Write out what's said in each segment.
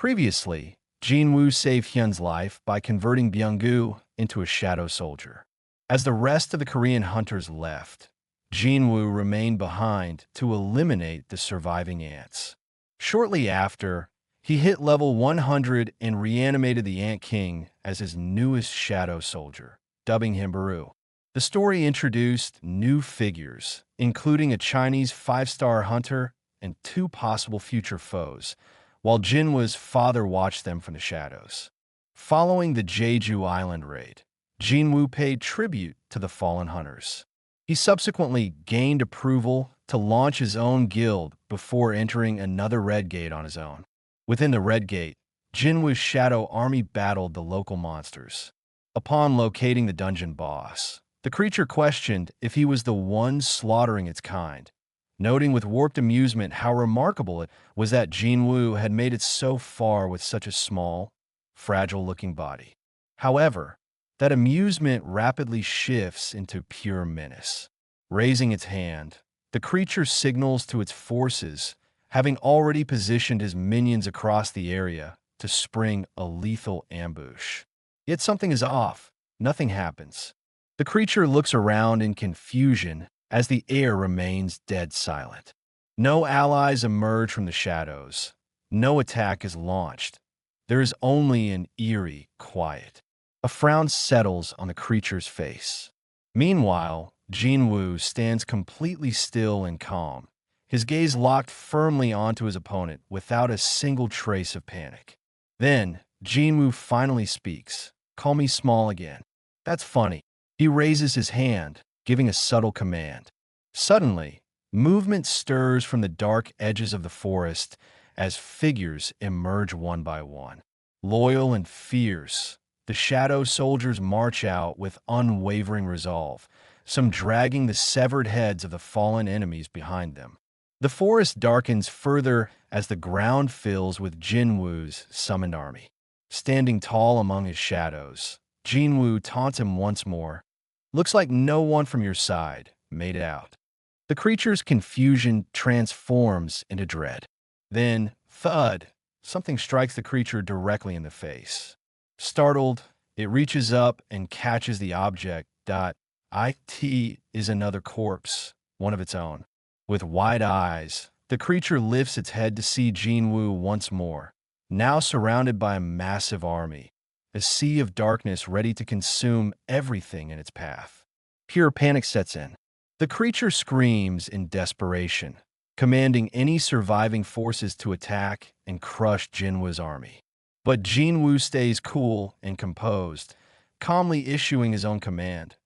Previously, Jinwoo saved Hyun's life by converting Byung-gu into a shadow soldier. As the rest of the Korean hunters left, Jinwoo remained behind to eliminate the surviving ants. Shortly after, he hit level 100 and reanimated the Ant King as his newest shadow soldier, dubbing him Baru. The story introduced new figures, including a Chinese 5-star hunter and 2 possible future foes, while Jinwoo's father watched them from the shadows. Following the Jeju Island raid, Jinwoo paid tribute to the fallen hunters. He subsequently gained approval to launch his own guild before entering another Red Gate on his own. Within the Red Gate, Jinwoo's shadow army battled the local monsters. Upon locating the dungeon boss, the creature questioned if he was the one slaughtering its kind, noting with warped amusement how remarkable it was that Jinwoo had made it so far with such a small, fragile-looking body. However, that amusement rapidly shifts into pure menace. Raising its hand, the creature signals to its forces, having already positioned his minions across the area to spring a lethal ambush. Yet something is off. Nothing happens. The creature looks around in confusion as the air remains dead silent. No allies emerge from the shadows. No attack is launched. There is only an eerie quiet. A frown settles on the creature's face. Meanwhile, Jinwoo stands completely still and calm, his gaze locked firmly onto his opponent without a single trace of panic. Then, Jinwoo finally speaks. "Call me small again." That's funny. He raises his hand, giving a subtle command. Suddenly, movement stirs from the dark edges of the forest as figures emerge one by one. Loyal and fierce, the shadow soldiers march out with unwavering resolve, some dragging the severed heads of the fallen enemies behind them. The forest darkens further as the ground fills with Jinwoo's summoned army. Standing tall among his shadows, Jinwoo taunts him once more. "Looks like no one from your side made it out." The creature's confusion transforms into dread. Then, thud, something strikes the creature directly in the face. Startled, it reaches up and catches the object. It is another corpse, one of its own. With wide eyes, the creature lifts its head to see Jinwoo once more, now surrounded by a massive army, a sea of darkness ready to consume everything in its path. Pure panic sets in. The creature screams in desperation, commanding any surviving forces to attack and crush Jinwoo's army. But Jinwoo stays cool and composed, calmly issuing his own command: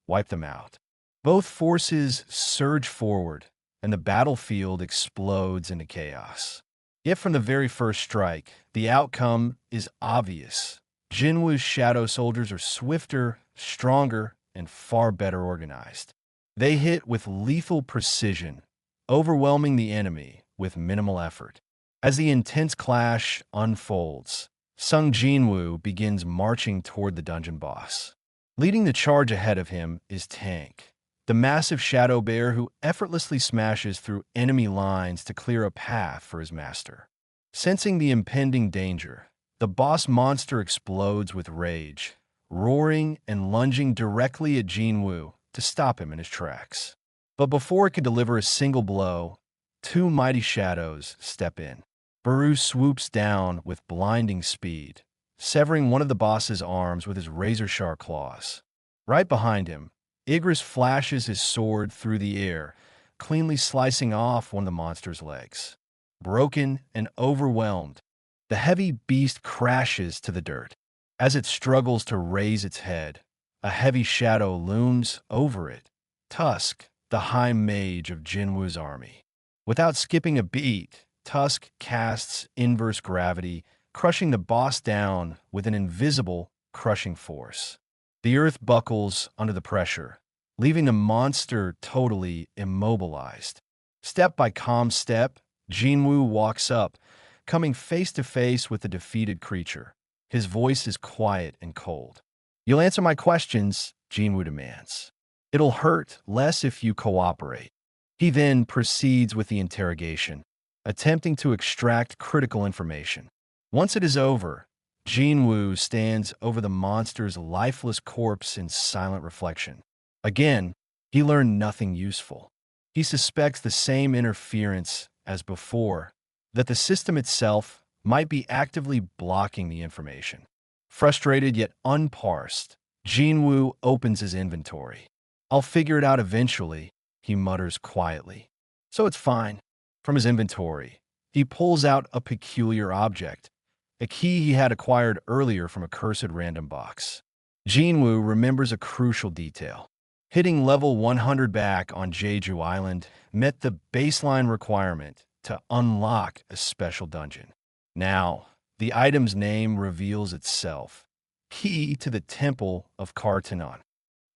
"Wipe them out." Both forces surge forward, and the battlefield explodes into chaos. Yet from the very first strike, the outcome is obvious. Jinwoo's shadow soldiers are swifter, stronger, and far better organized. They hit with lethal precision, overwhelming the enemy with minimal effort. As the intense clash unfolds, Sung Jinwoo begins marching toward the dungeon boss. Leading the charge ahead of him is Tank, the massive shadow bear who effortlessly smashes through enemy lines to clear a path for his master. Sensing the impending danger, the boss monster explodes with rage, roaring and lunging directly at Jinwoo to stop him in his tracks. But before it can deliver a single blow, 2 mighty shadows step in. Baru swoops down with blinding speed, severing one of the boss's arms with his razor-sharp claws. Right behind him, Igris flashes his sword through the air, cleanly slicing off one of the monster's legs. Broken and overwhelmed, the heavy beast crashes to the dirt. As it struggles to raise its head, a heavy shadow looms over it. Tusk, the high mage of Jinwoo's army. Without skipping a beat, Tusk casts inverse gravity, crushing the boss down with an invisible, crushing force. The earth buckles under the pressure, leaving the monster totally immobilized. Step by calm step, Jinwoo walks up, coming face to face with the defeated creature. His voice is quiet and cold. "You'll answer my questions," Jinwoo demands. "It'll hurt less if you cooperate." He then proceeds with the interrogation, attempting to extract critical information. Once it is over, Jinwoo stands over the monster's lifeless corpse in silent reflection. Again, he learned nothing useful. He suspects the same interference as before, that the system itself might be actively blocking the information. Frustrated yet unparsed, Jinwoo opens his inventory. "I'll figure it out eventually," he mutters quietly. "So it's fine." From his inventory, he pulls out a peculiar object, a key he had acquired earlier from a cursed random box. Jinwoo remembers a crucial detail. Hitting level 100 back on Jeju Island met the baseline requirement to unlock a special dungeon. Now, the item's name reveals itself. Key to the Temple of Kartanon.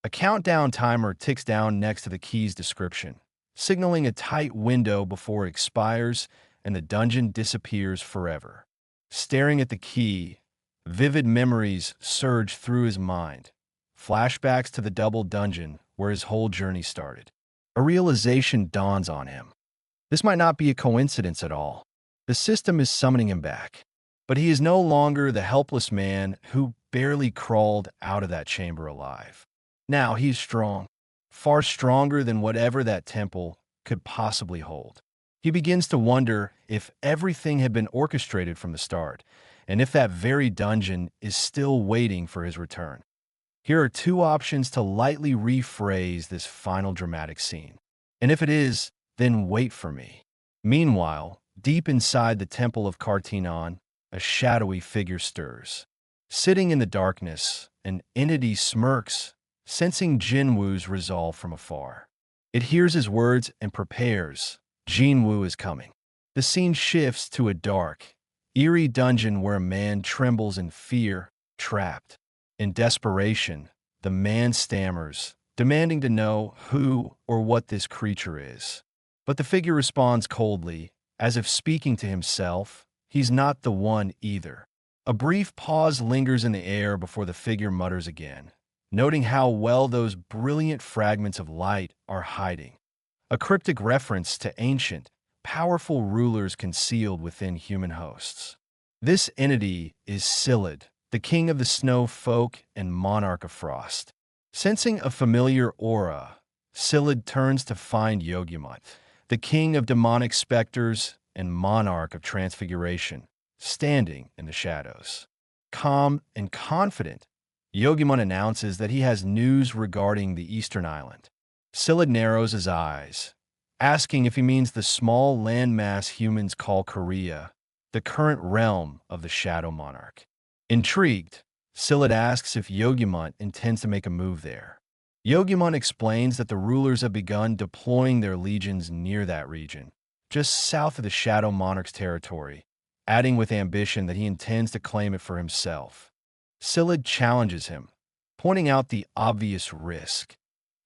A countdown timer ticks down next to the key's description, signaling a tight window before it expires and the dungeon disappears forever. Staring at the key, vivid memories surge through his mind. Flashbacks to the double dungeon where his whole journey started. A realization dawns on him. This might not be a coincidence at all. The system is summoning him back. But he is no longer the helpless man who barely crawled out of that chamber alive. Now he's strong, far stronger than whatever that temple could possibly hold. He begins to wonder if everything had been orchestrated from the start, and if that very dungeon is still waiting for his return. Here are two options to lightly rephrase this final dramatic scene. And if it is, then wait for me. Meanwhile, deep inside the Temple of Kartanon, a shadowy figure stirs. Sitting in the darkness, an entity smirks, sensing Jinwoo's resolve from afar. It hears his words and prepares. Jinwoo is coming. The scene shifts to a dark, eerie dungeon where a man trembles in fear, trapped. In desperation, the man stammers, demanding to know who or what this creature is. But the figure responds coldly, as if speaking to himself. He's not the one either. A brief pause lingers in the air before the figure mutters again, noting how well those brilliant fragments of light are hiding. A cryptic reference to ancient, powerful rulers concealed within human hosts. This entity is Scyllid, the king of the snow folk and monarch of frost. Sensing a familiar aura, Scyllid turns to find Yogyamunt, the king of demonic specters and monarch of transfiguration, standing in the shadows. Calm and confident, Yogyamunt announces that he has news regarding the eastern island. Scyllid narrows his eyes, asking if he means the small landmass humans call Korea, the current realm of the Shadow Monarch. Intrigued, Scyllid asks if Yogyamunt intends to make a move there. Yogyamunt explains that the rulers have begun deploying their legions near that region, just south of the Shadow Monarch's territory, adding with ambition that he intends to claim it for himself. Scyllid challenges him, pointing out the obvious risk.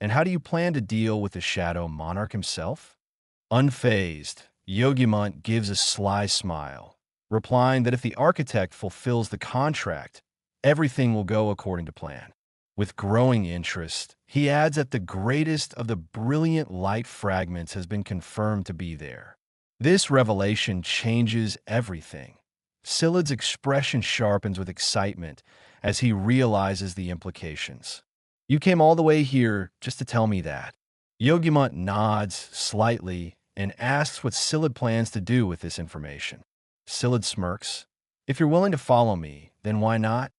And how do you plan to deal with the Shadow Monarch himself? Unfazed, Yogyamunt gives a sly smile, replying that if the architect fulfills the contract, everything will go according to plan. With growing interest, he adds that the greatest of the brilliant light fragments has been confirmed to be there. This revelation changes everything. Scyllid's expression sharpens with excitement as he realizes the implications. "You came all the way here just to tell me that." Yogyamunt nods slightly and asks what Scyllid plans to do with this information. Scyllid smirks. "If you're willing to follow me, then why not?"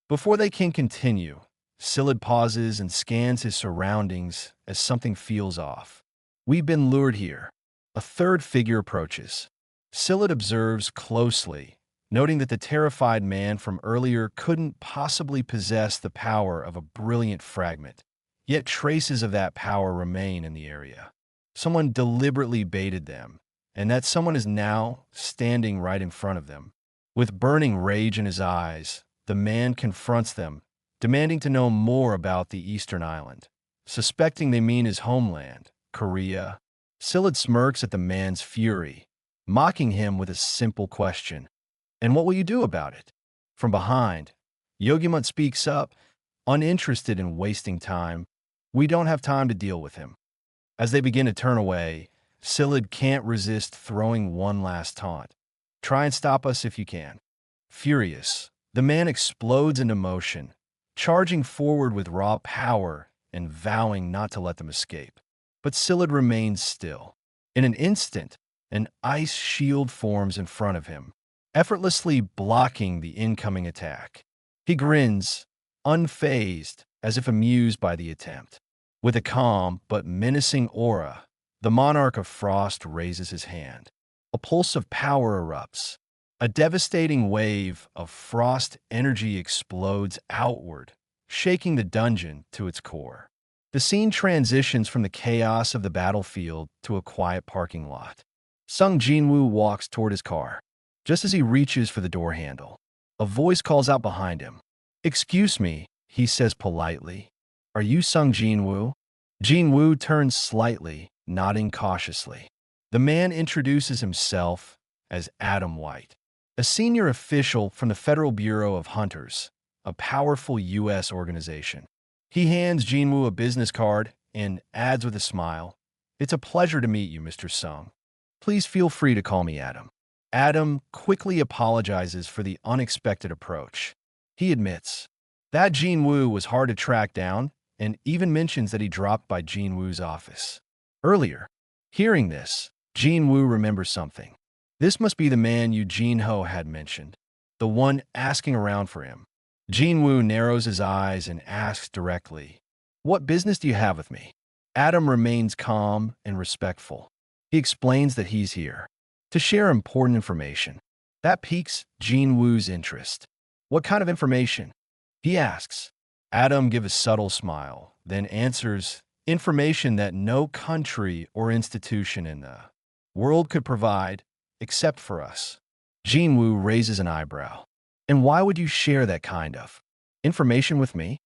Before they can continue, Scyllid pauses and scans his surroundings as something feels off. "We've been lured here." A third figure approaches. Scyllid observes closely, noting that the terrified man from earlier couldn't possibly possess the power of a brilliant fragment, yet traces of that power remain in the area. Someone deliberately baited them, and that someone is now standing right in front of them. With burning rage in his eyes, the man confronts them, demanding to know more about the eastern island. Suspecting they mean his homeland, Korea, Scyllid smirks at the man's fury, mocking him with a simple question. "And what will you do about it?" From behind, Yogyamunt speaks up, uninterested in wasting time. "We don't have time to deal with him." As they begin to turn away, Scyllid can't resist throwing one last taunt. "Try and stop us if you can." Furious, the man explodes into motion, charging forward with raw power and vowing not to let them escape. But Scylla remains still. In an instant, an ice shield forms in front of him, effortlessly blocking the incoming attack. He grins, unfazed, as if amused by the attempt. With a calm but menacing aura, the Monarch of Frost raises his hand. A pulse of power erupts. A devastating wave of frost energy explodes outward, shaking the dungeon to its core. The scene transitions from the chaos of the battlefield to a quiet parking lot. Sung Jinwoo walks toward his car. Just as he reaches for the door handle, a voice calls out behind him. "Excuse me," he says politely. "Are you Sung Jinwoo?" Jinwoo turns slightly, nodding cautiously. The man introduces himself as Adam White, a senior official from the Federal Bureau of Hunters, a powerful U.S. organization. He hands Jinwoo a business card and adds with a smile, "It's a pleasure to meet you, Mr. Sung. Please feel free to call me Adam." Adam quickly apologizes for the unexpected approach. He admits that Jinwoo was hard to track down and even mentions that he dropped by Jinwoo's office earlier. Hearing this, Jinwoo remembers something. This must be the man Eugene Ho had mentioned, the one asking around for him. Jinwoo narrows his eyes and asks directly, "What business do you have with me?" Adam remains calm and respectful. He explains that he's here to share important information. That piques Jinwoo's interest. "What kind of information?" he asks. Adam gives a subtle smile, then answers, "Information that no country or institution in the world could provide, except for us." Jinwoo raises an eyebrow. "And why would you share that kind of information with me?"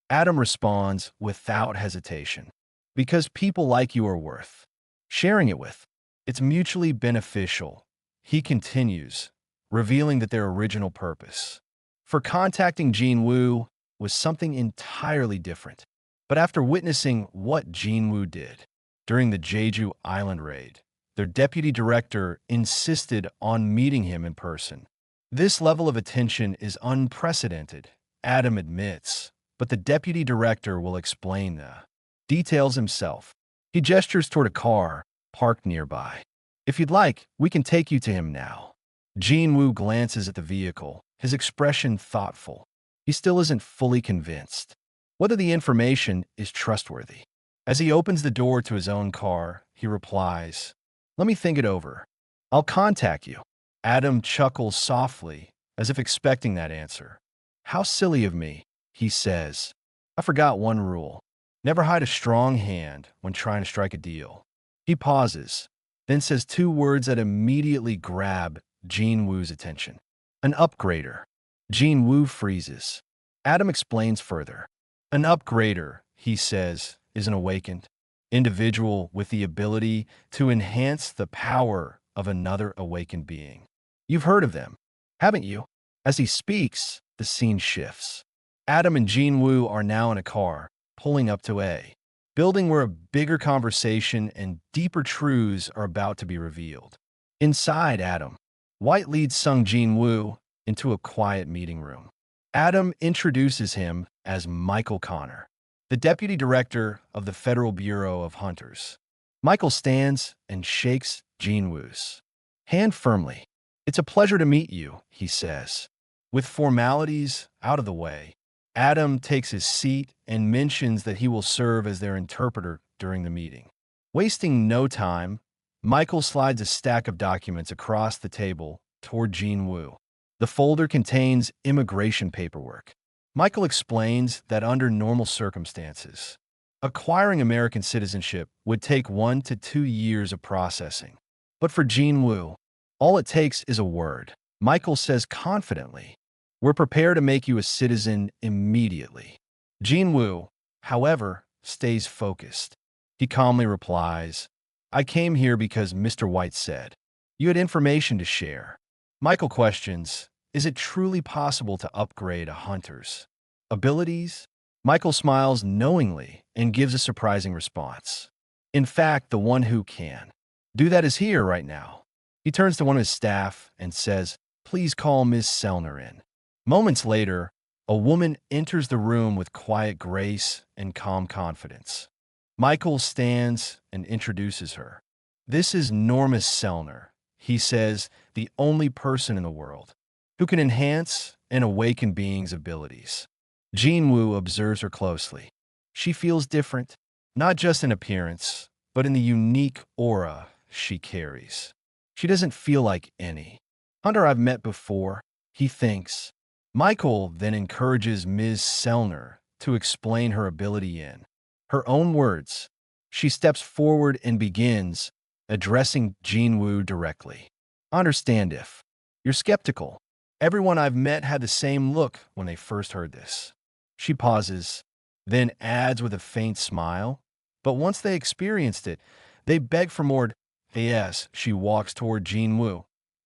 Adam responds without hesitation. "Because people like you are worth sharing it with. It's mutually beneficial," he continues, revealing that their original purpose for contacting Jinwoo was something entirely different. But after witnessing what Jinwoo did during the Jeju Island raid, their deputy director insisted on meeting him in person. This level of attention is unprecedented, Adam admits, but the deputy director will explain the details himself. He gestures toward a car parked nearby. "If you'd like, we can take you to him now." Jinwoo glances at the vehicle, his expression thoughtful. He still isn't fully convinced whether the information is trustworthy. As he opens the door to his own car, he replies, "Let me think it over. I'll contact you." Adam chuckles softly, as if expecting that answer. "How silly of me," he says. "I forgot one rule. Never hide a strong hand when trying to strike a deal." He pauses, then says two words that immediately grab Jinwoo's attention. "An upgrader." Jinwoo freezes. Adam explains further. "An upgrader," he says, "is an awakened individual with the ability to enhance the power of another awakened being. You've heard of them, haven't you?" As he speaks, the scene shifts. Adam and Jinwoo are now in a car, pulling up to a building where a bigger conversation and deeper truths are about to be revealed. Inside Adam, White leads Sung Jinwoo into a quiet meeting room. Adam introduces him as Michael Connor, the deputy director of the Federal Bureau of Hunters. Michael stands and shakes Jinwoo's hand firmly. "It's a pleasure to meet you," he says. With formalities out of the way, Adam takes his seat and mentions that he will serve as their interpreter during the meeting. Wasting no time, Michael slides a stack of documents across the table toward Jinwoo. The folder contains immigration paperwork. Michael explains that under normal circumstances, acquiring American citizenship would take 1 to 2 years of processing. But for Jinwoo, all it takes is a word. Michael says confidently, "We're prepared to make you a citizen immediately." Jinwoo, however, stays focused. He calmly replies, "I came here because Mr. White said you had information to share." Michael questions, "Is it truly possible to upgrade a hunter's abilities?" Michael smiles knowingly and gives a surprising response. "In fact, the one who can do that is here right now." He turns to one of his staff and says, Please call Miss Selner in." Moments later, a woman enters the room with quiet grace and calm confidence. Michael stands and introduces her. "This is Normus Selner," he says, "the only person in the world who can enhance and awaken beings' abilities." Jinwoo observes her closely. She feels different, not just in appearance, but in the unique aura she carries. She doesn't feel like any hunter I've met before, he thinks. Michael then encourages Ms. Selner to explain her ability in her own words. She steps forward and begins, addressing Jinwoo directly. "I understand if you're skeptical. Everyone I've met had the same look when they first heard this." She pauses, then adds with a faint smile, "But once they experienced it, they beg for more." As she walks toward Jinwoo,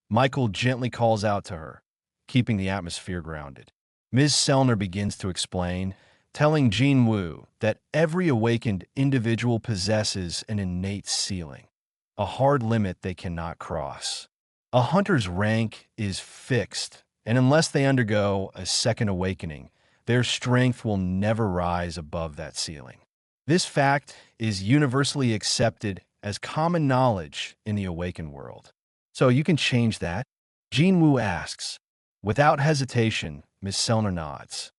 Michael gently calls out to her, keeping the atmosphere grounded. Ms. Selner begins to explain, telling Jinwoo that every awakened individual possesses an innate ceiling, a hard limit they cannot cross. A hunter's rank is fixed, and unless they undergo a second awakening, their strength will never rise above that ceiling. This fact is universally accepted as common knowledge in the awakened world. "So you can change that?" Jinwoo asks. Without hesitation, Miss Selner nods.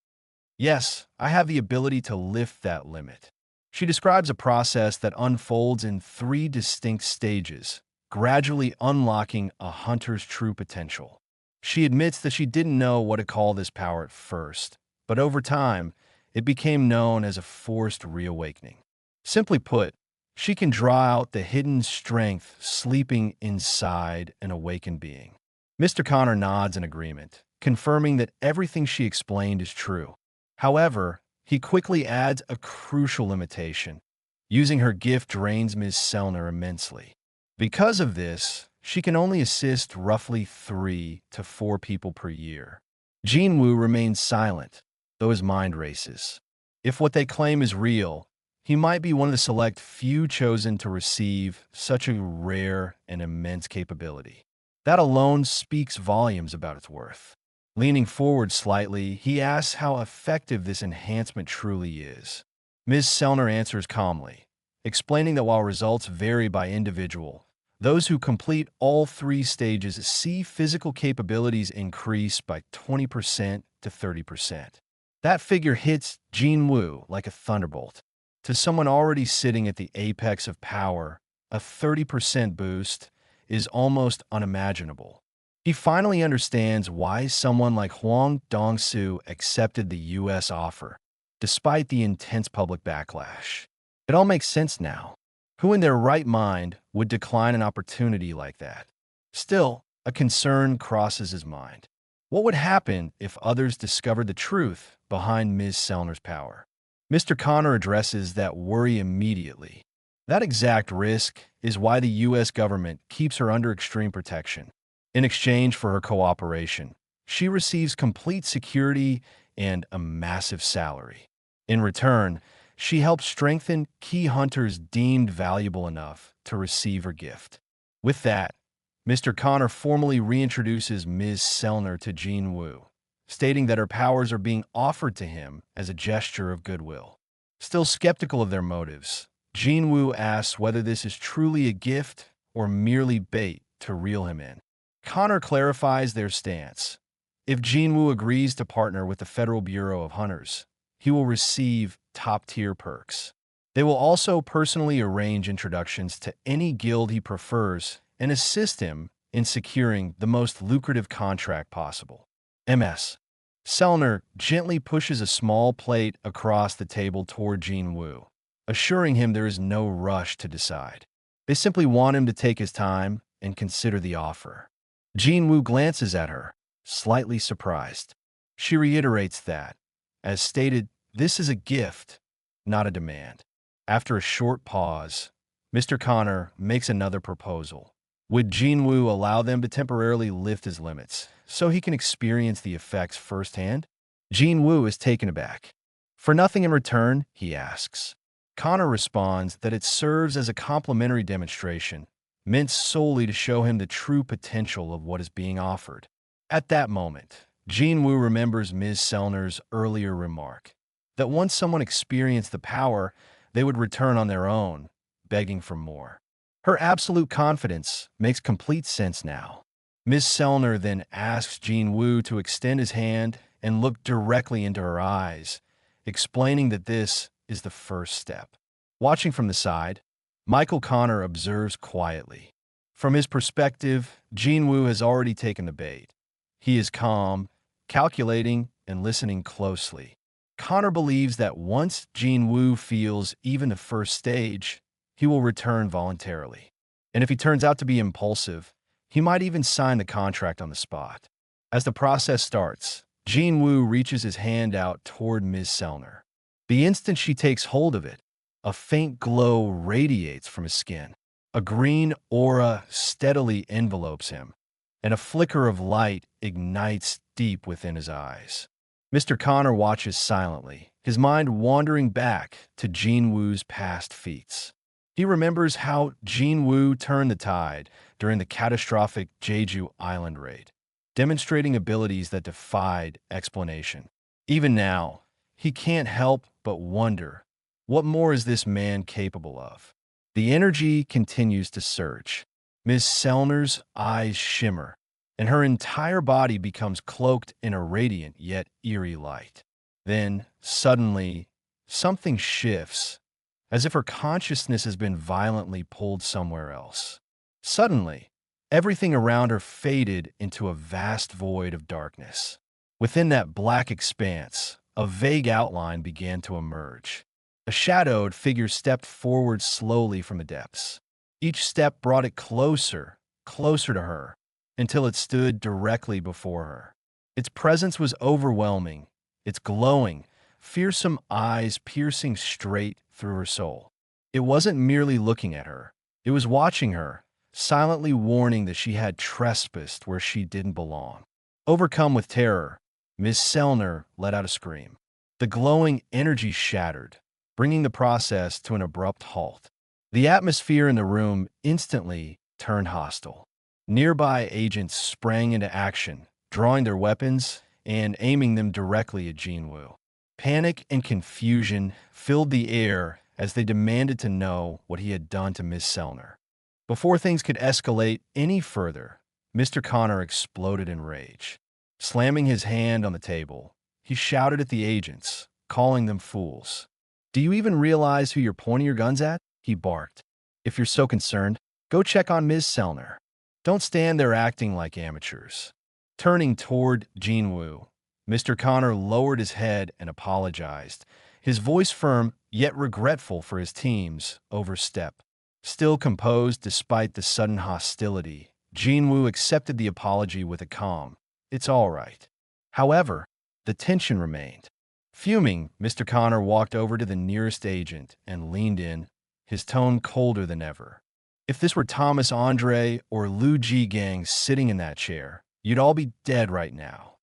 "Yes, I have the ability to lift that limit." She describes a process that unfolds in 3 distinct stages, gradually unlocking a hunter's true potential. She admits that she didn't know what to call this power at first, but over time, it became known as a forced reawakening. Simply put, she can draw out the hidden strength sleeping inside an awakened being. Mr. Connor nods in agreement, confirming that everything she explained is true. However, he quickly adds a crucial limitation. Using her gift drains Ms. Selner immensely. Because of this, she can only assist roughly 3 to 4 people per year. Jinwoo remains silent, though his mind races. If what they claim is real, he might be one of the select few chosen to receive such a rare and immense capability. That alone speaks volumes about its worth. Leaning forward slightly, he asks how effective this enhancement truly is. Ms. Selner answers calmly, explaining that while results vary by individual, those who complete all 3 stages see physical capabilities increase by 20% to 30%. That figure hits Jinwoo like a thunderbolt. To someone already sitting at the apex of power, a 30% boost is almost unimaginable. He finally understands why someone like Hwang Dong-soo accepted the U.S. offer, despite the intense public backlash. It all makes sense now. Who in their right mind would decline an opportunity like that? Still, a concern crosses his mind. What would happen if others discovered the truth behind Ms. Selner's power? Mr. Connor addresses that worry immediately. That exact risk is why the U.S. government keeps her under extreme protection. In exchange for her cooperation, she receives complete security and a massive salary. In return, she helps strengthen key hunters deemed valuable enough to receive her gift. With that, Mr. Connor formally reintroduces Ms. Selner to Jinwoo, stating that her powers are being offered to him as a gesture of goodwill. Still skeptical of their motives, Jinwoo asks whether this is truly a gift or merely bait to reel him in. Connor clarifies their stance. If Jinwoo agrees to partner with the Federal Bureau of Hunters, he will receive top-tier perks. They will also personally arrange introductions to any guild he prefers and assist him in securing the most lucrative contract possible. Ms. Selner gently pushes a small plate across the table toward Jinwoo, assuring him there is no rush to decide. They simply want him to take his time and consider the offer. Jinwoo glances at her, slightly surprised. She reiterates that, as stated, this is a gift, not a demand. After a short pause, Mr. Connor makes another proposal. Would Jinwoo allow them to temporarily lift his limits so he can experience the effects firsthand? Jinwoo is taken aback. For nothing in return, he asks. Connor responds that it serves as a complimentary demonstration, meant solely to show him the true potential of what is being offered. At that moment, Jinwoo remembers Ms. Selner's earlier remark that once someone experienced the power, they would return on their own, begging for more. Her absolute confidence makes complete sense now. Ms. Selner then asks Jinwoo to extend his hand and look directly into her eyes, explaining that this is the first step. Watching from the side, Michael Connor observes quietly. From his perspective, Jinwoo has already taken the bait. He is calm, calculating, and listening closely. Connor believes that once Jinwoo feels even the first stage, he will return voluntarily. And if he turns out to be impulsive, he might even sign the contract on the spot. As the process starts, Jinwoo reaches his hand out toward Ms. Selner. The instant she takes hold of it, a faint glow radiates from his skin. A green aura steadily envelopes him, and a flicker of light ignites deep within his eyes. Mr. Connor watches silently, his mind wandering back to Jinwoo's past feats. He remembers how Jinwoo turned the tide during the catastrophic Jeju Island raid, demonstrating abilities that defied explanation. Even now, he can't help but wonder, what more is this man capable of? The energy continues to surge. Ms. Selner's eyes shimmer, and her entire body becomes cloaked in a radiant yet eerie light. Then, suddenly, something shifts, as if her consciousness has been violently pulled somewhere else. Suddenly, everything around her faded into a vast void of darkness. Within that black expanse, a vague outline began to emerge. A shadowed figure stepped forward slowly from the depths. Each step brought it closer, closer to her, until it stood directly before her. Its presence was overwhelming, its glowing, fearsome eyes piercing straight through her soul. It wasn't merely looking at her, it was watching her, silently warning that she had trespassed where she didn't belong. Overcome with terror, Miss Selner let out a scream. The glowing energy shattered, bringing the process to an abrupt halt. The atmosphere in the room instantly turned hostile. Nearby agents sprang into action, drawing their weapons and aiming them directly at Jinwoo. Panic and confusion filled the air as they demanded to know what he had done to Miss Selner. Before things could escalate any further, Mr. Connor exploded in rage. Slamming his hand on the table, he shouted at the agents, calling them fools. "Do you even realize who you're pointing your guns at?" he barked. "If you're so concerned, go check on Ms. Selner. Don't stand there acting like amateurs." Turning toward Jinwoo, Mr. Connor lowered his head and apologized, his voice firm yet regretful for his team's overstep. Still composed despite the sudden hostility, Jinwoo accepted the apology with a calm, "It's all right." However, the tension remained. Fuming, Mr. Connor walked over to the nearest agent and leaned in, his tone colder than ever. "If this were Thomas Andre or Lu Ji Gang sitting in that chair, you'd all be dead right now."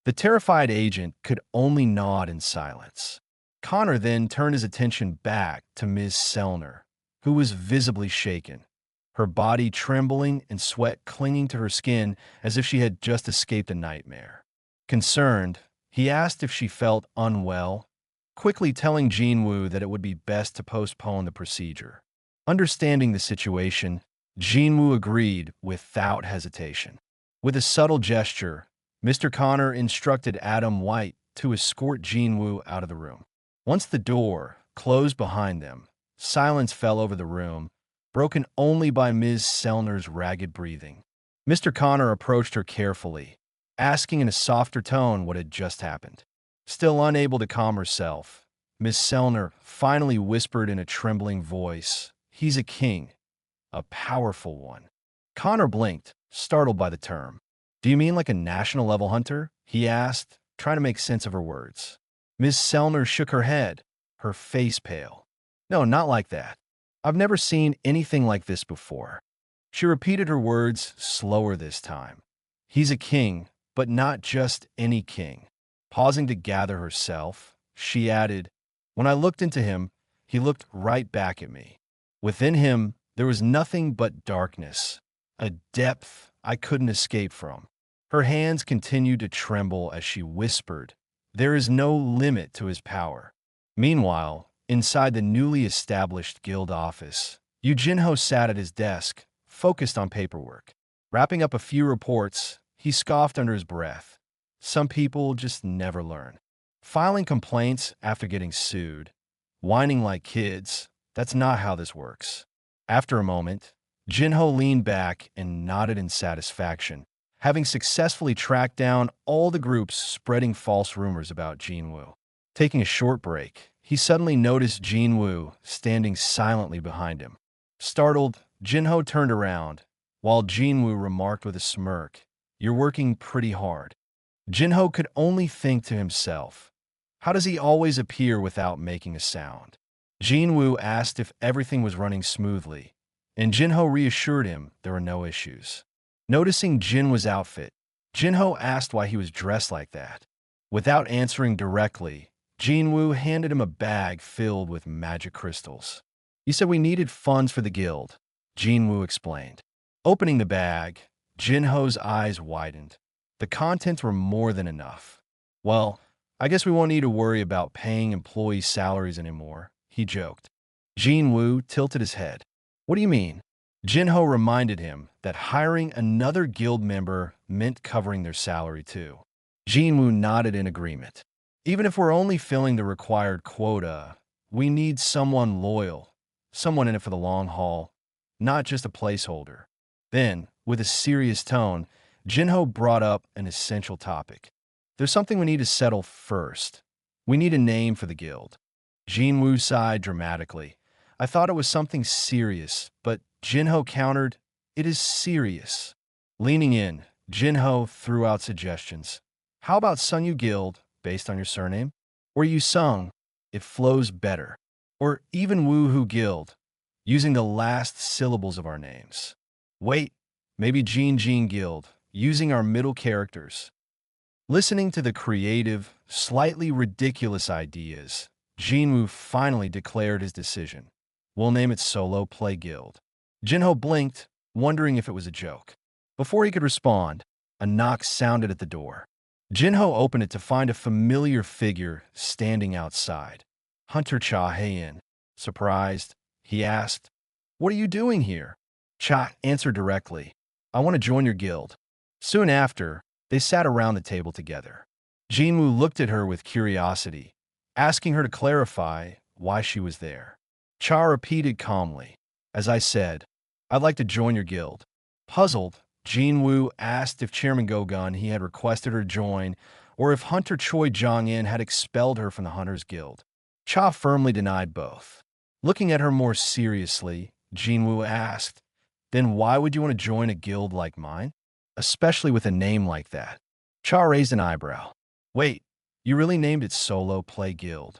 The terrified agent could only nod in silence. Connor then turned his attention back to Ms. Selner, who was visibly shaken, her body trembling and sweat clinging to her skin as if she had just escaped a nightmare. Concerned, he asked if she felt unwell, quickly telling Jinwoo that it would be best to postpone the procedure. Understanding the situation, Jinwoo agreed without hesitation. With a subtle gesture, Mr. Connor instructed Adam White to escort Jinwoo out of the room. Once the door closed behind them, silence fell over the room, broken only by Ms. Selner's ragged breathing. Mr. Connor approached her carefully, asking in a softer tone what had just happened. Still unable to calm herself, Ms. Selner finally whispered in a trembling voice, "He's a king, a powerful one." Connor blinked, startled by the term. "Do you mean like a national-level hunter?" he asked, trying to make sense of her words. Ms. Selner shook her head, her face pale. "No, not like that. I've never seen anything like this before." She repeated her words slower this time. "He's a king, but not just any king." Pausing to gather herself, she added, "When I looked into him, he looked right back at me. Within him, there was nothing but darkness, a depth I couldn't escape from. Her hands continued to tremble as she whispered, "There is no limit to his power." Meanwhile, inside the newly established guild office, Jinho sat at his desk, focused on paperwork. Wrapping up a few reports, he scoffed under his breath. Some people just never learn. Filing complaints after getting sued, whining like kids, that's not how this works. After a moment, Jinho leaned back and nodded in satisfaction, having successfully tracked down all the groups spreading false rumors about Jinwoo. Taking a short break, he suddenly noticed Jinwoo standing silently behind him. Startled, Jinho turned around, while Jinwoo remarked with a smirk, "You're working pretty hard." Jinho could only think to himself, how does he always appear without making a sound? Jinwoo asked if everything was running smoothly, and Jinho reassured him there were no issues. Noticing Jinwoo's outfit, Jinho asked why he was dressed like that. Without answering directly, Jinwoo handed him a bag filled with magic crystals. "You said we needed funds for the guild," Jinwoo explained. Opening the bag, Jinho's eyes widened. The contents were more than enough. "Well, I guess we won't need to worry about paying employee salaries anymore," he joked. Jinwoo tilted his head. "What do you mean?" Jinho reminded him that hiring another guild member meant covering their salary too. Jinwoo nodded in agreement. "Even if we're only filling the required quota, we need someone loyal, someone in it for the long haul, not just a placeholder." Then, with a serious tone, Jinho brought up an essential topic. "There's something we need to settle first. We need a name for the guild." Jinwoo sighed dramatically. "I thought it was something serious, but," Jinho countered, "it is serious." Leaning in, Jinho threw out suggestions. "How about Sunyu Guild, based on your surname? Or Yu Sung, it flows better. Or even Woohoo Guild, using the last syllables of our names. Wait, maybe Jin Guild, using our middle characters." Listening to the creative, slightly ridiculous ideas, Jinwoo finally declared his decision. "We'll name it Solo Play Guild." Jinho blinked, wondering if it was a joke. Before he could respond, a knock sounded at the door. Jinho opened it to find a familiar figure standing outside. Hunter Cha Hae-in. Surprised, he asked, "What are you doing here?" Cha answered directly, "I want to join your guild." Soon after, they sat around the table together. Jinwoo looked at her with curiosity, asking her to clarify why she was there. Cha repeated calmly, "As I said, I'd like to join your guild." Puzzled, Jinwoo asked if Chairman Gogun he had requested her to join, or if Hunter Choi Jong-in had expelled her from the Hunters Guild. Cha firmly denied both. Looking at her more seriously, Jinwoo asked, "Then why would you want to join a guild like mine? Especially with a name like that?" Cha raised an eyebrow. "Wait, you really named it Solo Play Guild?"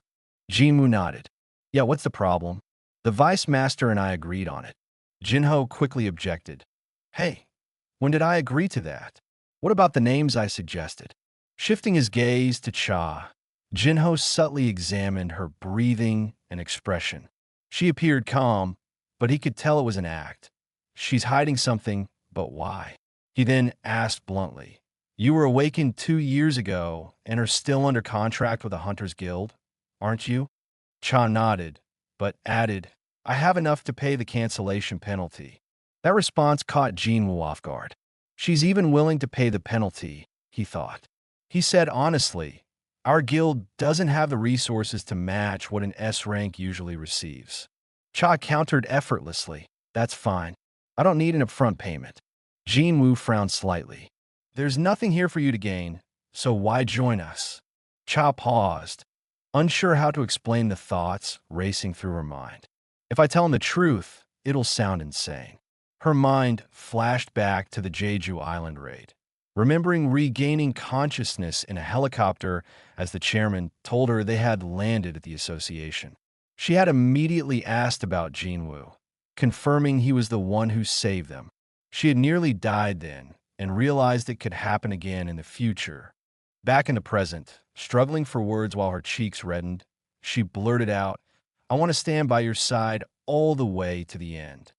Jinwoo nodded. "Yeah, what's the problem? The Vice Master and I agreed on it." Jinho quickly objected. "Hey, when did I agree to that? What about the names I suggested?" Shifting his gaze to Cha, Jinho subtly examined her breathing and expression. She appeared calm, but he could tell it was an act. She's hiding something, but why? He then asked bluntly, "You were awakened 2 years ago and are still under contract with the Hunters Guild, aren't you?" Cha nodded, but added, "I have enough to pay the cancellation penalty." That response caught Jinwoo off guard. She's even willing to pay the penalty, he thought. He said honestly, "Our guild doesn't have the resources to match what an S rank usually receives." Cha countered effortlessly, "That's fine. I don't need an upfront payment." Jinwoo frowned slightly. "There's nothing here for you to gain, so why join us?" Cha paused, unsure how to explain the thoughts racing through her mind. "If I tell him the truth, it'll sound insane." Her mind flashed back to the Jeju Island raid, remembering regaining consciousness in a helicopter as the chairman told her they had landed at the association. She had immediately asked about Jinwoo, confirming he was the one who saved them. She had nearly died then and realized it could happen again in the future. Back in the present, struggling for words while her cheeks reddened, she blurted out, "I want to stand by your side all the way to the end."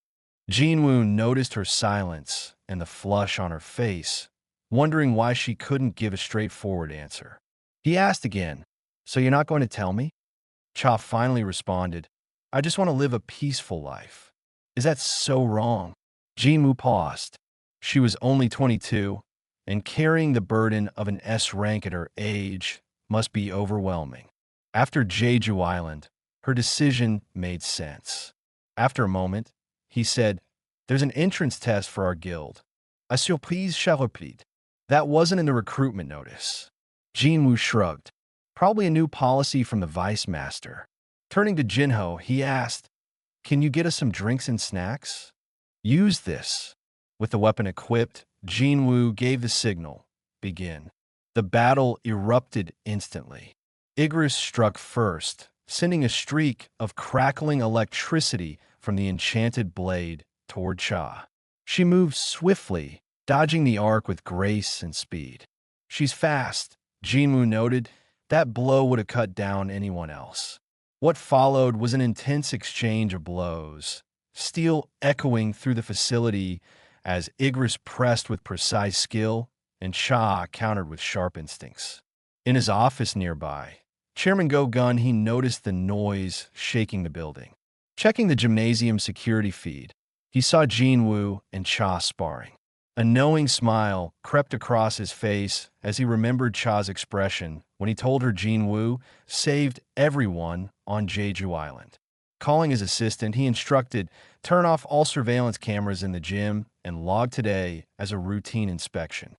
Jinwoo noticed her silence and the flush on her face, wondering why she couldn't give a straightforward answer. He asked again, "So you're not going to tell me?" Cha finally responded, "I just want to live a peaceful life." "Is that so wrong?" Jinwoo paused. She was only 22, and carrying the burden of an S rank at her age must be overwhelming. After Jeju Island, her decision made sense. After a moment, he said, "There's an entrance test for our guild. A surprise rapide." That wasn't in the recruitment notice. Jinwoo shrugged. Probably a new policy from the vice master. Turning to Jinho, he asked, "Can you get us some drinks and snacks?" "Use this." With the weapon equipped, Jinwoo gave the signal, "Begin." The battle erupted instantly. Igris struck first, sending a streak of crackling electricity from the enchanted blade toward Cha. She moved swiftly, dodging the arc with grace and speed. "She's fast," Jinwoo noted. That blow would have cut down anyone else. What followed was an intense exchange of blows, steel echoing through the facility as Igris pressed with precise skill and Cha countered with sharp instincts. In his office nearby, Chairman Go-Gun, he noticed the noise shaking the building. Checking the gymnasium security feed, he saw Jinwoo and Cha sparring. A knowing smile crept across his face as he remembered Cha's expression when he told her Jinwoo saved everyone on Jeju Island. Calling his assistant, he instructed, "Turn off all surveillance cameras in the gym and log today as a routine inspection."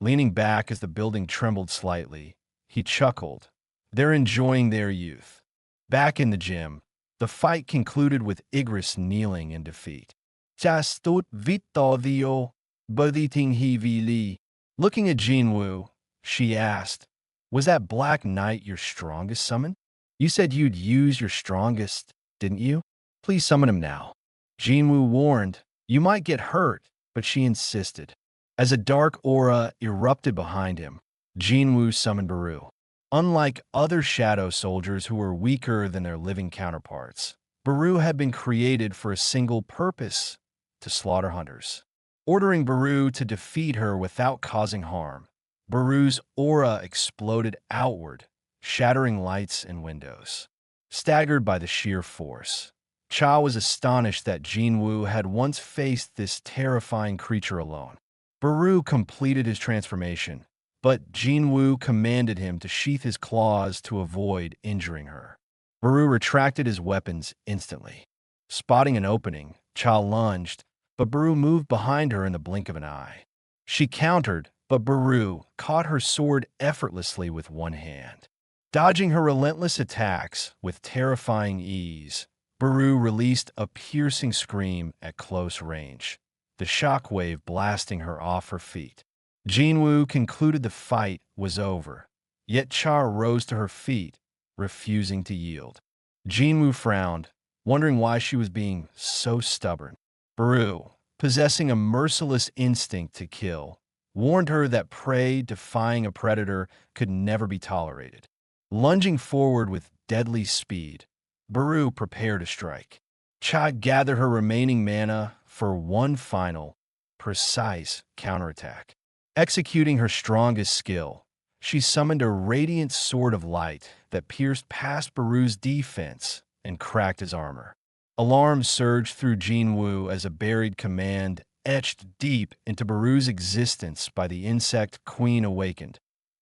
Leaning back as the building trembled slightly, he chuckled. They're enjoying their youth. Back in the gym, the fight concluded with Igris kneeling in defeat. "Chastut Vittorio Boditing Hivili." Looking at Jinwoo, she asked, "Was that Black Knight your strongest summon? You said you'd use your strongest, didn't you? Please summon him now." Jinwoo warned, "You might get hurt," but she insisted. As a dark aura erupted behind him, Jinwoo summoned Baru. Unlike other shadow soldiers who were weaker than their living counterparts, Baru had been created for a single purpose: to slaughter hunters. Ordering Baru to defeat her without causing harm, Baru's aura exploded outward, shattering lights and windows. Staggered by the sheer force, Cha was astonished that Jinwoo had once faced this terrifying creature alone. Baru completed his transformation, but Jinwoo commanded him to sheath his claws to avoid injuring her. Baru retracted his weapons instantly. Spotting an opening, Cha lunged, but Baru moved behind her in the blink of an eye. She countered, but Baru caught her sword effortlessly with one hand. Dodging her relentless attacks with terrifying ease, Baru released a piercing scream at close range, the shockwave blasting her off her feet. Jinwoo concluded the fight was over, yet Cha rose to her feet, refusing to yield. Jinwoo frowned, wondering why she was being so stubborn. Baru, possessing a merciless instinct to kill, warned her that prey defying a predator could never be tolerated. Lunging forward with deadly speed, Baru prepared to strike. Cha gathered her remaining mana for one final, precise counterattack. Executing her strongest skill, she summoned a radiant sword of light that pierced past Baru's defense and cracked his armor. Alarm surged through Jinwoo as a buried command etched deep into Baru's existence by the insect queen awakened.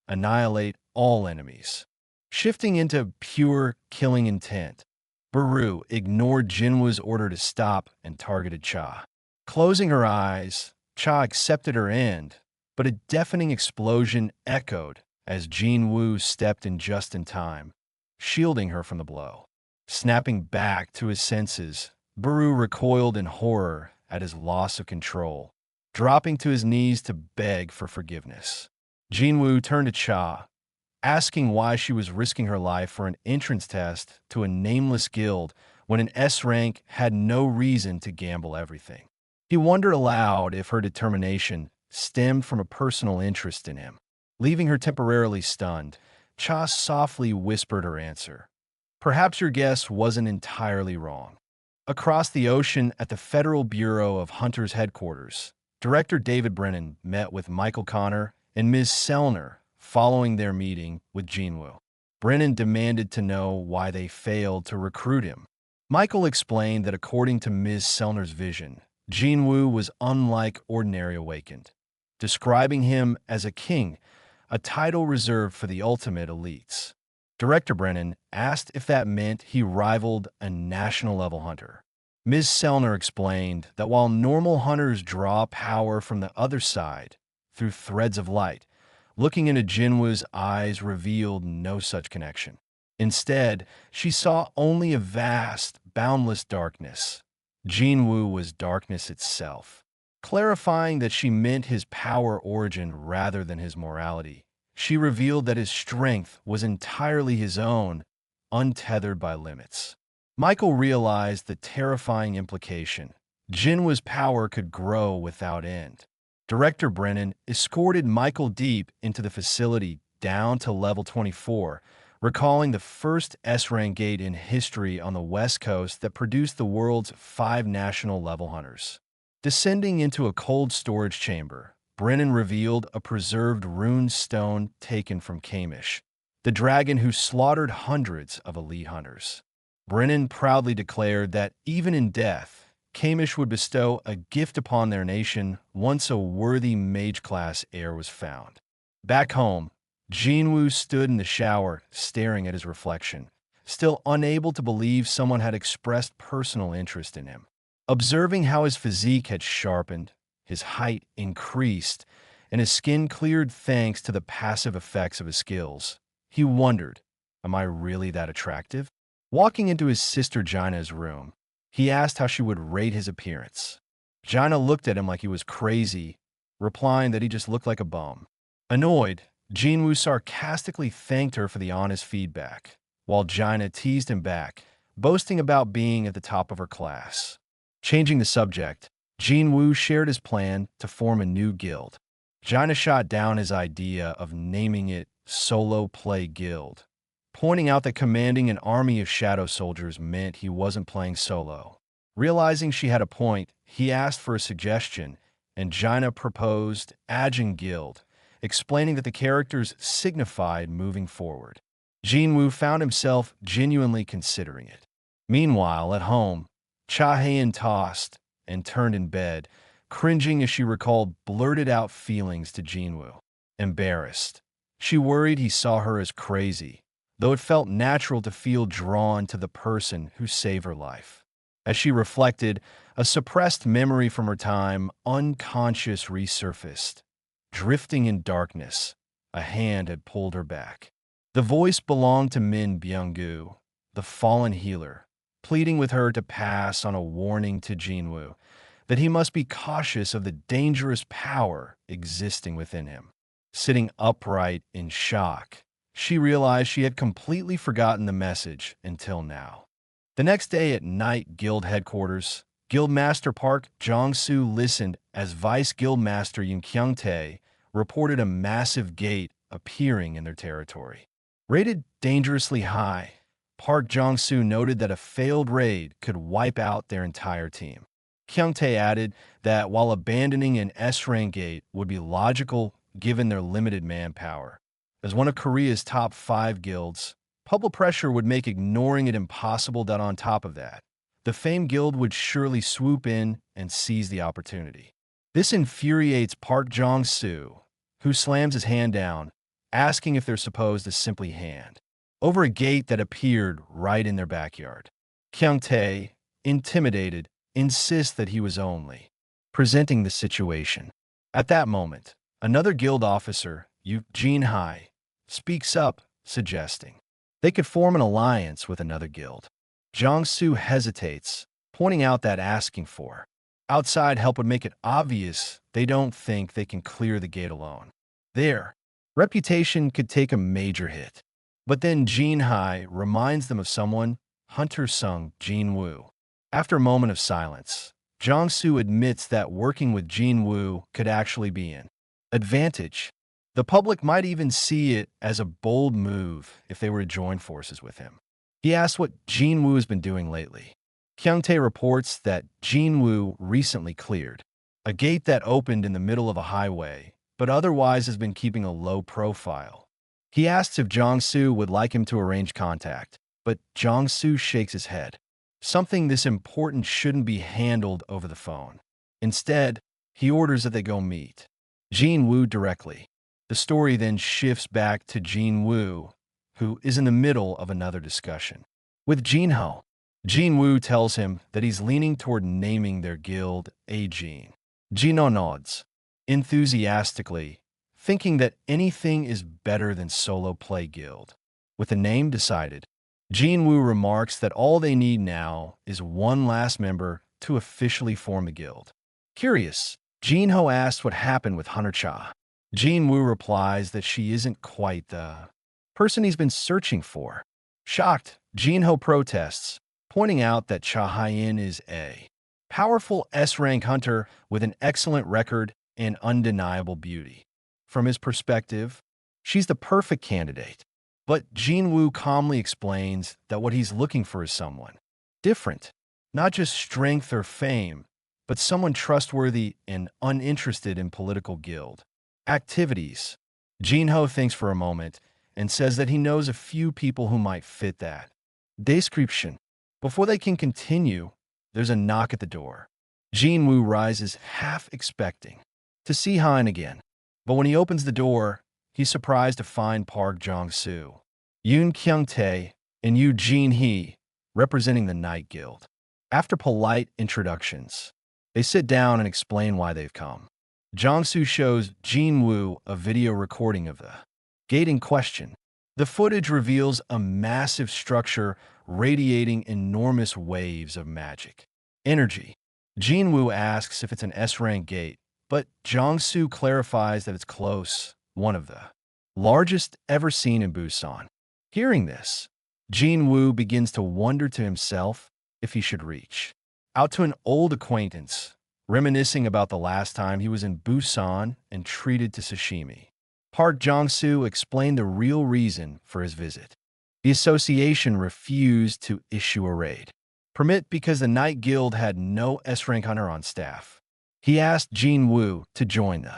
Annihilate all enemies. Shifting into pure killing intent, Baru ignored Jinwoo's order to stop and targeted Cha. Closing her eyes, Cha accepted her end, but a deafening explosion echoed as Jinwoo stepped in just in time, shielding her from the blow. Snapping back to his senses, Baru recoiled in horror at his loss of control, dropping to his knees to beg for forgiveness. Jinwoo turned to Cha, asking why she was risking her life for an entrance test to a nameless guild when an S rank had no reason to gamble everything. He wondered aloud if her determination stemmed from a personal interest in him. Leaving her temporarily stunned, Cha softly whispered her answer. "Perhaps your guess wasn't entirely wrong." Across the ocean at the Federal Bureau of Hunters headquarters, Director David Brennan met with Michael Connor and Ms. Sellner following their meeting with Jinwoo. Brennan demanded to know why they failed to recruit him. Michael explained that according to Ms. Sellner's vision, Jinwoo was unlike ordinary awakened, describing him as a king, a title reserved for the ultimate elites. Director Brennan asked if that meant he rivaled a national-level hunter. Ms. Sellner explained that while normal hunters draw power from the other side through threads of light, looking into Jinwoo's eyes revealed no such connection. Instead, she saw only a vast, boundless darkness. Jinwoo was darkness itself. Clarifying that she meant his power origin rather than his morality, she revealed that his strength was entirely his own, untethered by limits. Michael realized the terrifying implication. Jinwoo's power could grow without end. Director Brennan escorted Michael deep into the facility down to level 24, recalling the first S-rank gate in history on the West Coast that produced the world's 5 national level hunters. Descending into a cold storage chamber, Brennan revealed a preserved rune stone taken from Kamish, the dragon who slaughtered hundreds of elite hunters. Brennan proudly declared that even in death, Kamish would bestow a gift upon their nation once a worthy mage-class heir was found. Back home, Jinwoo stood in the shower, staring at his reflection, still unable to believe someone had expressed personal interest in him. Observing how his physique had sharpened, his height increased, and his skin cleared thanks to the passive effects of his skills, he wondered, am I really that attractive? Walking into his sister Jaina's room, he asked how she would rate his appearance. Jaina looked at him like he was crazy, replying that he just looked like a bum. Annoyed, Jinwoo sarcastically thanked her for the honest feedback, while Jaina teased him back, boasting about being at the top of her class. Changing the subject, Jinwoo shared his plan to form a new guild. Jaina shot down his idea of naming it Solo Play Guild, pointing out that commanding an army of shadow soldiers meant he wasn't playing solo. Realizing she had a point, he asked for a suggestion, and Jaina proposed Ajin Guild, explaining that the characters signified moving forward. Jinwoo found himself genuinely considering it. Meanwhile, at home, Cha-haen tossed and turned in bed, cringing as she recalled blurted-out feelings to Jinwoo. Embarrassed, she worried he saw her as crazy, though it felt natural to feel drawn to the person who saved her life. As she reflected, a suppressed memory from her time, unconscious, resurfaced. Drifting in darkness, a hand had pulled her back. The voice belonged to Min Byung-gu, the fallen healer, pleading with her to pass on a warning to Jinwoo that he must be cautious of the dangerous power existing within him. Sitting upright in shock, she realized she had completely forgotten the message until now. The next day at night guild headquarters, Guildmaster Park Jong-soo listened as Vice Guildmaster Yoon Kyung-tae reported a massive gate appearing in their territory. Rated dangerously high, Park Jong-soo noted that a failed raid could wipe out their entire team. Kyung-tae added that while abandoning an S-rank gate would be logical given their limited manpower, as one of Korea's top 5 guilds, public pressure would make ignoring it impossible. On top of that, the famed guild would surely swoop in and seize the opportunity. This infuriates Park Jong-soo, who slams his hand down, asking if they're supposed to simply hand over a gate that appeared right in their backyard. Kyung-tae, intimidated, insists that he was only presenting the situation. At that moment, another guild officer, Yu Jin-hai, speaks up, suggesting they could form an alliance with another guild. Jong-soo hesitates, pointing out that asking for outside help would make it obvious they don't think they can clear the gate alone. Their reputation could take a major hit. But then Jin-hai reminds them of someone, Hunter Sung Jinwoo. After a moment of silence, Jong-soo admits that working with Jinwoo could actually be an advantage. The public might even see it as a bold move if they were to join forces with him. He asks what Jinwoo has been doing lately. Kyung-tae reports that Jinwoo recently cleared a gate that opened in the middle of a highway, but otherwise has been keeping a low profile. He asks if Jong-soo would like him to arrange contact, but Jong-soo shakes his head. Something this important shouldn't be handled over the phone. Instead, he orders that they go meet Jinwoo directly. The story then shifts back to Jinwoo, who is in the middle of another discussion with Jinho. Jinwoo tells him that he's leaning toward naming their guild A-Jin. Jinho nods enthusiastically, thinking that anything is better than solo play guild. With the name decided, Jinwoo remarks that all they need now is one last member to officially form a guild. Curious, Jinho asks what happened with Hunter Cha. Jinwoo replies that she isn't quite the person he's been searching for. Shocked, Jinho protests, pointing out that Cha Hyen is a powerful S-rank hunter with an excellent record and undeniable beauty. From his perspective, she's the perfect candidate. But Jinwoo calmly explains that what he's looking for is someone different, not just strength or fame, but someone trustworthy and uninterested in political guild activities. Jinho thinks for a moment and says that he knows a few people who might fit that description. Before they can continue, there's a knock at the door. Jinwoo rises, half expecting to see Hein again. But when he opens the door, he's surprised to find Park Jong-soo, Yoon Kyung-tae, and Yoo Jin-hee representing the Night Guild. After polite introductions, they sit down and explain why they've come. Jong-soo shows Jinwoo a video recording of the gate in question. The footage reveals a massive structure radiating enormous waves of magic energy. Jinwoo asks if it's an S-rank gate, but Jong-soo clarifies that it's close, one of the largest ever seen in Busan. Hearing this, Jinwoo begins to wonder to himself if he should reach out to an old acquaintance, reminiscing about the last time he was in Busan and treated to sashimi. Park Jong-soo explained the real reason for his visit. The association refused to issue a raid permit because the Night Guild had no S-rank hunter on staff. He asked Jinwoo to join the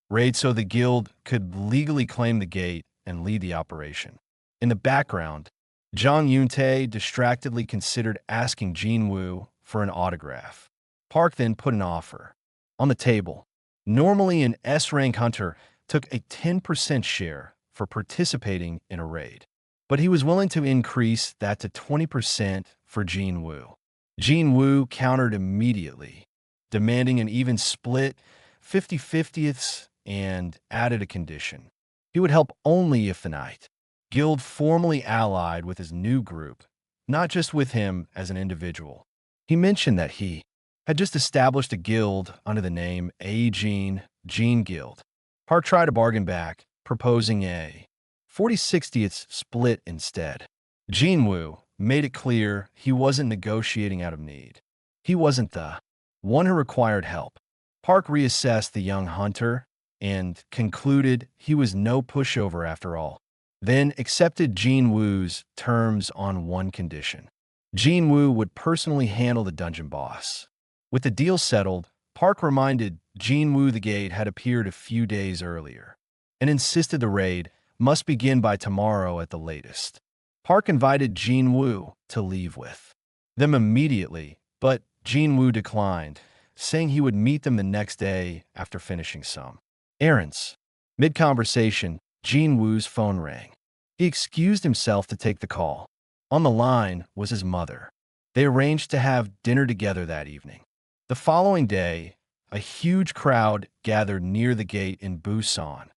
raid so the guild could legally claim the gate and lead the operation. In the background, Jong Yoon-tae distractedly considered asking Jinwoo for an autograph. Park then put an offer on the table. Normally, an S-rank hunter took a 10% share for participating in a raid, but he was willing to increase that to 20% for Jinwoo. Jinwoo countered immediately, demanding an even split 50/50ths and added a condition. He would help only if the Night Guild formally allied with his new group, not just with him as an individual. He mentioned that he had just established a guild under the name A-Jin Guild. Park tried to bargain back, proposing a 40/60ths split instead. Jinwoo made it clear he wasn't negotiating out of need. He wasn't the one who required help. Park reassessed the young hunter and concluded he was no pushover after all, then accepted Jinwoo's terms on one condition. Jinwoo would personally handle the dungeon boss. With the deal settled, Park reminded Jinwoo the gate had appeared a few days earlier and insisted the raid must begin by tomorrow at the latest. Park invited Jinwoo to leave with them immediately, but Jinwoo declined, saying he would meet them the next day after finishing some errands. Mid-conversation, Jinwoo's phone rang. He excused himself to take the call. On the line was his mother. They arranged to have dinner together that evening. The following day, a huge crowd gathered near the gate in Busan,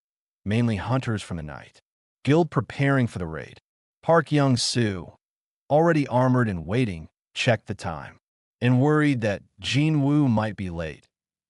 mainly hunters from the Night Guild preparing for the raid. Park Young-soo, already armored and waiting, checked the time and worried that Jinwoo might be late,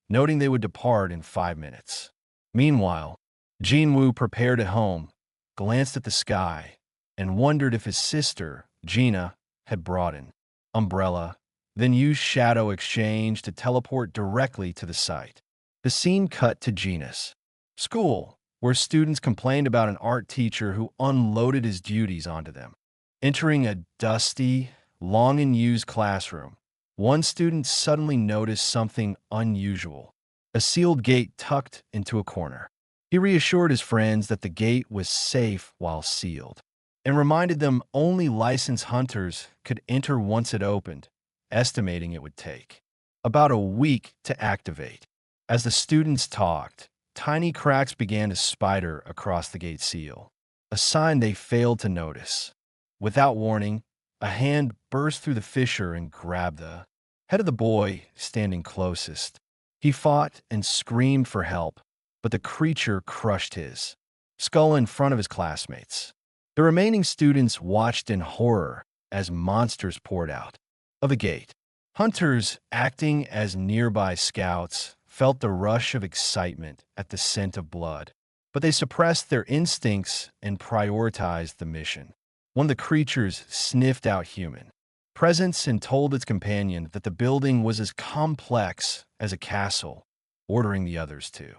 noting they would depart in 5 minutes. Meanwhile, Jinwoo prepared at home, glanced at the sky, and wondered if his sister, Gina, had brought an umbrella, then used Shadow Exchange to teleport directly to the site. The scene cut to Gina's school, where students complained about an art teacher who unloaded his duties onto them. Entering a dusty, long-in-use classroom, one student suddenly noticed something unusual. a sealed gate tucked into a corner. He reassured his friends that the gate was safe while sealed, and reminded them only licensed hunters could enter once it opened, estimating it would take about a week to activate. As the students talked, tiny cracks began to spider across the gate seal, a sign they failed to notice. Without warning, a hand burst through the fissure and grabbed the head of the boy standing closest. He fought and screamed for help, but the creature crushed his skull in front of his classmates. The remaining students watched in horror as monsters poured out of the gate. Hunters, acting as nearby scouts, felt the rush of excitement at the scent of blood, but they suppressed their instincts and prioritized the mission. One of the creatures sniffed out human presence and told its companion that the building was as complex as a castle, ordering the others to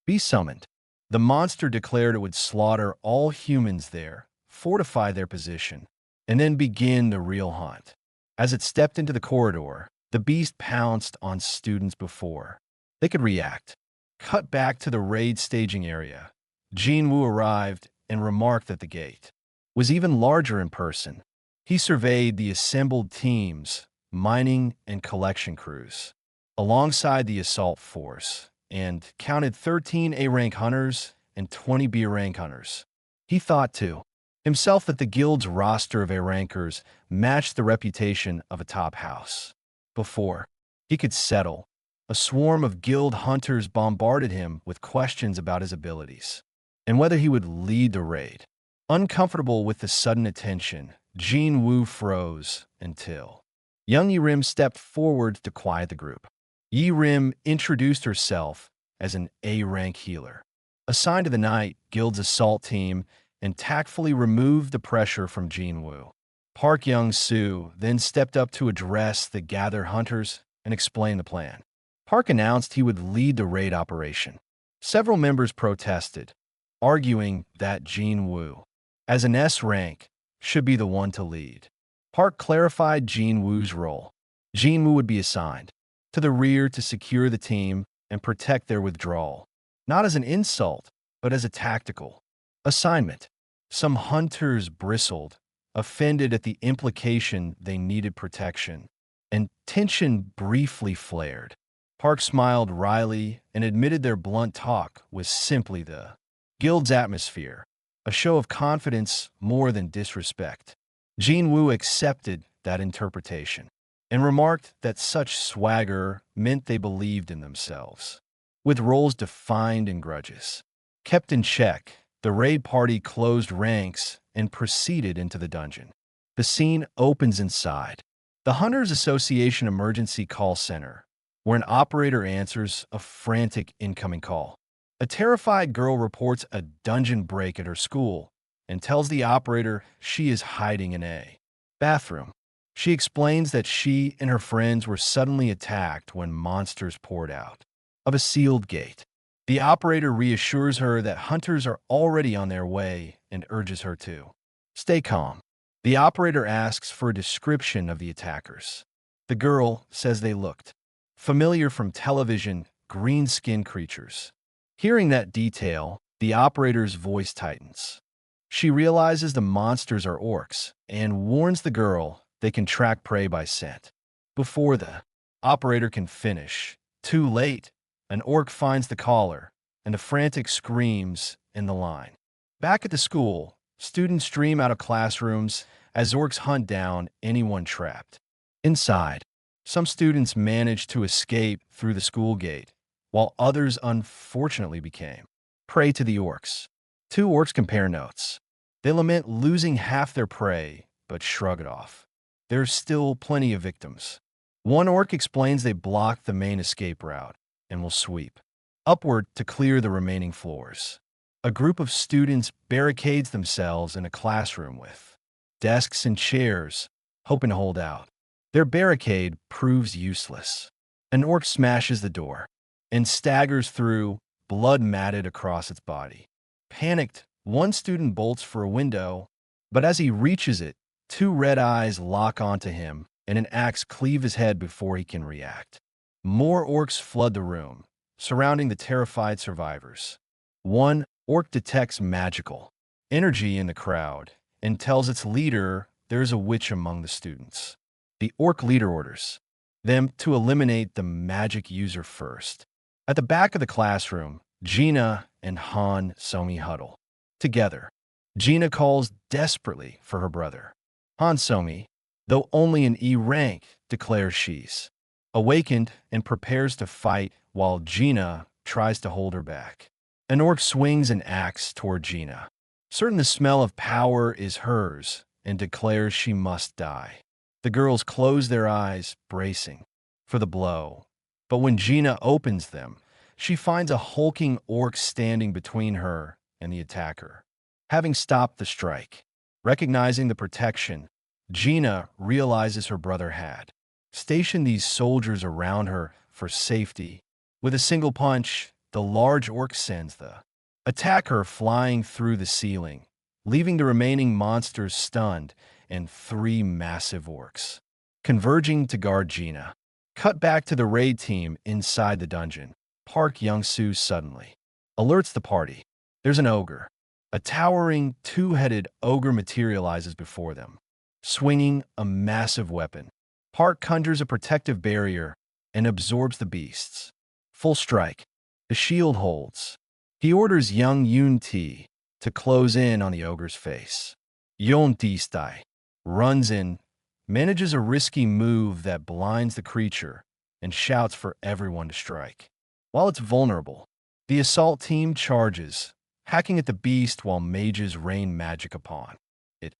be summoned. The monster declared it would slaughter all humans there, fortify their position, and then begin the real hunt. As it stepped into the corridor, the beast pounced on students before they could react. Cut back to the raid staging area. Jinwoo arrived and remarked that the gate was even larger in person. He surveyed the assembled teams, mining and collection crews, alongside the assault force, and counted 13 A-rank hunters and 20 B-rank hunters. He thought, too, himself that the guild's roster of A-rankers matched the reputation of a top house. Before he could settle, a swarm of guild hunters bombarded him with questions about his abilities and whether he would lead the raid. Uncomfortable with the sudden attention, Jinwoo froze until young Yirim stepped forward to quiet the group. Yirim introduced herself as an A-rank healer, assigned to the Night Guild's assault team, and tactfully removed the pressure from Jinwoo. Park Young-soo then stepped up to address the gathered hunters and explain the plan. Park announced he would lead the raid operation. Several members protested, arguing that Jinwoo, as an S rank, should be the one to lead. Park clarified Jinwoo's role. Jinwoo would be assigned to the rear to secure the team and protect their withdrawal, not as an insult, but as a tactical assignment. Some hunters bristled, offended at the implication they needed protection, and tension briefly flared. Park smiled wryly and admitted their blunt talk was simply the guild's atmosphere, a show of confidence more than disrespect. Jinwoo accepted that interpretation and remarked that such swagger meant they believed in themselves. With roles defined and grudges kept in check, the raid party closed ranks and proceeded into the dungeon. The scene opens inside the Hunters Association Emergency Call Center, where an operator answers a frantic incoming call. A terrified girl reports a dungeon break at her school and tells the operator she is hiding in a bathroom. She explains that she and her friends were suddenly attacked when monsters poured out of a sealed gate. The operator reassures her that hunters are already on their way and urges her to stay calm. The operator asks for a description of the attackers. The girl says they looked familiar from television, green-skinned creatures. Hearing that detail, the operator's voice tightens. She realizes the monsters are orcs and warns the girl they can track prey by scent. Before the operator can finish, too late, an orc finds the caller, and the frantic screams in the line. Back at the school, students stream out of classrooms as orcs hunt down anyone trapped. Inside, some students manage to escape through the school gate, while others unfortunately became prey to the orcs. Two orcs compare notes. They lament losing half their prey, but shrug it off. There's still plenty of victims. One orc explains they blocked the main escape route and will sweep upward to clear the remaining floors. A group of students barricades themselves in a classroom with desks and chairs, hoping to hold out. Their barricade proves useless. An orc smashes the door and staggers through, blood matted across its body. Panicked, one student bolts for a window, but as he reaches it, two red eyes lock onto him and an axe cleave his head before he can react. More orcs flood the room, surrounding the terrified survivors. One orc detects magical energy in the crowd and tells its leader there is a witch among the students. The orc leader orders them to eliminate the magic user first. At the back of the classroom, Gina and Han Somi huddle together. Gina calls desperately for her brother. Han Somi, though only an E rank, declares she's awakened and prepares to fight while Gina tries to hold her back. An orc swings an axe toward Gina, certain the smell of power is hers, and declares she must die. The girls close their eyes, bracing for the blow. But when Gina opens them, she finds a hulking orc standing between her and the attacker. Having stopped the strike, recognizing the protection Gina realizes her brother had stationed these soldiers around her for safety. With a single punch, the large orc sends the attacker flying through the ceiling, leaving the remaining monsters stunned and three massive orcs converging to guard Gina. Cut back to the raid team inside the dungeon. Park Young-soo suddenly alerts the party. There's an ogre. A towering, two-headed ogre materializes before them, swinging a massive weapon. Park conjures a protective barrier and absorbs the beasts. Full strike. The shield holds. He orders young Yoon-T to close in on the ogre's face. Yoon-T runs in, manages a risky move that blinds the creature, and shouts for everyone to strike. While it's vulnerable, the assault team charges, hacking at the beast while mages rain magic upon it,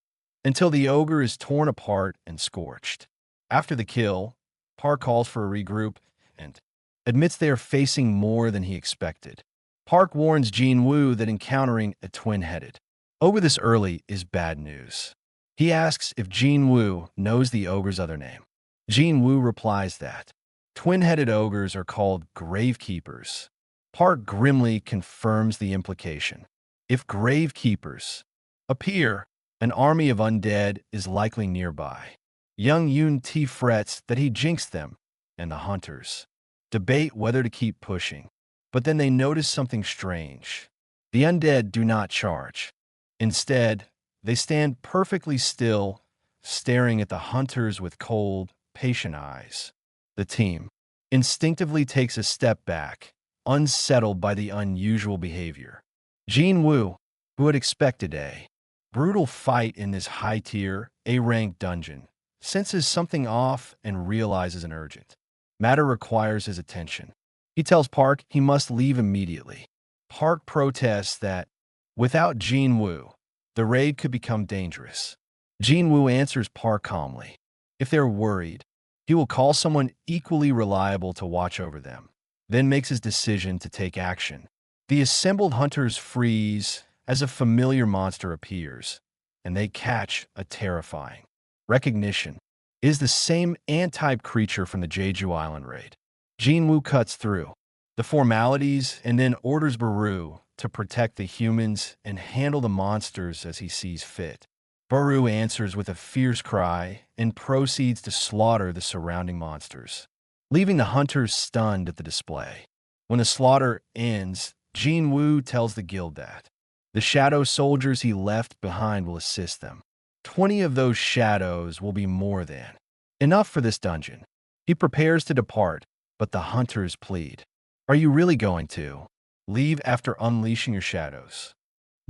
until the ogre is torn apart and scorched. After the kill, Park calls for a regroup and admits they are facing more than he expected. Park warns Jinwoo that encountering a twin-headed ogre this early is bad news. He asks if Jinwoo knows the ogre's other name. Jinwoo replies that twin-headed ogres are called gravekeepers. Park grimly confirms the implication. If gravekeepers appear, an army of undead is likely nearby. Young Yoon-T frets that he jinxed them, and the hunters debate whether to keep pushing. But then they notice something strange. The undead do not charge. Instead, they stand perfectly still, staring at the hunters with cold, patient eyes. The team instinctively takes a step back, unsettled by the unusual behavior. Jinwoo, who had expected a brutal fight in this high-tier, A-rank dungeon, senses something off and realizes an urgent matter requires his attention. He tells Park he must leave immediately. Park protests that, without Jinwoo, the raid could become dangerous. Jinwoo answers Park calmly. If they're worried, he will call someone equally reliable to watch over them, then makes his decision to take action. The assembled hunters freeze as a familiar monster appears, and they catch a terrifying recognition. Is the same Ant-type creature from the Jeju Island raid. Jinwoo cuts through the formalities and then orders Baru to protect the humans and handle the monsters as he sees fit. Baru answers with a fierce cry and proceeds to slaughter the surrounding monsters, leaving the hunters stunned at the display. When the slaughter ends, Jinwoo tells the guild that the shadow soldiers he left behind will assist them. 20 of those shadows will be more than enough for this dungeon. He prepares to depart, but the hunters plead. Are you really going to leave after unleashing your shadows?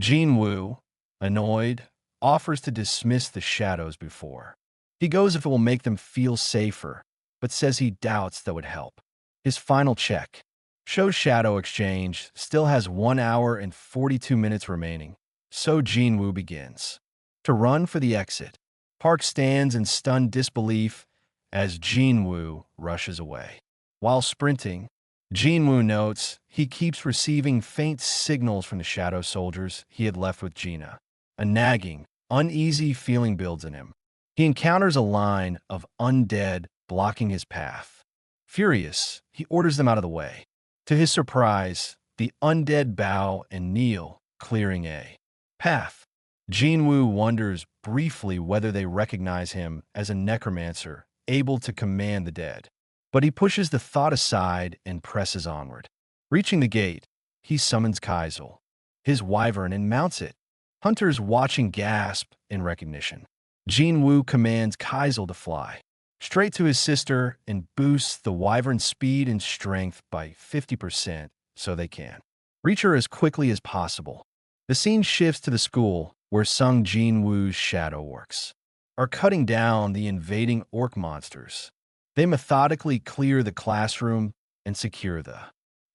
Jinwoo, annoyed, offers to dismiss the shadows before he goes if it will make them feel safer, but says he doubts that would help. His final check shows Shadow Exchange still has 1 hour and 42 minutes remaining, so Jinwoo begins to run for the exit. Park stands in stunned disbelief as Jinwoo rushes away. While sprinting, Jinwoo notes he keeps receiving faint signals from the shadow soldiers he had left with Gina. A nagging, uneasy feeling builds in him. He encounters a line of undead blocking his path. Furious, he orders them out of the way. To his surprise, the undead bow and kneel, clearing a path. Jinwoo wonders briefly whether they recognize him as a necromancer able to command the dead. But he pushes the thought aside and presses onward. Reaching the gate, he summons Kaisel, his wyvern, and mounts it. Hunters watching gasp in recognition. Jinwoo commands Kaisel to fly straight to his sister and boosts the wyvern's speed and strength by 50% so they can reach her as quickly as possible. The scene shifts to the school where Sung Jinwoo's shadow orcs are cutting down the invading orc monsters. They methodically clear the classroom and secure the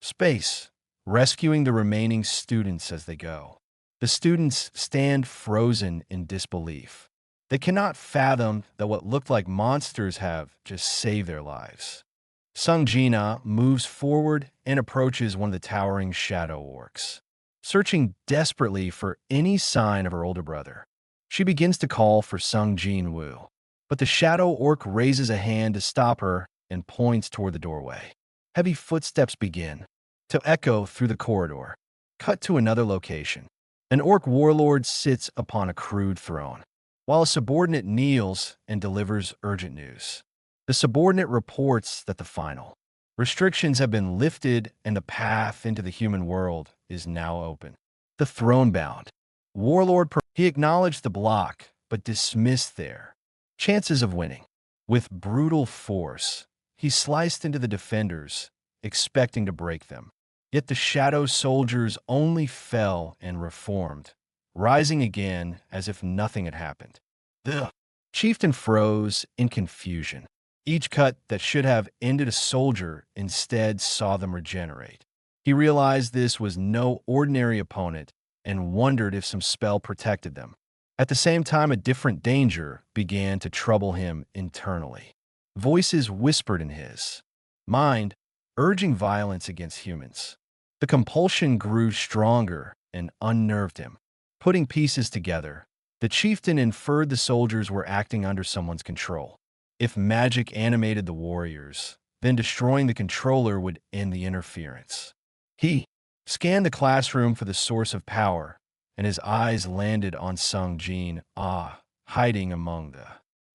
space, rescuing the remaining students as they go. The students stand frozen in disbelief. They cannot fathom that what looked like monsters have just saved their lives. Sung Jina moves forward and approaches one of the towering shadow orcs, searching desperately for any sign of her older brother. She begins to call for Sung Jinwoo, but the shadow orc raises a hand to stop her and points toward the doorway. Heavy footsteps begin to echo through the corridor. Cut to another location. An orc warlord sits upon a crude throne, while a subordinate kneels and delivers urgent news. The subordinate reports that the final restrictions have been lifted and the path into the human world is now open. The throne-bound warlord, he acknowledged the block, but dismissed their chances of winning. With brutal force, he sliced into the defenders, expecting to break them. Yet the shadow soldiers only fell and reformed, rising again as if nothing had happened. The chieftain froze in confusion. Each cut that should have ended a soldier instead saw them regenerate. He realized this was no ordinary opponent and wondered if some spell protected them. At the same time, a different danger began to trouble him internally. Voices whispered in his mind, urging violence against humans. The compulsion grew stronger and unnerved him. Putting pieces together, the chieftain inferred the soldiers were acting under someone's control. If magic animated the warriors, then destroying the controller would end the interference. He scanned the classroom for the source of power, and his eyes landed on Sung Jin, hiding among the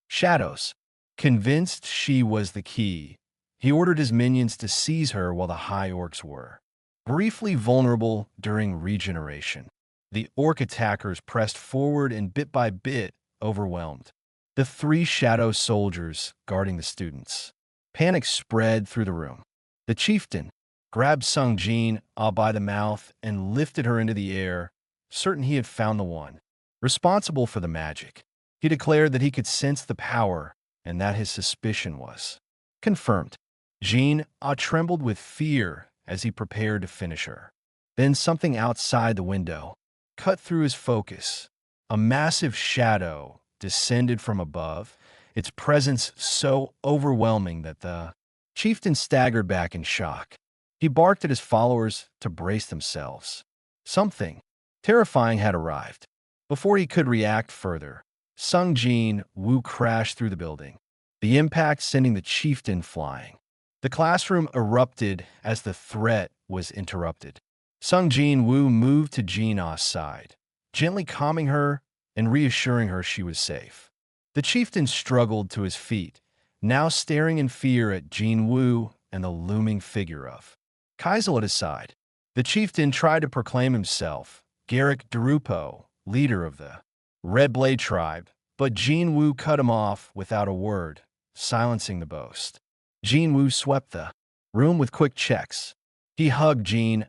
shadows. Convinced she was the key, he ordered his minions to seize her while the high orcs were briefly vulnerable during regeneration. The orc attackers pressed forward and bit by bit overwhelmed the three shadow soldiers guarding the students. Panic spread through the room. The chieftain grabbed Sung Jin by the mouth and lifted her into the air, certain he had found the one responsible for the magic. He declared that he could sense the power and that his suspicion was confirmed. Jin trembled with fear as he prepared to finish her. Then something outside the window cut through his focus. A massive shadow descended from above, its presence so overwhelming that the chieftain staggered back in shock. He barked at his followers to brace themselves. Something terrifying had arrived. Before he could react further, Sung Jinwoo crashed through the building, the impact sending the chieftain flying. The classroom erupted as the threat was interrupted. Sung Jinwoo moved to Jina's side, gently calming her and reassuring her she was safe. The chieftain struggled to his feet, now staring in fear at Jinwoo and the looming figure of Kaisel at his side. The chieftain tried to proclaim himself Garrick Darupo, leader of the Red Blade tribe, but Jinwoo cut him off without a word, silencing the boast. Jinwoo swept the room with quick checks. He hugged Jin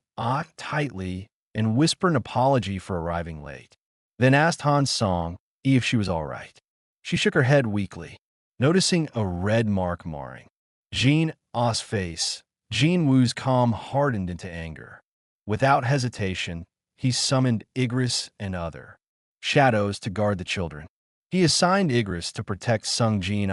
tightly and whispered an apology for arriving late, then asked Han Song if she was all right. She shook her head weakly, noticing a red mark marring Jin's face. Jinwoo's calm hardened into anger. Without hesitation, he summoned Igris and other shadows to guard the children. He assigned Igris to protect Sung Jin,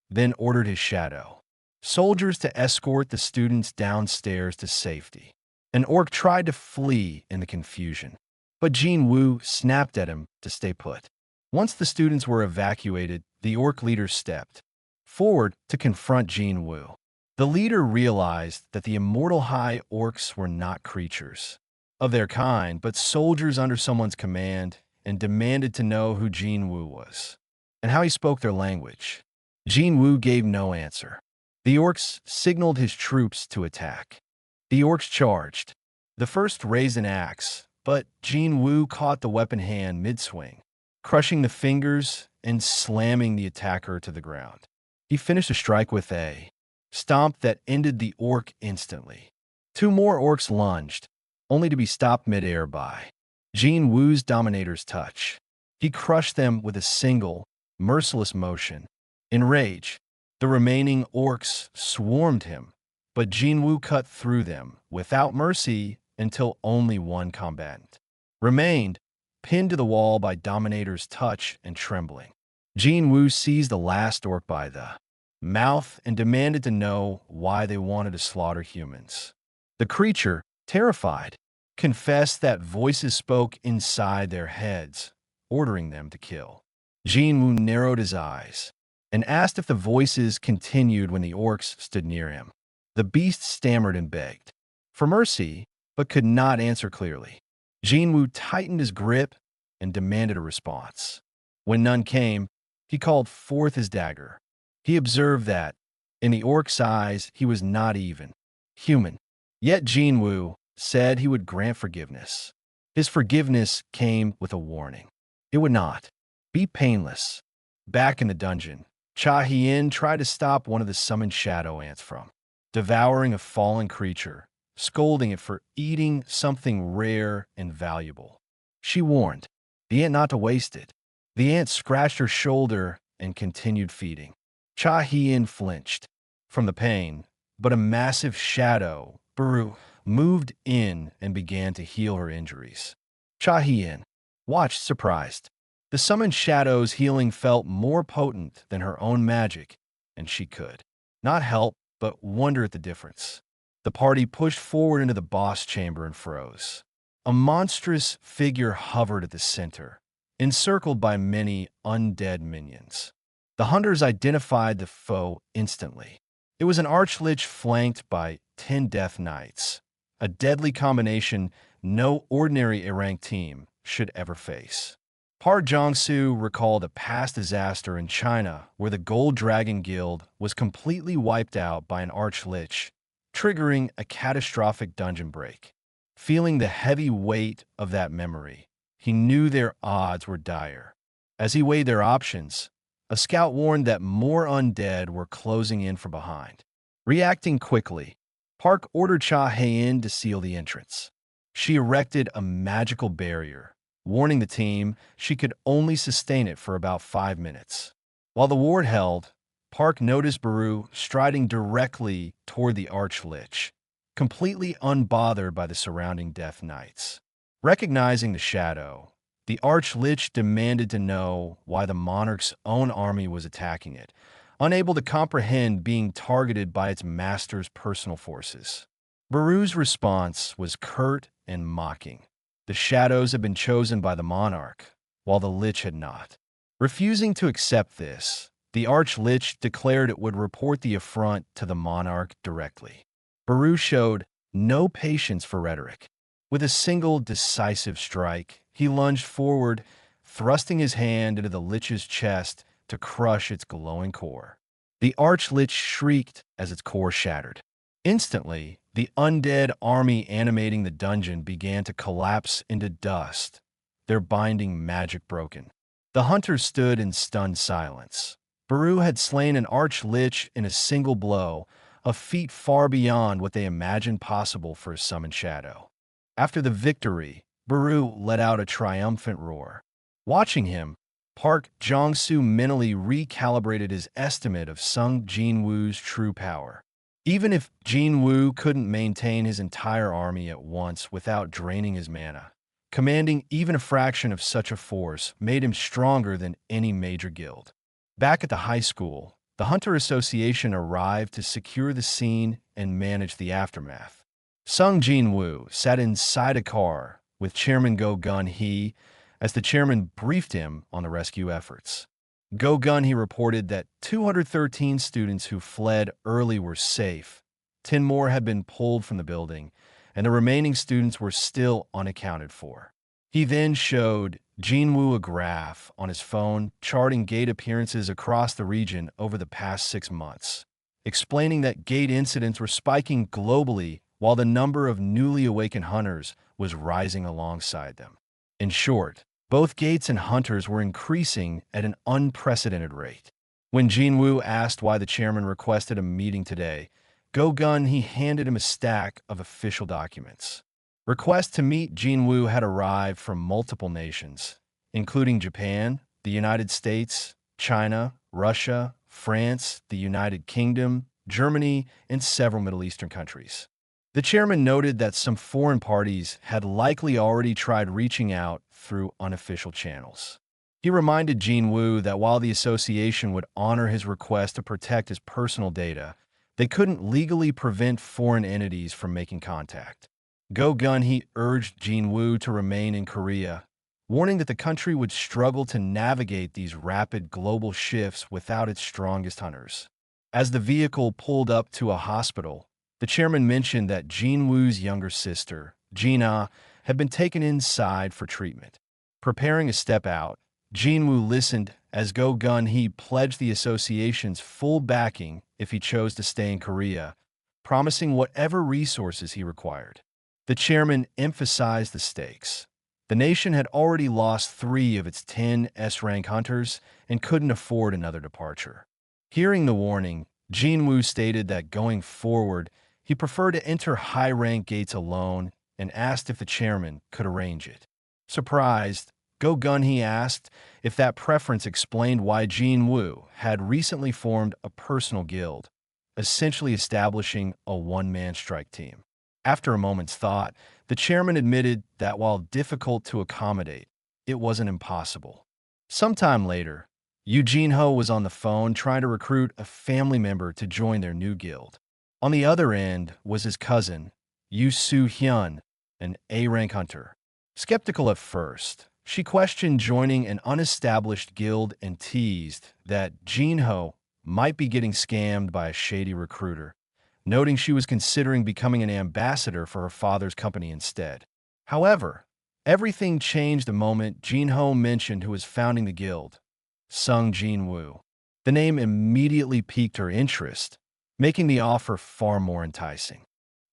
then ordered his shadow soldiers to escort the students downstairs to safety. An orc tried to flee in the confusion, but Jinwoo snapped at him to stay put. Once the students were evacuated, the orc leader stepped forward to confront Jinwoo. The leader realized that the immortal high orcs were not creatures of their kind, but soldiers under someone's command, and demanded to know who Jinwoo was and how he spoke their language. Jinwoo gave no answer. The orcs signaled his troops to attack. The orcs charged. The first raised an axe, but Jinwoo caught the weapon hand mid-swing, crushing the fingers and slamming the attacker to the ground. He finished the strike with a stomp that ended the orc instantly. Two more orcs lunged, only to be stopped midair by Jinwoo's Dominator's touch. He crushed them with a single, merciless motion. In rage, the remaining orcs swarmed him, but Jinwoo cut through them without mercy until only one combatant remained, pinned to the wall by Dominator's touch and trembling. Jinwoo seized the last orc by the mouth and demanded to know why they wanted to slaughter humans. The creature, terrified, confessed that voices spoke inside their heads, ordering them to kill. Jinwoo narrowed his eyes and asked if the voices continued when the orcs stood near him. The beast stammered and begged for mercy, but could not answer clearly. Jinwoo tightened his grip and demanded a response. When none came, he called forth his dagger. He observed that, in the orc's eyes, he was not even human. Yet Jinwoo said he would grant forgiveness. His forgiveness came with a warning. It would not be painless. Back in the dungeon, Cha Hien tried to stop one of the summoned shadow ants from devouring a fallen creature, scolding it for eating something rare and valuable. She warned the ant not to waste it. The ant scratched her shoulder and continued feeding. Cha Hien flinched from the pain, but a massive shadow, Baru, moved in and began to heal her injuries. Cha Hien watched surprised. The summoned shadow's healing felt more potent than her own magic, and she could not help but wonder at the difference. The party pushed forward into the boss chamber and froze. A monstrous figure hovered at the center, encircled by many undead minions. The hunters identified the foe instantly. It was an archlich flanked by 10 death knights, a deadly combination no ordinary A-rank team should ever face. Park Jong-soo recalled a past disaster in China where the Gold Dragon Guild was completely wiped out by an archlich, triggering a catastrophic dungeon break. Feeling the heavy weight of that memory, he knew their odds were dire. As he weighed their options, a scout warned that more undead were closing in from behind. Reacting quickly, Park ordered Cha Hien to seal the entrance. She erected a magical barrier, warning the team she could only sustain it for about 5 minutes. While the ward held, Park noticed Baru striding directly toward the archlich, completely unbothered by the surrounding death knights. Recognizing the shadow, the archlich demanded to know why the monarch's own army was attacking it, unable to comprehend being targeted by its master's personal forces. Baru's response was curt and mocking. The shadows had been chosen by the monarch, while the lich had not. Refusing to accept this, the archlich declared it would report the affront to the monarch directly. Baru showed no patience for rhetoric. With a single decisive strike, he lunged forward, thrusting his hand into the lich's chest to crush its glowing core. The archlich shrieked as its core shattered. Instantly, the undead army animating the dungeon began to collapse into dust, their binding magic broken. The hunters stood in stunned silence. Baru had slain an archlich in a single blow, a feat far beyond what they imagined possible for a summoned shadow. After the victory, Baru let out a triumphant roar. Watching him, Park Jong-soo mentally recalibrated his estimate of Sung Jinwoo's true power. Even if Jinwoo couldn't maintain his entire army at once without draining his mana, commanding even a fraction of such a force made him stronger than any major guild. Back at the high school, the Hunter Association arrived to secure the scene and manage the aftermath. Sung Jinwoo sat inside a car with Chairman Go Gun-hee as the chairman briefed him on the rescue efforts. Go Gun-hee reported that 213 students who fled early were safe, 10 more had been pulled from the building, and the remaining students were still unaccounted for. He then showed Jinwoo a graph on his phone charting gate appearances across the region over the past 6 months, explaining that gate incidents were spiking globally while the number of newly awakened hunters was rising alongside them. In short, both gates and hunters were increasing at an unprecedented rate. When Jinwoo asked why the chairman requested a meeting today, Go-Gun handed him a stack of official documents. Requests to meet Jinwoo had arrived from multiple nations, including Japan, the United States, China, Russia, France, the United Kingdom, Germany, and several Middle Eastern countries. The chairman noted that some foreign parties had likely already tried reaching out through unofficial channels. He reminded Jinwoo that while the association would honor his request to protect his personal data, they couldn't legally prevent foreign entities from making contact. Go-Gun urged Jinwoo to remain in Korea, warning that the country would struggle to navigate these rapid global shifts without its strongest hunters. As the vehicle pulled up to a hospital, the chairman mentioned that Jinwoo's younger sister, Jina, had been taken inside for treatment. Preparing to step out, Jinwoo listened as Go-Gun pledged the association's full backing if he chose to stay in Korea, promising whatever resources he required. The chairman emphasized the stakes. The nation had already lost 3 of its 10 S-rank hunters and couldn't afford another departure. Hearing the warning, Jinwoo stated that going forward, he preferred to enter high-rank gates alone and asked if the chairman could arrange it. Surprised, Go-Gun asked if that preference explained why Jinwoo had recently formed a personal guild, essentially establishing a one-man strike team. After a moment's thought, the chairman admitted that while difficult to accommodate, it wasn't impossible. Sometime later, Eugene Ho was on the phone trying to recruit a family member to join their new guild. On the other end was his cousin, Yu Soo-hyun, an A-rank hunter. Skeptical at first, she questioned joining an unestablished guild and teased that Jin-ho might be getting scammed by a shady recruiter, noting she was considering becoming an ambassador for her father's company instead. However, everything changed the moment Jin-ho mentioned who was founding the guild, Sung Jinwoo. The name immediately piqued her interest, making the offer far more enticing.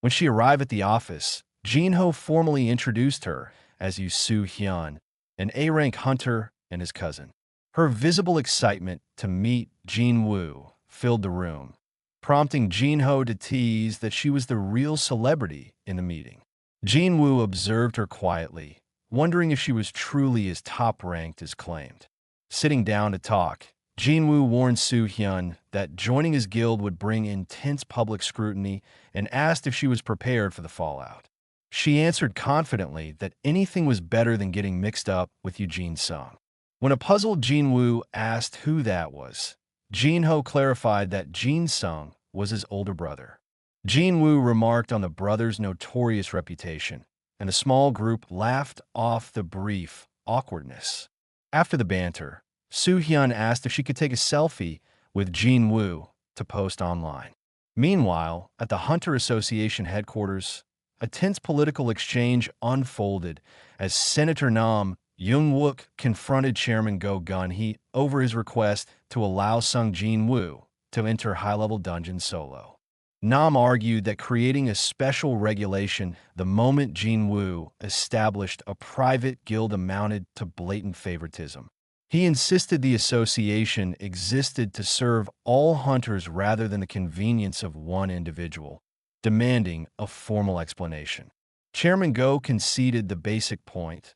When she arrived at the office, Jin-ho formally introduced her as Yu Soo-hyun, an A-rank hunter and his cousin. Her visible excitement to meet Jinwoo filled the room, prompting Jin-ho to tease that she was the real celebrity in the meeting. Jinwoo observed her quietly, wondering if she was truly as top-ranked as claimed. Sitting down to talk, Jinwoo warned Soo-hyun that joining his guild would bring intense public scrutiny and asked if she was prepared for the fallout. She answered confidently that anything was better than getting mixed up with Eugene Sung. When a puzzled Jinwoo asked who that was, Jin-ho clarified that Jin Sung was his older brother. Jinwoo remarked on the brother's notorious reputation, and the small group laughed off the brief awkwardness. After the banter, Soo-hyun asked if she could take a selfie with Jinwoo to post online. Meanwhile, at the Hunter Association headquarters, a tense political exchange unfolded as Senator Nam Young-wook confronted Chairman Go-Gun over his request to allow Sung Jinwoo to enter high-level dungeons solo. Nam argued that creating a special regulation the moment Jinwoo established a private guild amounted to blatant favoritism. He insisted the association existed to serve all hunters rather than the convenience of one individual, demanding a formal explanation. Chairman Go conceded the basic point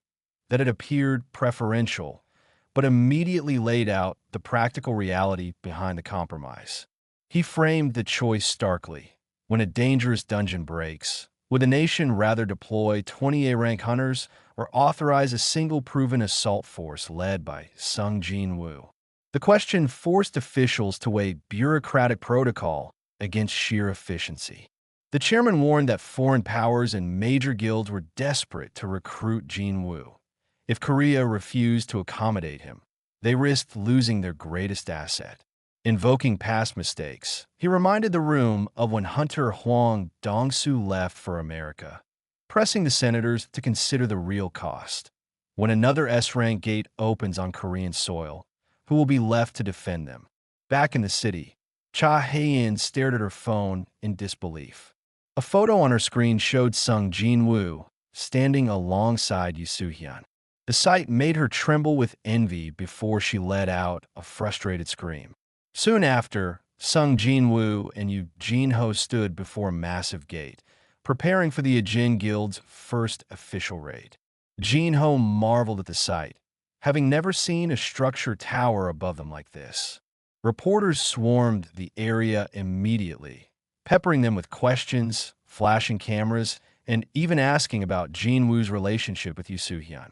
that it appeared preferential, but immediately laid out the practical reality behind the compromise. He framed the choice starkly. When a dangerous dungeon breaks, would the nation rather deploy 20 A-rank hunters or authorize a single proven assault force led by Sung Jinwoo? The question forced officials to weigh bureaucratic protocol against sheer efficiency. The chairman warned that foreign powers and major guilds were desperate to recruit Jinwoo. If Korea refused to accommodate him, they risked losing their greatest asset. Invoking past mistakes, he reminded the room of when Hunter Hwang Dong-soo left for America, pressing the senators to consider the real cost. When another S-rank gate opens on Korean soil, who will be left to defend them? Back in the city, Cha Hae-in stared at her phone in disbelief. A photo on her screen showed Sung Jinwoo standing alongside Yoo Soo-hyun. The sight made her tremble with envy before she let out a frustrated scream. Soon after, Sung Jinwoo and Yoo Jin-ho stood before a massive gate, preparing for the Ajin Guild's first official raid. Jin-ho marveled at the sight, having never seen a structure tower above them like this. Reporters swarmed the area immediately, peppering them with questions, flashing cameras, and even asking about Jinwoo's relationship with Yoo Soo-hyun.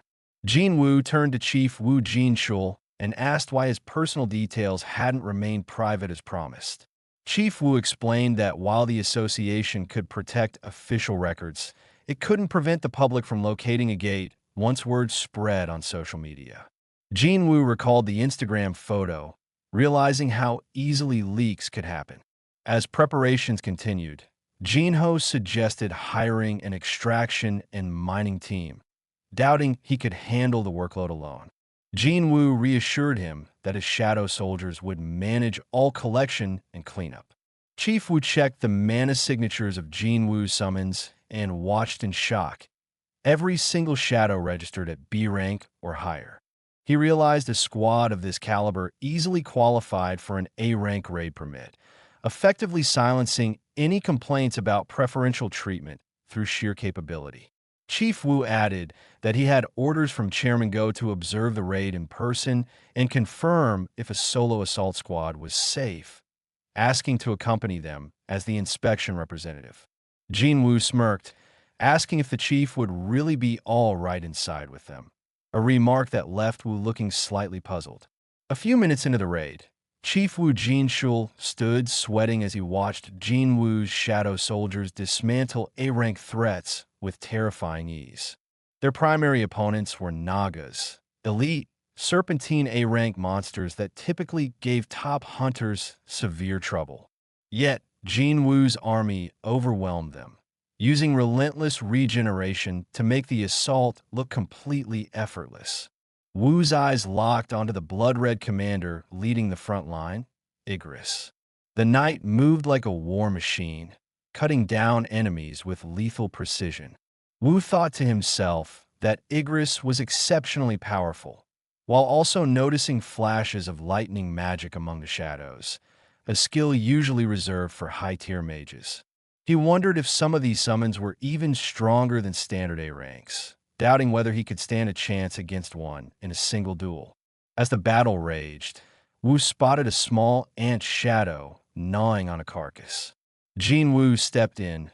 Jinwoo turned to Chief Woo Jin-chul and asked why his personal details hadn't remained private as promised. Chief Woo explained that while the association could protect official records, it couldn't prevent the public from locating a gate once word spread on social media. Jinwoo recalled the Instagram photo, realizing how easily leaks could happen. As preparations continued, Jinho suggested hiring an extraction and mining team, doubting he could handle the workload alone. Jinwoo reassured him that his shadow soldiers would manage all collection and cleanup. Chief Woo checked the mana signatures of Jinwoo's summons and watched in shock. Every single shadow registered at B rank or higher. He realized a squad of this caliber easily qualified for an A rank raid permit, effectively silencing any complaints about preferential treatment through sheer capability. Chief Woo added that he had orders from Chairman Go to observe the raid in person and confirm if a solo assault squad was safe, asking to accompany them as the inspection representative. Jinwoo smirked, asking if the chief would really be all right inside with them, a remark that left Woo looking slightly puzzled. A few minutes into the raid, Chief Woo Jin-chul stood sweating as he watched Jinwoo's shadow soldiers dismantle A-rank threats with terrifying ease. Their primary opponents were Nagas, elite, serpentine A-rank monsters that typically gave top hunters severe trouble. Yet, Jinwoo's army overwhelmed them, using relentless regeneration to make the assault look completely effortless. Woo's eyes locked onto the blood-red commander leading the front line, Igris. The knight moved like a war machine, cutting down enemies with lethal precision. Woo thought to himself that Igris was exceptionally powerful, while also noticing flashes of lightning magic among the shadows, a skill usually reserved for high-tier mages. He wondered if some of these summons were even stronger than standard A ranks, doubting whether he could stand a chance against one in a single duel. As the battle raged, Woo spotted a small ant shadow gnawing on a carcass. Jinwoo stepped in,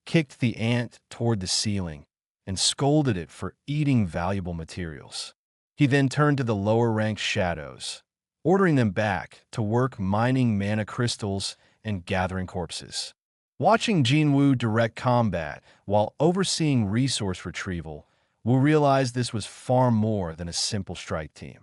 kicked the ant toward the ceiling, and scolded it for eating valuable materials. He then turned to the lower-ranked shadows, ordering them back to work mining mana crystals and gathering corpses. Watching Jinwoo direct combat while overseeing resource retrieval, Woo realized this was far more than a simple strike team.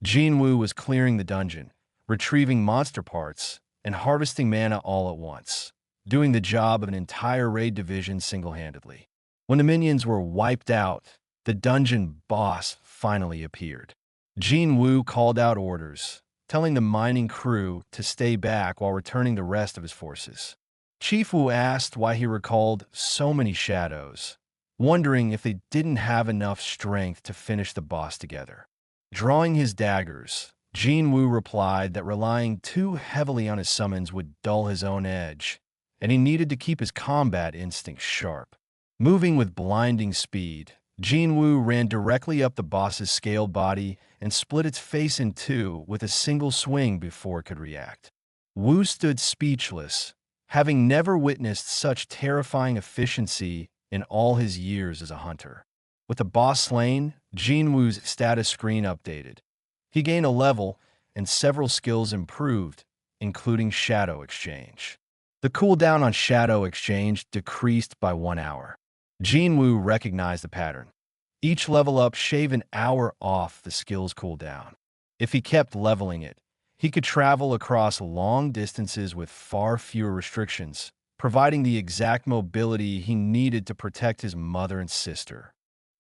Jinwoo was clearing the dungeon, retrieving monster parts, and harvesting mana all at once, doing the job of an entire raid division single-handedly. When the minions were wiped out, the dungeon boss finally appeared. Jinwoo called out orders, telling the mining crew to stay back while returning the rest of his forces. Chief Woo asked why he recalled so many shadows, wondering if they didn't have enough strength to finish the boss together. Drawing his daggers, Jinwoo replied that relying too heavily on his summons would dull his own edge, and he needed to keep his combat instincts sharp. Moving with blinding speed, Jinwoo ran directly up the boss's scaled body and split its face in two with a single swing before it could react. Woo stood speechless, having never witnessed such terrifying efficiency in all his years as a hunter. With the boss slain, Jinwoo's status screen updated. He gained a level, and several skills improved, including Shadow Exchange. The cooldown on Shadow Exchange decreased by 1 hour. Jinwoo recognized the pattern. Each level up shaved an hour off the skill's cooldown. If he kept leveling it, he could travel across long distances with far fewer restrictions, providing the exact mobility he needed to protect his mother and sister.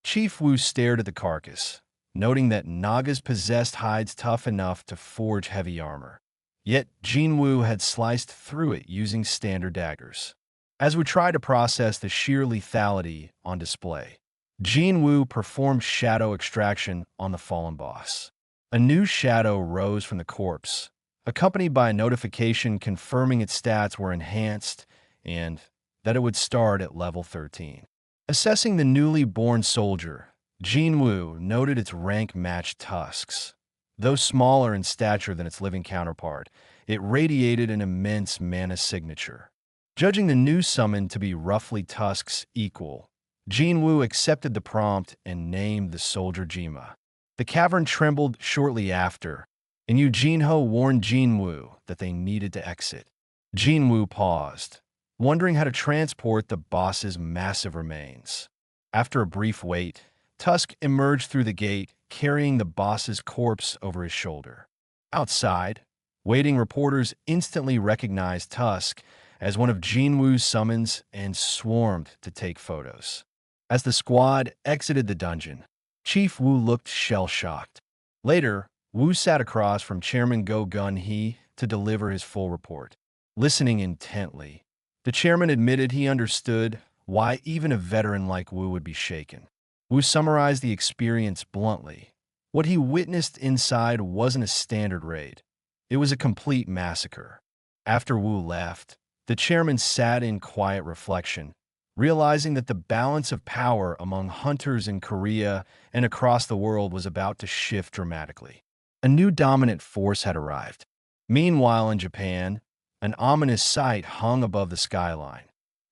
Chief Woo stared at the carcass, noting that Nagas possessed hides tough enough to forge heavy armor. Yet Jinwoo had sliced through it using standard daggers. As we try to process the sheer lethality on display, Jinwoo performed shadow extraction on the fallen boss. A new shadow rose from the corpse, accompanied by a notification confirming its stats were enhanced and that it would start at level 13. Assessing the newly born soldier, Jinwoo noted its rank matched tusks. Though smaller in stature than its living counterpart, it radiated an immense mana signature. Judging the new summon to be roughly tusks equal, Jinwoo accepted the prompt and named the soldier Jima. The cavern trembled shortly after, and Eugene-ho warned Jinwoo that they needed to exit. Jinwoo paused, wondering how to transport the boss's massive remains. After a brief wait, Tusk emerged through the gate, carrying the boss's corpse over his shoulder. Outside, waiting reporters instantly recognized Tusk as one of Jinwoo's summons and swarmed to take photos. As the squad exited the dungeon, Chief Wu looked shell-shocked. Later, Wu sat across from Chairman Go Gun-hee to deliver his full report. Listening intently, the chairman admitted he understood why even a veteran like Wu would be shaken. Wu summarized the experience bluntly. What he witnessed inside wasn't a standard raid. It was a complete massacre. After Wu left, the chairman sat in quiet reflection, realizing that the balance of power among hunters in Korea and across the world was about to shift dramatically. A new dominant force had arrived. Meanwhile, in Japan, an ominous sight hung above the skyline.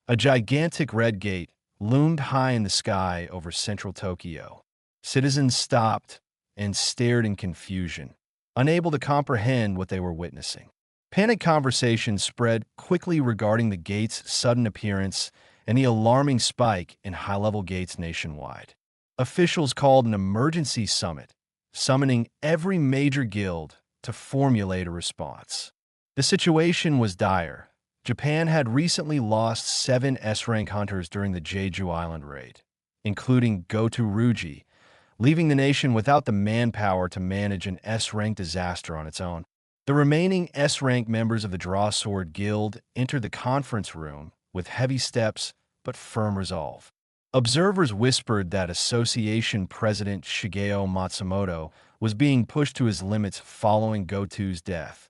A gigantic red gate loomed high in the sky over central Tokyo. Citizens stopped and stared in confusion, unable to comprehend what they were witnessing. Panic conversations spread quickly regarding the gate's sudden appearance and the alarming spike in high-level gates nationwide. Officials called an emergency summit, summoning every major guild to formulate a response. The situation was dire. Japan had recently lost 7 S-rank hunters during the Jeju Island raid, including Goto Ruji, leaving the nation without the manpower to manage an S-rank disaster on its own. The remaining S-rank members of the Draw Sword Guild entered the conference room with heavy steps but firm resolve. Observers whispered that Association President Shigeo Matsumoto was being pushed to his limits following Goto's death,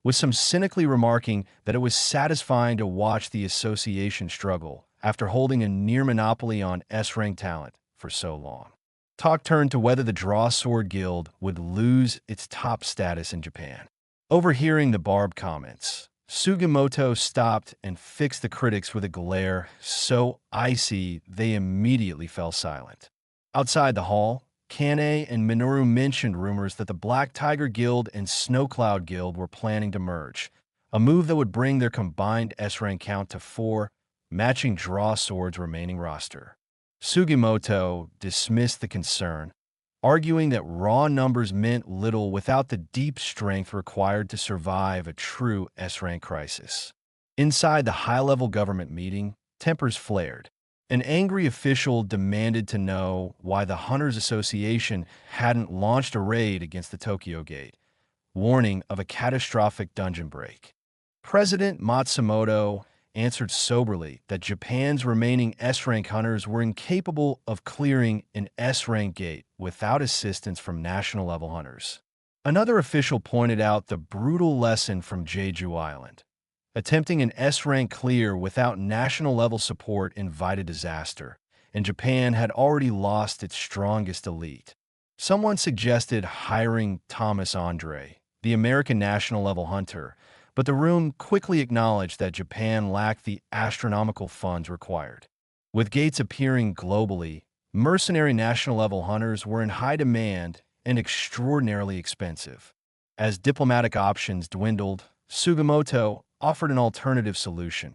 with some cynically remarking that it was satisfying to watch the association struggle after holding a near monopoly on S-rank talent for so long. Talk turned to whether the Draw Sword Guild would lose its top status in Japan. Overhearing the barbed comments, Sugimoto stopped and fixed the critics with a glare so icy they immediately fell silent. Outside the hall, Kane and Minoru mentioned rumors that the Black Tiger Guild and Snow Cloud Guild were planning to merge, a move that would bring their combined S-rank count to 4, matching Draw Sword's remaining roster. Sugimoto dismissed the concern, arguing that raw numbers meant little without the deep strength required to survive a true S-rank crisis. Inside the high-level government meeting, tempers flared. An angry official demanded to know why the Hunters Association hadn't launched a raid against the Tokyo Gate, warning of a catastrophic dungeon break. President Matsumoto answered soberly that Japan's remaining S-rank hunters were incapable of clearing an S-rank gate without assistance from national-level hunters. Another official pointed out the brutal lesson from Jeju Island. Attempting an S-rank clear without national-level support invited disaster, and Japan had already lost its strongest elite. Someone suggested hiring Thomas Andre, the American national-level hunter, but the room quickly acknowledged that Japan lacked the astronomical funds required. With gates appearing globally, mercenary national-level hunters were in high demand and extraordinarily expensive. As diplomatic options dwindled, Sugimoto offered an alternative solution,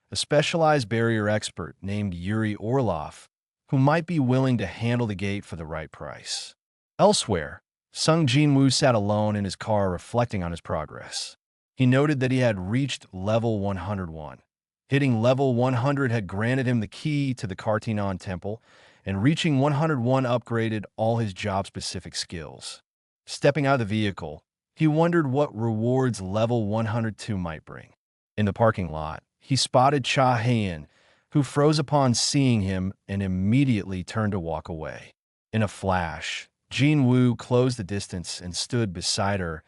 a specialized barrier expert named Yuri Orlov, who might be willing to handle the gate for the right price. Elsewhere, Sung Jinwoo sat alone in his car reflecting on his progress. He noted that he had reached level 101. Hitting level 100 had granted him the key to the Kartinon Temple, and reaching 101 upgraded all his job-specific skills. Stepping out of the vehicle, he wondered what rewards level 102 might bring. In the parking lot, he spotted Cha Hayan, who froze upon seeing him and immediately turned to walk away. In a flash, Jinwoo closed the distance and stood beside her,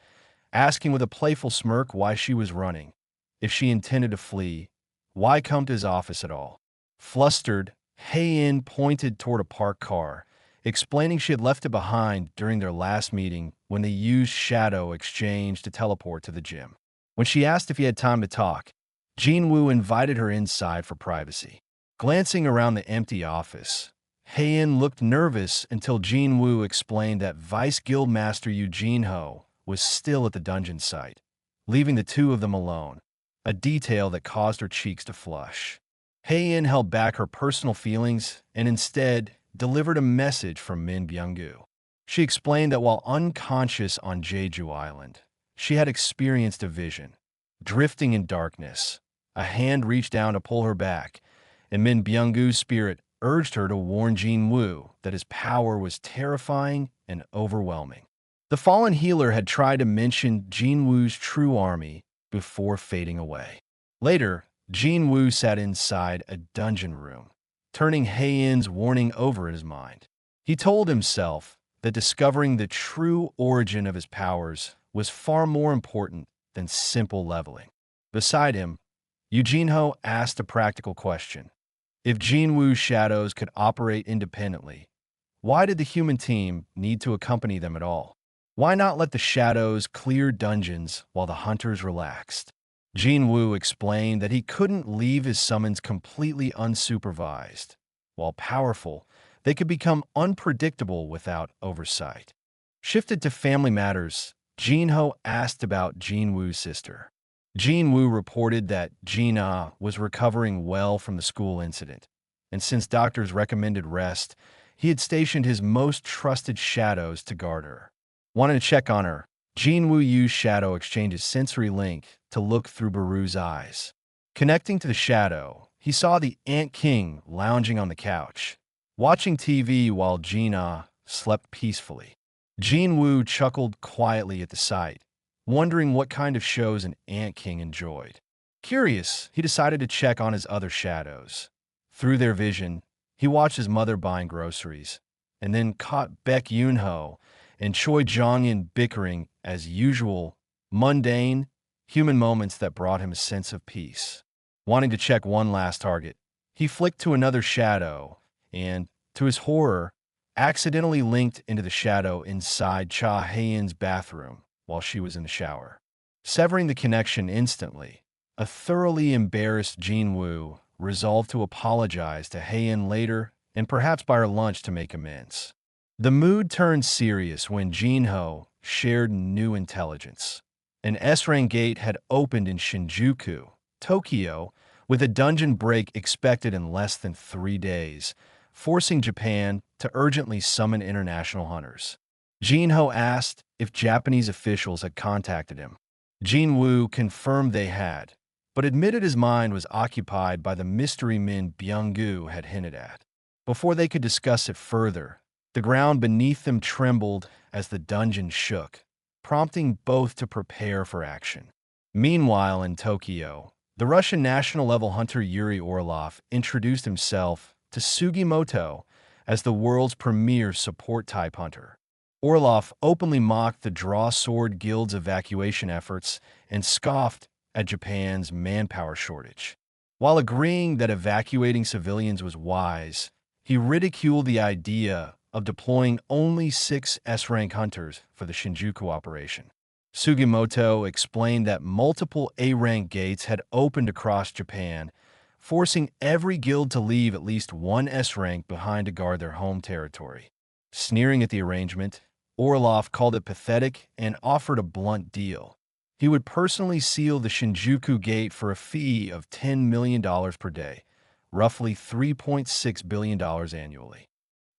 asking with a playful smirk why she was running. If she intended to flee, why come to his office at all? Flustered, Hayan pointed toward a parked car, explaining she had left it behind during their last meeting when they used Shadow Exchange to teleport to the gym. When she asked if he had time to talk, Jinwoo invited her inside for privacy. Glancing around the empty office, Hayan looked nervous until Jinwoo explained that Vice Guildmaster Eugene Ho was still at the dungeon site, leaving the two of them alone, a detail that caused her cheeks to flush. Hayan held back her personal feelings and instead delivered a message from Min Byung-gu. She explained that while unconscious on Jeju Island, she had experienced a vision. Drifting in darkness, a hand reached down to pull her back, and Min Byung-gu's spirit urged her to warn Jinwoo that his power was terrifying and overwhelming. The fallen healer had tried to mention Jinwoo's true army before fading away. Later, Jinwoo sat inside a dungeon room, turning Hayan's warning over in his mind. He told himself that discovering the true origin of his powers was far more important than simple leveling. Beside him, Eugene Ho asked a practical question. If Jinwoo's shadows could operate independently, why did the human team need to accompany them at all? Why not let the shadows clear dungeons while the hunters relaxed? Jinwoo explained that he couldn't leave his summons completely unsupervised. While powerful, they could become unpredictable without oversight. Shifted to family matters, Jinho asked about Jinwoo's sister. Jinwoo reported that Jina was recovering well from the school incident, and since doctors recommended rest, he had stationed his most trusted shadows to guard her. Wanting to check on her, Jinwoo used Shadow Exchange's sensory link to look through Baru's eyes. Connecting to the shadow, he saw the Ant King lounging on the couch, watching TV while Jina slept peacefully. Jinwoo chuckled quietly at the sight, wondering what kind of shows an Ant King enjoyed. Curious, he decided to check on his other shadows. Through their vision, he watched his mother buying groceries, and then caught Baek Yoon-ho and Choi Jong-in bickering as usual, mundane, human moments that brought him a sense of peace. Wanting to check one last target, he flicked to another shadow and, to his horror, accidentally linked into the shadow inside Cha Hayan's bathroom while she was in the shower. Severing the connection instantly, a thoroughly embarrassed Jinwoo resolved to apologize to Hayan later and perhaps buy her lunch to make amends. The mood turned serious when Jinho shared new intelligence. An S-rank gate had opened in Shinjuku, Tokyo, with a dungeon break expected in less than 3 days, forcing Japan to urgently summon international hunters. Jinho asked if Japanese officials had contacted him. Jinwoo confirmed they had, but admitted his mind was occupied by the mystery Min Byung-gu had hinted at. Before they could discuss it further, the ground beneath them trembled as the dungeon shook, prompting both to prepare for action. Meanwhile, in Tokyo, the Russian national-level hunter Yuri Orlov introduced himself to Sugimoto as the world's premier support-type hunter. Orlov openly mocked the Draw Sword Guild's evacuation efforts and scoffed at Japan's manpower shortage. While agreeing that evacuating civilians was wise, he ridiculed the idea of deploying only 6 S-rank hunters for the Shinjuku operation. Sugimoto explained that multiple A-rank gates had opened across Japan, forcing every guild to leave at least 1 S-rank behind to guard their home territory. Sneering at the arrangement, Orlov called it pathetic and offered a blunt deal. He would personally seal the Shinjuku gate for a fee of $10 million per day, roughly $3.6 billion annually.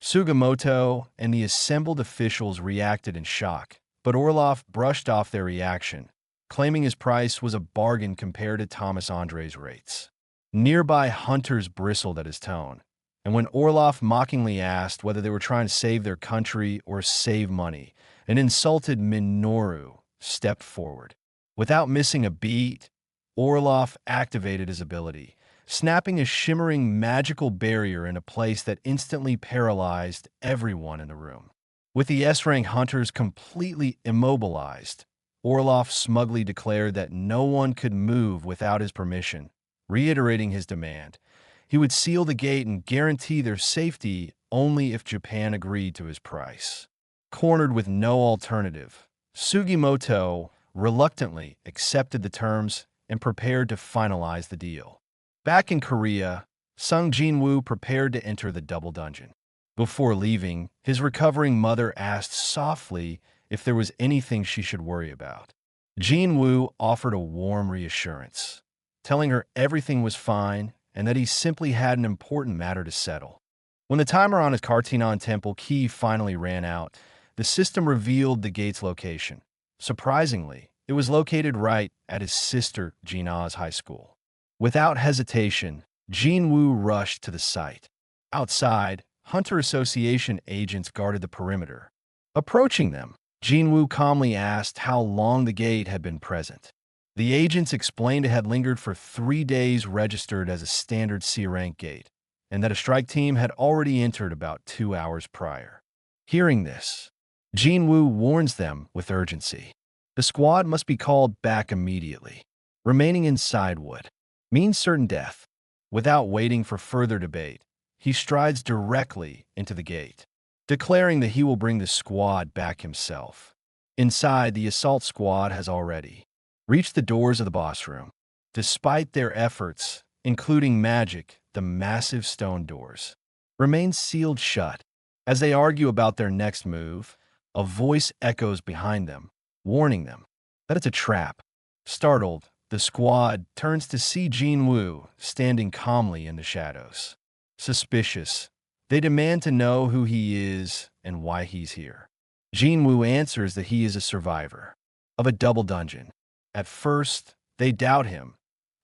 Sugimoto and the assembled officials reacted in shock, but Orlov brushed off their reaction, claiming his price was a bargain compared to Thomas Andre's rates. Nearby hunters bristled at his tone, and when Orlov mockingly asked whether they were trying to save their country or save money, an insulted Minoru stepped forward. Without missing a beat, Orloff activated his ability, snapping a shimmering magical barrier in a place that instantly paralyzed everyone in the room. With the S-rank hunters completely immobilized, Orloff smugly declared that no one could move without his permission, reiterating his demand. He would seal the gate and guarantee their safety only if Japan agreed to his price. Cornered with no alternative, Sugimoto reluctantly accepted the terms and prepared to finalize the deal. Back in Korea, Sung Jinwoo prepared to enter the double dungeon. Before leaving, his recovering mother asked softly if there was anything she should worry about. Jinwoo offered a warm reassurance, telling her everything was fine and that he simply had an important matter to settle. When the timer on his Kartinon temple key finally ran out, the system revealed the gate's location. Surprisingly, it was located right at his sister Jina's high school. Without hesitation, Jinwoo rushed to the site. Outside, Hunter Association agents guarded the perimeter. Approaching them, Jinwoo calmly asked how long the gate had been present. The agents explained it had lingered for 3 days, registered as a standard C-rank gate, and that a strike team had already entered about 2 hours prior. Hearing this, Jinwoo warns them with urgency. The squad must be called back immediately. Remaining inside would mean certain death. Without waiting for further debate, he strides directly into the gate, declaring that he will bring the squad back himself. Inside, the assault squad has already reached the doors of the boss room. Despite their efforts, including magic, the massive stone doors remain sealed shut. As they argue about their next move, a voice echoes behind them, warning them that it's a trap. Startled, the squad turns to see Jinwoo standing calmly in the shadows. Suspicious, they demand to know who he is and why he's here. Jinwoo answers that he is a survivor of a double dungeon. At first, they doubt him,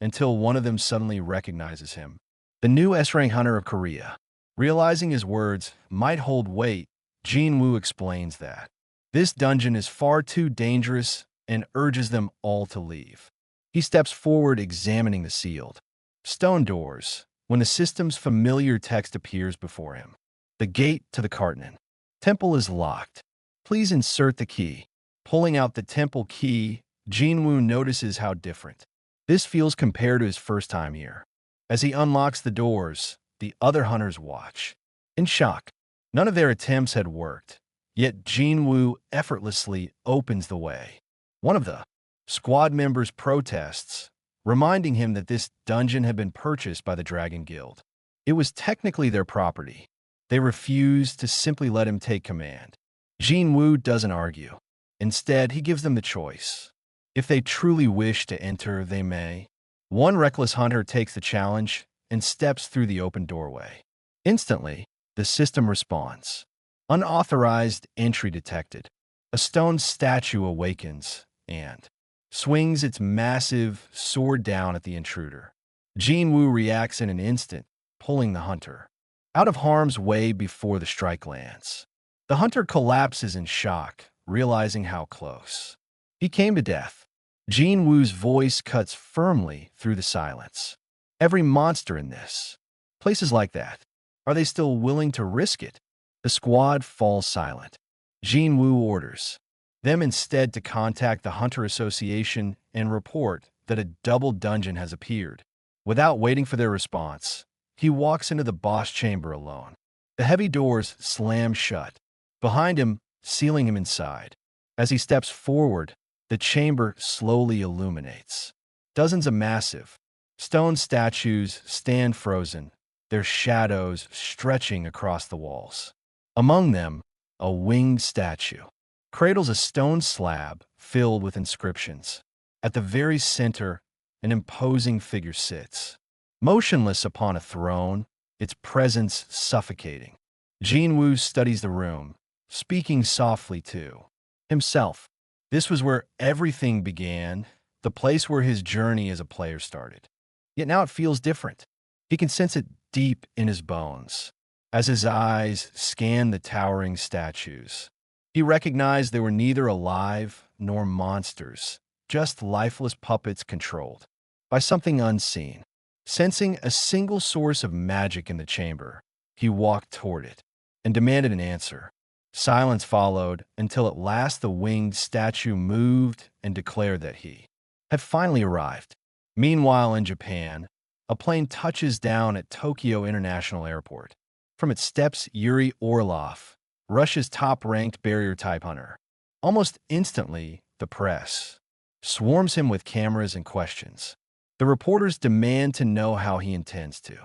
until one of them suddenly recognizes him. The new S-rank hunter of Korea. Realizing his words might hold weight, Jinwoo explains that this dungeon is far too dangerous and urges them all to leave. He steps forward, examining the sealed stone doors, when the system's familiar text appears before him. The gate to the Kartinon temple is locked. Please insert the key. Pulling out the temple key, Jinwoo notices how different this feels compared to his first time here. As he unlocks the doors, the other hunters watch. In shock, none of their attempts had worked, yet Jinwoo effortlessly opens the way. One of the squad members protests, reminding him that this dungeon had been purchased by the Dragon Guild. It was technically their property. They refuse to simply let him take command. Jinwoo doesn't argue. Instead, he gives them the choice. If they truly wish to enter, they may. One reckless hunter takes the challenge and steps through the open doorway. Instantly, the system responds. Unauthorized entry detected. A stone statue awakens and swings its massive sword down at the intruder. Jinwoo reacts in an instant, pulling the hunter out of harm's way before the strike lands. The hunter collapses in shock, realizing how close he came to death. Jinwoo's voice cuts firmly through the silence. Every monster in this, places like that, are they still willing to risk it? The squad falls silent. Jinwoo orders them instead to contact the Hunter Association and report that a double dungeon has appeared. Without waiting for their response, he walks into the boss chamber alone. The heavy doors slam shut behind him, sealing him inside. As he steps forward, the chamber slowly illuminates. Dozens of massive stone statues stand frozen, their shadows stretching across the walls. Among them, a winged statue cradles a stone slab filled with inscriptions. At the very center, an imposing figure sits, motionless upon a throne, its presence suffocating. Jinwoo studies the room, speaking softly to himself. This was where everything began, the place where his journey as a player started. Yet now it feels different. He can sense it deep in his bones. As his eyes scan the towering statues, he recognized they were neither alive nor monsters, just lifeless puppets controlled by something unseen. Sensing a single source of magic in the chamber, he walked toward it and demanded an answer. Silence followed until at last the winged statue moved and declared that he had finally arrived. Meanwhile, in Japan, a plane touches down at Tokyo International Airport. From its steps, Yuri Orlov, Russia's top-ranked barrier-type hunter. Almost instantly, the press swarms him with cameras and questions. The reporters demand to know how he intends to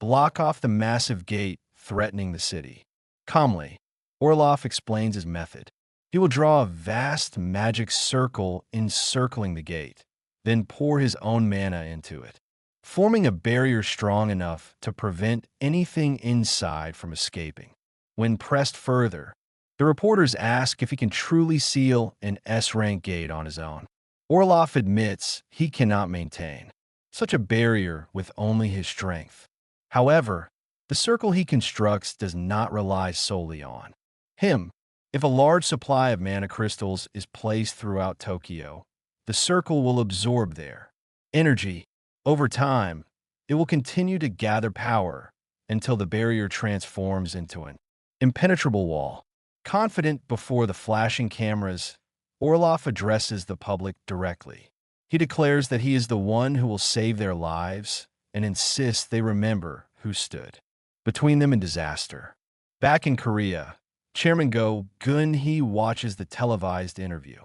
block off the massive gate threatening the city. Calmly, Orlov explains his method. He will draw a vast magic circle encircling the gate, then pour his own mana into it, forming a barrier strong enough to prevent anything inside from escaping. When pressed further, the reporters ask if he can truly seal an S-rank gate on his own. Orlov admits he cannot maintain such a barrier with only his strength. However, the circle he constructs does not rely solely on him. If a large supply of mana crystals is placed throughout Tokyo, the circle will absorb their energy. Over time, it will continue to gather power until the barrier transforms into an impenetrable wall. Confident before the flashing cameras, Orlov addresses the public directly. He declares that he is the one who will save their lives and insists they remember who stood between them and disaster. Back in Korea, Chairman Go Gun-hee watches the televised interview.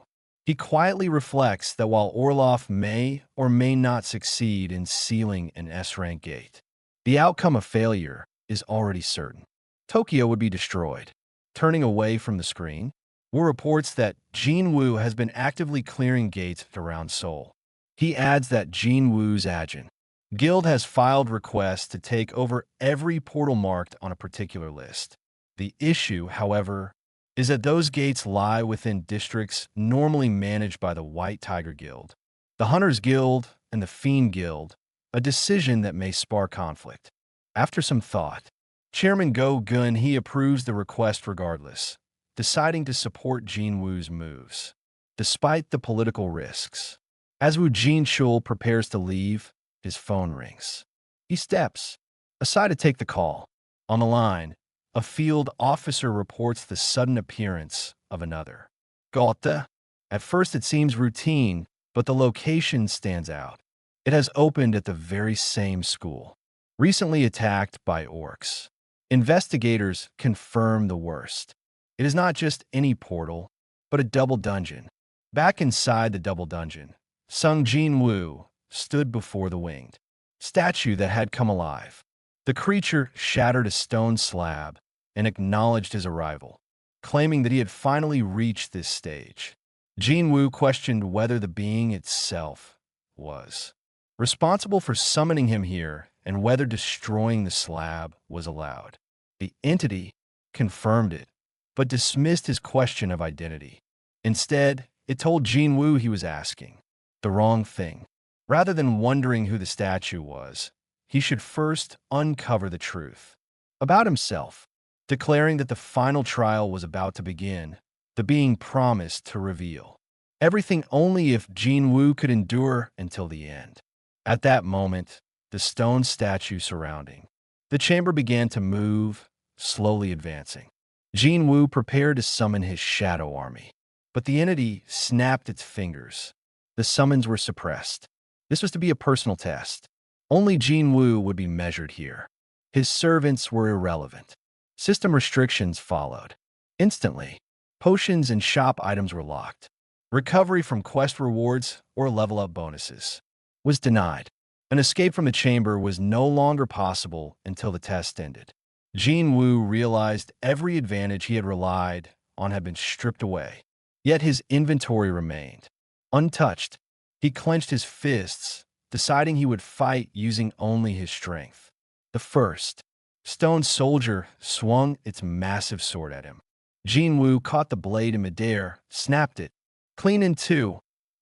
He quietly reflects that while Orlov may or may not succeed in sealing an S-rank gate, the outcome of failure is already certain. Tokyo would be destroyed. Turning away from the screen were reports that Jinwoo has been actively clearing gates around Seoul. He adds that Jinwoo's Ajin Guild has filed requests to take over every portal marked on a particular list. The issue, however, is that those gates lie within districts normally managed by the White Tiger Guild, the Hunters Guild, and the Fiend Guild, a decision that may spark conflict. After some thought, Chairman Go Gun-hee approves the request regardless, deciding to support Jinwoo's moves, despite the political risks. As Woo Jin-chul prepares to leave, his phone rings. He steps aside to take the call. On the line, a field officer reports the sudden appearance of another Gotha. At first it seems routine, but the location stands out. It has opened at the very same school, recently attacked by orcs. Investigators confirm the worst. It is not just any portal, but a double dungeon. Back inside the double dungeon, Sung Jinwoo stood before the winged statue that had come alive. The creature shattered a stone slab and acknowledged his arrival, claiming that he had finally reached this stage. Jinwoo questioned whether the being itself was responsible for summoning him here and whether destroying the slab was allowed. The entity confirmed it, but dismissed his question of identity. Instead, it told Jinwoo he was asking the wrong thing. Rather than wondering who the statue was, he should first uncover the truth about himself. Declaring that the final trial was about to begin, the being promised to reveal everything only if Jinwoo could endure until the end. At that moment, the stone statue surrounding the chamber began to move, slowly advancing. Jinwoo prepared to summon his shadow army, but the entity snapped its fingers. The summons were suppressed. This was to be a personal test. Only Jinwoo would be measured here. His servants were irrelevant. System restrictions followed. Instantly, potions and shop items were locked. Recovery from quest rewards or level-up bonuses was denied. An escape from the chamber was no longer possible until the test ended. Jinwoo realized every advantage he had relied on had been stripped away. Yet his inventory remained untouched. He clenched his fists, deciding he would fight using only his strength. The first stone soldier swung its massive sword at him. Jinwoo caught the blade in midair, snapped it clean in two,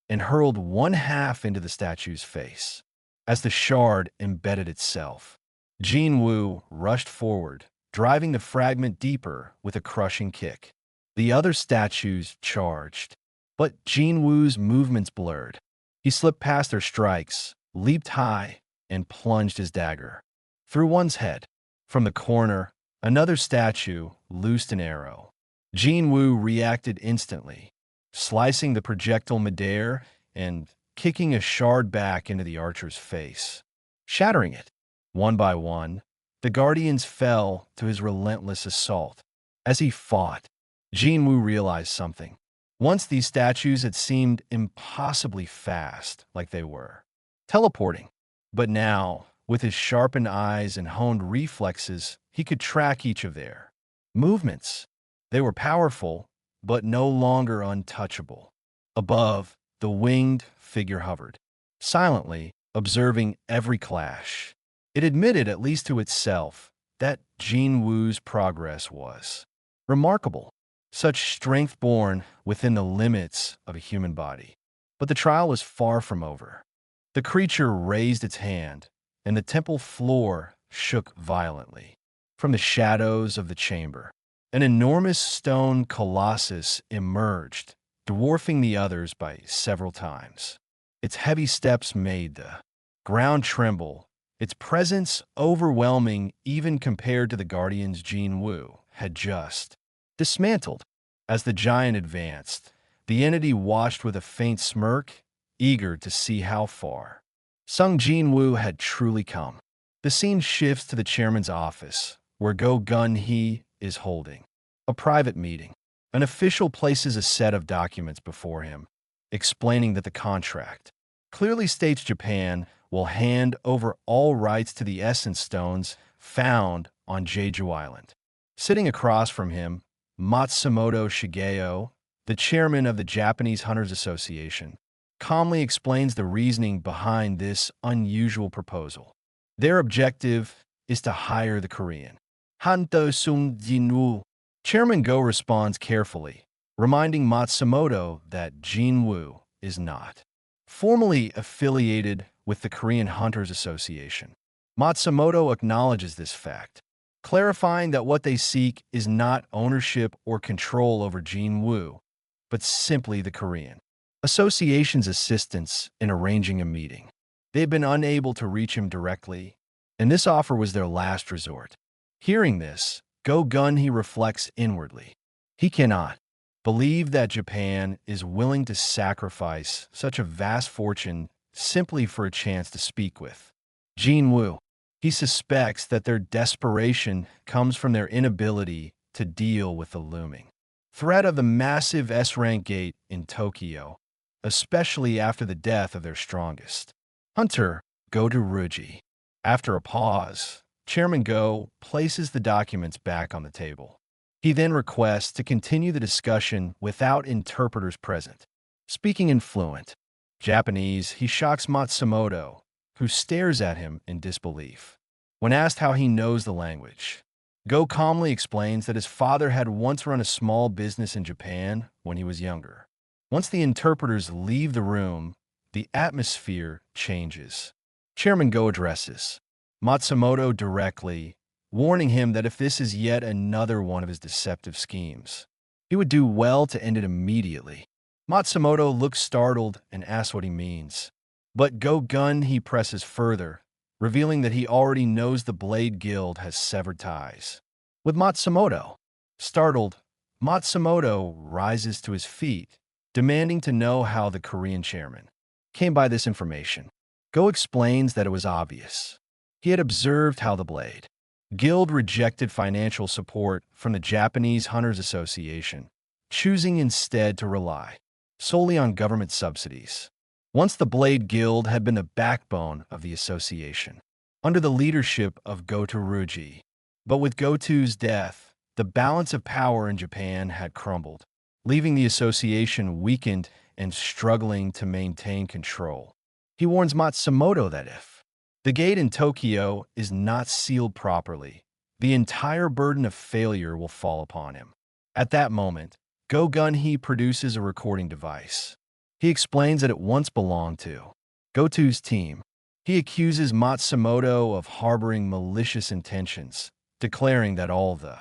and hurled one half into the statue's face. As the shard embedded itself, Jinwoo rushed forward, driving the fragment deeper with a crushing kick. The other statues charged, but Jinwoo's movements blurred. He slipped past their strikes, leaped high and plunged his dagger through one's head. From the corner, another statue loosed an arrow. Jinwoo reacted instantly, slicing the projectile midair and kicking a shard back into the archer's face, shattering it. One by one, the guardians fell to his relentless assault. As he fought, Jinwoo realized something. Once these statues had seemed impossibly fast, like they were, teleporting. But now, with his sharpened eyes and honed reflexes, he could track each of their movements. They were powerful, but no longer untouchable. Above, the winged figure hovered, silently observing every clash. It admitted, at least to itself, that Jinwoo's progress was remarkable. Such strength born within the limits of a human body. But the trial was far from over. The creature raised its hand, and the temple floor shook violently. From the shadows of the chamber, an enormous stone colossus emerged, dwarfing the others by several times. Its heavy steps made the ground tremble, its presence overwhelming even compared to the guardians Jinwoo had just dismantled. As the giant advanced, the entity watched with a faint smirk, eager to see how far Sung Jinwoo had truly come. The scene shifts to the chairman's office, where Go Gun-hee is holding a private meeting. An official places a set of documents before him, explaining that the contract clearly states Japan will hand over all rights to the essence stones found on Jeju Island. Sitting across from him, Matsumoto Shigeo, the chairman of the Japanese Hunters Association, calmly explains the reasoning behind this unusual proposal. Their objective is to hire the Korean Hanto Sung Jinwoo. Chairman Go responds carefully, reminding Matsumoto that Jinwoo is not formally affiliated with the Korean Hunters Association. Matsumoto acknowledges this fact, clarifying that what they seek is not ownership or control over Jinwoo, but simply the Korean Association's assistance in arranging a meeting. They've been unable to reach him directly, and this offer was their last resort. Hearing this, Go Gun-hee reflects inwardly. He cannot believe that Japan is willing to sacrifice such a vast fortune simply for a chance to speak with Jinwoo. He suspects that their desperation comes from their inability to deal with the looming threat of the massive S-rank gate in Tokyo, especially after the death of their strongest hunter, Go Ruji. After a pause, Chairman Go places the documents back on the table. He then requests to continue the discussion without interpreters present. Speaking in fluent Japanese, he shocks Matsumoto, who stares at him in disbelief. When asked how he knows the language, Go calmly explains that his father had once run a small business in Japan when he was younger. Once the interpreters leave the room, the atmosphere changes. Chairman Go addresses Matsumoto directly, warning him that if this is yet another one of his deceptive schemes, he would do well to end it immediately. Matsumoto looks startled and asks what he means. But Go Gun-hee presses further, revealing that he already knows the Blade Guild has severed ties with Matsumoto. Startled, Matsumoto rises to his feet, demanding to know how the Korean chairman came by this information. Go explains that it was obvious. He had observed how the Blade Guild rejected financial support from the Japanese Hunters Association, choosing instead to rely solely on government subsidies. Once the Blade Guild had been the backbone of the association, under the leadership of Goto Ruji. But with Goto's death, the balance of power in Japan had crumbled, leaving the association weakened and struggling to maintain control. He warns Matsumoto that if the gate in Tokyo is not sealed properly, the entire burden of failure will fall upon him. At that moment, Go Gun-hee produces a recording device. He explains that it once belonged to Goto's team. He accuses Matsumoto of harboring malicious intentions, declaring that all the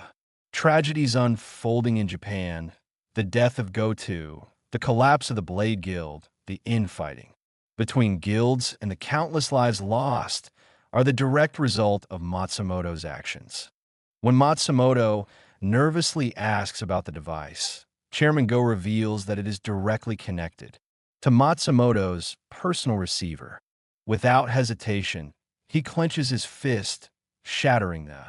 tragedies unfolding in Japan, the death of Goto, the collapse of the Blade Guild, the infighting, between guilds and the countless lives lost are the direct result of Matsumoto's actions. When Matsumoto nervously asks about the device, Chairman Go reveals that it is directly connected to Matsumoto's personal receiver. Without hesitation, he clenches his fist, shattering the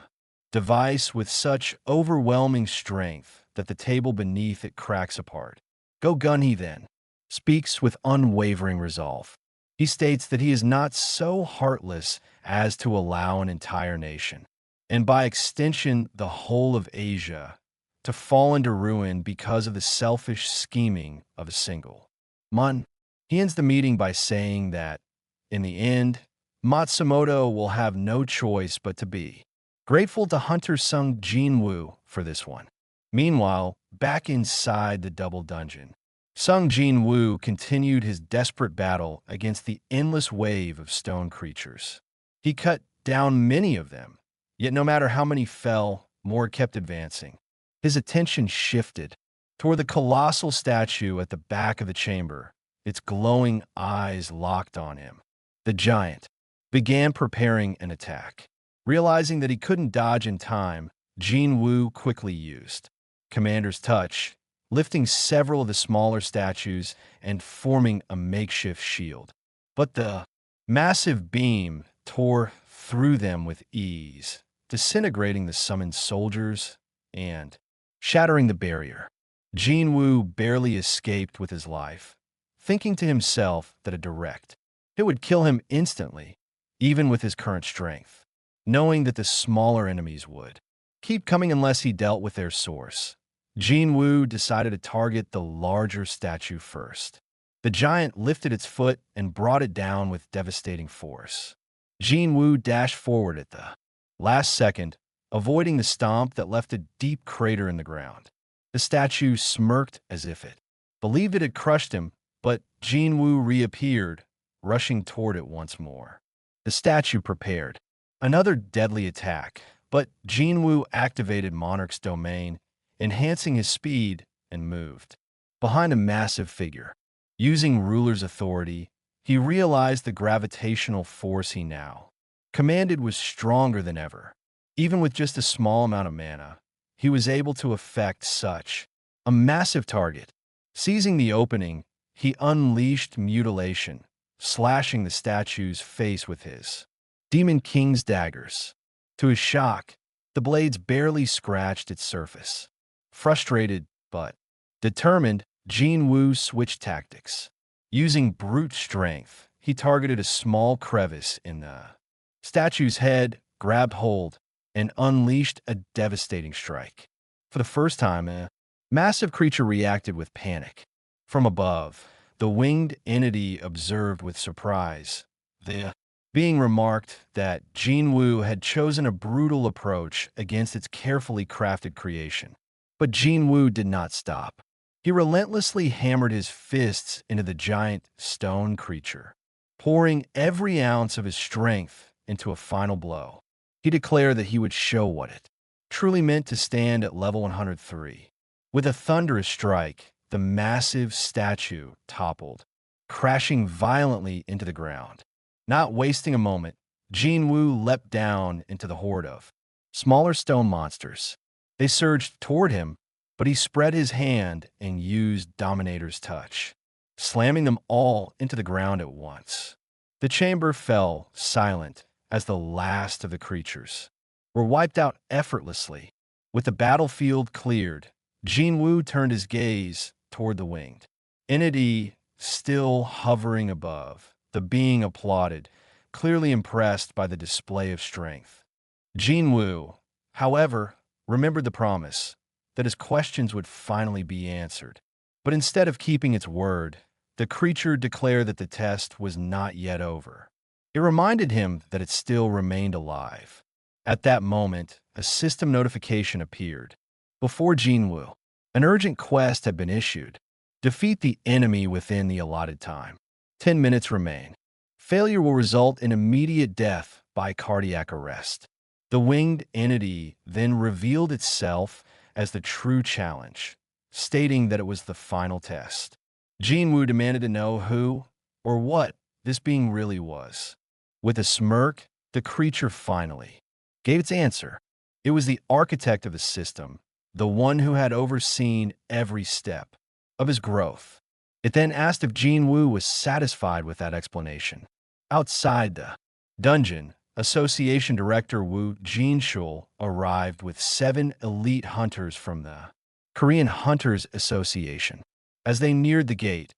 device with such overwhelming strength that the table beneath it cracks apart. Go Gunhee then speaks with unwavering resolve. He states that he is not so heartless as to allow an entire nation, and by extension the whole of Asia, to fall into ruin because of the selfish scheming of a single Mun. He ends the meeting by saying that, in the end, Matsumoto will have no choice but to be grateful to Hunter Sung Jinwoo for this one. Meanwhile, back inside the double dungeon, Sung Jinwoo continued his desperate battle against the endless wave of stone creatures. He cut down many of them, yet no matter how many fell, more kept advancing. His attention shifted toward the colossal statue at the back of the chamber, its glowing eyes locked on him. The giant began preparing an attack. Realizing that he couldn't dodge in time, Jinwoo quickly used Commander's Touch, lifting several of the smaller statues and forming a makeshift shield. But the massive beam tore through them with ease, disintegrating the summoned soldiers and shattering the barrier. Jinwoo barely escaped with his life, thinking to himself that a direct hit would kill him instantly, even with his current strength, knowing that the smaller enemies would keep coming unless he dealt with their source. Jinwoo decided to target the larger statue first. The giant lifted its foot and brought it down with devastating force. Jinwoo dashed forward at the last second, avoiding the stomp that left a deep crater in the ground. The statue smirked as if it believed it had crushed him, but Jinwoo reappeared, rushing toward it once more. The statue prepared another deadly attack, but Jinwoo activated Monarch's domain, enhancing his speed, and moved behind a massive figure. Using ruler's authority, he realized the gravitational force he now commanded was stronger than ever. Even with just a small amount of mana, he was able to effect such a massive target. Seizing the opening, he unleashed mutilation, slashing the statue's face with his Demon King's daggers. To his shock, the blades barely scratched its surface. Frustrated but determined, Jinwoo switched tactics. Using brute strength, he targeted a small crevice in the statue's head, grabbed hold, and unleashed a devastating strike. For the first time, a massive creature reacted with panic. From above, the winged entity observed with surprise. The being remarked that Jinwoo had chosen a brutal approach against its carefully crafted creation. But Jinwoo did not stop. He relentlessly hammered his fists into the giant stone creature, pouring every ounce of his strength into a final blow. He declared that he would show what it truly meant to stand at level 103. With a thunderous strike, the massive statue toppled, crashing violently into the ground. Not wasting a moment, Jinwoo leapt down into the horde of smaller stone monsters. They surged toward him, but he spread his hand and used Dominator's Touch, slamming them all into the ground at once. The chamber fell silent as the last of the creatures were wiped out effortlessly. With the battlefield cleared, Jinwoo turned his gaze toward the winged entity still hovering above. The being applauded, clearly impressed by the display of strength. Jinwoo, however, remembered the promise that his questions would finally be answered. But instead of keeping its word, the creature declared that the test was not yet over. It reminded him that it still remained alive. At that moment, a system notification appeared. Before Jinwoo, an urgent quest had been issued. Defeat the enemy within the allotted time. 10 minutes remain. Failure will result in immediate death by cardiac arrest. The winged entity then revealed itself as the true challenge, stating that it was the final test. Jinwoo demanded to know who or what this being really was. With a smirk, the creature finally gave its answer. It was the architect of the system, the one who had overseen every step of his growth. It then asked if Jinwoo was satisfied with that explanation. Outside the dungeon, Association Director Woo Jinshul arrived with 7 elite hunters from the Korean Hunters Association. As they neared the gate,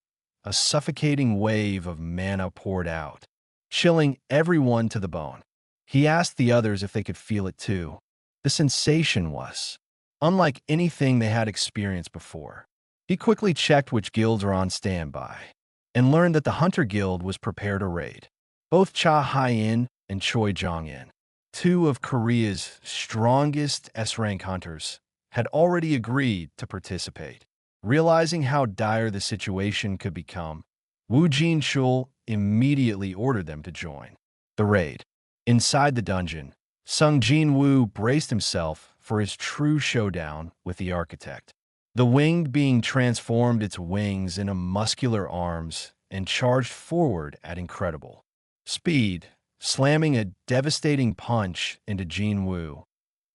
a suffocating wave of mana poured out, chilling everyone to the bone. He asked the others if they could feel it too. The sensation was unlike anything they had experienced before. He quickly checked which guilds were on standby and learned that the Hunter Guild was prepared to raid. Both Cha Hyen and Choi Jong-in, 2 of Korea's strongest S-rank hunters, had already agreed to participate. Realizing how dire the situation could become, Woo Jin-shul immediately ordered them to join the raid. Inside the dungeon, Sung Jin-woo braced himself for his true showdown with the architect. The winged being transformed its wings into muscular arms and charged forward at incredible speed, slamming a devastating punch into Jinwoo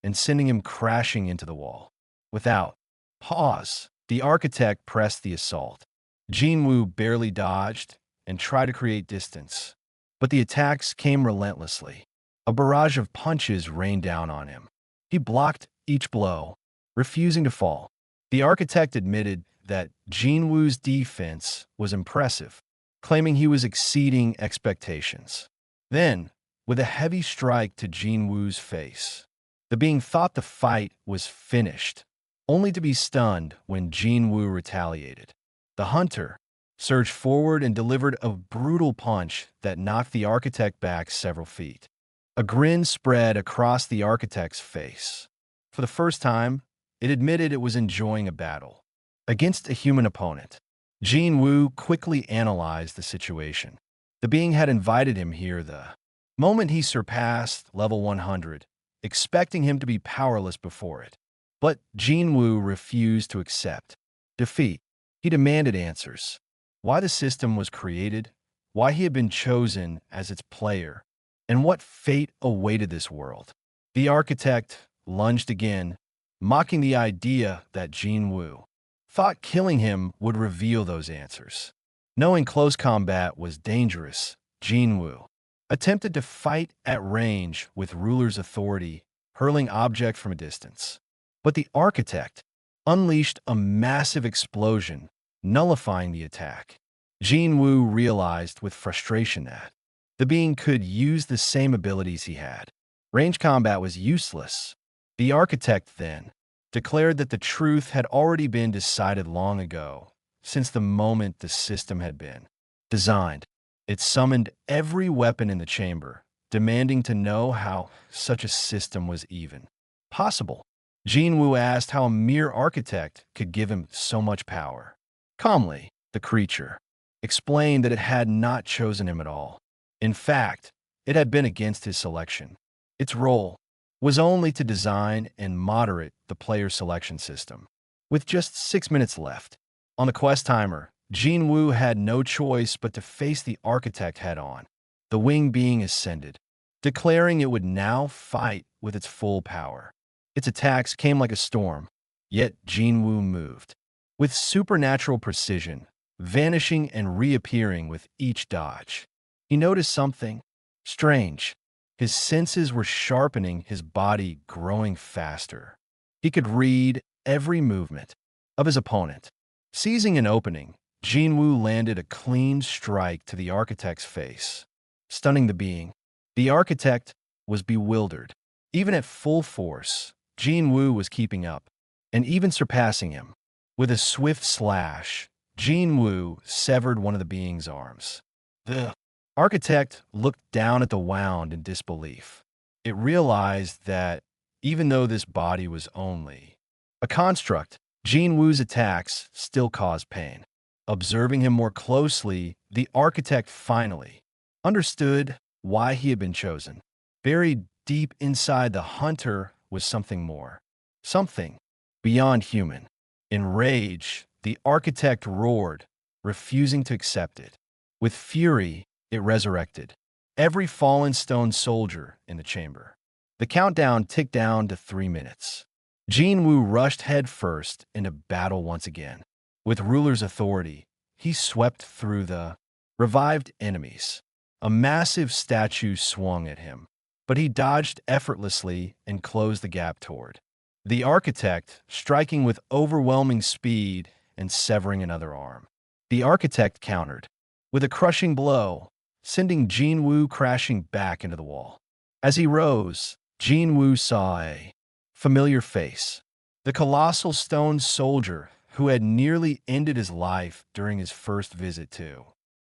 and sending him crashing into the wall. Without pause, the architect pressed the assault. Jinwoo barely dodged and tried to create distance, but the attacks came relentlessly. A barrage of punches rained down on him. He blocked each blow, refusing to fall. The architect admitted that Jinwoo's defense was impressive, claiming he was exceeding expectations. Then, with a heavy strike to Jinwoo's face, the being thought the fight was finished, only to be stunned when Jinwoo retaliated. The hunter surged forward and delivered a brutal punch that knocked the architect back several feet. A grin spread across the architect's face. For the first time, it admitted it was enjoying a battle against a human opponent. Jinwoo quickly analyzed the situation. The being had invited him here the moment he surpassed level 100, expecting him to be powerless before it. But Jinwoo refused to accept defeat. He demanded answers. Why the system was created, why he had been chosen as its player, and what fate awaited this world. The architect lunged again, mocking the idea that Jinwoo thought killing him would reveal those answers. Knowing close combat was dangerous, Jinwoo attempted to fight at range with ruler's authority, hurling objects from a distance. But the architect unleashed a massive explosion, nullifying the attack. Jinwoo realized with frustration that the being could use the same abilities he had. Range combat was useless. The architect then declared that the truth had already been decided long ago, since the moment the system had been designed. It summoned every weapon in the chamber, demanding to know how such a system was even possible. Jinwoo asked how a mere architect could give him so much power. Calmly, the creature explained that it had not chosen him at all. In fact, it had been against his selection. Its role was only to design and moderate the player selection system. With just 6 minutes left on the quest timer, Jinwoo had no choice but to face the architect head-on. The wing being ascended, declaring it would now fight with its full power. Its attacks came like a storm, yet Jinwoo moved with supernatural precision, vanishing and reappearing with each dodge. He noticed something strange. His senses were sharpening, his body growing faster. He could read every movement of his opponent. Seizing an opening, Jinwoo landed a clean strike to the architect's face, stunning the being. The architect was bewildered. Even at full force, Jinwoo was keeping up, and even surpassing him. With a swift slash, Jinwoo severed one of the being's arms. The architect looked down at the wound in disbelief. It realized that, even though this body was only a construct, Jinwoo's attacks still caused pain. Observing him more closely, the architect finally understood why he had been chosen. Buried deep inside the hunter was something more, something beyond human. In rage, the architect roared, refusing to accept it. With fury, it resurrected every fallen stone soldier in the chamber. The countdown ticked down to 3 minutes. Jinwoo rushed headfirst into battle once again. With ruler's authority, he swept through the revived enemies. A massive statue swung at him, but he dodged effortlessly and closed the gap toward the architect, striking with overwhelming speed and severing another arm. The architect countered with a crushing blow, sending Jinwoo crashing back into the wall. As he rose, Jinwoo saw a familiar face. The colossal stone soldier who had nearly ended his life during his first visit to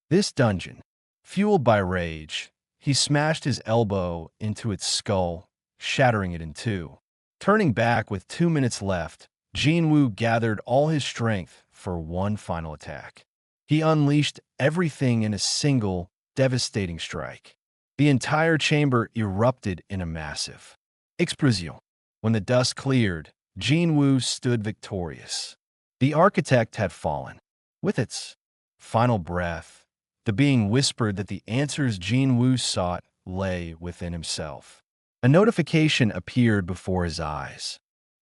this dungeon. Fueled by rage, he smashed his elbow into its skull, shattering it in two. Turning back with 2 minutes left, Jinwoo gathered all his strength for one final attack. He unleashed everything in a single, devastating strike. The entire chamber erupted in a massive explosion. When the dust cleared, Jinwoo stood victorious. The architect had fallen. With its final breath, the being whispered that the answers Jinwoo sought lay within himself. A notification appeared before his eyes.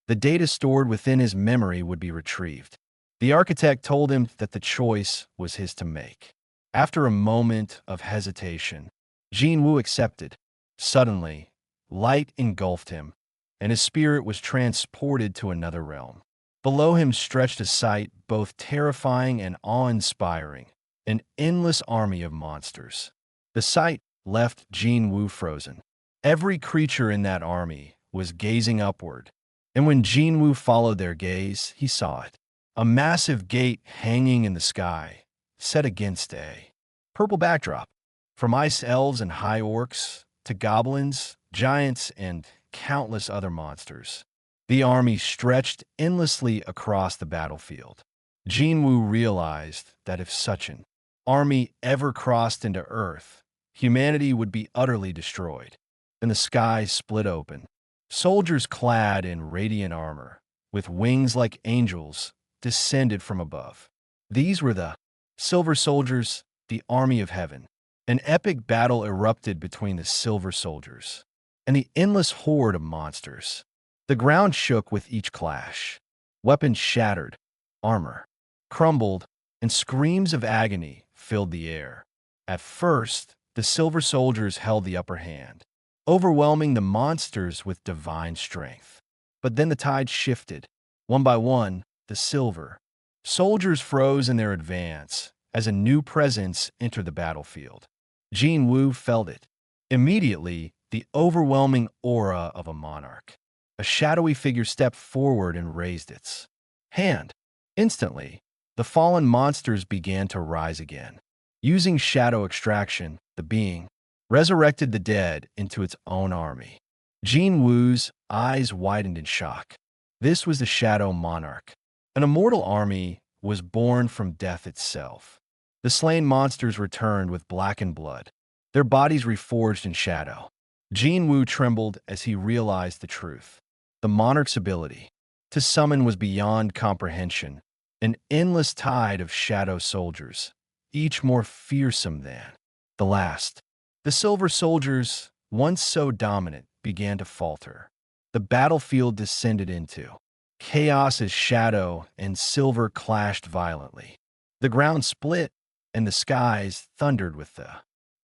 The data stored within his memory would be retrieved. The architect told him that the choice was his to make. After a moment of hesitation, Jinwoo accepted. Suddenly, light engulfed him, and his spirit was transported to another realm. Below him stretched a sight both terrifying and awe-inspiring, an endless army of monsters. The sight left Jinwoo frozen. Every creature in that army was gazing upward, and when Jinwoo followed their gaze, he saw it. A massive gate hanging in the sky, set against a purple backdrop. From ice elves and high orcs to goblins, giants, and countless other monsters, the army stretched endlessly across the battlefield. Jinwoo realized that if such an army ever crossed into Earth, humanity would be utterly destroyed. Then the sky split open. Soldiers clad in radiant armor, with wings like angels, descended from above. These were the Silver Soldiers, the army of heaven. An epic battle erupted between the Silver Soldiers and the endless horde of monsters. The ground shook with each clash. Weapons shattered, armor crumbled, and screams of agony filled the air. At first, the Silver Soldiers held the upper hand, overwhelming the monsters with divine strength. But then the tide shifted. One by one, the Silver Soldiers froze in their advance as a new presence entered the battlefield. Jinwoo felt it. Immediately, the overwhelming aura of a monarch. A shadowy figure stepped forward and raised its hand. Instantly, the fallen monsters began to rise again. Using shadow extraction, the being resurrected the dead into its own army. Jinwoo's eyes widened in shock. This was the Shadow Monarch. An immortal army was born from death itself. The slain monsters returned with blackened blood, their bodies reforged in shadow. Jinwoo trembled as he realized the truth. The monarch's ability to summon was beyond comprehension, an endless tide of shadow soldiers, each more fearsome than the last. The Silver Soldiers, once so dominant, began to falter. The battlefield descended into chaos as shadow and silver clashed violently. The ground split, and the skies thundered with the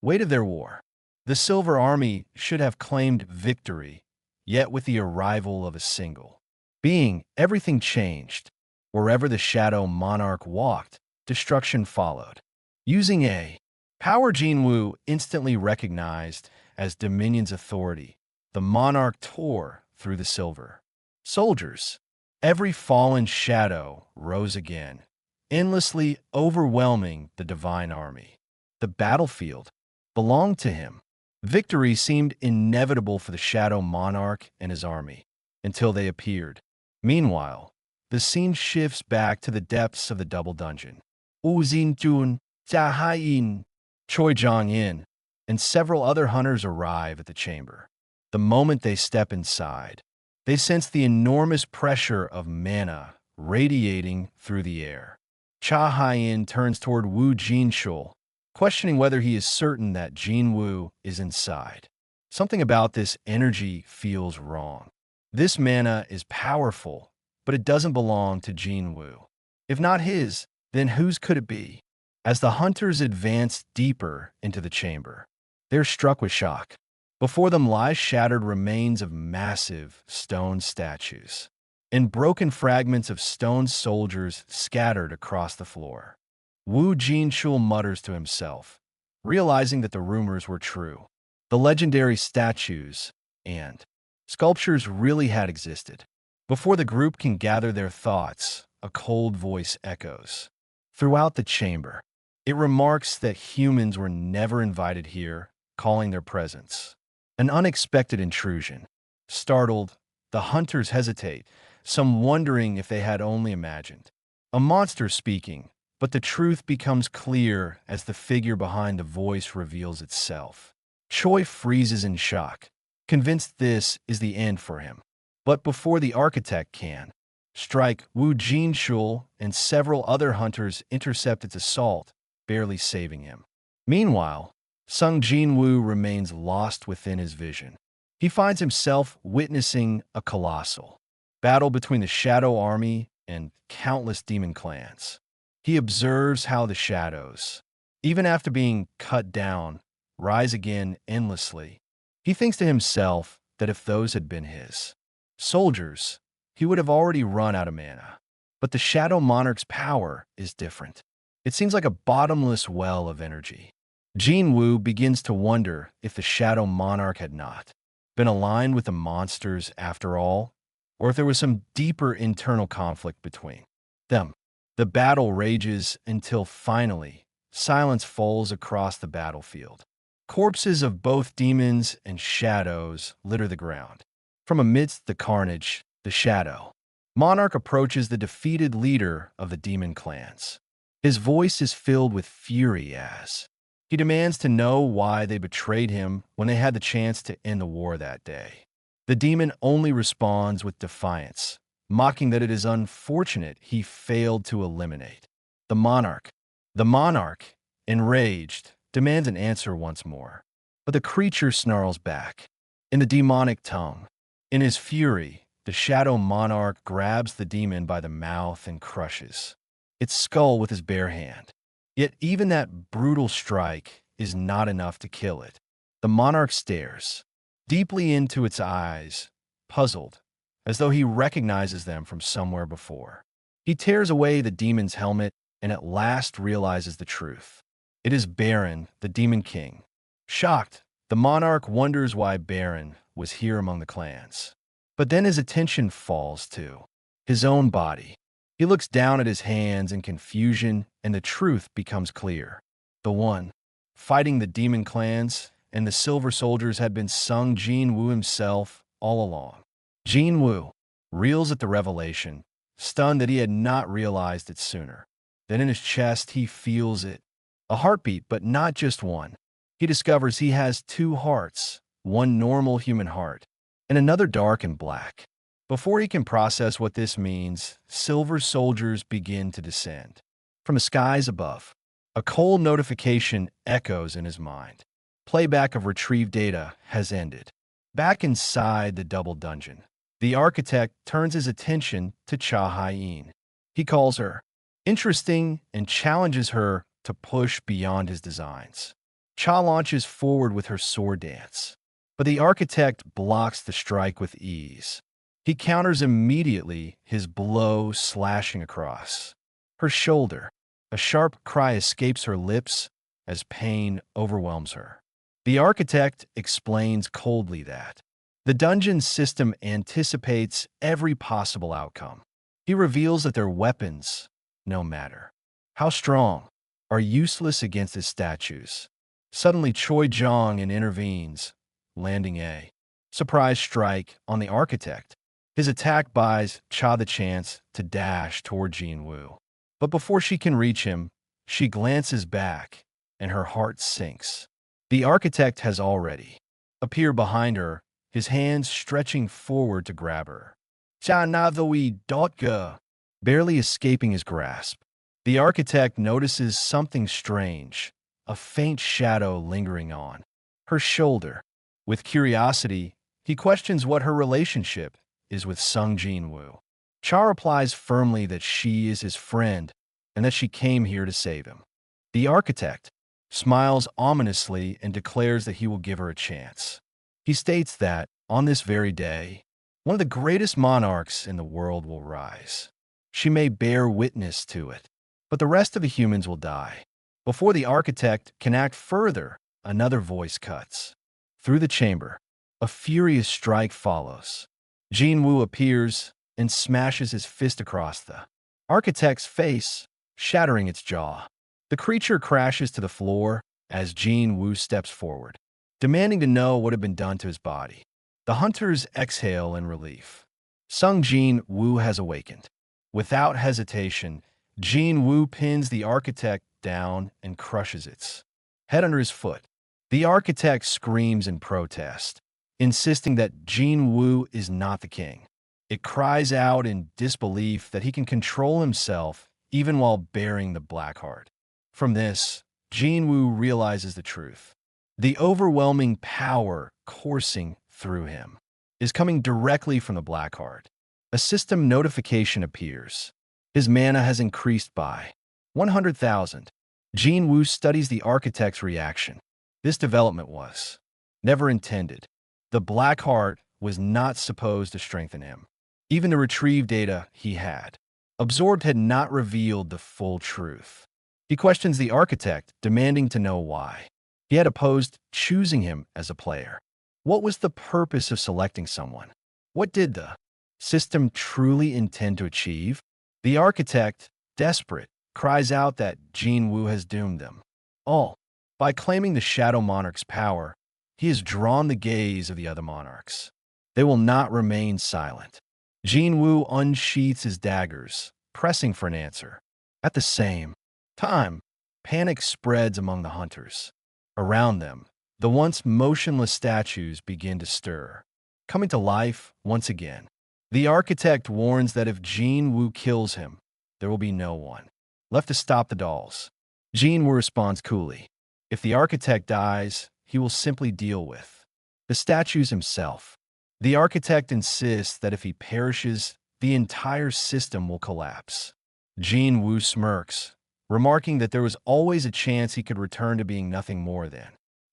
weight of their war. The Silver Army should have claimed victory, yet with the arrival of a single being, everything changed. Wherever the Shadow Monarch walked, destruction followed. Using a power Jinwoo instantly recognized as Dominion's authority, the monarch tore through the Silver Soldiers. Every fallen shadow rose again, endlessly overwhelming the divine army. The battlefield belonged to him. Victory seemed inevitable for the Shadow Monarch and his army, until they appeared. Meanwhile, the scene shifts back to the depths of the double dungeon. Wu Xinjun, Jia Haiyin, Choi Jong-in, and several other hunters arrive at the chamber. The moment they step inside, they sense the enormous pressure of mana radiating through the air. Cha Haiyin turns toward Wu Jinshul, questioning whether he is certain that Jinwoo is inside. Something about this energy feels wrong. This mana is powerful, but it doesn't belong to Jinwoo. If not his, then whose could it be? As the hunters advance deeper into the chamber, they're struck with shock. Before them lie shattered remains of massive stone statues and broken fragments of stone soldiers scattered across the floor. Wu Jinshul mutters to himself, realizing that the rumors were true. The legendary statues and sculptures really had existed. Before the group can gather their thoughts, a cold voice echoes throughout the chamber. It remarks that humans were never invited here, calling their presence an unexpected intrusion. Startled, the hunters hesitate, some wondering if they had only imagined a monster speaking, but the truth becomes clear as the figure behind the voice reveals itself. Choi freezes in shock, convinced this is the end for him. But before the architect can strike, Wu Jinshul and several other hunters intercept its assault, barely saving him. Meanwhile, Sung Jinwoo remains lost within his vision. He finds himself witnessing a colossal battle between the Shadow Army and countless demon clans. He observes how the shadows, even after being cut down, rise again endlessly. He thinks to himself that if those had been his soldiers, he would have already run out of mana. But the Shadow Monarch's power is different. It seems like a bottomless well of energy. Jinwoo begins to wonder if the Shadow Monarch had not been aligned with the monsters after all, or if there was some deeper internal conflict between them. The battle rages until finally, silence falls across the battlefield. Corpses of both demons and shadows litter the ground. From amidst the carnage, the Shadow Monarch approaches the defeated leader of the demon clans. His voice is filled with fury as he demands to know why they betrayed him when they had the chance to end the war that day. The demon only responds with defiance, mocking that it is unfortunate he failed to eliminate the monarch. The monarch, enraged, demands an answer once more. But the creature snarls back in the demonic tongue. In his fury, the Shadow Monarch grabs the demon by the mouth and crushes its skull with his bare hand. Yet even that brutal strike is not enough to kill it. The monarch stares deeply into its eyes, puzzled, as though he recognizes them from somewhere before. He tears away the demon's helmet and at last realizes the truth. It is Baron, the Demon King. Shocked, the monarch wonders why Baron was here among the clans. But then his attention falls to his own body. He looks down at his hands in confusion, and the truth becomes clear. The one fighting the demon clans and the silver soldiers had been Sung Jinwoo himself all along. Jinwoo reels at the revelation, stunned that he had not realized it sooner. Then in his chest he feels it. A heartbeat, but not just one. He discovers he has two hearts, one normal human heart, and another dark and black. Before he can process what this means, silver soldiers begin to descend from the skies above. A cold notification echoes in his mind. Playback of retrieved data has ended. Back inside the double dungeon, the architect turns his attention to Cha Hyen. He calls her interesting and challenges her to push beyond his designs. Cha launches forward with her sword dance, but the architect blocks the strike with ease. He counters immediately, his blow slashing across her shoulder. A sharp cry escapes her lips as pain overwhelms her. The architect explains coldly that the dungeon system anticipates every possible outcome. He reveals that their weapons, no matter how strong, are useless against his statues. Suddenly, Choi Jong intervenes, landing a surprise strike on the architect. His attack buys Cha the chance to dash toward Jinwoo. But before she can reach him, she glances back, and her heart sinks. The architect has already appeared behind her, his hands stretching forward to grab her. Cha Navoi Dotka, barely escaping his grasp. The architect notices something strange, a faint shadow lingering on her shoulder. With curiosity, he questions what her relationship is with Sung Jinwoo. Cha replies firmly that she is his friend and that she came here to save him. The architect smiles ominously and declares that he will give her a chance. He states that, on this very day, one of the greatest monarchs in the world will rise. She may bear witness to it, but the rest of the humans will die. Before the architect can act further, another voice cuts. Through the chamber, a furious strike follows. Jinwoo appears and smashes his fist across the architect's face, shattering its jaw. The creature crashes to the floor as Jinwoo steps forward, demanding to know what had been done to his body. The hunters exhale in relief. Sung Jinwoo has awakened. Without hesitation, Jinwoo pins the architect down and crushes its head under his foot. The architect screams in protest, insisting that Jinwoo is not the king. It cries out in disbelief that he can control himself even while bearing the black heart. From this, Jinwoo realizes the truth. The overwhelming power coursing through him is coming directly from the black heart. A system notification appears. His mana has increased by 100,000. Jinwoo studies the architect's reaction. This development was never intended. The black heart was not supposed to strengthen him. Even the retrieved data he had absorbed had not revealed the full truth. He questions the architect, demanding to know why he had opposed choosing him as a player. What was the purpose of selecting someone? What did the system truly intend to achieve? The architect, desperate, cries out that Jinwoo has doomed them all. By claiming the Shadow Monarch's power, he has drawn the gaze of the other monarchs. They will not remain silent. Jinwoo unsheaths his daggers, pressing for an answer. At the same time, panic spreads among the hunters. Around them, the once motionless statues begin to stir, coming to life once again. The architect warns that if Jinwoo kills him, there will be no one left to stop the dolls. Jinwoo responds coolly. If the architect dies, he will simply deal with the statues himself. The architect insists that if he perishes, the entire system will collapse. Jinwoo smirks, remarking that there was always a chance he could return to being nothing more than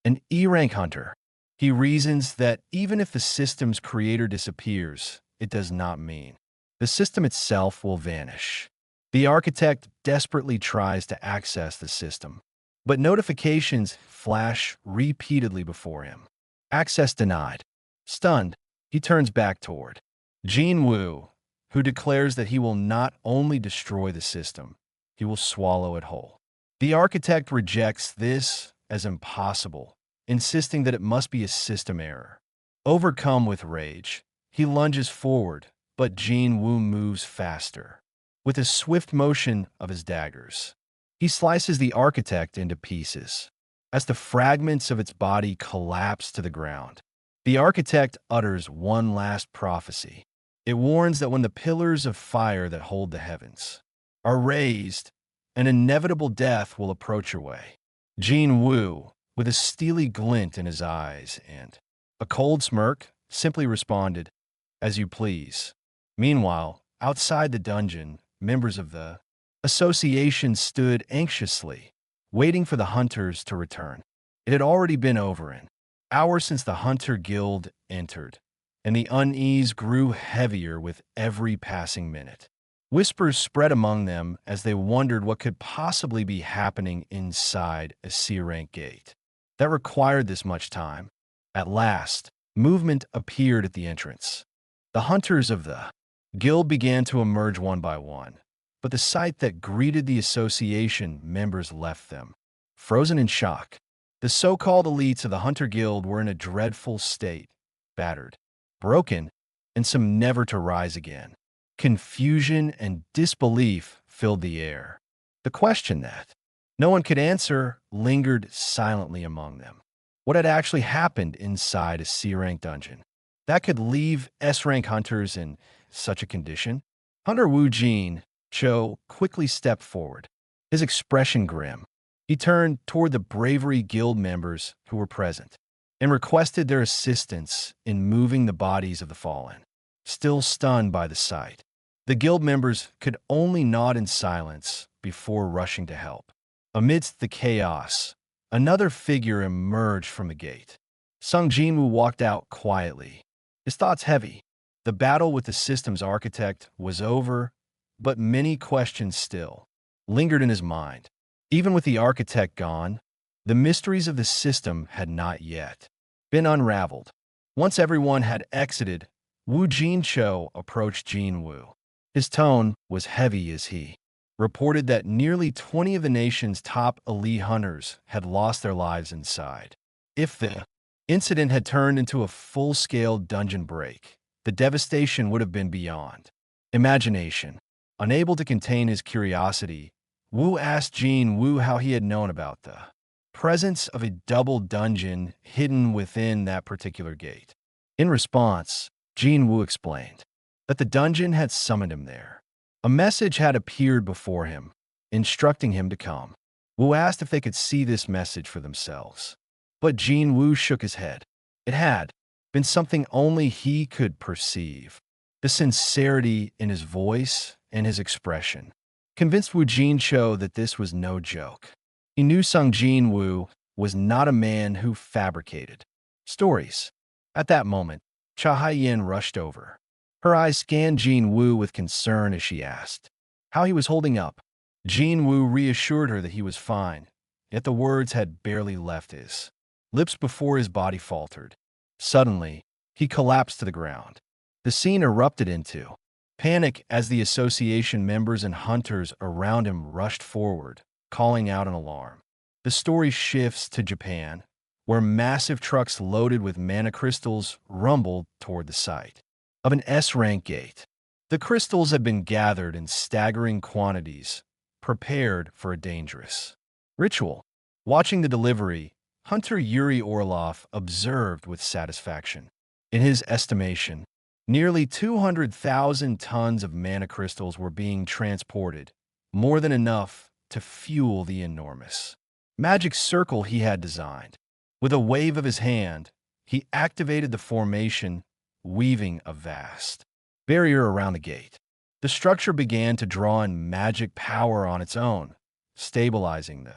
an E-rank hunter. He reasons that even if the system's creator disappears, it does not mean the system itself will vanish. The architect desperately tries to access the system, but notifications flash repeatedly before him. Access denied. Stunned, he turns back toward Jinwoo, who declares that he will not only destroy the system, he will swallow it whole. The architect rejects this as impossible, insisting that it must be a system error. Overcome with rage, he lunges forward, but Jinwoo moves faster. With a swift motion of his daggers, he slices the architect into pieces. As the fragments of its body collapse to the ground, the architect utters one last prophecy. It warns that when the pillars of fire that hold the heavens are raised, an inevitable death will approach your way. Jinwoo, with a steely glint in his eyes and a cold smirk, simply responded, "As you please." Meanwhile, outside the dungeon, members of the association stood anxiously, waiting for the hunters to return. It had already been over an hour since the Hunter Guild entered, and the unease grew heavier with every passing minute. Whispers spread among them as they wondered what could possibly be happening inside a C-rank gate that required this much time. At last, movement appeared at the entrance. The hunters of the guild began to emerge one by one, but the sight that greeted the association members left them frozen in shock. The so-called elites of the Hunter Guild were in a dreadful state, battered, broken, and some never to rise again. Confusion and disbelief filled the air. The question that no one could answer lingered silently among them. What had actually happened inside a C-rank dungeon that could leave S-rank hunters in such a condition? Hunter Wu Jin Cho quickly stepped forward, his expression grim. He turned toward the Bravery Guild members who were present and requested their assistance in moving the bodies of the fallen. Still stunned by the sight, the guild members could only nod in silence before rushing to help. Amidst the chaos, another figure emerged from the gate. Sung Jinwoo walked out quietly, his thoughts heavy. The battle with the system's architect was over, but many questions still lingered in his mind. Even with the architect gone, the mysteries of the system had not yet been unraveled. Once everyone had exited, Wu Jincho approached Jinwoo. His tone was heavy as he reported that nearly 20 of the nation's top elite hunters had lost their lives inside. If the incident had turned into a full-scale dungeon break, the devastation would have been beyond imagination. Unable to contain his curiosity, Wu asked Jinwoo how he had known about the presence of a double dungeon hidden within that particular gate. In response, Jinwoo explained that the dungeon had summoned him there. A message had appeared before him, instructing him to come. Wu asked if they could see this message for themselves, but Jinwoo shook his head. It had been something only he could perceive. The sincerity in his voice and his expression convinced Wu Jincho that this was no joke. He knew Sung Jinwoo was not a man who fabricated stories. At that moment, Cha Haiyan rushed over. Her eyes scanned Jinwoo with concern as she asked how he was holding up. Jinwoo reassured her that he was fine, yet the words had barely left his lips before his body faltered. Suddenly, he collapsed to the ground. The scene erupted into panic as the association members and hunters around him rushed forward, calling out an alarm. The story shifts to Japan, where massive trucks loaded with mana crystals rumbled toward the site of an S-rank gate. The crystals had been gathered in staggering quantities, prepared for a dangerous ritual. Watching the delivery, Hunter Yuri Orlov observed with satisfaction. In his estimation, nearly 200,000 tons of mana crystals were being transported, more than enough to fuel the enormous magic circle he had designed. With a wave of his hand, he activated the formation, weaving a vast barrier around the gate. The structure began to draw in magic power on its own, stabilizing the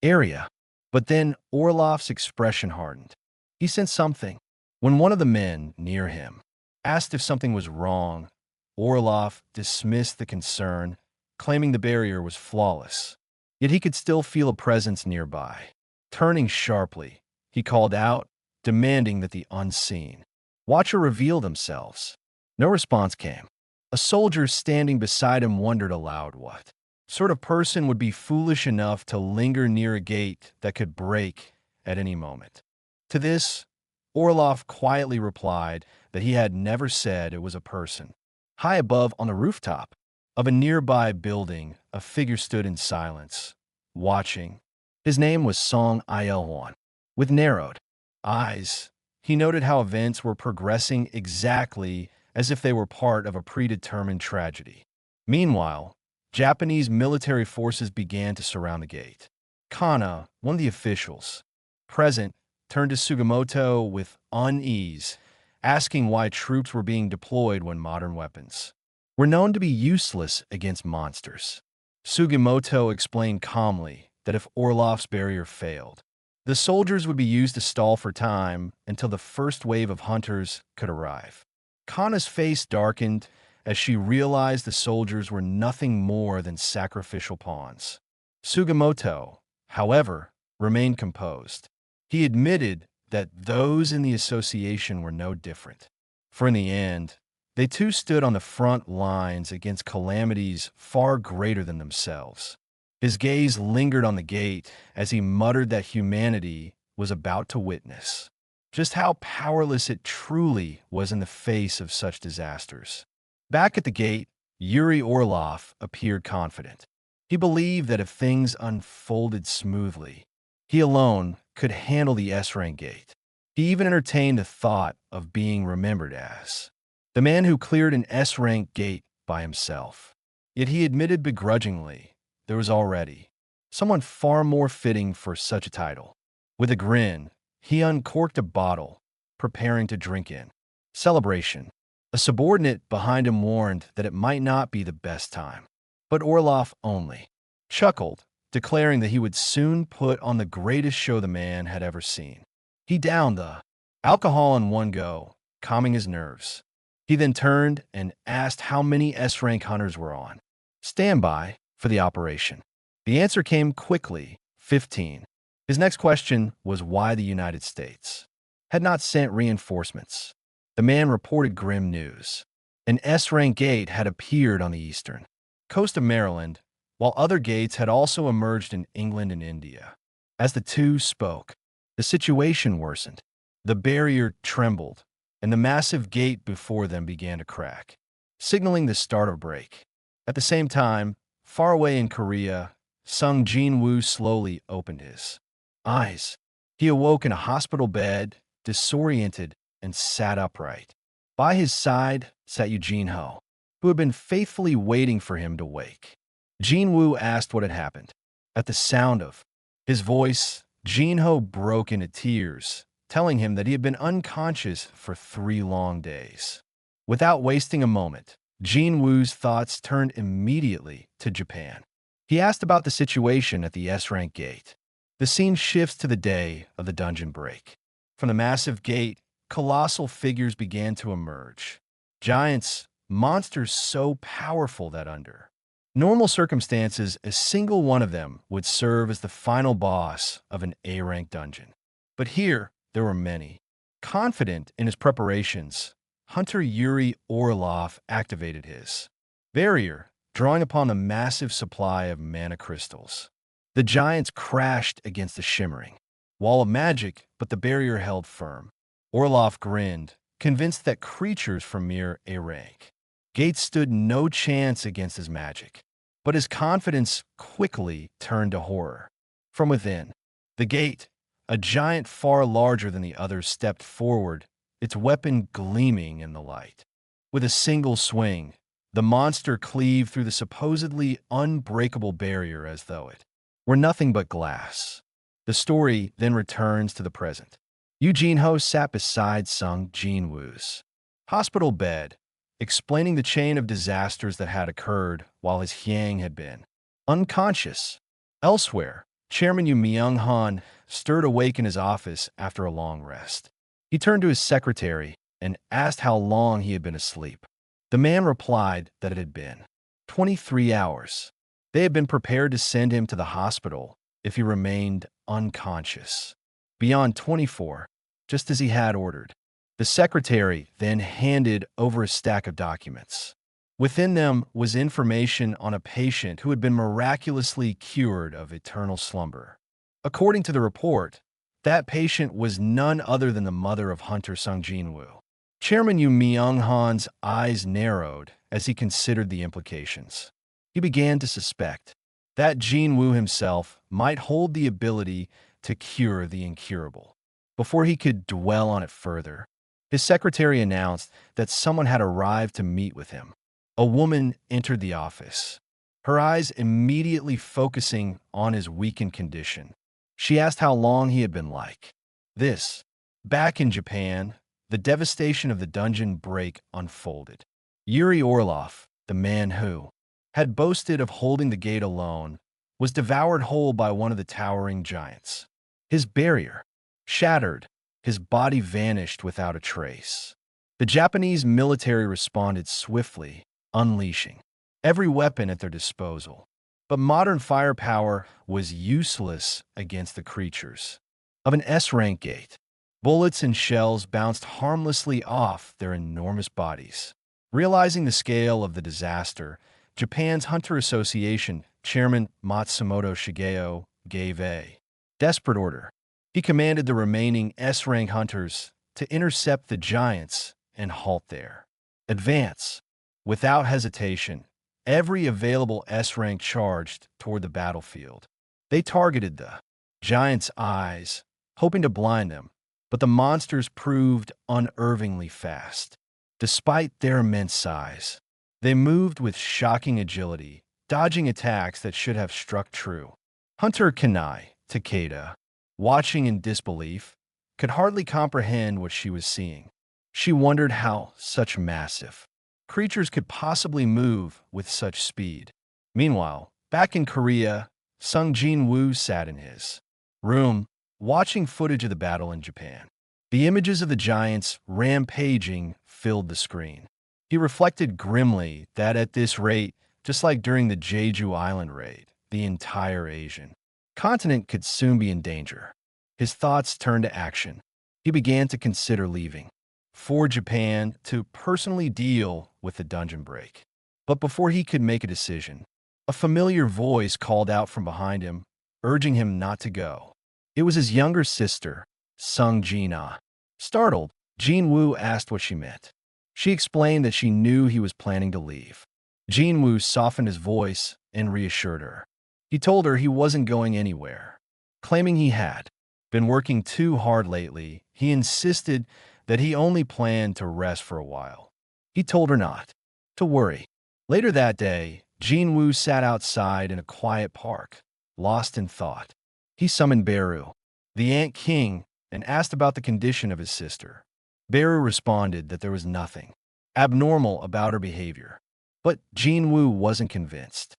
area. But then Orlov's expression hardened. He sensed something. When one of the men near him asked if something was wrong, Orlov dismissed the concern, claiming the barrier was flawless. Yet he could still feel a presence nearby. Turning sharply, he called out, demanding that the unseen watcher reveal themselves. No response came. A soldier standing beside him wondered aloud what sort of person would be foolish enough to linger near a gate that could break at any moment. To this, Orlov quietly replied that he had never said it was a person. High above on the rooftop of a nearby building, a figure stood in silence, watching. His name was Song Il-hwan. With narrowed eyes, he noted how events were progressing exactly as if they were part of a predetermined tragedy. Meanwhile, Japanese military forces began to surround the gate. Kana, one of the officials present, turned to Sugimoto with unease, asking why troops were being deployed when modern weapons were known to be useless against monsters. Sugimoto explained calmly that if Orlov's barrier failed, the soldiers would be used to stall for time until the first wave of hunters could arrive. Kana's face darkened as she realized the soldiers were nothing more than sacrificial pawns. Sugimoto, however, remained composed. He admitted that those in the association were no different, for in the end, they too stood on the front lines against calamities far greater than themselves. His gaze lingered on the gate as he muttered that humanity was about to witness just how powerless it truly was in the face of such disasters. Back at the gate, Yuri Orlov appeared confident. He believed that if things unfolded smoothly, he alone could handle the S-rank gate. He even entertained the thought of being remembered as the man who cleared an S-rank gate by himself. Yet he admitted begrudgingly there was already someone far more fitting for such a title. With a grin, he uncorked a bottle, preparing to drink in. Celebration. A subordinate behind him warned that it might not be the best time. But Orloff only chuckled, declaring that he would soon put on the greatest show the man had ever seen. He downed the alcohol in one go, calming his nerves. He then turned and asked how many S-rank hunters were on standby for the operation. The answer came quickly, 15. His next question was why the United States had not sent reinforcements. The man reported grim news. An S-rank gate had appeared on the eastern coast of Maryland, while other gates had also emerged in England and India. As the two spoke, the situation worsened. The barrier trembled, and the massive gate before them began to crack, signaling the start of a break. At the same time, far away in Korea, Sung Jinwoo slowly opened his eyes. He awoke in a hospital bed, disoriented, and sat upright. By his side sat Eugene Ho, who had been faithfully waiting for him to wake. Jinwoo asked what had happened. At the sound of his voice, Jinho broke into tears, telling him that he had been unconscious for 3 long days. Without wasting a moment, Jinwoo's thoughts turned immediately to Japan. He asked about the situation at the S-rank gate. The scene shifts to the day of the dungeon break. From the massive gate, colossal figures began to emerge. Giants, monsters so powerful that under normal circumstances, a single one of them would serve as the final boss of an A-rank dungeon. But here, there were many. Confident in his preparations, Hunter Yuri Orlov activated his barrier, drawing upon the massive supply of mana crystals. The giants crashed against the shimmering wall of magic, but the barrier held firm. Orlov grinned, convinced that creatures from mere A-rank gates stood no chance against his magic. But his confidence quickly turned to horror. From within the gate, a giant far larger than the others stepped forward, its weapon gleaming in the light. With a single swing, the monster cleaved through the supposedly unbreakable barrier as though it were nothing but glass. The story then returns to the present. Eugene Ho sat beside Sung Jinwoo's hospital bed, explaining the chain of disasters that had occurred while his Hyang had been unconscious. Elsewhere, Chairman Yu Myung-han stirred awake in his office after a long rest. He turned to his secretary and asked how long he had been asleep. The man replied that it had been 23 hours. They had been prepared to send him to the hospital if he remained unconscious. Beyond 24, just as he had ordered. The secretary then handed over a stack of documents. Within them was information on a patient who had been miraculously cured of eternal slumber. According to the report, that patient was none other than the mother of Hunter Sung Jinwoo. Chairman Yu Myung-han's eyes narrowed as he considered the implications. He began to suspect that Jinwoo himself might hold the ability to cure the incurable. Before he could dwell on it further, his secretary announced that someone had arrived to meet with him. A woman entered the office, her eyes immediately focusing on his weakened condition. She asked how long he had been like this. Back in Japan, the devastation of the dungeon break unfolded. Yuri Orlov, the man who had boasted of holding the gate alone, was devoured whole by one of the towering giants. His barrier shattered, his body vanished without a trace. The Japanese military responded swiftly, unleashing every weapon at their disposal. But modern firepower was useless against the creatures of an S-rank gate. Bullets and shells bounced harmlessly off their enormous bodies. Realizing the scale of the disaster, Japan's Hunter Association Chairman Matsumoto Shigeo gave a desperate order. He commanded the remaining S-rank hunters to intercept the giants and halt their advance. Without hesitation, every available S-rank charged toward the battlefield. They targeted the giants' eyes, hoping to blind them, but the monsters proved unervingly fast. Despite their immense size, they moved with shocking agility, dodging attacks that should have struck true. Hunter Kanai, Takeda, watching in disbelief, could hardly comprehend what she was seeing. She wondered how such massive creatures could possibly move with such speed. Meanwhile, back in Korea, Sung Jinwoo sat in his room, watching footage of the battle in Japan. The images of the giants rampaging filled the screen. He reflected grimly that at this rate, just like during the Jeju Island raid, the entire Asian continent could soon be in danger. His thoughts turned to action. He began to consider leaving for Japan to personally deal with the dungeon break. But before he could make a decision, a familiar voice called out from behind him, urging him not to go. It was his younger sister, Sung Jina. Startled, Jinwoo asked what she meant. She explained that she knew he was planning to leave. Jinwoo softened his voice and reassured her. He told her he wasn't going anywhere. Claiming he had been working too hard lately, he insisted that he only planned to rest for a while. He told her not to worry. Later that day, Jinwoo sat outside in a quiet park, lost in thought. He summoned Beru, the Ant King, and asked about the condition of his sister. Beru responded that there was nothing abnormal about her behavior. But Jinwoo wasn't convinced.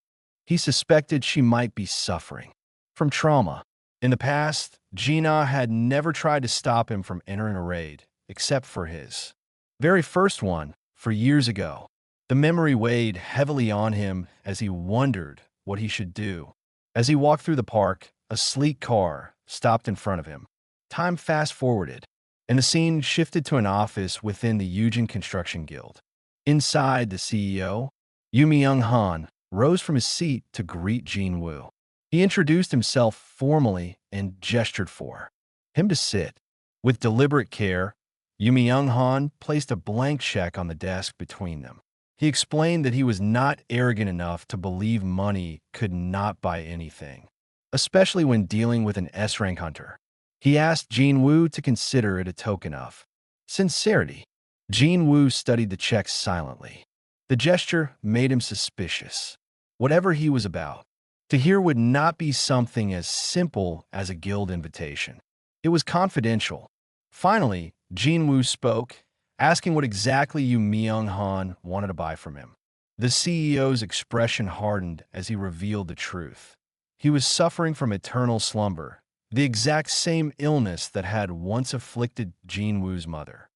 He suspected she might be suffering from trauma. In the past, Jina had never tried to stop him from entering a raid, except for his very first one, for years ago. The memory weighed heavily on him as he wondered what he should do. As he walked through the park, a sleek car stopped in front of him. Time fast-forwarded, and the scene shifted to an office within the Eugene Construction Guild. Inside, the CEO, Yumi Young-han, rose from his seat to greet Jinwoo. He introduced himself formally and gestured for him to sit. With deliberate care, Yumi Young-han placed a blank check on the desk between them. He explained that he was not arrogant enough to believe money could not buy anything, especially when dealing with an S-rank hunter. He asked Jinwoo to consider it a token of sincerity. Jinwoo studied the check silently. The gesture made him suspicious. Whatever he was about to hear would not be something as simple as a guild invitation. It was confidential. Finally, Jinwoo spoke, asking what exactly Yu Myung-han wanted to buy from him. The CEO's expression hardened as he revealed the truth. He was suffering from eternal slumber, the exact same illness that had once afflicted Jinwoo's mother.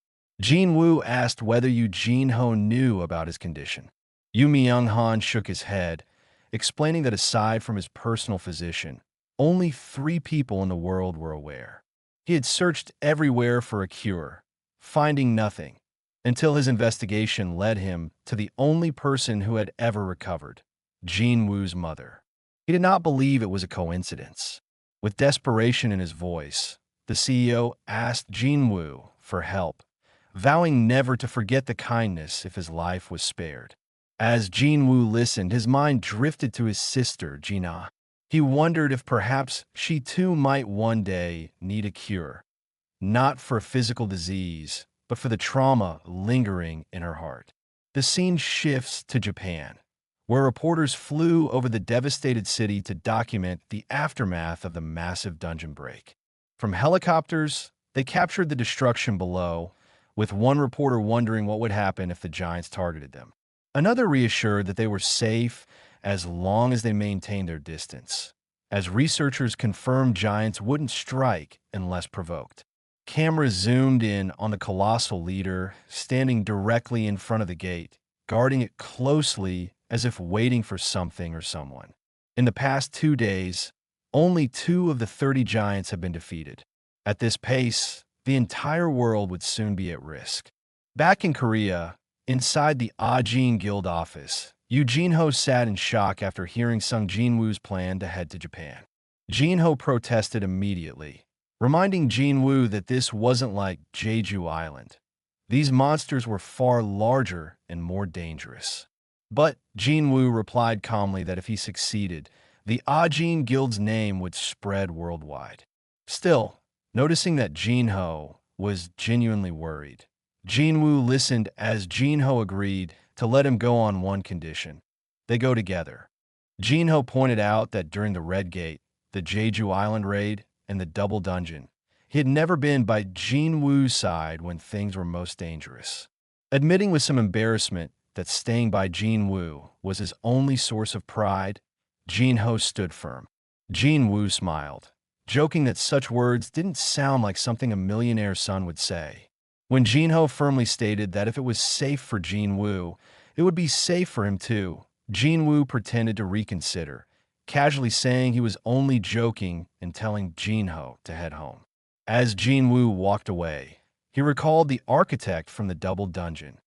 Jinwoo asked whether Yu Jinho knew about his condition. Yu Myung-han shook his head, explaining that aside from his personal physician, only 3 people in the world were aware. He had searched everywhere for a cure, finding nothing, until his investigation led him to the only person who had ever recovered, Jinwoo's mother. He did not believe it was a coincidence. With desperation in his voice, the CEO asked Jinwoo for help, vowing never to forget the kindness if his life was spared. As Jinwoo listened, his mind drifted to his sister, Jina. He wondered if perhaps she too might one day need a cure, not for a physical disease, but for the trauma lingering in her heart. The scene shifts to Japan, where reporters flew over the devastated city to document the aftermath of the massive dungeon break. From helicopters, they captured the destruction below, with one reporter wondering what would happen if the giants targeted them. Another reassured that they were safe as long as they maintained their distance, as researchers confirmed giants wouldn't strike unless provoked. Cameras zoomed in on the colossal leader, standing directly in front of the gate, guarding it closely as if waiting for something or someone. In the past 2 days, only 2 of the 30 giants have been defeated. At this pace, the entire world would soon be at risk. Back in Korea, inside the Ajin Guild office, Yu Jinho sat in shock after hearing Sung Jinwoo's plan to head to Japan. Jinho protested immediately, reminding Jinwoo that this wasn't like Jeju Island. These monsters were far larger and more dangerous. But Jinwoo replied calmly that if he succeeded, the Ajin Guild's name would spread worldwide. Still, noticing that Jinho was genuinely worried, Jinwoo listened as Jinho agreed to let him go on one condition. They go together. Jinho pointed out that during the Red Gate, the Jeju Island raid, and the double dungeon. He had never been by Jinwoo's side when things were most dangerous. Admitting with some embarrassment that staying by Jinwoo was his only source of pride, Jinho stood firm. Jinwoo smiled, joking that such words didn't sound like something a millionaire's son would say. When Jinho firmly stated that if it was safe for Jinwoo, it would be safe for him too, Jinwoo pretended to reconsider, casually saying he was only joking and telling Jinho to head home. As Jinwoo walked away, he recalled the architect from the double dungeon,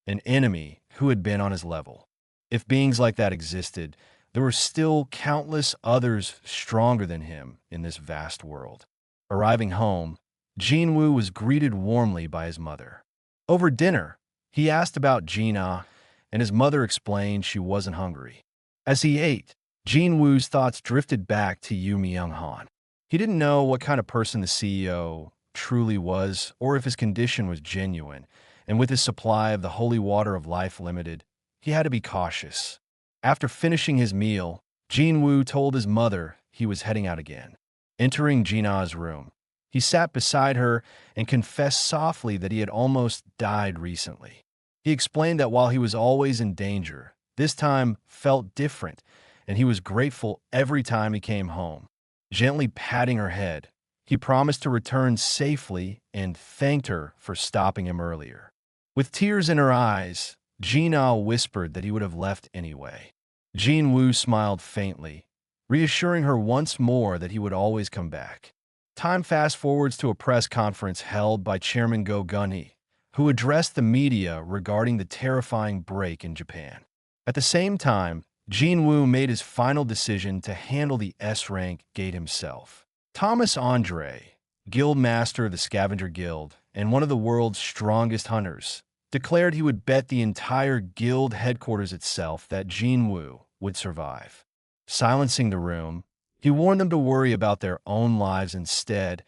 an enemy who had been on his level. If beings like that existed, there were still countless others stronger than him in this vast world. Arriving home, Jinwoo was greeted warmly by his mother. Over dinner, he asked about Gina, and his mother explained she wasn't hungry. As he ate, Jinwoo's thoughts drifted back to Yu Myung-han. He didn't know what kind of person the CEO truly was or if his condition was genuine, and with his supply of the holy water of life limited, he had to be cautious. After finishing his meal, Jinwoo told his mother he was heading out again. Entering Gina's room, he sat beside her and confessed softly that he had almost died recently. He explained that while he was always in danger, this time felt different, and he was grateful every time he came home. Gently patting her head, he promised to return safely and thanked her for stopping him earlier. With tears in her eyes, Gina whispered that he would have left anyway. Jinwoo smiled faintly, reassuring her once more that he would always come back. Time fast-forwards to a press conference held by Chairman Go Gun-hee, who addressed the media regarding the terrifying break in Japan. At the same time, Jinwoo made his final decision to handle the S-rank gate himself. Thomas Andre, guild master of the Scavenger Guild and one of the world's strongest hunters, declared he would bet the entire guild headquarters itself that Jinwoo would survive. Silencing the room, he warned them to worry about their own lives instead,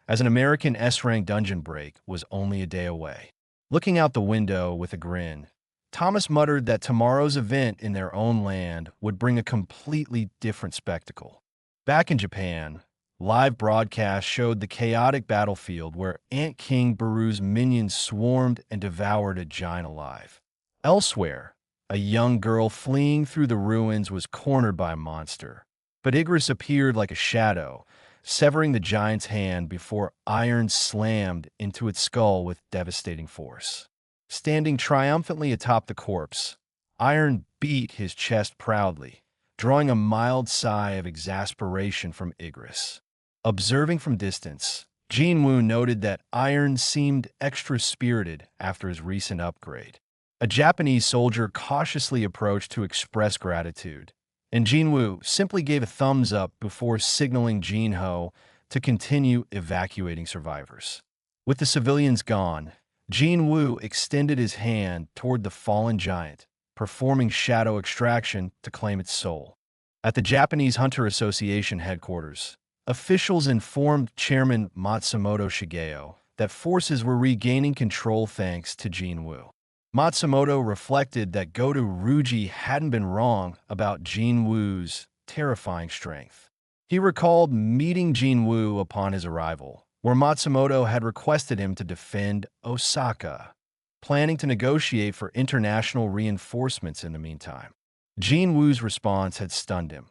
as an American S-rank dungeon break was only a day away. Looking out the window with a grin, Thomas muttered that tomorrow's event in their own land would bring a completely different spectacle. Back in Japan, live broadcasts showed the chaotic battlefield where Ant King Baru's minions swarmed and devoured a giant alive. Elsewhere, a young girl fleeing through the ruins was cornered by a monster, but Igris appeared like a shadow, severing the giant's hand before iron slammed into its skull with devastating force. Standing triumphantly atop the corpse, Iron beat his chest proudly, drawing a mild sigh of exasperation from Igris. Observing from distance, Jinwoo noted that Iron seemed extra spirited after his recent upgrade. A Japanese soldier cautiously approached to express gratitude, and Jinwoo simply gave a thumbs up before signaling Jinho to continue evacuating survivors. With the civilians gone, Jinwoo extended his hand toward the fallen giant, performing shadow extraction to claim its soul. At the Japanese Hunter Association headquarters, officials informed Chairman Matsumoto Shigeo that forces were regaining control thanks to Jinwoo. Matsumoto reflected that Goto Ruji hadn't been wrong about Jinwoo's terrifying strength. He recalled meeting Jinwoo upon his arrival, where Matsumoto had requested him to defend Osaka, planning to negotiate for international reinforcements in the meantime. Jinwoo's response had stunned him.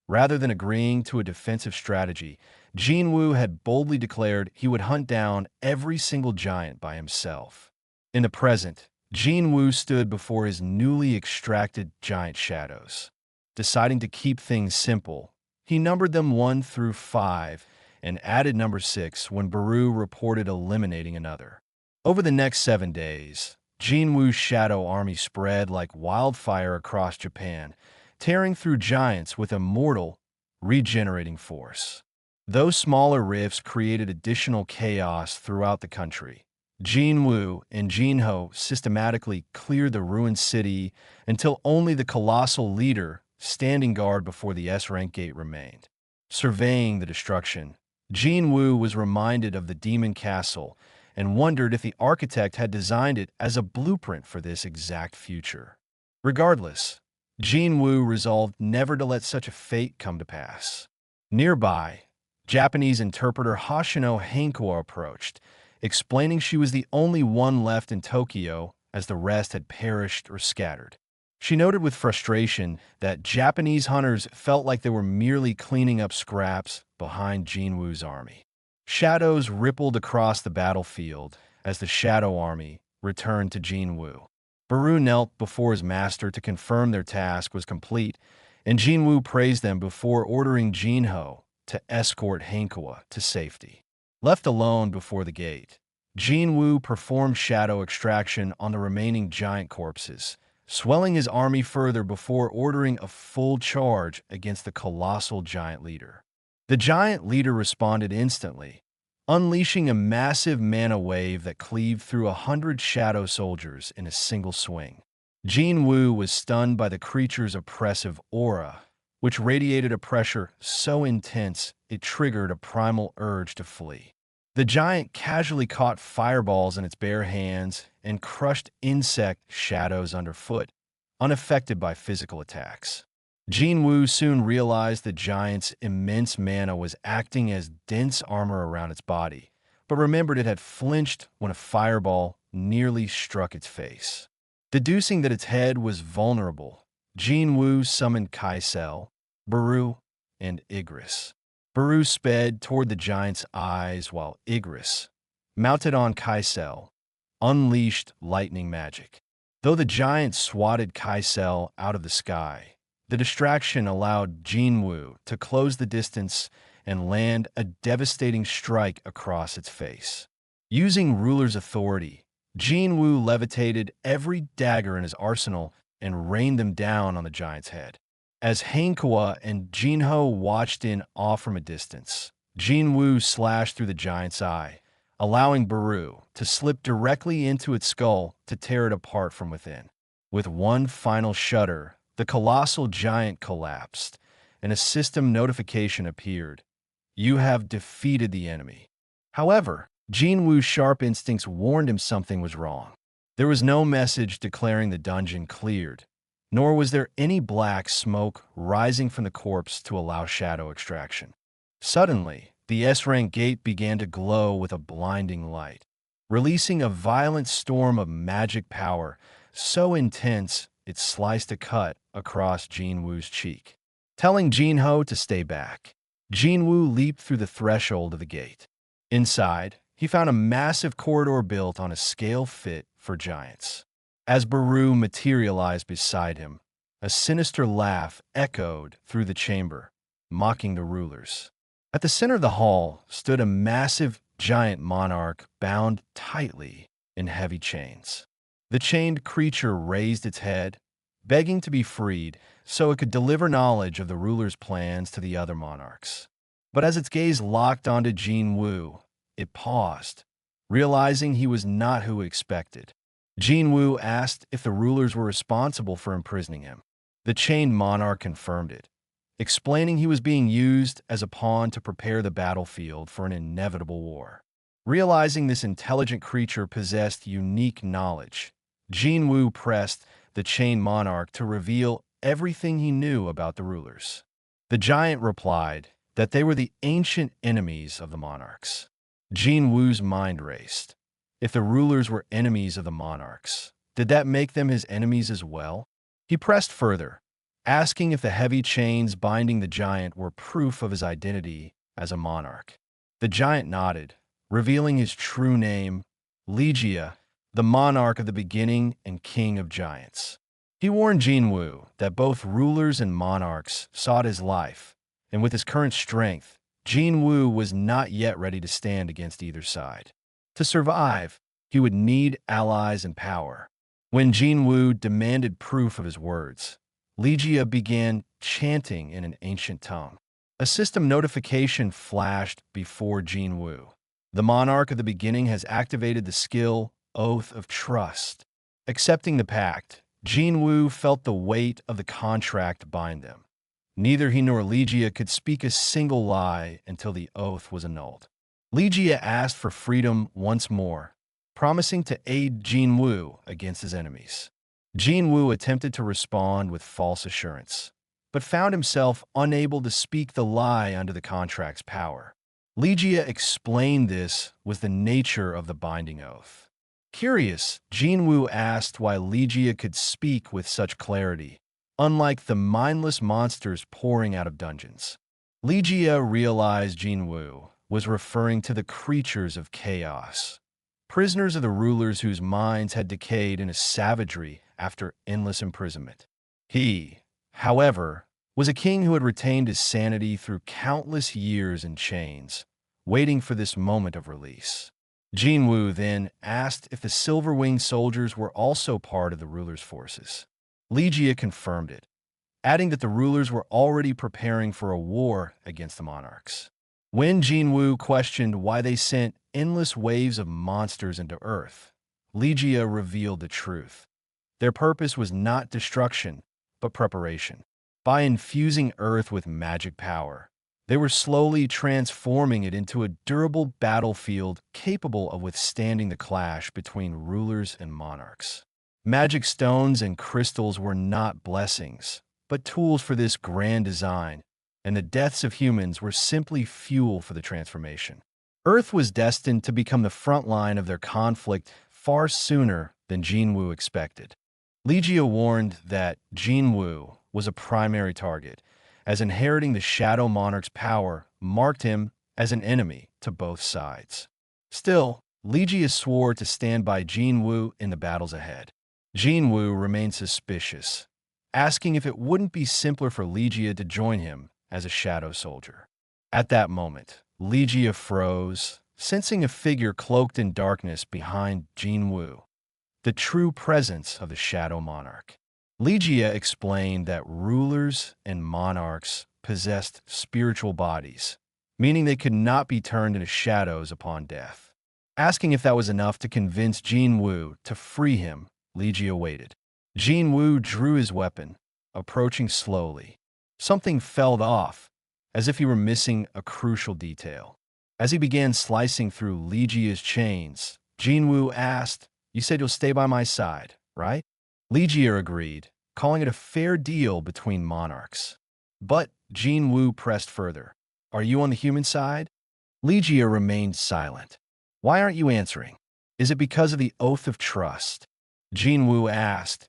Rather than agreeing to a defensive strategy, Jinwoo had boldly declared he would hunt down every single giant by himself. In the present, Jinwoo stood before his newly extracted giant shadows. Deciding to keep things simple, he numbered them 1 through 5 and added number 6 when Baru reported eliminating another. Over the next 7 days, Jinwoo's shadow army spread like wildfire across Japan, tearing through giants with immortal, regenerating force. Those smaller rifts created additional chaos throughout the country. Jinwoo and Jinho systematically cleared the ruined city until only the colossal leader standing guard before the S-rank gate remained. Surveying the destruction, Jinwoo was reminded of the Demon Castle and wondered if the architect had designed it as a blueprint for this exact future. Regardless, Jinwoo resolved never to let such a fate come to pass. Nearby, Japanese interpreter Hoshino Hanko approached, explaining she was the only one left in Tokyo as the rest had perished or scattered. She noted with frustration that Japanese hunters felt like they were merely cleaning up scraps behind Jinwoo's army. Shadows rippled across the battlefield as the Shadow Army returned to Jinwoo. Baru knelt before his master to confirm their task was complete, and Jinwoo praised them before ordering Jinho to escort Hankoa to safety. Left alone before the gate, Jinwoo performed shadow extraction on the remaining giant corpses, swelling his army further before ordering a full charge against the colossal giant leader. The giant leader responded instantly, unleashing a massive mana wave that cleaved through 100 shadow soldiers in a single swing. Jinwoo was stunned by the creature's oppressive aura, which radiated a pressure so intense it triggered a primal urge to flee. The giant casually caught fireballs in its bare hands and crushed insect shadows underfoot, unaffected by physical attacks. Jinwoo soon realized the giant's immense mana was acting as dense armor around its body, but remembered it had flinched when a fireball nearly struck its face. Deducing that its head was vulnerable, Jinwoo summoned Kaisel, Baru, and Igris. Baru sped toward the giant's eyes while Igris, mounted on Kaisel, unleashed lightning magic. Though the giant swatted Kaisel out of the sky, the distraction allowed Jinwoo to close the distance and land a devastating strike across its face. Using ruler's authority, Jinwoo levitated every dagger in his arsenal and rained them down on the giant's head. As Hankoa and Jinho watched in awe from a distance, Jinwoo slashed through the giant's eye, allowing Baru to slip directly into its skull to tear it apart from within. With one final shudder, the colossal giant collapsed, and a system notification appeared. You have defeated the enemy. However, Jinwoo's sharp instincts warned him something was wrong. There was no message declaring the dungeon cleared, nor was there any black smoke rising from the corpse to allow shadow extraction. Suddenly, the S-rank gate began to glow with a blinding light, releasing a violent storm of magic power so intense it sliced a cut across Jinwoo's cheek. Telling Jinho to stay back, Jinwoo leaped through the threshold of the gate. Inside, he found a massive corridor built on a scale fit for giants. As Baru materialized beside him, a sinister laugh echoed through the chamber, mocking the rulers. At the center of the hall stood a massive giant monarch bound tightly in heavy chains. The chained creature raised its head, begging to be freed so it could deliver knowledge of the ruler's plans to the other monarchs. But as its gaze locked onto Jinwoo, it paused, realizing he was not who it expected. Jinwoo asked if the rulers were responsible for imprisoning him. The chained monarch confirmed it, explaining he was being used as a pawn to prepare the battlefield for an inevitable war. Realizing this intelligent creature possessed unique knowledge, Jinwoo pressed the chained monarch to reveal everything he knew about the rulers. The giant replied that they were the ancient enemies of the monarchs. Jinwoo's mind raced. If the rulers were enemies of the monarchs, did that make them his enemies as well? He pressed further, asking if the heavy chains binding the giant were proof of his identity as a monarch. The giant nodded, revealing his true name, Ligia, the monarch of the beginning and king of giants. He warned Jinwoo that both rulers and monarchs sought his life, and with his current strength, Jinwoo was not yet ready to stand against either side. To survive, he would need allies and power. When Jinwoo demanded proof of his words, Ligia began chanting in an ancient tongue. A system notification flashed before Jinwoo. The monarch of the beginning has activated the skill Oath of Trust. Accepting the pact, Jinwoo felt the weight of the contract bind them. Neither he nor Ligia could speak a single lie until the oath was annulled. Ligia asked for freedom once more, promising to aid Jinwoo against his enemies. Jinwoo attempted to respond with false assurance, but found himself unable to speak the lie under the contract's power. Ligia explained this was the nature of the binding oath. Curious, Jinwoo asked why Ligia could speak with such clarity, unlike the mindless monsters pouring out of dungeons. Ligia realized Jinwoo was referring to the creatures of chaos, prisoners of the rulers whose minds had decayed into savagery after endless imprisonment. He, however, was a king who had retained his sanity through countless years in chains, waiting for this moment of release. Jinwoo then asked if the silver-winged soldiers were also part of the ruler's forces. Ligia confirmed it, adding that the rulers were already preparing for a war against the monarchs. When Jinwoo questioned why they sent endless waves of monsters into Earth, Ligia revealed the truth. Their purpose was not destruction, but preparation. By infusing Earth with magic power, they were slowly transforming it into a durable battlefield capable of withstanding the clash between rulers and monarchs. Magic stones and crystals were not blessings, but tools for this grand design, and the deaths of humans were simply fuel for the transformation. Earth was destined to become the front line of their conflict far sooner than Jinwoo expected. Ligia warned that Jinwoo was a primary target, as inheriting the Shadow Monarch's power marked him as an enemy to both sides. Still, Ligia swore to stand by Jinwoo in the battles ahead. Jinwoo remained suspicious, asking if it wouldn't be simpler for Ligia to join him as a shadow soldier. At that moment, Ligia froze, sensing a figure cloaked in darkness behind Jinwoo, the true presence of the Shadow Monarch. Ligia explained that rulers and monarchs possessed spiritual bodies, meaning they could not be turned into shadows upon death. Asking if that was enough to convince Jinwoo to free him, Ligia waited. Jinwoo drew his weapon, approaching slowly. Something fell off, as if he were missing a crucial detail. As he began slicing through Ligia's chains, Jinwoo asked, "You said you'll stay by my side, right?" Ligia agreed, calling it a fair deal between monarchs. But Jinwoo pressed further. "Are you on the human side?" Ligia remained silent. "Why aren't you answering? Is it because of the oath of trust?" Jinwoo asked,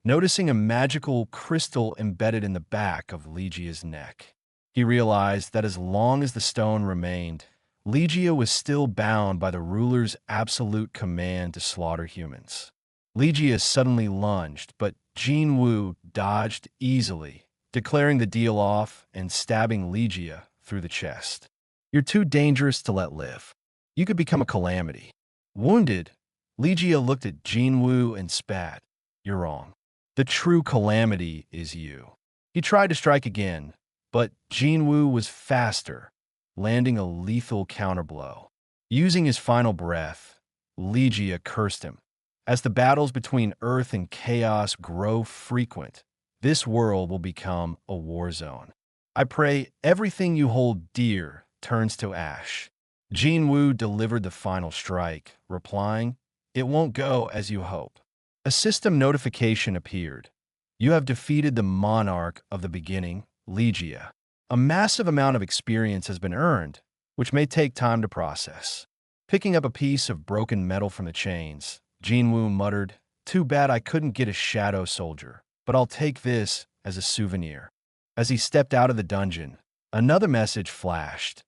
noticing a magical crystal embedded in the back of Ligia's neck. He realized that as long as the stone remained, Ligia was still bound by the ruler's absolute command to slaughter humans. Ligia suddenly lunged, but Jinwoo dodged easily, declaring the deal off and stabbing Ligia through the chest. "You're too dangerous to let live. You could become a calamity." Wounded, Ligia looked at Jinwoo and spat. "You're wrong. The true calamity is you." He tried to strike again, but Jinwoo was faster, landing a lethal counterblow. Using his final breath, Ligia cursed him. "As the battles between Earth and chaos grow frequent, this world will become a war zone. I pray everything you hold dear turns to ash." Jinwoo delivered the final strike, replying, "It won't go as you hope." A system notification appeared. "You have defeated the monarch of the beginning, Ligia. A massive amount of experience has been earned, which may take time to process." Picking up a piece of broken metal from the chains, Jinwoo muttered, "Too bad I couldn't get a shadow soldier, but I'll take this as a souvenir." As he stepped out of the dungeon, another message flashed.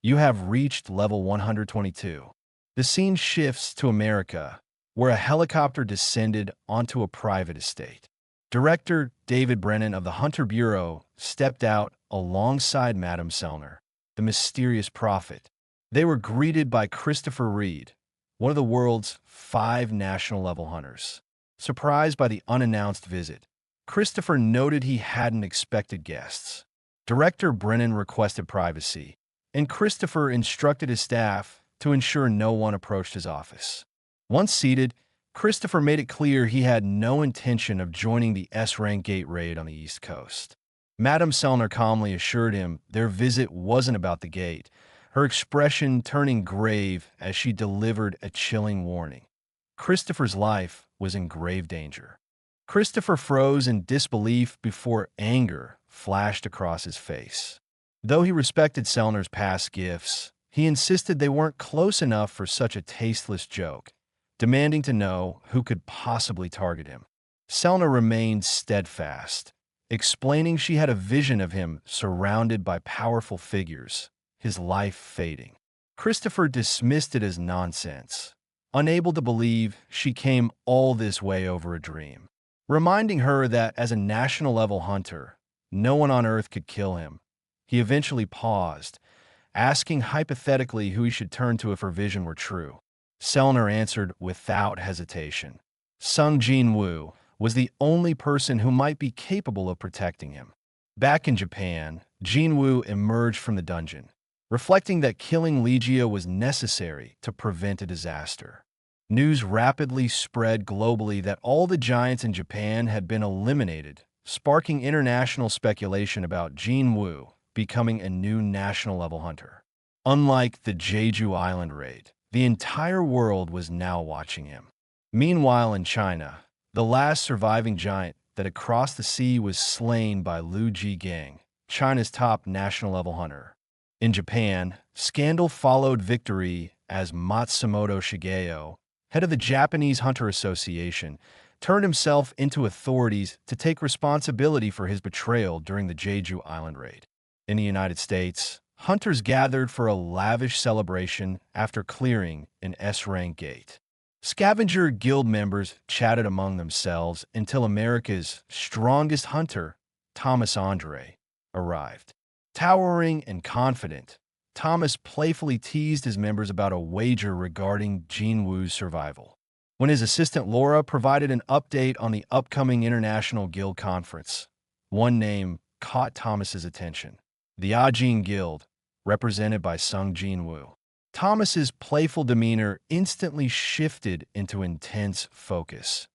"You have reached level 122. The scene shifts to America, where a helicopter descended onto a private estate. Director David Brennan of the Hunter Bureau stepped out alongside Madame Selner, the mysterious prophet. They were greeted by Christopher Reed, one of the world's 5 national-level hunters. Surprised by the unannounced visit, Christopher noted he hadn't expected guests. Director Brennan requested privacy, and Christopher instructed his staff to ensure no one approached his office. Once seated, Christopher made it clear he had no intention of joining the S-rank gate raid on the East Coast. Madame Selner calmly assured him their visit wasn't about the gate, her expression turning grave as she delivered a chilling warning. Christopher's life was in grave danger. Christopher froze in disbelief before anger flashed across his face. Though he respected Selner's past gifts, he insisted they weren't close enough for such a tasteless joke, demanding to know who could possibly target him. Selner remained steadfast, explaining she had a vision of him surrounded by powerful figures, his life fading. Christopher dismissed it as nonsense, unable to believe she came all this way over a dream, reminding her that as a national-level hunter, no one on Earth could kill him. He eventually paused, asking hypothetically who he should turn to if her vision were true. Selner answered without hesitation. Sung Jinwoo was the only person who might be capable of protecting him. Back in Japan, Jinwoo emerged from the dungeon, reflecting that killing Legio was necessary to prevent a disaster. News rapidly spread globally that all the giants in Japan had been eliminated, sparking international speculation about Jinwoo becoming a new national-level hunter. Unlike the Jeju Island raid, the entire world was now watching him. Meanwhile, in China, the last surviving giant that had crossed the sea was slain by Liu Jigang, China's top national-level hunter. In Japan, scandal followed victory as Matsumoto Shigeo, head of the Japanese Hunter Association, turned himself into authorities to take responsibility for his betrayal during the Jeju Island raid. In the United States, hunters gathered for a lavish celebration after clearing an S-rank gate. Scavenger Guild members chatted among themselves until America's strongest hunter, Thomas Andre, arrived. Towering and confident, Thomas playfully teased his members about a wager regarding Jinwoo's survival. When his assistant Laura provided an update on the upcoming International Guild Conference, one name caught Thomas's attention: the Ajin Guild, represented by Sung Jinwoo. Thomas's playful demeanor instantly shifted into intense focus,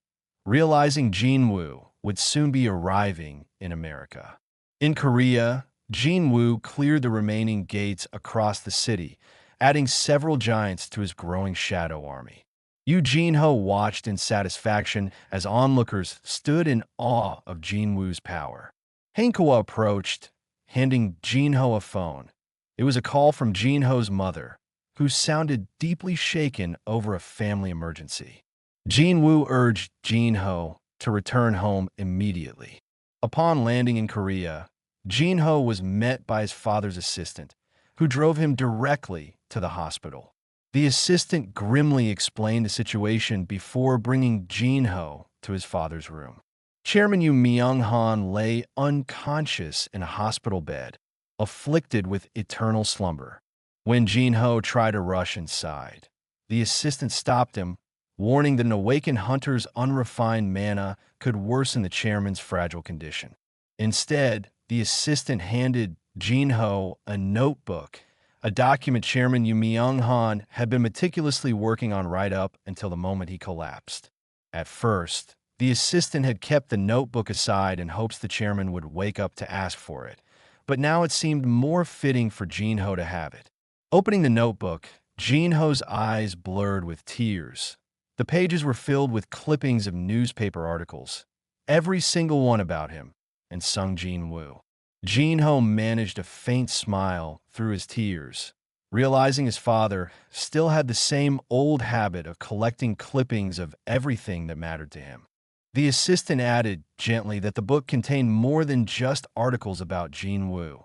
realizing Jinwoo would soon be arriving in America. In Korea, Jinwoo cleared the remaining gates across the city, adding several giants to his growing shadow army. Yu Jinho watched in satisfaction as onlookers stood in awe of Jinwoo's power. Hankawa approached, handing Jinho a phone. It was a call from Jinho's mother, who sounded deeply shaken over a family emergency. Jinwoo urged Jinho to return home immediately. Upon landing in Korea, Jinho was met by his father's assistant, who drove him directly to the hospital. The assistant grimly explained the situation before bringing Jinho to his father's room. Chairman Yu Myung-han lay unconscious in a hospital bed, afflicted with eternal slumber. When Jinho tried to rush inside, the assistant stopped him, warning that an awakened hunter's unrefined mana could worsen the chairman's fragile condition. Instead, the assistant handed Jinho a notebook, a document Chairman Yu Myung-han had been meticulously working on right up until the moment he collapsed. At first, the assistant had kept the notebook aside in hopes the chairman would wake up to ask for it, but now it seemed more fitting for Jinho to have it. Opening the notebook, Jinho's eyes blurred with tears. The pages were filled with clippings of newspaper articles, every single one about him and Sung Jinwoo. Jinho managed a faint smile through his tears, realizing his father still had the same old habit of collecting clippings of everything that mattered to him. The assistant added gently that the book contained more than just articles about Jinwoo.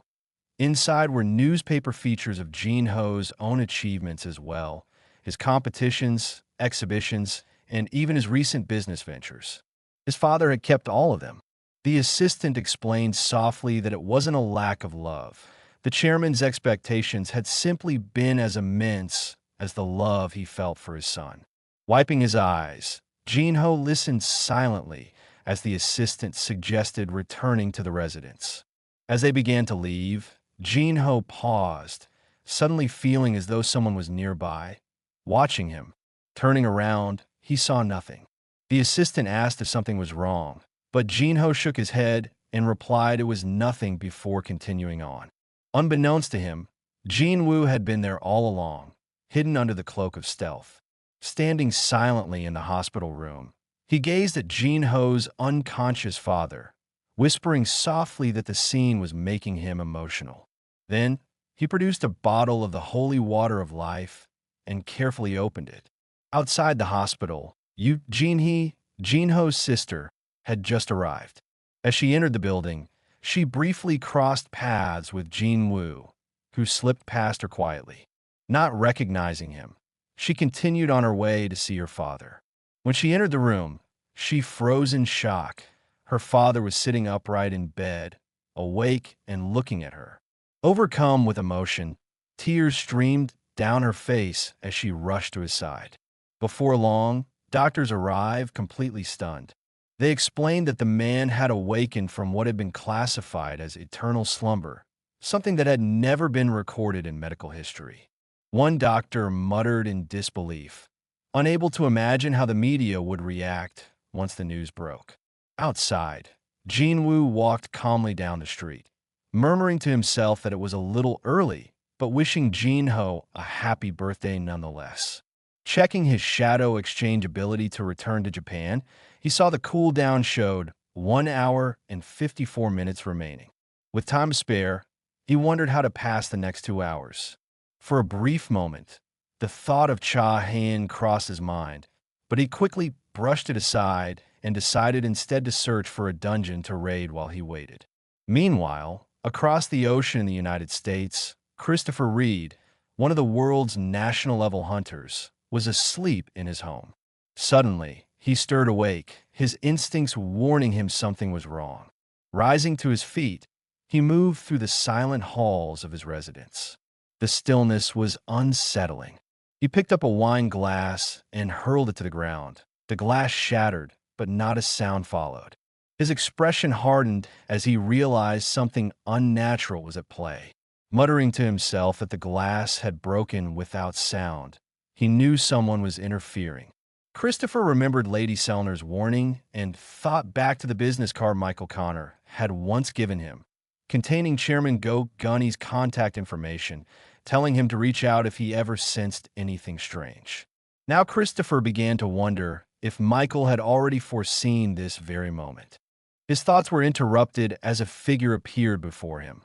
Inside were newspaper features of Jinho's own achievements as well, his competitions, exhibitions, and even his recent business ventures. His father had kept all of them. The assistant explained softly that it wasn't a lack of love. The chairman's expectations had simply been as immense as the love he felt for his son. Wiping his eyes, Jinho listened silently as the assistant suggested returning to the residence. As they began to leave, Jinho paused, suddenly feeling as though someone was nearby, watching him. Turning around, he saw nothing. The assistant asked if something was wrong, but Jinho shook his head and replied it was nothing before continuing on. Unbeknownst to him, Jinwoo had been there all along, hidden under the cloak of stealth. Standing silently in the hospital room, he gazed at Jinho's unconscious father, whispering softly that the scene was making him emotional. Then, he produced a bottle of the holy water of life and carefully opened it. Outside the hospital, Jinho's sister, had just arrived. As she entered the building, she briefly crossed paths with Jinwoo, who slipped past her quietly. Not recognizing him, she continued on her way to see her father. When she entered the room, she froze in shock. Her father was sitting upright in bed, awake and looking at her. Overcome with emotion, tears streamed down her face as she rushed to his side. Before long, doctors arrived, completely stunned. They explained that the man had awakened from what had been classified as eternal slumber, something that had never been recorded in medical history. One doctor muttered in disbelief, unable to imagine how the media would react once the news broke. Outside, Jinwoo walked calmly down the street, murmuring to himself that it was a little early, but wishing Jinho a happy birthday nonetheless. Checking his shadow exchange ability to return to Japan, he saw the cooldown showed 1 hour and 54 minutes remaining. With time to spare, he wondered how to pass the next 2 hours. For a brief moment, the thought of Cha Han crossed his mind, but he quickly brushed it aside and decided instead to search for a dungeon to raid while he waited. Meanwhile, across the ocean in the United States, Christopher Reed, one of the world's national-level hunters, was asleep in his home. Suddenly, he stirred awake, his instincts warning him something was wrong. Rising to his feet, he moved through the silent halls of his residence. The stillness was unsettling. He picked up a wine glass and hurled it to the ground. The glass shattered, but not a sound followed. His expression hardened as he realized something unnatural was at play. Muttering to himself that the glass had broken without sound, he knew someone was interfering. Christopher remembered Lady Selner's warning and thought back to the business card Michael Connor had once given him, containing Chairman Go Gunny's contact information, telling him to reach out if he ever sensed anything strange. Now Christopher began to wonder if Michael had already foreseen this very moment. His thoughts were interrupted as a figure appeared before him,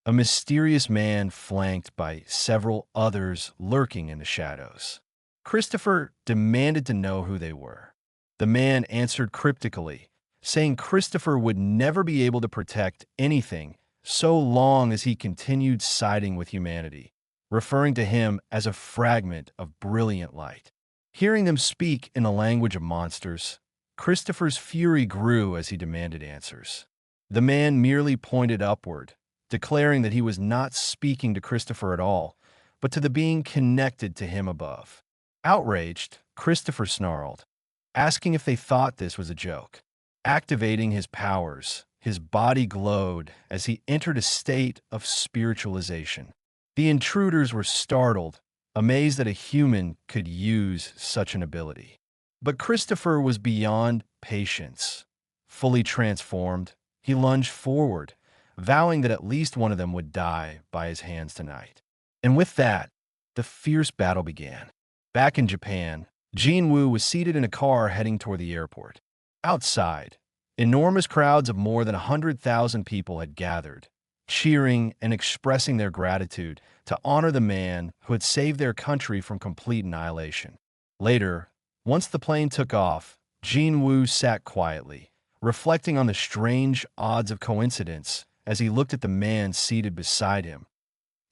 a mysterious man flanked by several others lurking in the shadows. Christopher demanded to know who they were. The man answered cryptically, saying Christopher would never be able to protect anything so long as he continued siding with humanity, referring to him as a fragment of brilliant light. Hearing them speak in the language of monsters, Christopher's fury grew as he demanded answers. The man merely pointed upward, declaring that he was not speaking to Christopher at all, but to the being connected to him above. Outraged, Christopher snarled, asking if they thought this was a joke. Activating his powers, his body glowed as he entered a state of spiritualization. The intruders were startled, amazed that a human could use such an ability. But Christopher was beyond patience. Fully transformed, he lunged forward, vowing that at least one of them would die by his hands tonight. And with that, the fierce battle began. Back in Japan, Jinwoo was seated in a car heading toward the airport. Outside, enormous crowds of more than 100,000 people had gathered, cheering and expressing their gratitude to honor the man who had saved their country from complete annihilation. Later, once the plane took off, Jinwoo sat quietly, reflecting on the strange odds of coincidence as he looked at the man seated beside him,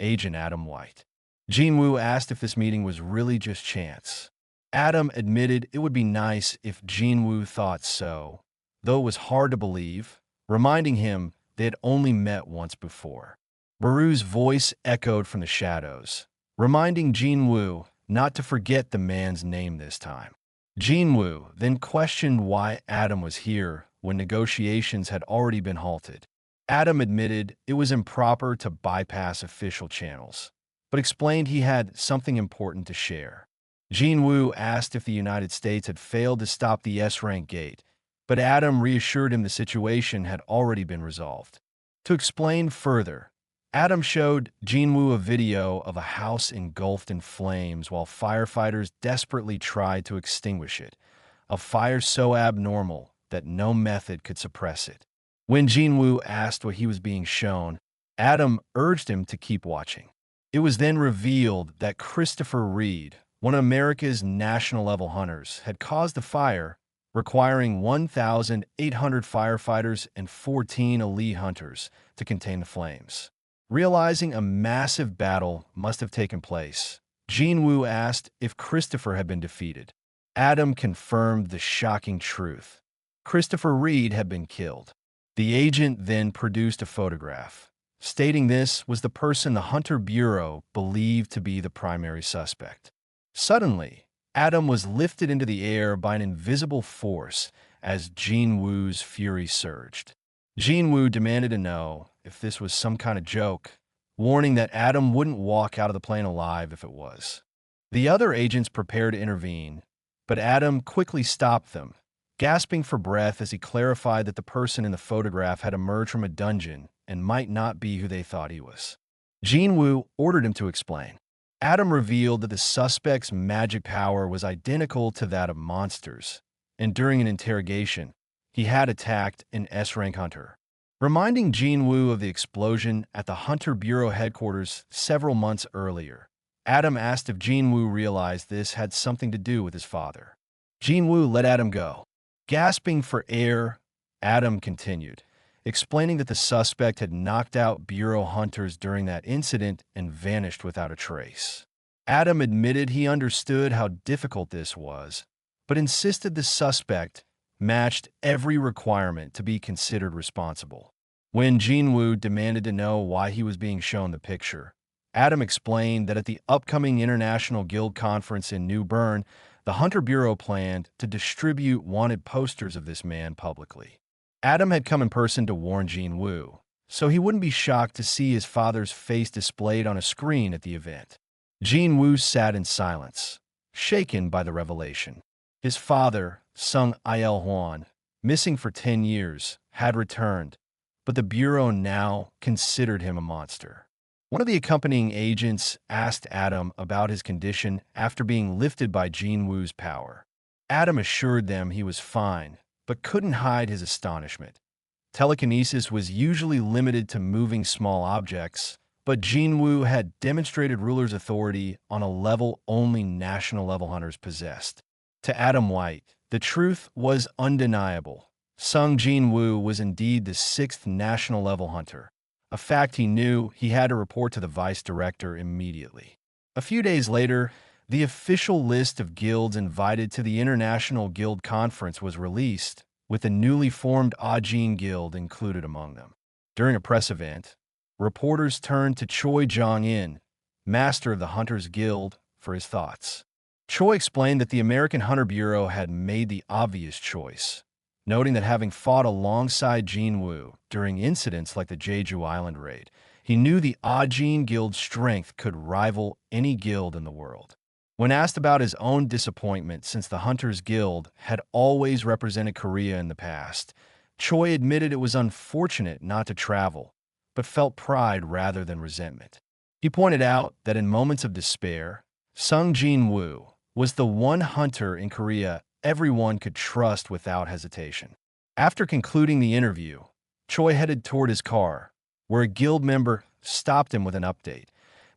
Agent Adam White. Jinwoo asked if this meeting was really just chance. Adam admitted it would be nice if Jinwoo thought so, though it was hard to believe, reminding him they had only met once before. Baru's voice echoed from the shadows, reminding Jinwoo not to forget the man's name this time. Jinwoo then questioned why Adam was here when negotiations had already been halted. Adam admitted it was improper to bypass official channels, but explained he had something important to share. Jinwoo asked if the United States had failed to stop the S-rank gate, but Adam reassured him the situation had already been resolved. To explain further, Adam showed Jinwoo a video of a house engulfed in flames while firefighters desperately tried to extinguish it, a fire so abnormal that no method could suppress it. When Jinwoo asked what he was being shown, Adam urged him to keep watching. It was then revealed that Christopher Reed, one of America's national-level hunters, had caused the fire, requiring 1,800 firefighters and 14 elite hunters to contain the flames. Realizing a massive battle must have taken place, Jinwoo asked if Christopher had been defeated. Adam confirmed the shocking truth. Christopher Reed had been killed. The agent then produced a photograph, stating this was the person the Hunter Bureau believed to be the primary suspect. Suddenly, Adam was lifted into the air by an invisible force as Jinwoo's fury surged. Jinwoo demanded to know if this was some kind of joke, warning that Adam wouldn't walk out of the plane alive if it was. The other agents prepared to intervene, but Adam quickly stopped them, gasping for breath as he clarified that the person in the photograph had emerged from a dungeon and might not be who they thought he was. Jinwoo ordered him to explain. Adam revealed that the suspect's magic power was identical to that of monsters, and during an interrogation, he had attacked an S-rank hunter. Reminding Jinwoo of the explosion at the Hunter Bureau headquarters several months earlier, Adam asked if Jinwoo realized this had something to do with his father. Jinwoo let Adam go. Gasping for air, Adam continued, explaining that the suspect had knocked out Bureau hunters during that incident and vanished without a trace. Adam admitted he understood how difficult this was, but insisted the suspect matched every requirement to be considered responsible. When Jinwoo demanded to know why he was being shown the picture, Adam explained that at the upcoming International Guild Conference in New Bern, the Hunter Bureau planned to distribute wanted posters of this man publicly. Adam had come in person to warn Jinwoo, so he wouldn't be shocked to see his father's face displayed on a screen at the event. Jinwoo sat in silence, shaken by the revelation. His father, Sung Il Hwan, missing for 10 years, had returned, but the Bureau now considered him a monster. One of the accompanying agents asked Adam about his condition after being lifted by Jinwoo's power. Adam assured them he was fine, but couldn't hide his astonishment. Telekinesis was usually limited to moving small objects, but Jinwoo had demonstrated ruler's authority on a level only national-level hunters possessed. To Adam White, the truth was undeniable. Sung Jinwoo was indeed the 6th national-level hunter, a fact he knew he had to report to the vice director immediately. A few days later, the official list of guilds invited to the International Guild Conference was released, with the newly formed Ajin Guild included among them. During a press event, reporters turned to Choi Jong-in, master of the Hunters Guild, for his thoughts. Choi explained that the American Hunter Bureau had made the obvious choice, noting that having fought alongside Jinwoo during incidents like the Jeju Island raid, he knew the Ajin Guild's strength could rival any guild in the world. When asked about his own disappointment since the Hunters Guild had always represented Korea in the past, Choi admitted it was unfortunate not to travel, but felt pride rather than resentment. He pointed out that in moments of despair, Sung Jinwoo was the one hunter in Korea everyone could trust without hesitation. After concluding the interview, Choi headed toward his car, where a guild member stopped him with an update.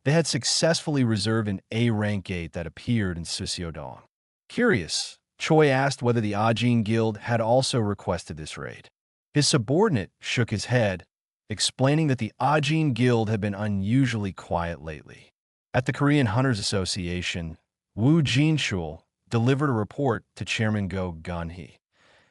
They had successfully reserved an A-rank gate that appeared in Suseodong. Curious, Choi asked whether the Ajin Guild had also requested this raid. His subordinate shook his head, explaining that the Ajin Guild had been unusually quiet lately. At the Korean Hunters Association, Woo Jinchul delivered a report to Chairman Go Gun-hee.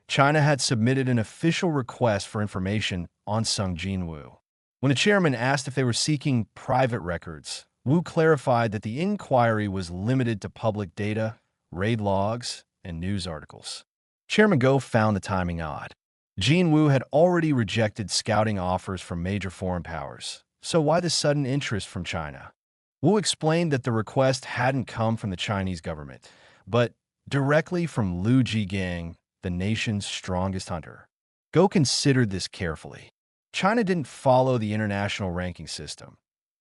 China had submitted an official request for information on Sung Jinwoo. When the chairman asked if they were seeking private records, Woo clarified that the inquiry was limited to public data, raid logs, and news articles. Chairman Go found the timing odd. Jinwoo had already rejected scouting offers from major foreign powers, so why the sudden interest from China? Woo explained that the request hadn't come from the Chinese government, but directly from Liu Jigang, the nation's strongest hunter. Go considered this carefully. China didn't follow the international ranking system.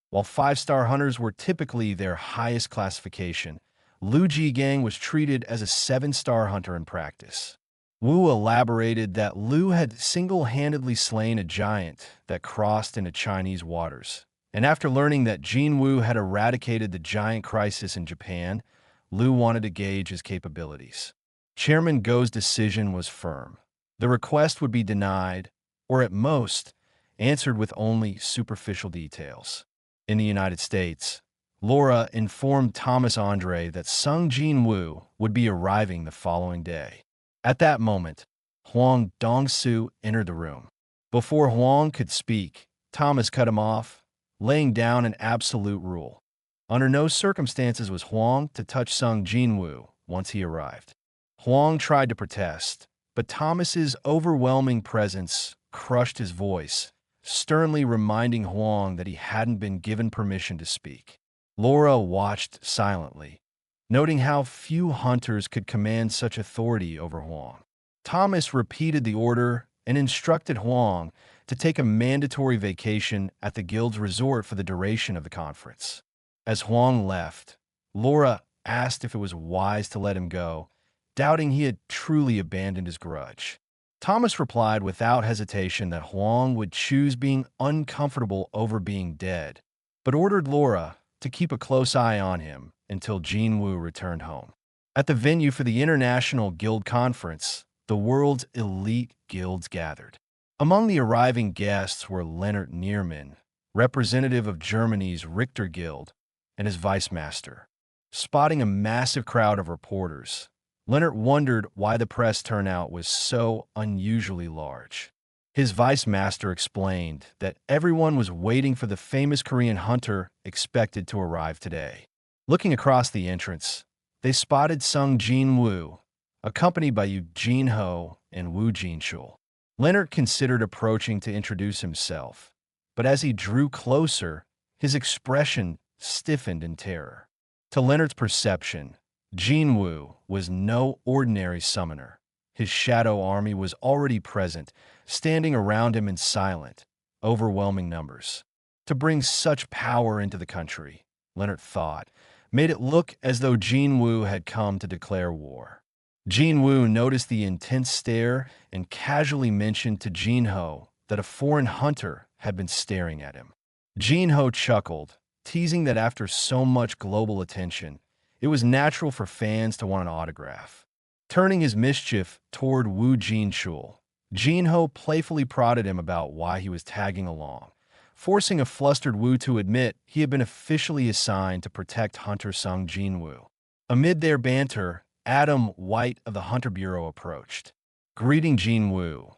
While 5-star hunters were typically their highest classification, Liu Jigang was treated as a 7-star hunter in practice. Wu elaborated that Liu had single-handedly slain a giant that crossed into Chinese waters. And after learning that Jinwoo had eradicated the giant crisis in Japan, Liu wanted to gauge his capabilities. Chairman Go's decision was firm. The request would be denied, or at most, answered with only superficial details. In the United States, Laura informed Thomas Andre that Sung Jinwoo would be arriving the following day. At that moment, Huang Dongsu entered the room. Before Huang could speak, Thomas cut him off, laying down an absolute rule. Under no circumstances was Huang to touch Sung Jinwoo once he arrived. Huang tried to protest, but Thomas's overwhelming presence crushed his voice, sternly reminding Huang that he hadn't been given permission to speak. Laura watched silently, noting how few hunters could command such authority over Huang. Thomas repeated the order and instructed Huang to take a mandatory vacation at the guild's resort for the duration of the conference. As Huang left, Laura asked if it was wise to let him go, doubting he had truly abandoned his grudge. Thomas replied without hesitation that Huang would choose being uncomfortable over being dead, but ordered Laura to keep a close eye on him until Jinwoo returned home. At the venue for the International Guild Conference, the world's elite guilds gathered. Among the arriving guests were Leonard Nierman, representative of Germany's Richter Guild, and his vice master. Spotting a massive crowd of reporters, Leonard wondered why the press turnout was so unusually large. His vice master explained that everyone was waiting for the famous Korean hunter expected to arrive today. Looking across the entrance, they spotted Sung Jinwoo, accompanied by Eugene Ho and Woo Jinchul. Leonard considered approaching to introduce himself, but as he drew closer, his expression stiffened in terror. To Leonard's perception, Jinwoo was no ordinary summoner. His shadow army was already present, standing around him in silent, overwhelming numbers. To bring such power into the country, Leonard thought, made it look as though Jinwoo had come to declare war. Jinwoo noticed the intense stare and casually mentioned to Jinho that a foreign hunter had been staring at him. Jinho chuckled, teasing that after so much global attention, it was natural for fans to want an autograph. Turning his mischief toward Woo Jinchul, Jinho playfully prodded him about why he was tagging along, forcing a flustered Woo to admit he had been officially assigned to protect Hunter Sung Jinwoo. Amid their banter, Adam White of the Hunter Bureau approached. Greeting Jinwoo,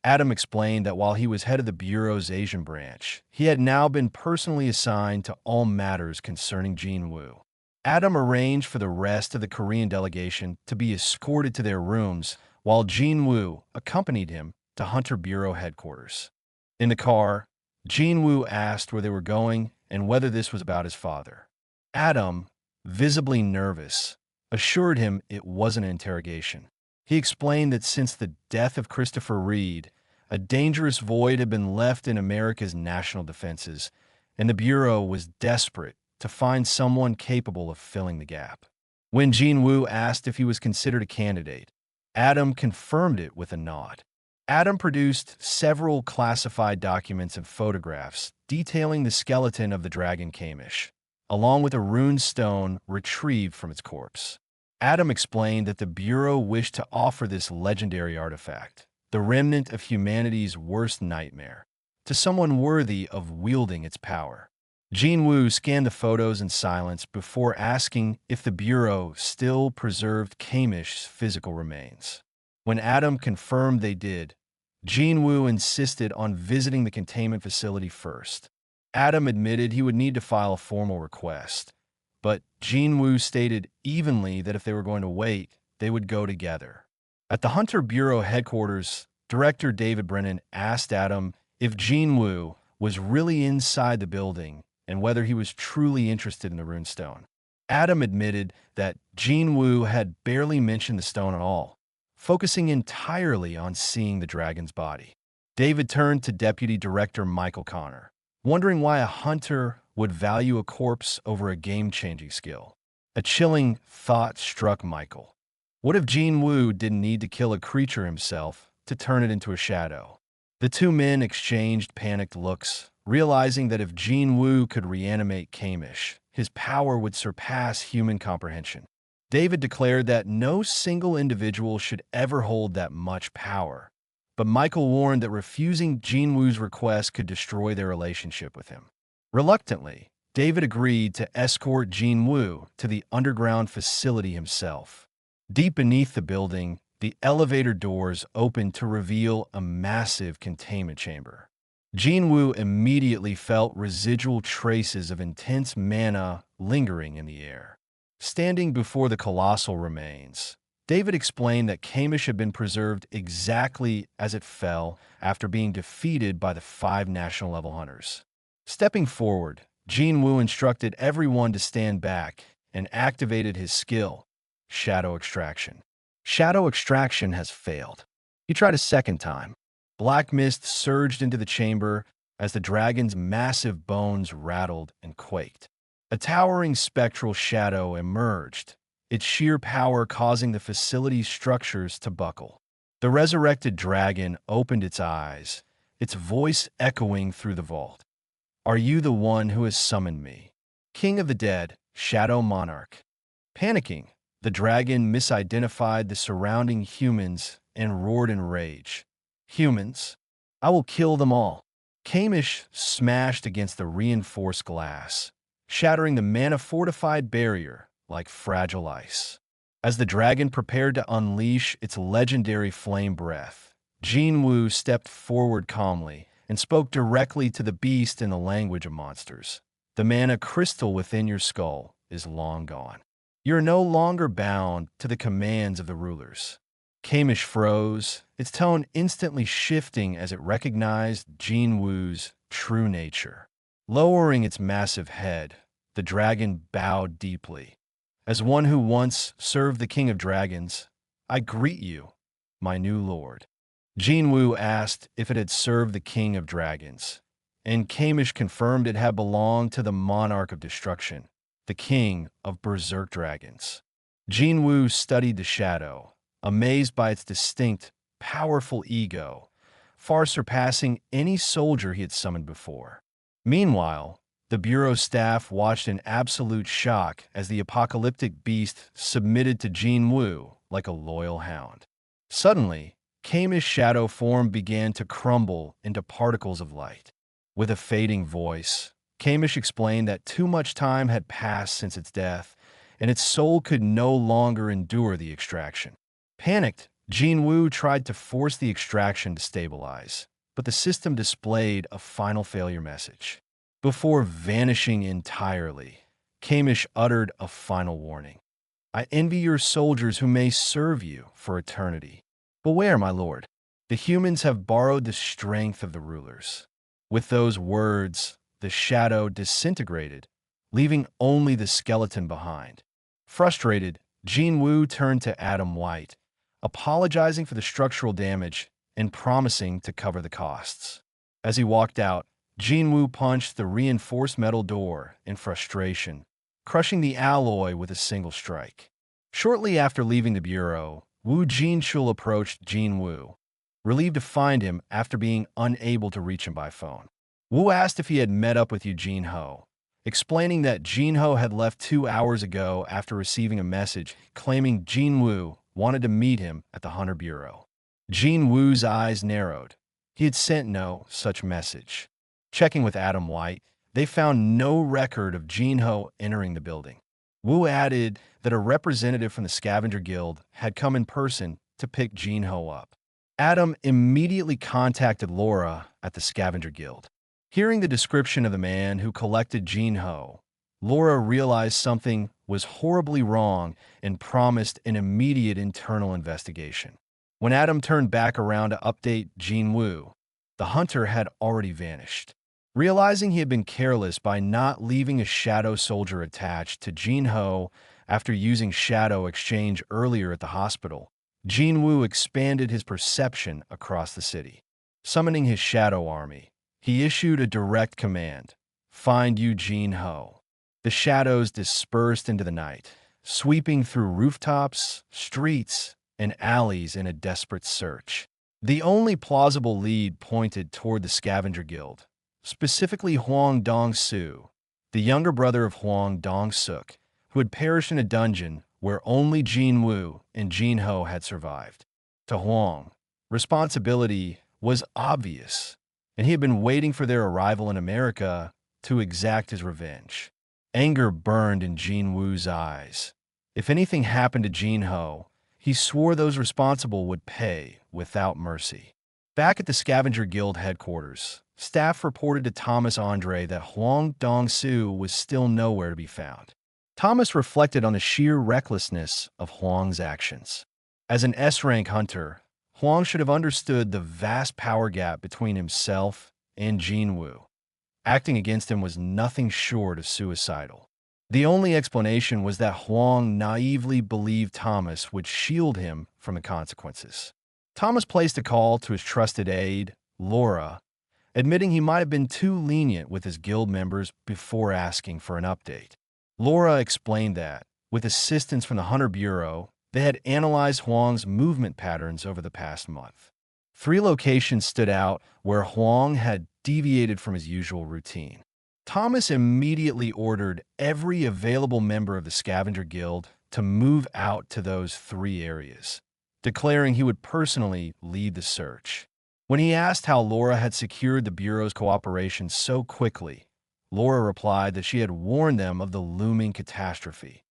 Adam explained that while he was head of the Bureau's Asian branch, he had now been personally assigned to all matters concerning Jinwoo. Adam arranged for the rest of the Korean delegation to be escorted to their rooms, while Jinwoo accompanied him to Hunter Bureau headquarters. In the car, Jinwoo asked where they were going and whether this was about his father. Adam, visibly nervous, assured him it wasn't an interrogation. He explained that since the death of Christopher Reed, a dangerous void had been left in America's national defenses, and the Bureau was desperate to find someone capable of filling the gap. When Jinwoo asked if he was considered a candidate, Adam confirmed it with a nod. Adam produced several classified documents and photographs detailing the skeleton of the dragon Kamish, along with a rune stone retrieved from its corpse. Adam explained that the Bureau wished to offer this legendary artifact, the remnant of humanity's worst nightmare, to someone worthy of wielding its power. Jinwoo scanned the photos in silence before asking if the Bureau still preserved Kamish's physical remains. When Adam confirmed they did, Jinwoo insisted on visiting the containment facility first. Adam admitted he would need to file a formal request, but Jinwoo stated evenly that if they were going to wait, they would go together. At the Hunter Bureau headquarters, Director David Brennan asked Adam if Jinwoo was really inside the building and whether he was truly interested in the runestone. Adam admitted that Jinwoo had barely mentioned the stone at all, focusing entirely on seeing the dragon's body. David turned to Deputy Director Michael Connor, wondering why a hunter would value a corpse over a game-changing skill. A chilling thought struck Michael. What if Jinwoo didn't need to kill a creature himself to turn it into a shadow? The two men exchanged panicked looks, realizing that if Jinwoo could reanimate Kamish, his power would surpass human comprehension. David declared that no single individual should ever hold that much power, but Michael warned that refusing Jinwoo's request could destroy their relationship with him. Reluctantly, David agreed to escort Jinwoo to the underground facility himself. Deep beneath the building, the elevator doors opened to reveal a massive containment chamber. Jinwoo immediately felt residual traces of intense mana lingering in the air. Standing before the colossal remains, David explained that Kamish had been preserved exactly as it fell after being defeated by the 5 national-level hunters. Stepping forward, Jinwoo instructed everyone to stand back and activated his skill, Shadow Extraction. Shadow Extraction has failed. He tried a second time. Black mist surged into the chamber as the dragon's massive bones rattled and quaked. A towering spectral shadow emerged, its sheer power causing the facility's structures to buckle. The resurrected dragon opened its eyes, its voice echoing through the vault. "Are you the one who has summoned me? King of the dead, Shadow Monarch." Panicking, the dragon misidentified the surrounding humans and roared in rage. "Humans? I will kill them all." Kamish smashed against the reinforced glass, shattering the mana-fortified barrier like fragile ice. As the dragon prepared to unleash its legendary flame breath, Jinwoo stepped forward calmly and spoke directly to the beast in the language of monsters. "The mana crystal within your skull is long gone. You're no longer bound to the commands of the rulers." Kamish froze, its tone instantly shifting as it recognized Jinwoo's true nature. Lowering its massive head, the dragon bowed deeply. "As one who once served the King of Dragons, I greet you, my new lord." Jinwoo asked if it had served the King of Dragons, and Kamish confirmed it had belonged to the Monarch of Destruction, the King of Berserk Dragons. Jinwoo studied the shadow, amazed by its distinct, powerful ego, far surpassing any soldier he had summoned before. Meanwhile, the Bureau staff watched in absolute shock as the apocalyptic beast submitted to Jinwoo like a loyal hound. Suddenly, Kamish's shadow form began to crumble into particles of light. With a fading voice, Kamish explained that too much time had passed since its death, and its soul could no longer endure the extraction. Panicked, Jinwoo tried to force the extraction to stabilize, but the system displayed a final failure message. Before vanishing entirely, Kamish uttered a final warning. "I envy your soldiers who may serve you for eternity. Beware, my lord. The humans have borrowed the strength of the rulers." With those words, the shadow disintegrated, leaving only the skeleton behind. Frustrated, Jinwoo turned to Adam White, apologizing for the structural damage and promising to cover the costs. As he walked out, Jinwoo punched the reinforced metal door in frustration, crushing the alloy with a single strike. Shortly after leaving the bureau, Wu Jinshul approached Jinwoo, relieved to find him after being unable to reach him by phone. Wu asked if he had met up with Eugene Ho, explaining that Jinho had left 2 hours ago after receiving a message claiming Jinwoo wanted to meet him at the Hunter Bureau. Jinwoo's eyes narrowed. He had sent no such message. Checking with Adam White, they found no record of Jinho entering the building. Wu added that a representative from the Scavenger Guild had come in person to pick Jinho up. Adam immediately contacted Laura at the Scavenger Guild. Hearing the description of the man who collected Jinho, Laura realized something was horribly wrong and promised an immediate internal investigation. When Adam turned back around to update Jinwoo, the hunter had already vanished. Realizing he had been careless by not leaving a shadow soldier attached to Jinho after using Shadow Exchange earlier at the hospital, Jinwoo expanded his perception across the city. Summoning his shadow army, he issued a direct command: "Find Eugene Ho." The shadows dispersed into the night, sweeping through rooftops, streets, and alleys in a desperate search. The only plausible lead pointed toward the Scavenger Guild, specifically Hwang Dong-soo, the younger brother of Hwang Dong-suk, who had perished in a dungeon where only Jinwoo and Jinho had survived. To Hwang, responsibility was obvious, and he had been waiting for their arrival in America to exact his revenge. Anger burned in Jinwoo's eyes. If anything happened to Jinho, he swore those responsible would pay without mercy. Back at the Scavenger Guild headquarters, staff reported to Thomas Andre that Hwang Dong-soo was still nowhere to be found. Thomas reflected on the sheer recklessness of Hwang's actions. As an S-rank hunter, Hwang should have understood the vast power gap between himself and Jinwoo. Acting against him was nothing short of suicidal. The only explanation was that Hwang naively believed Thomas would shield him from the consequences. Thomas placed a call to his trusted aide, Laura, admitting he might have been too lenient with his guild members before asking for an update. Laura explained that, with assistance from the Hunter Bureau, they had analyzed Hwang's movement patterns over the past month. 3 locations stood out where Hwang had deviated from his usual routine. Thomas immediately ordered every available member of the Scavenger Guild to move out to those 3 areas, declaring he would personally lead the search. When he asked how Laura had secured the Bureau's cooperation so quickly, Laura replied that she had warned them of the looming catastrophe.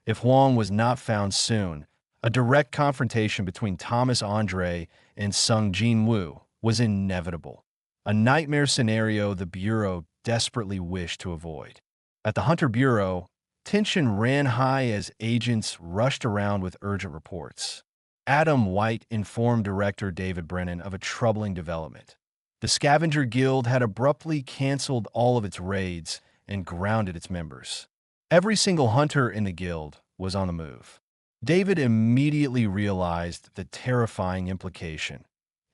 If Hwang was not found soon, a direct confrontation between Thomas Andre and Sung Jinwoo was inevitable, a nightmare scenario the Bureau desperately wished to avoid. At the Hunter Bureau, tension ran high as agents rushed around with urgent reports. Adam White informed Director David Brennan of a troubling development. The Scavenger Guild had abruptly canceled all of its raids and grounded its members. Every single hunter in the guild was on the move. David immediately realized the terrifying implication.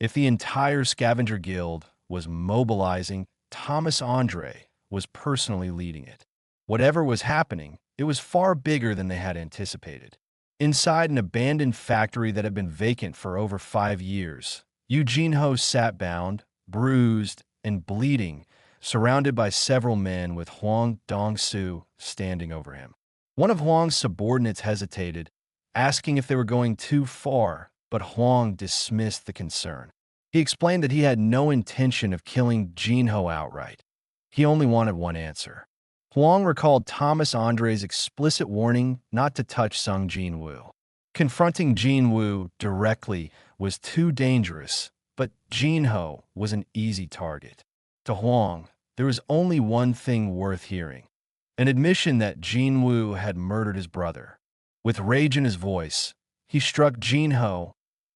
If the entire Scavenger Guild was mobilizing, Thomas Andre was personally leading it. Whatever was happening, it was far bigger than they had anticipated. Inside an abandoned factory that had been vacant for over 5 years, Eugene Ho sat bound, bruised, and bleeding, surrounded by several men with Hwang Dong-soo standing over him. One of Hwang's subordinates hesitated, asking if they were going too far, but Hwang dismissed the concern. He explained that he had no intention of killing Jinho outright. He only wanted one answer. Hwang recalled Thomas Andre's explicit warning not to touch Sung Jinwoo. Confronting Jinwoo directly was too dangerous, but Jinho was an easy target. To Hwang, there was only one thing worth hearing: an admission that Jinwoo had murdered his brother. With rage in his voice, he struck Jinho,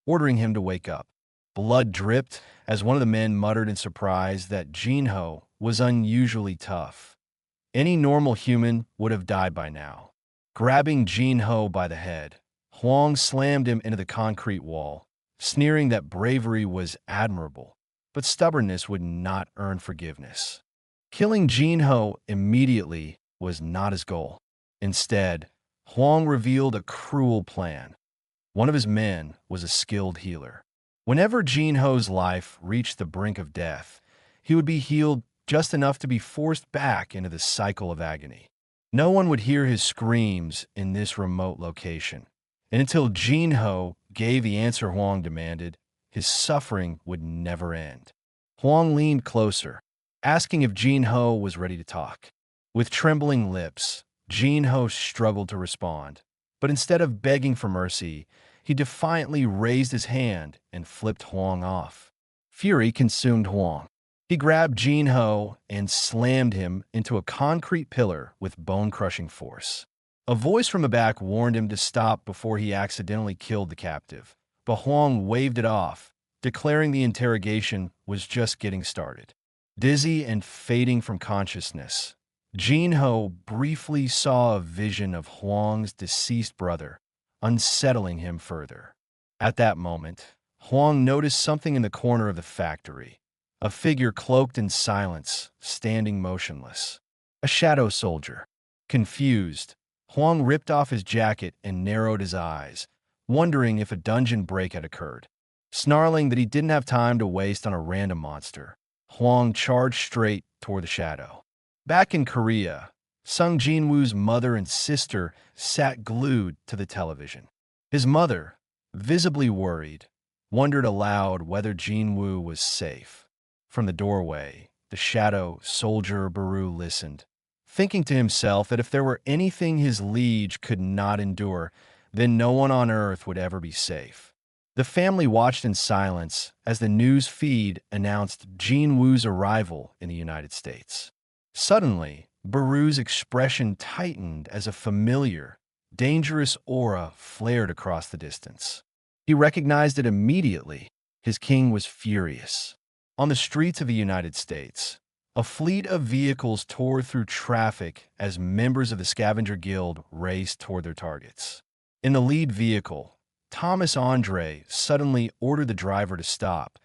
ordering him to wake up. Blood dripped as one of the men muttered in surprise that Jinho was unusually tough. Any normal human would have died by now. Grabbing Jinho by the head, Hwang slammed him into the concrete wall, sneering that bravery was admirable, but stubbornness would not earn forgiveness. Killing Jinho immediately was not his goal. Instead, Hwang revealed a cruel plan. One of his men was a skilled healer. Whenever Jinho's life reached the brink of death, he would be healed just enough to be forced back into the cycle of agony. No one would hear his screams in this remote location, and until Jinho gave the answer Hwang demanded, his suffering would never end. Hwang leaned closer, asking if Jinho was ready to talk. With trembling lips, Jinho struggled to respond, but instead of begging for mercy, he defiantly raised his hand and flipped Hwang off. Fury consumed Hwang. He grabbed Jinho and slammed him into a concrete pillar with bone-crushing force. A voice from the back warned him to stop before he accidentally killed the captive, but Hwang waved it off, declaring the interrogation was just getting started. Dizzy and fading from consciousness, Jinho briefly saw a vision of Hwang's deceased brother, unsettling him further. At that moment, Hwang noticed something in the corner of the factory. A figure cloaked in silence, standing motionless. A shadow soldier. Confused, Huang ripped off his jacket and narrowed his eyes, wondering if a dungeon break had occurred. Snarling that he didn't have time to waste on a random monster, Huang charged straight toward the shadow. Back in Korea, Sung Jinwoo's mother and sister sat glued to the television. His mother, visibly worried, wondered aloud whether Jinwoo was safe. From the doorway, the shadow soldier Baru listened, thinking to himself that if there were anything his liege could not endure, then no one on earth would ever be safe. The family watched in silence as the news feed announced Jinwoo's arrival in the United States. Suddenly, Baru's expression tightened as a familiar, dangerous aura flared across the distance. He recognized it immediately. His king was furious. On the streets of the United States, a fleet of vehicles tore through traffic as members of the Scavenger Guild raced toward their targets. In the lead vehicle, Thomas Andre suddenly ordered the driver to stop,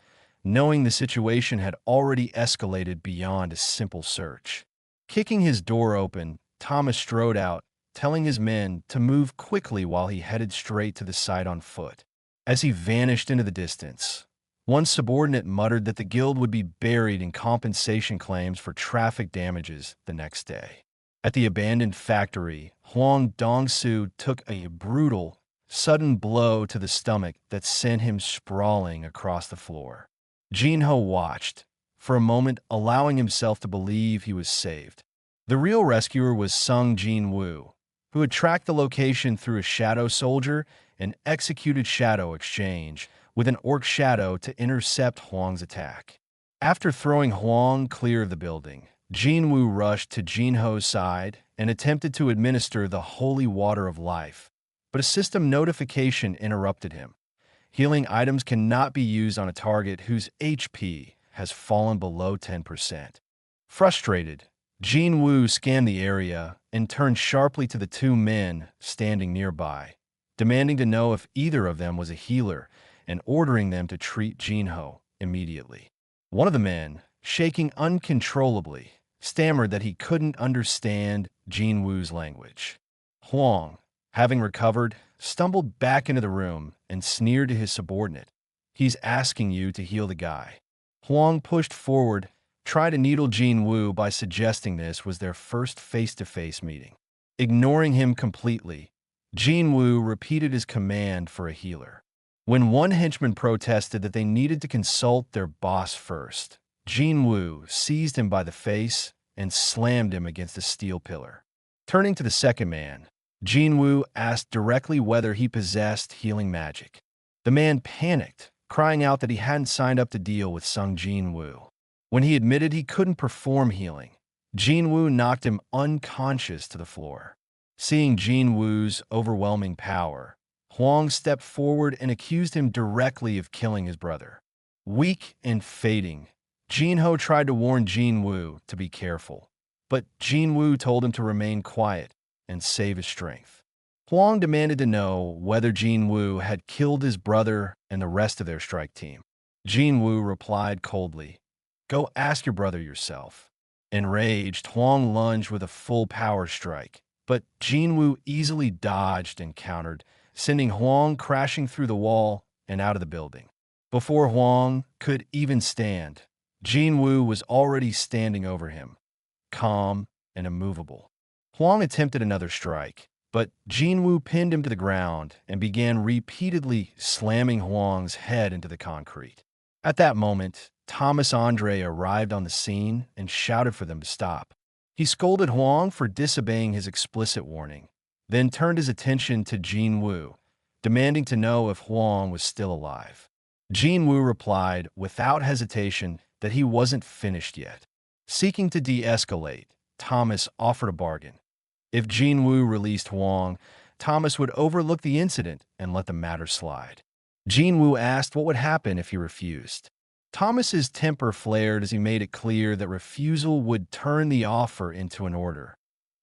knowing the situation had already escalated beyond a simple search. Kicking his door open, Thomas strode out, telling his men to move quickly while he headed straight to the site on foot. As he vanished into the distance, one subordinate muttered that the guild would be buried in compensation claims for traffic damages the next day. At the abandoned factory, Huang Dongsu took a brutal, sudden blow to the stomach that sent him sprawling across the floor. Jinho watched, for a moment allowing himself to believe he was saved. The real rescuer was Sung Jinwoo, who had tracked the location through a shadow soldier and executed shadow exchange with an orc shadow to intercept Huang's attack. After throwing Huang clear of the building, Jinwoo rushed to Jinho's side and attempted to administer the holy water of life, but a system notification interrupted him. Healing items cannot be used on a target whose HP has fallen below 10%. Frustrated, Jinwoo scanned the area and turned sharply to the two men standing nearby, demanding to know if either of them was a healer and ordering them to treat Jinho immediately. One of the men, shaking uncontrollably, stammered that he couldn't understand Jinwoo's language. Huang, having recovered, stumbled back into the room and sneered to his subordinate. "He's asking you to heal the guy." Huang pushed forward, tried to needle Jinwoo by suggesting this was their first face-to-face meeting. Ignoring him completely, Jinwoo repeated his command for a healer. When one henchman protested that they needed to consult their boss first, Jinwoo seized him by the face and slammed him against a steel pillar. Turning to the second man, Jinwoo asked directly whether he possessed healing magic. The man panicked, crying out that he hadn't signed up to deal with Sung Jinwoo. When he admitted he couldn't perform healing, Jinwoo knocked him unconscious to the floor. Seeing Jinwoo's overwhelming power, Huang stepped forward and accused him directly of killing his brother. Weak and fading, Jinho tried to warn Jinwoo to be careful, but Jinwoo told him to remain quiet and save his strength. Huang demanded to know whether Jinwoo had killed his brother and the rest of their strike team. Jinwoo replied coldly, "Go ask your brother yourself." Enraged, Huang lunged with a full power strike, but Jinwoo easily dodged and countered, sending Huang crashing through the wall and out of the building. Before Huang could even stand, Jinwoo was already standing over him, calm and immovable. Huang attempted another strike, but Jinwoo pinned him to the ground and began repeatedly slamming Huang's head into the concrete. At that moment, Thomas Andre arrived on the scene and shouted for them to stop. He scolded Huang for disobeying his explicit warning, then turned his attention to Jinwoo, demanding to know if Huang was still alive. Jinwoo replied without hesitation that he wasn't finished yet. Seeking to de-escalate, Thomas offered a bargain. If Jinwoo released Huang, Thomas would overlook the incident and let the matter slide. Jinwoo asked what would happen if he refused. Thomas's temper flared as he made it clear that refusal would turn the offer into an order,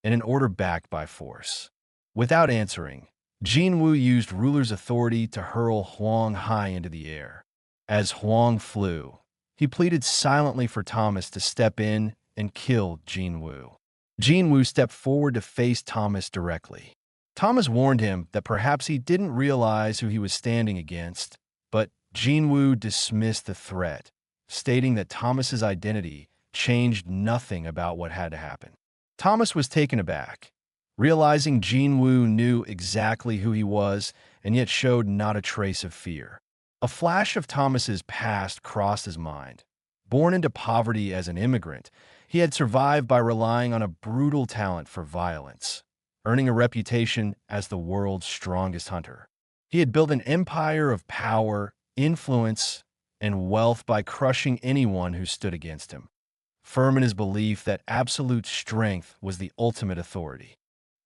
and an order backed by force. Without answering, Jinwoo used ruler's authority to hurl Huang high into the air. As Huang flew, he pleaded silently for Thomas to step in and kill Jinwoo. Jinwoo stepped forward to face Thomas directly. Thomas warned him that perhaps he didn't realize who he was standing against, but Jinwoo dismissed the threat, stating that Thomas's identity changed nothing about what had to happen. Thomas was taken aback, realizing Jinwoo knew exactly who he was and yet showed not a trace of fear. A flash of Thomas's past crossed his mind. Born into poverty as an immigrant, he had survived by relying on a brutal talent for violence, earning a reputation as the world's strongest hunter. He had built an empire of power, influence, and wealth by crushing anyone who stood against him, firm in his belief that absolute strength was the ultimate authority.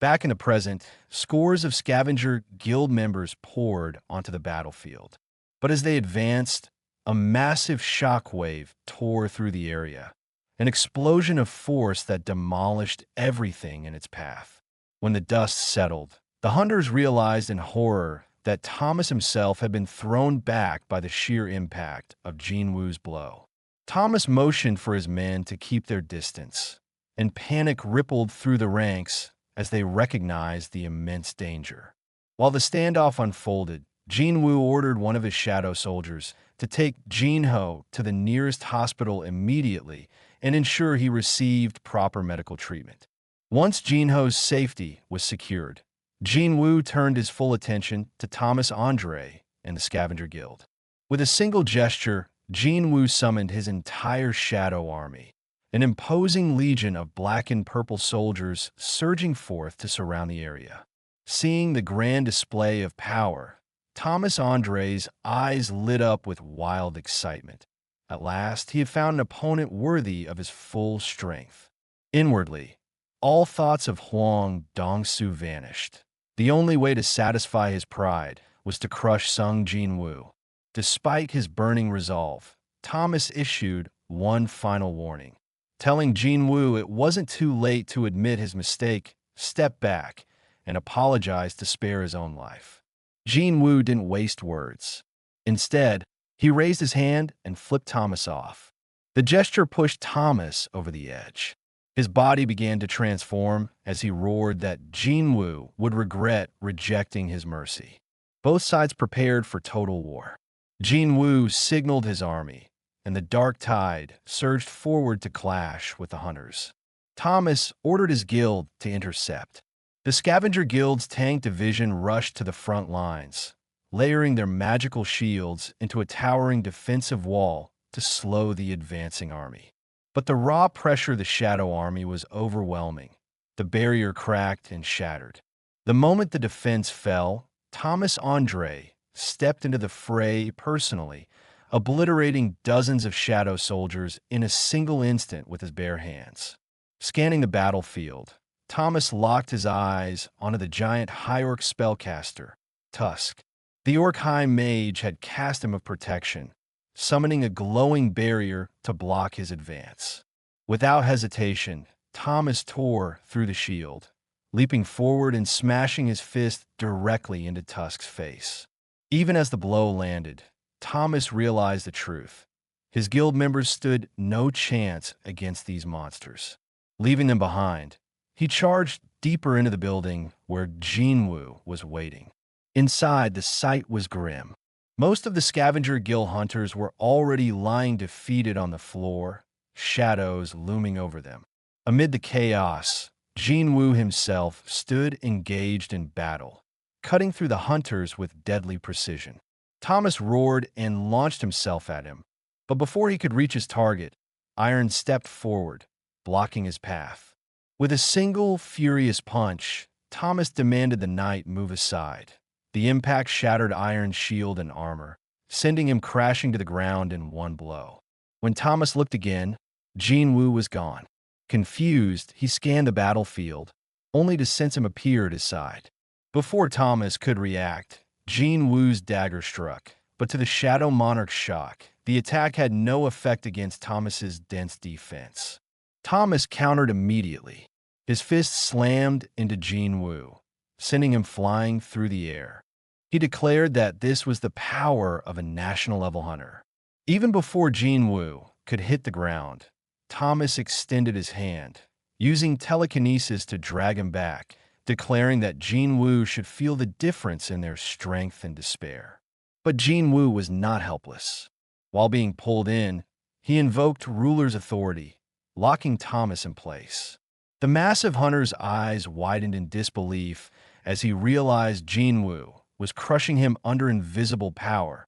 Back in the present, scores of scavenger guild members poured onto the battlefield. But as they advanced, a massive shockwave tore through the area, an explosion of force that demolished everything in its path. When the dust settled, the hunters realized in horror that Thomas himself had been thrown back by the sheer impact of Jinwoo's blow. Thomas motioned for his men to keep their distance, and panic rippled through the ranks as they recognized the immense danger. While the standoff unfolded, Jinwoo ordered one of his shadow soldiers to take Jinho to the nearest hospital immediately and ensure he received proper medical treatment. Once Jinho's safety was secured, Jinwoo turned his full attention to Thomas Andre and the Scavenger Guild. With a single gesture, Jinwoo summoned his entire shadow army, an imposing legion of black and purple soldiers surging forth to surround the area. Seeing the grand display of power, Thomas Andre's eyes lit up with wild excitement. At last, he had found an opponent worthy of his full strength. Inwardly, all thoughts of Huang Dongsu vanished. The only way to satisfy his pride was to crush Sung Jinwoo. Despite his burning resolve, Thomas issued one final warning, telling Jinwoo it wasn't too late to admit his mistake, step back, and apologize to spare his own life. Jinwoo didn't waste words. Instead, he raised his hand and flipped Thomas off. The gesture pushed Thomas over the edge. His body began to transform as he roared that Jinwoo would regret rejecting his mercy. Both sides prepared for total war. Jinwoo signaled his army, and the dark tide surged forward to clash with the hunters. Thomas ordered his guild to intercept. The Scavenger Guild's tank division rushed to the front lines, layering their magical shields into a towering defensive wall to slow the advancing army. But the raw pressure of the Shadow Army was overwhelming. The barrier cracked and shattered. The moment the defense fell, Thomas Andre stepped into the fray personally, obliterating dozens of shadow soldiers in a single instant with his bare hands. Scanning the battlefield, Thomas locked his eyes onto the giant High Orc spellcaster, Tusk. The Orc High Mage had cast him of protection, summoning a glowing barrier to block his advance. Without hesitation, Thomas tore through the shield, leaping forward and smashing his fist directly into Tusk's face. Even as the blow landed, Thomas realized the truth. His guild members stood no chance against these monsters. Leaving them behind, he charged deeper into the building where Jinwoo was waiting. Inside, the sight was grim. Most of the Scavenger Guild hunters were already lying defeated on the floor, shadows looming over them. Amid the chaos, Jinwoo himself stood engaged in battle, cutting through the hunters with deadly precision. Thomas roared and launched himself at him, but before he could reach his target, Iron stepped forward, blocking his path. With a single furious punch, Thomas demanded the knight move aside. The impact shattered Iron's shield and armor, sending him crashing to the ground in one blow. When Thomas looked again, Jinwoo was gone. Confused, he scanned the battlefield, only to sense him appear at his side. Before Thomas could react, Jinwoo's dagger struck, but to the Shadow Monarch's shock, the attack had no effect against Thomas's dense defense. Thomas countered immediately. His fist slammed into Jinwoo, sending him flying through the air. He declared that this was the power of a national-level hunter. Even before Jinwoo could hit the ground, Thomas extended his hand, using telekinesis to drag him back, declaring that Jinwoo should feel the difference in their strength and despair. But Jinwoo was not helpless. While being pulled in, he invoked ruler's authority, locking Thomas in place. The massive hunter's eyes widened in disbelief as he realized Jinwoo was crushing him under invisible power,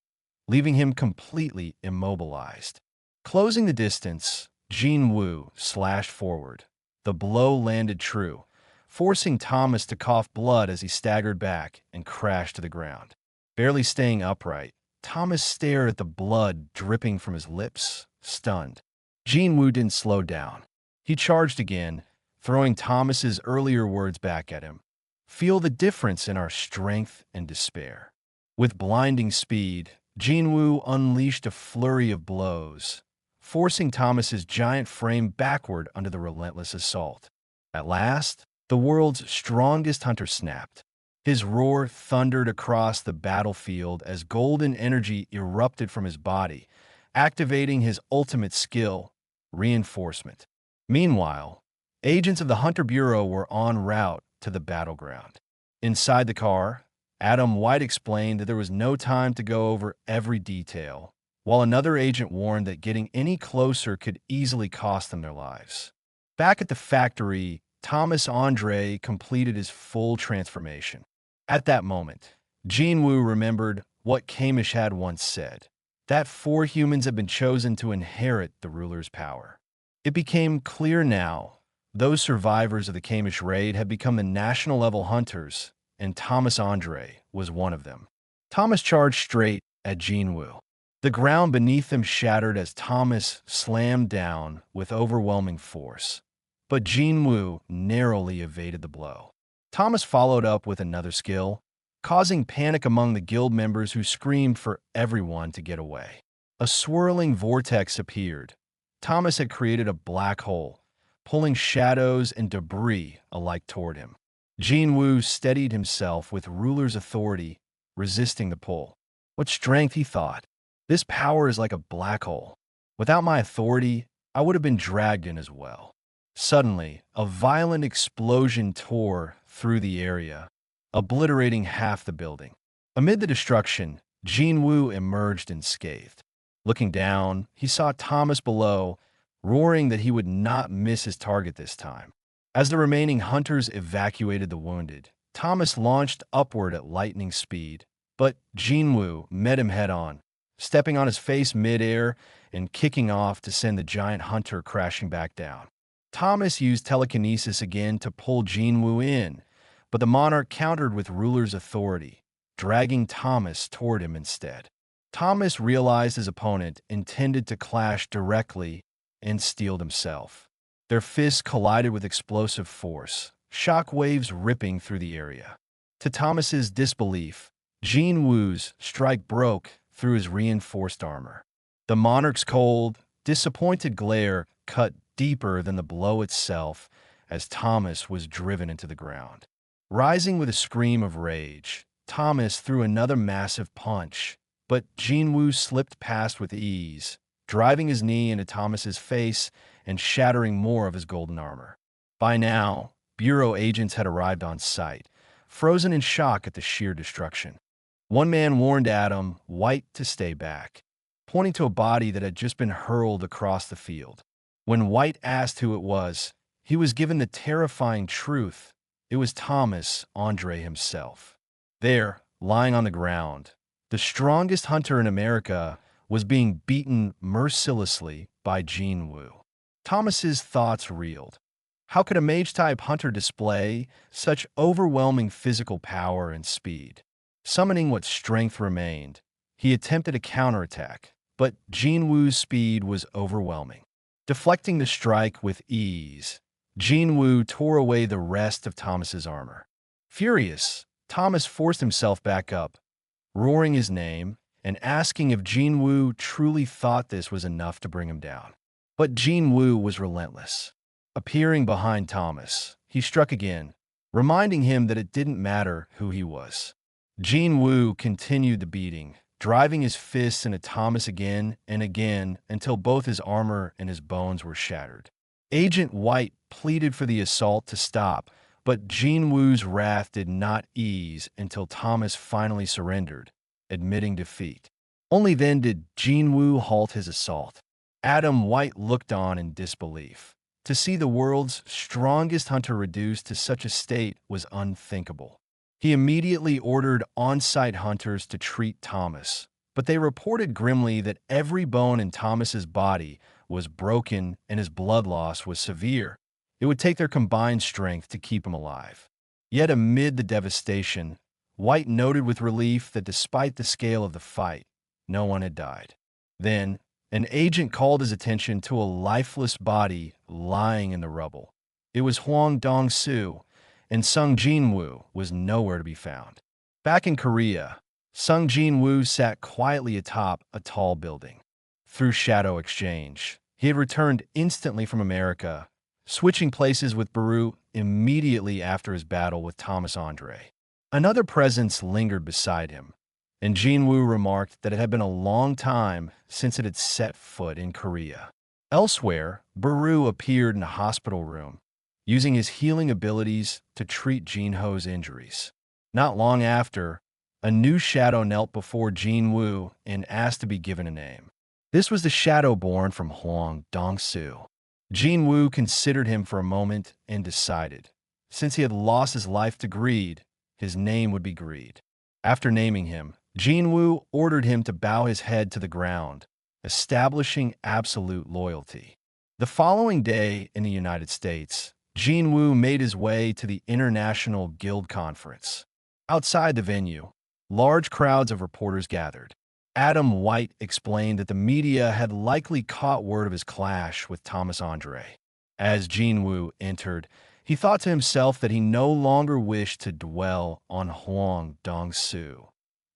leaving him completely immobilized. Closing the distance, Jinwoo slashed forward. The blow landed true, forcing Thomas to cough blood as he staggered back and crashed to the ground. Barely staying upright, Thomas stared at the blood dripping from his lips, stunned. Jinwoo didn't slow down. He charged again, throwing Thomas's earlier words back at him. Feel the difference in our strength and despair. With blinding speed, Jinwoo unleashed a flurry of blows, forcing Thomas's giant frame backward under the relentless assault. At last, the world's strongest hunter snapped. His roar thundered across the battlefield as golden energy erupted from his body, activating his ultimate skill, reinforcement. Meanwhile, agents of the Hunter Bureau were en route to the battleground. Inside the car, Adam White explained that there was no time to go over every detail, while another agent warned that getting any closer could easily cost them their lives. Back at the factory, Thomas Andre completed his full transformation. At that moment, Jinwoo remembered what Kamish had once said, that 4 humans had been chosen to inherit the ruler's power. It became clear now, those survivors of the Kamish raid had become the national-level hunters, and Thomas Andre was one of them. Thomas charged straight at Jinwoo. The ground beneath him shattered as Thomas slammed down with overwhelming force, but Jinwoo narrowly evaded the blow. Thomas followed up with another skill, causing panic among the guild members who screamed for everyone to get away. A swirling vortex appeared. Thomas had created a black hole, pulling shadows and debris alike toward him. Jinwoo steadied himself with ruler's authority, resisting the pull. What strength, he thought. This power is like a black hole. Without my authority, I would have been dragged in as well. Suddenly, a violent explosion tore through the area, obliterating half the building. Amid the destruction, Jinwoo emerged unscathed. Looking down, he saw Thomas below, roaring that he would not miss his target this time. As the remaining hunters evacuated the wounded, Thomas launched upward at lightning speed, but Jinwoo met him head-on, stepping on his face mid-air and kicking off to send the giant hunter crashing back down. Thomas used telekinesis again to pull Jinwoo in, but the monarch countered with ruler's authority, dragging Thomas toward him instead. Thomas realized his opponent intended to clash directly and steeled himself. Their fists collided with explosive force, shock waves ripping through the area. To Thomas's disbelief, Jinwoo's strike broke through his reinforced armor. The monarch's cold, disappointed glare cut deeper than the blow itself as Thomas was driven into the ground. Rising with a scream of rage, Thomas threw another massive punch, but Jinwoo slipped past with ease, driving his knee into Thomas's face and shattering more of his golden armor. By now, Bureau agents had arrived on site, frozen in shock at the sheer destruction. One man warned Adam White to stay back, pointing to a body that had just been hurled across the field. When White asked who it was, he was given the terrifying truth. It was Thomas Andre himself. There, lying on the ground, the strongest hunter in America was being beaten mercilessly by Jinwoo. Thomas's thoughts reeled. How could a mage-type hunter display such overwhelming physical power and speed? Summoning what strength remained, he attempted a counterattack, but Jinwoo's speed was overwhelming. Deflecting the strike with ease, Jinwoo tore away the rest of Thomas's armor. Furious, Thomas forced himself back up, roaring his name and asking if Jinwoo truly thought this was enough to bring him down. But Jinwoo was relentless. Appearing behind Thomas, he struck again, reminding him that it didn't matter who he was. Jinwoo continued the beating, driving his fists into Thomas again and again until both his armor and his bones were shattered. Agent White pleaded for the assault to stop, but Jinwoo's wrath did not ease until Thomas finally surrendered, admitting defeat. Only then did Jinwoo halt his assault. Adam White looked on in disbelief. To see the world's strongest hunter reduced to such a state was unthinkable. He immediately ordered on-site hunters to treat Thomas, but they reported grimly that every bone in Thomas's body was broken and his blood loss was severe. It would take their combined strength to keep him alive. Yet amid the devastation, White noted with relief that despite the scale of the fight, no one had died. Then, an agent called his attention to a lifeless body lying in the rubble. It was Hwang Dong-soo, and Sung Jinwoo was nowhere to be found. Back in Korea, Sung Jinwoo sat quietly atop a tall building. Through Shadow Exchange, he had returned instantly from America, switching places with Baru immediately after his battle with Thomas Andre. Another presence lingered beside him, and Jinwoo remarked that it had been a long time since it had set foot in Korea. Elsewhere, Baru appeared in a hospital room, using his healing abilities to treat Jinho's injuries. Not long after, a new shadow knelt before Jinwoo and asked to be given a name. This was the shadow born from Hwang Dong-soo. Jinwoo considered him for a moment and decided, since he had lost his life to greed, his name would be Greed. After naming him, Jinwoo ordered him to bow his head to the ground, establishing absolute loyalty. The following day in the United States, Jinwoo made his way to the International Guild Conference. Outside the venue, large crowds of reporters gathered. Adam White explained that the media had likely caught word of his clash with Thomas Andre. As Jinwoo entered, he thought to himself that he no longer wished to dwell on Hwang Dong-soo.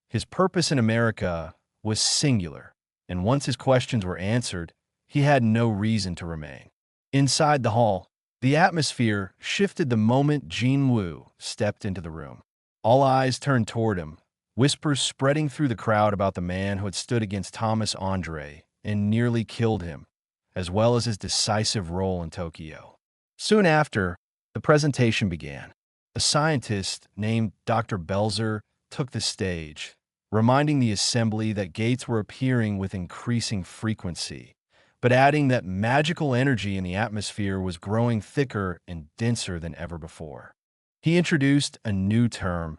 His purpose in America was singular, and once his questions were answered, he had no reason to remain. Inside the hall, the atmosphere shifted the moment Jinwoo stepped into the room. All eyes turned toward him, whispers spreading through the crowd about the man who had stood against Thomas Andre and nearly killed him, as well as his decisive role in Tokyo. Soon after, the presentation began. A scientist named Dr. Belzer took the stage, reminding the assembly that gates were appearing with increasing frequency, but adding that magical energy in the atmosphere was growing thicker and denser than ever before. He introduced a new term,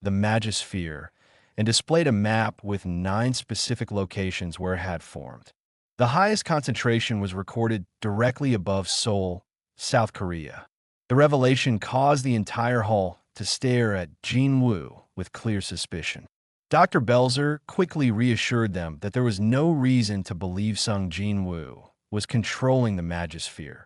the Magisphere, and displayed a map with 9 specific locations where it had formed. The highest concentration was recorded directly above Seoul, South Korea. The revelation caused the entire hall to stare at Jinwoo with clear suspicion. Dr. Belzer quickly reassured them that there was no reason to believe Sung Jinwoo was controlling the Magisphere,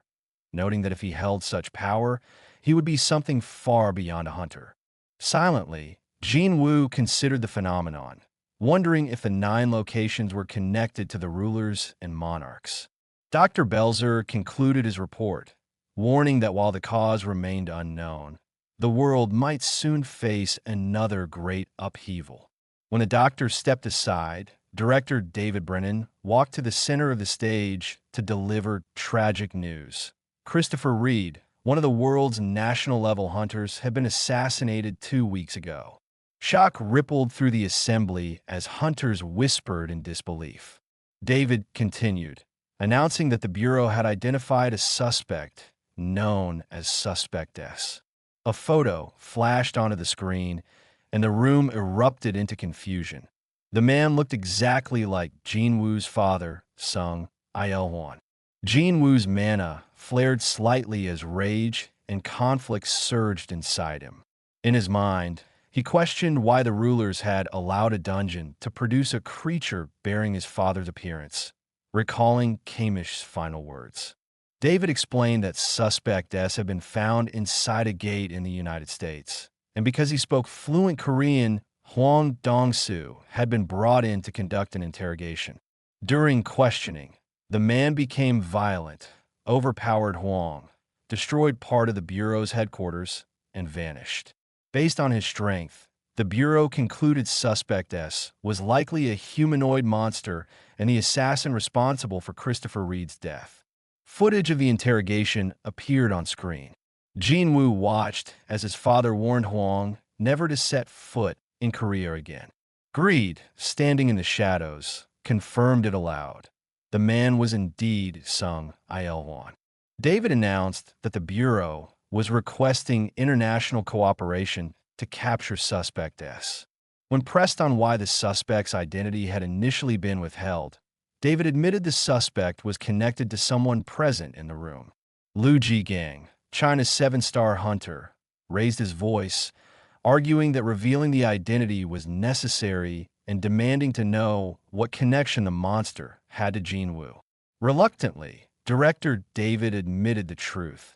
noting that if he held such power, he would be something far beyond a hunter. Silently, Jinwoo considered the phenomenon, wondering if the 9 locations were connected to the rulers and monarchs. Dr. Belzer concluded his report, warning that while the cause remained unknown, the world might soon face another great upheaval. When the doctor stepped aside, director David Brennan walked to the center of the stage to deliver tragic news. Christopher Reed, one of the world's national-level hunters, had been assassinated 2 weeks ago. Shock rippled through the assembly as hunters whispered in disbelief. David continued, announcing that the Bureau had identified a suspect known as Suspect S. A photo flashed onto the screen, and the room erupted into confusion. The man looked exactly like Jinwoo's father, Sung Il-hwan. Jinwoo's mana flared slightly as rage and conflict surged inside him. In his mind, he questioned why the rulers had allowed a dungeon to produce a creature bearing his father's appearance, recalling Kamish's final words. David explained that Suspect S had been found inside a gate in the United States, and because he spoke fluent Korean, Hwang Dong-soo had been brought in to conduct an interrogation. During questioning, the man became violent, overpowered Hwang, destroyed part of the Bureau's headquarters, and vanished. Based on his strength, the Bureau concluded Suspect S was likely a humanoid monster and the assassin responsible for Christopher Reed's death. Footage of the interrogation appeared on screen. Jinwoo watched as his father warned Hwang never to set foot in Korea again. Greed, standing in the shadows, confirmed it aloud. The man was indeed Sung Il-hwan. David announced that the Bureau was requesting international cooperation to capture Suspect S. When pressed on why the suspect's identity had initially been withheld, David admitted the suspect was connected to someone present in the room. Liu Jigang, China's seven-star hunter, raised his voice, arguing that revealing the identity was necessary and demanding to know what connection the monster had to Jinwoo. Reluctantly, director David admitted the truth.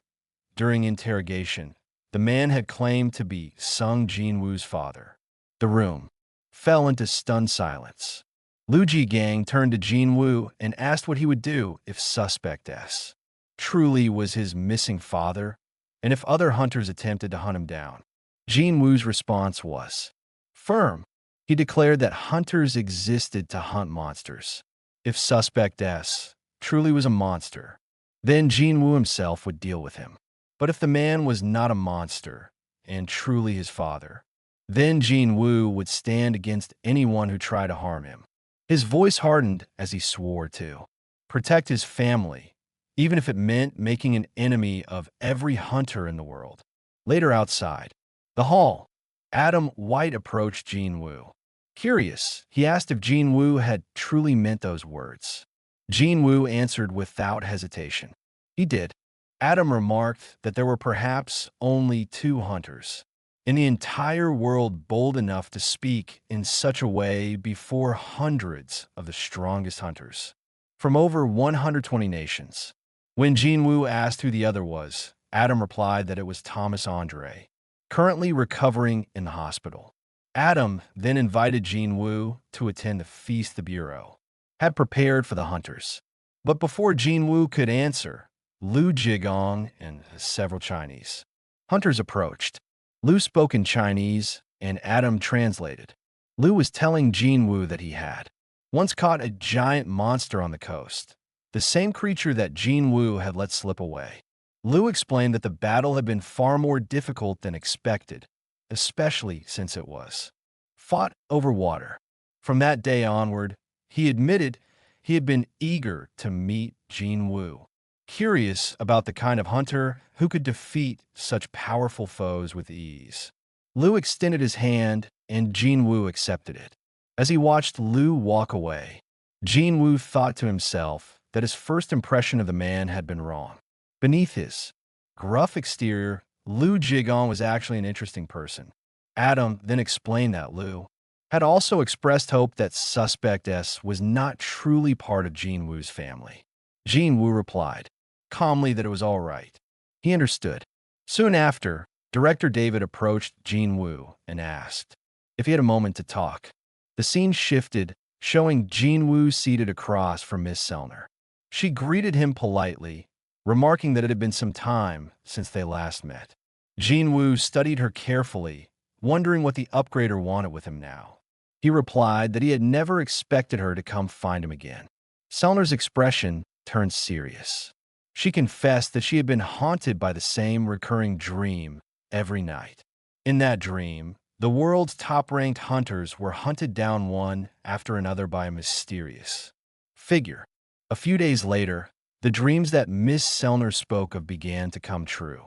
During interrogation, the man had claimed to be Sung Jinwoo's father. The room fell into stunned silence. Liu Jigang turned to Jinwoo and asked what he would do if Suspect S truly was his missing father, and if other hunters attempted to hunt him down. Jinwoo's response was firm. He declared that hunters existed to hunt monsters. If Suspect S truly was a monster, then Jinwoo himself would deal with him. But if the man was not a monster and truly his father, then Jinwoo would stand against anyone who tried to harm him. His voice hardened as he swore to protect his family, even if it meant making an enemy of every hunter in the world. Later outside the hall, Adam White approached Jinwoo. Curious, he asked if Jinwoo had truly meant those words. Jinwoo answered without hesitation. He did. Adam remarked that there were perhaps only 2 hunters in the entire world bold enough to speak in such a way before hundreds of the strongest hunters from over 120 nations. When Jinwoo asked who the other was, Adam replied that it was Thomas Andre, currently recovering in the hospital. Adam then invited Jinwoo to attend the feast the Bureau had prepared for the hunters. But before Jinwoo could answer, Liu Jigang and several Chinese hunters approached. Liu spoke in Chinese, and Adam translated. Liu was telling Jinwoo that he had once caught a giant monster on the coast, the same creature that Jinwoo had let slip away. Liu explained that the battle had been far more difficult than expected, especially since it was fought over water. From that day onward, he admitted he had been eager to meet Jinwoo, curious about the kind of hunter who could defeat such powerful foes with ease. Liu extended his hand, and Jinwoo accepted it. As he watched Liu walk away, Jinwoo thought to himself that his first impression of the man had been wrong. Beneath his gruff exterior, Liu Jigang was actually an interesting person. Adam then explained that Liu had also expressed hope that Suspect S was not truly part of Jinwoo's family. Jinwoo replied calmly that it was all right. He understood. Soon after, director David approached Jinwoo and asked if he had a moment to talk. The scene shifted, showing Jinwoo seated across from Miss Sellner. She greeted him politely, remarking that it had been some time since they last met. Jinwoo studied her carefully, wondering what the upgrader wanted with him now. He replied that he had never expected her to come find him again. Sellner's expression turned serious. She confessed that she had been haunted by the same recurring dream every night. In that dream, the world's top-ranked hunters were hunted down one after another by a mysterious figure. A few days later, the dreams that Miss Sellner spoke of began to come true.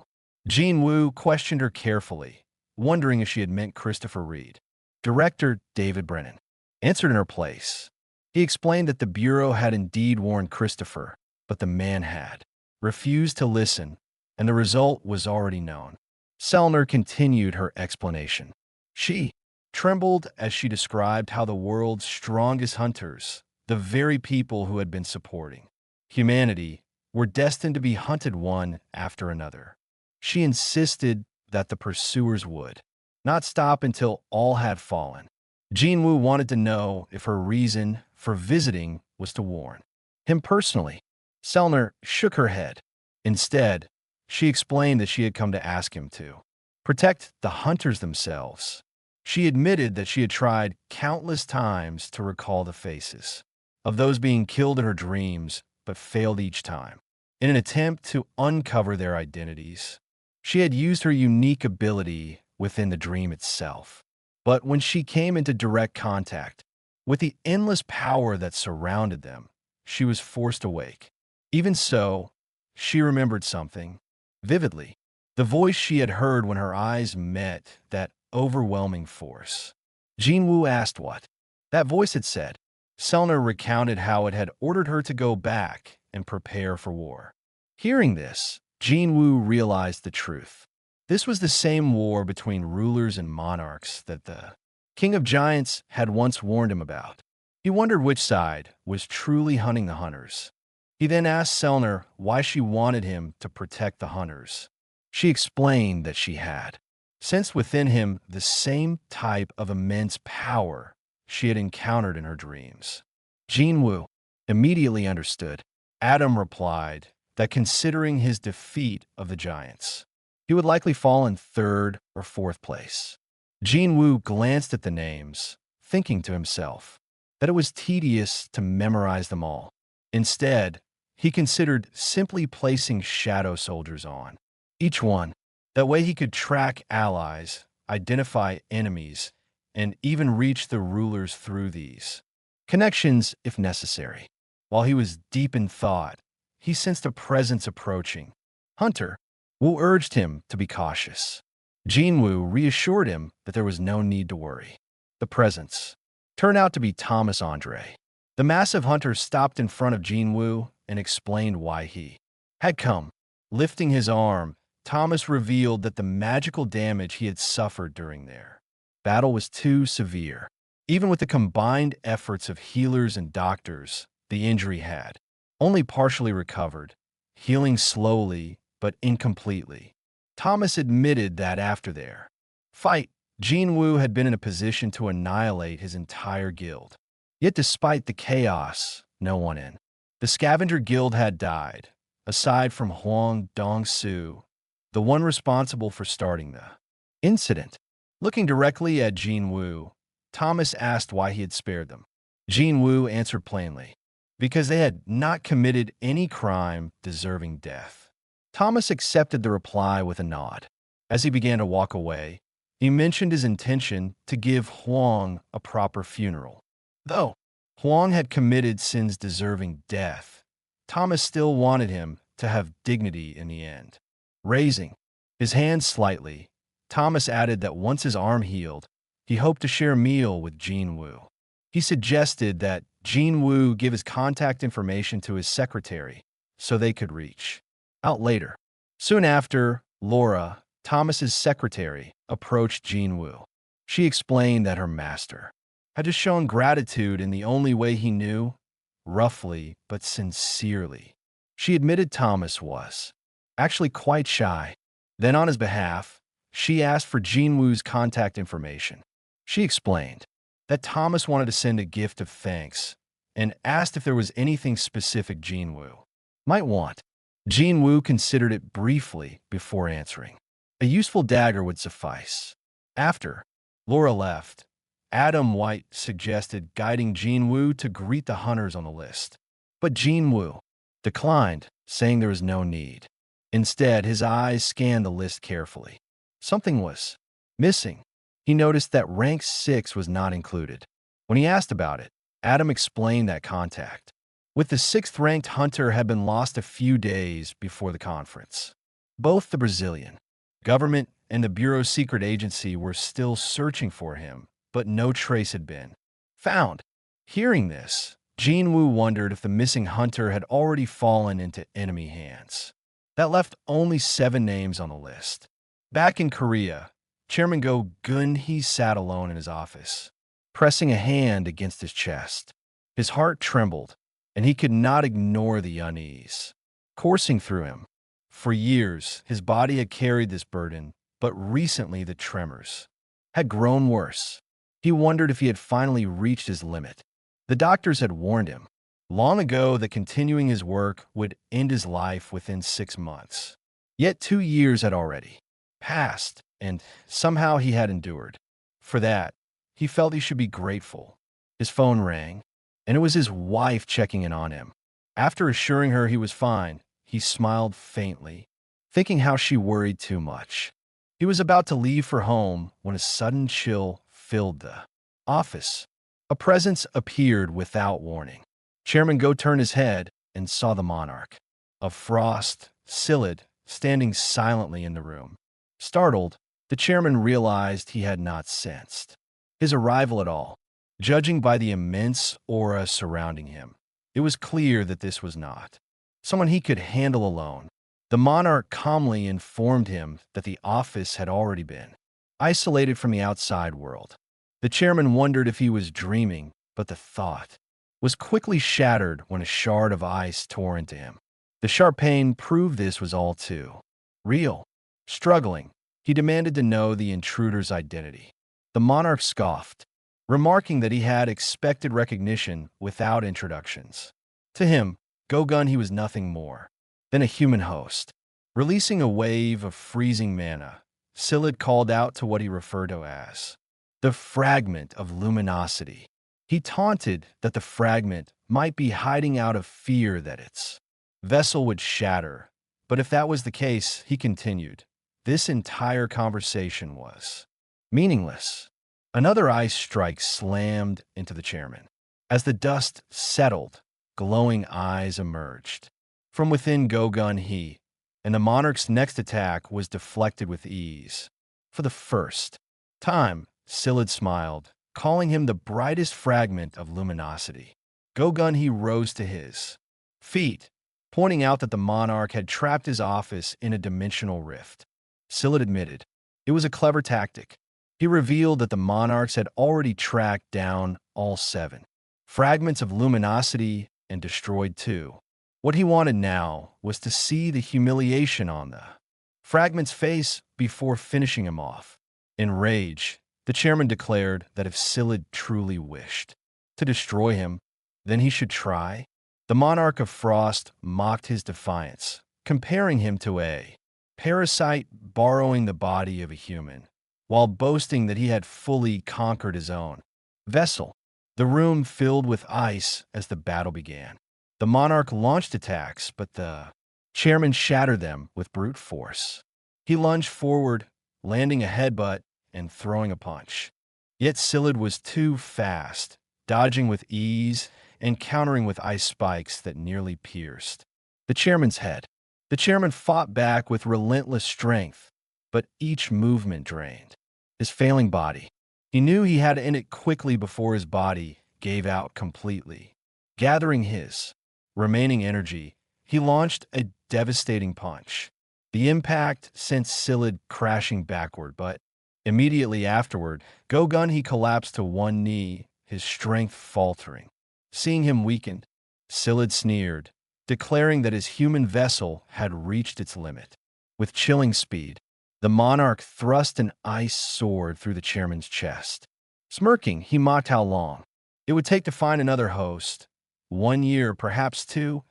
Jinwoo questioned her carefully, wondering if she had meant Christopher Reed. Director David Brennan answered in her place. He explained that the Bureau had indeed warned Christopher, but the man had refused to listen, and the result was already known. Sellner continued her explanation. She trembled as she described how the world's strongest hunters, the very people who had been supporting humanity, were destined to be hunted one after another. She insisted that the pursuers would not stop until all had fallen. Jinwoo wanted to know if her reason for visiting was to warn him personally. Sellner shook her head. Instead, she explained that she had come to ask him to protect the hunters themselves. She admitted that she had tried countless times to recall the faces of those being killed in her dreams, but failed each time. in an attempt to uncover their identities. She had used her unique ability within the dream itself. But when she came into direct contact with the endless power that surrounded them, she was forced awake. Even so, she remembered something vividly. The voice she had heard when her eyes met that overwhelming force. Jinwoo asked what that voice had said. Selner recounted how it had ordered her to go back and prepare for war. Hearing this, Jinwoo realized the truth. This was the same war between rulers and monarchs that the King of Giants had once warned him about. He wondered which side was truly hunting the hunters. He then asked Selner why she wanted him to protect the hunters. She explained that she had sensed within him the same type of immense power she had encountered in her dreams. Jinwoo immediately understood. Adam replied that considering his defeat of the giants, he would likely fall in third or fourth place. Jinwoo glanced at the names, thinking to himself that it was tedious to memorize them all. Instead, he considered simply placing shadow soldiers on each one. That way he could track allies, identify enemies, and even reach the rulers through these connections if necessary. While he was deep in thought, he sensed a presence approaching. Hunter Wu urged him to be cautious. Jinwoo reassured him that there was no need to worry. The presence turned out to be Thomas Andre. The massive hunter stopped in front of Jinwoo and explained why he had come. Lifting his arm, Thomas revealed that the magical damage he had suffered during their battle was too severe. Even with the combined efforts of healers and doctors, the injury had only partially recovered, healing slowly but incompletely. Thomas admitted that after their fight, Jinwoo had been in a position to annihilate his entire guild. Yet despite the chaos, no one in the Scavenger Guild had died, aside from Huang Dong-su, the one responsible for starting the incident. Looking directly at Jinwoo, Thomas asked why he had spared them. Jinwoo answered plainly, because they had not committed any crime deserving death. Thomas accepted the reply with a nod. As he began to walk away, he mentioned his intention to give Huang a proper funeral. Though Huang had committed sins deserving death, Thomas still wanted him to have dignity in the end. Raising his hand slightly, Thomas added that once his arm healed, he hoped to share a meal with Jinwoo. He suggested that Jinwoo give his contact information to his secretary so they could reach out later. Soon after, Laura, Thomas's secretary, approached Jinwoo. She explained that her master had just shown gratitude in the only way he knew, roughly but sincerely. She admitted Thomas was actually quite shy. Then on his behalf, she asked for Jinwoo's contact information. She explained that Thomas wanted to send a gift of thanks and asked if there was anything specific Jinwoo might want. Jinwoo considered it briefly before answering. A useful dagger would suffice. After Laura left, Adam White suggested guiding Jinwoo to greet the hunters on the list. But Jinwoo declined, saying there was no need. Instead, his eyes scanned the list carefully. Something was missing. He noticed that rank 6 was not included. When he asked about it, Adam explained that contact with the 6th-ranked hunter had been lost a few days before the conference. Both the Brazilian government and the Bureau's secret agency were still searching for him, but no trace had been found. Hearing this, Jinwoo wondered if the missing hunter had already fallen into enemy hands. That left only 7 names on the list. Back in Korea, Chairman Go Gun-hee sat alone in his office, pressing a hand against his chest. His heart trembled, and he could not ignore the unease coursing through him. For years, his body had carried this burden, but recently the tremors had grown worse. He wondered if he had finally reached his limit. The doctors had warned him long ago that continuing his work would end his life within 6 months. Yet 2 years had already passed, and somehow he had endured. For that, he felt he should be grateful. His phone rang, and it was his wife checking in on him. After assuring her he was fine, he smiled faintly, thinking how she worried too much. He was about to leave for home when a sudden chill filled the office. A presence appeared without warning. Chairman Go turned his head and saw the monarch of frost, Scyllid, standing silently in the room. Startled, the chairman realized he had not sensed his arrival at all. Judging by the immense aura surrounding him, it was clear that this was not someone he could handle alone. The monarch calmly informed him that the office had already been isolated from the outside world. The chairman wondered if he was dreaming, but the thought was quickly shattered when a shard of ice tore into him. The sharp pain proved this was all too real. Struggling, he demanded to know the intruder's identity. The monarch scoffed, remarking that he had expected recognition without introductions. To him, Gogun, he was nothing more than a human host. Releasing a wave of freezing mana, Scyllid called out to what he referred to as the fragment of luminosity. He taunted that the fragment might be hiding out of fear that its vessel would shatter. But if that was the case, he continued, this entire conversation was meaningless. Another ice strike slammed into the chairman. As the dust settled, glowing eyes emerged. From within Gogun he, and the monarch's next attack was deflected with ease. For the first time, Scyllid smiled, calling him the brightest fragment of luminosity. Gogun he rose to his feet, pointing out that the monarch had trapped his office in a dimensional rift. Scyllid admitted it was a clever tactic. He revealed that the monarchs had already tracked down all 7 fragments of luminosity and destroyed 2. What he wanted now was to see the humiliation on the fragment's face before finishing him off. In rage, the chairman declared that if Scyllid truly wished to destroy him, then he should try. The monarch of frost mocked his defiance, comparing him to a parasite borrowing the body of a human, while boasting that he had fully conquered his own vessel. The room filled with ice as the battle began. The monarch launched attacks, but the chairman shattered them with brute force. He lunged forward, landing a headbutt and throwing a punch. Yet Scyllid was too fast, dodging with ease and countering with ice spikes that nearly pierced the chairman's head. The chairman fought back with relentless strength, but each movement drained his failing body. He knew he had to end it quickly before his body gave out completely. Gathering his remaining energy, he launched a devastating punch. The impact sent Scyllid crashing backward, but immediately afterward, Gogun he collapsed to one knee, his strength faltering. Seeing him weakened, Scyllid sneered, declaring that his human vessel had reached its limit. With chilling speed, the monarch thrust an ice sword through the chairman's chest. Smirking, he mocked how long it would take to find another host. 1 year, perhaps 2,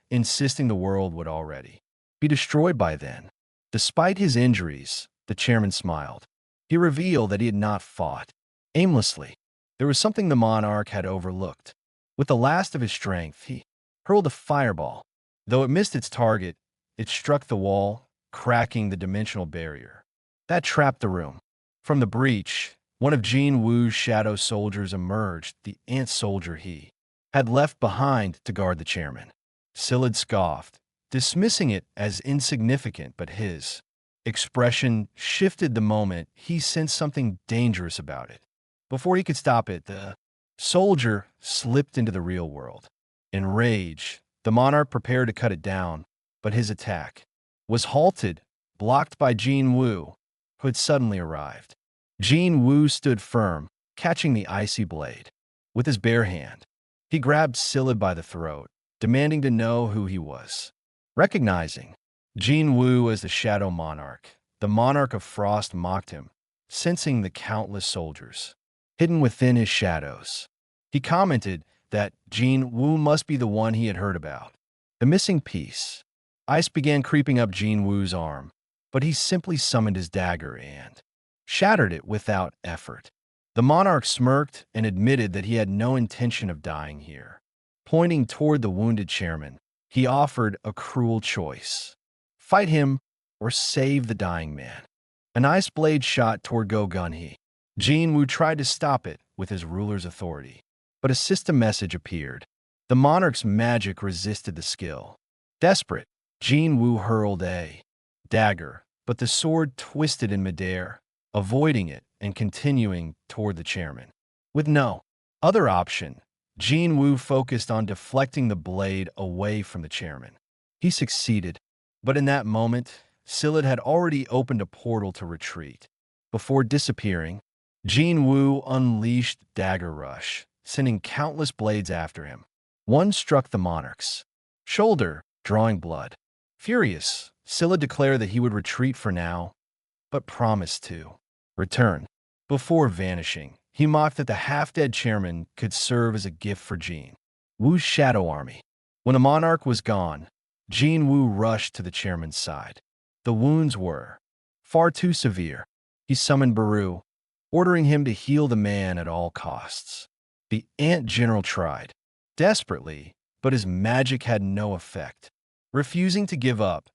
insisting the world would already be destroyed by then. Despite his injuries, the chairman smiled. He revealed that he had not fought aimlessly. There was something the monarch had overlooked. With the last of his strength, he hurled a fireball. Though it missed its target, it struck the wall, cracking the dimensional barrier that trapped the room. From the breach, one of Jinwoo's shadow soldiers emerged, the ant soldier he had left behind to guard the chairman. Scyllid scoffed, dismissing it as insignificant, but his expression shifted the moment he sensed something dangerous about it. Before he could stop it, the soldier slipped into the real world. In rage, the monarch prepared to cut it down, but his attack was halted, blocked by Jinwoo, who had suddenly arrived. Jinwoo stood firm, catching the icy blade. With his bare hand, he grabbed Scyllid by the throat, demanding to know who he was. Recognizing Jinwoo as the Shadow Monarch, the monarch of frost mocked him, sensing the countless soldiers hidden within his shadows. He commented that Jinwoo must be the one he had heard about, the missing piece. Ice began creeping up Jinwoo's arm, but he simply summoned his dagger and shattered it without effort. The monarch smirked and admitted that he had no intention of dying here. Pointing toward the wounded chairman, he offered a cruel choice. Fight him or save the dying man. An ice blade shot toward Go Gun-hee. Jinwoo tried to stop it with his ruler's authority, but a system message appeared. The monarch's magic resisted the skill. Desperate, Jinwoo hurled a dagger, but the sword twisted in midair, avoiding it and continuing toward the chairman. With no other option, Jinwoo focused on deflecting the blade away from the chairman. He succeeded, but in that moment, Scylla had already opened a portal to retreat. Before disappearing, Jinwoo unleashed Dagger Rush, sending countless blades after him. One struck the monarch's shoulder, drawing blood. Furious, Scylla declared that he would retreat for now, but promised to return. Before vanishing, he mocked that the half-dead chairman could serve as a gift for Jinwoo's shadow army. When the monarch was gone, Jinwoo rushed to the chairman's side. The wounds were far too severe. He summoned Baru, ordering him to heal the man at all costs. The ant general tried desperately, but his magic had no effect. Refusing to give up,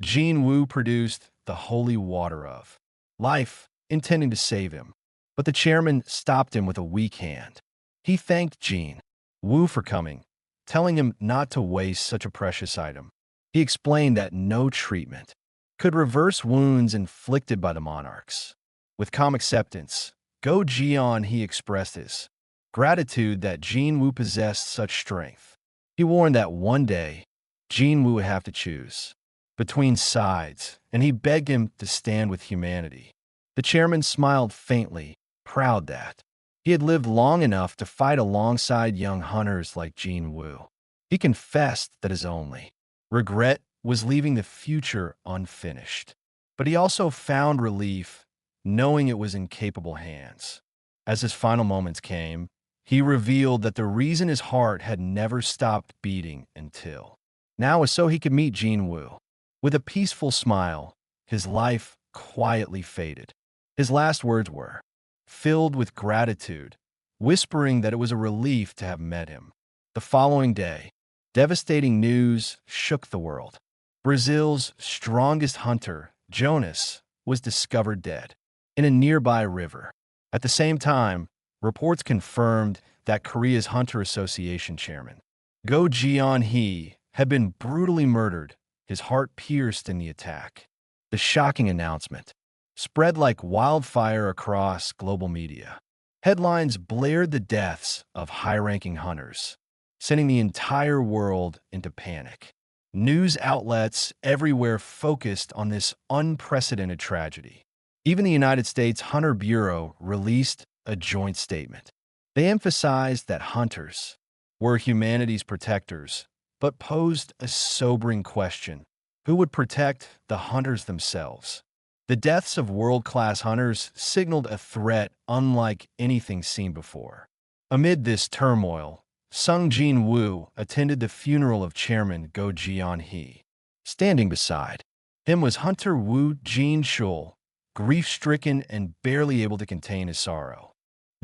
Jinwoo produced the holy water of life, intending to save him. But the chairman stopped him with a weak hand. He thanked Jinwoo for coming, telling him not to waste such a precious item. He explained that no treatment could reverse wounds inflicted by the monarchs. With calm acceptance, Go Jian-hee expressed his gratitude that Jinwoo possessed such strength. He warned that one day, Jinwoo would have to choose between sides, and he begged him to stand with humanity. The chairman smiled faintly, proud that he had lived long enough to fight alongside young hunters like Jinwoo. He confessed that his only regret was leaving the future unfinished. But he also found relief knowing it was in capable hands. As his final moments came, he revealed that the reason his heart had never stopped beating until now was so he could meet Jinwoo. With a peaceful smile, his life quietly faded. His last words were filled with gratitude, whispering that it was a relief to have met him. The following day, devastating news shook the world. Brazil's strongest hunter, Jonas, was discovered dead in a nearby river. At the same time, reports confirmed that Korea's Hunter Association chairman, Go Jian-hee, had been brutally murdered, his heart pierced in the attack. The shocking announcement spread like wildfire across global media. Headlines blared the deaths of high-ranking hunters, sending the entire world into panic. News outlets everywhere focused on this unprecedented tragedy. Even the United States Hunter Bureau released a joint statement. They emphasized that hunters were humanity's protectors, but posed a sobering question: who would protect the hunters themselves? The deaths of world-class hunters signaled a threat unlike anything seen before. Amid this turmoil, Sung Jinwoo attended the funeral of Chairman Go Jian-hee. Standing beside him was Hunter Woo Jin-shul, grief-stricken and barely able to contain his sorrow.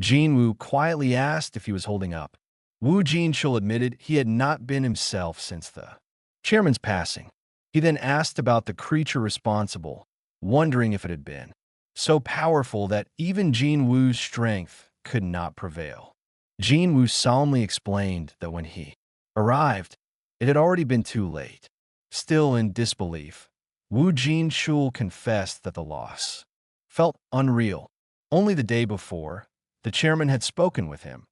Jinwoo quietly asked if he was holding up. Woo Jin-shul admitted he had not been himself since the chairman's passing. He then asked about the creature responsible, wondering if it had been so powerful that even Jinwoo's strength could not prevail. Jinwoo solemnly explained that when he arrived, it had already been too late. Still in disbelief, Woo Jin-shul confessed that the loss felt unreal. Only the day before, the chairman had spoken with him,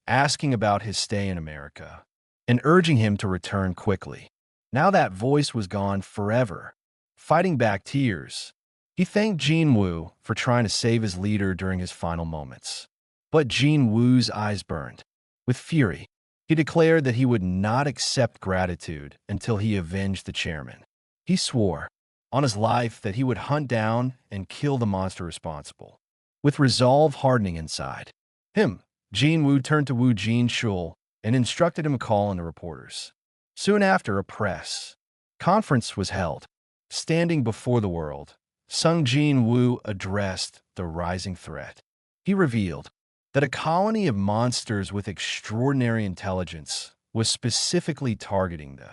asking about his stay in America and urging him to return quickly. Now that voice was gone forever, fighting back tears. He thanked Jinwoo for trying to save his leader during his final moments. But Jinwoo's eyes burned with fury. He declared that he would not accept gratitude until he avenged the chairman. He swore on his life that he would hunt down and kill the monster responsible. With resolve hardening inside him, Jinwoo turned to Woo Jin-shul and instructed him to call in the reporters. Soon after, a press conference was held. Standing before the world, Sung Jinwoo addressed the rising threat. He revealed that a colony of monsters with extraordinary intelligence was specifically targeting the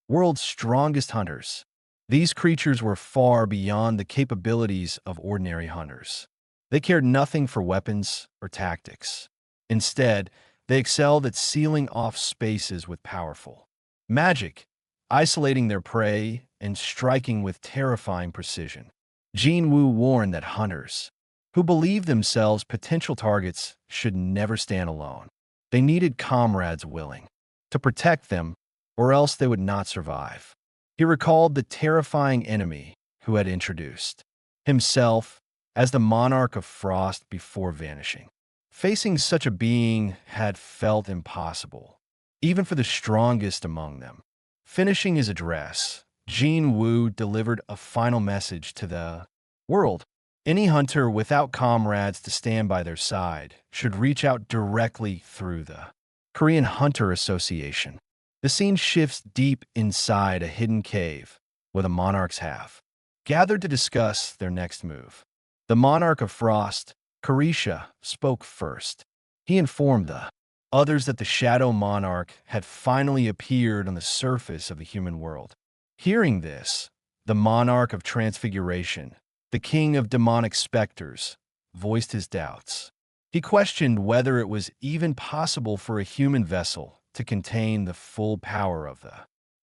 world's strongest hunters. These creatures were far beyond the capabilities of ordinary hunters. They cared nothing for weapons or tactics. Instead, they excelled at sealing off spaces with powerful magic, isolating their prey and striking with terrifying precision. Jinwoo warned that hunters, who believed themselves potential targets, should never stand alone. They needed comrades willing to protect them, or else they would not survive. He recalled the terrifying enemy who had introduced himself as the monarch of frost before vanishing. Facing such a being had felt impossible, even for the strongest among them. Finishing his address, Jinwoo delivered a final message to the world. Any hunter without comrades to stand by their side should reach out directly through the Korean Hunter Association. The scene shifts deep inside a hidden cave where the monarchs have gathered to discuss their next move. The monarch of frost, Carisha, spoke first. He informed the others that the Shadow Monarch had finally appeared on the surface of the human world. Hearing this, the monarch of transfiguration, the king of demonic specters, voiced his doubts. He questioned whether it was even possible for a human vessel to contain the full power of the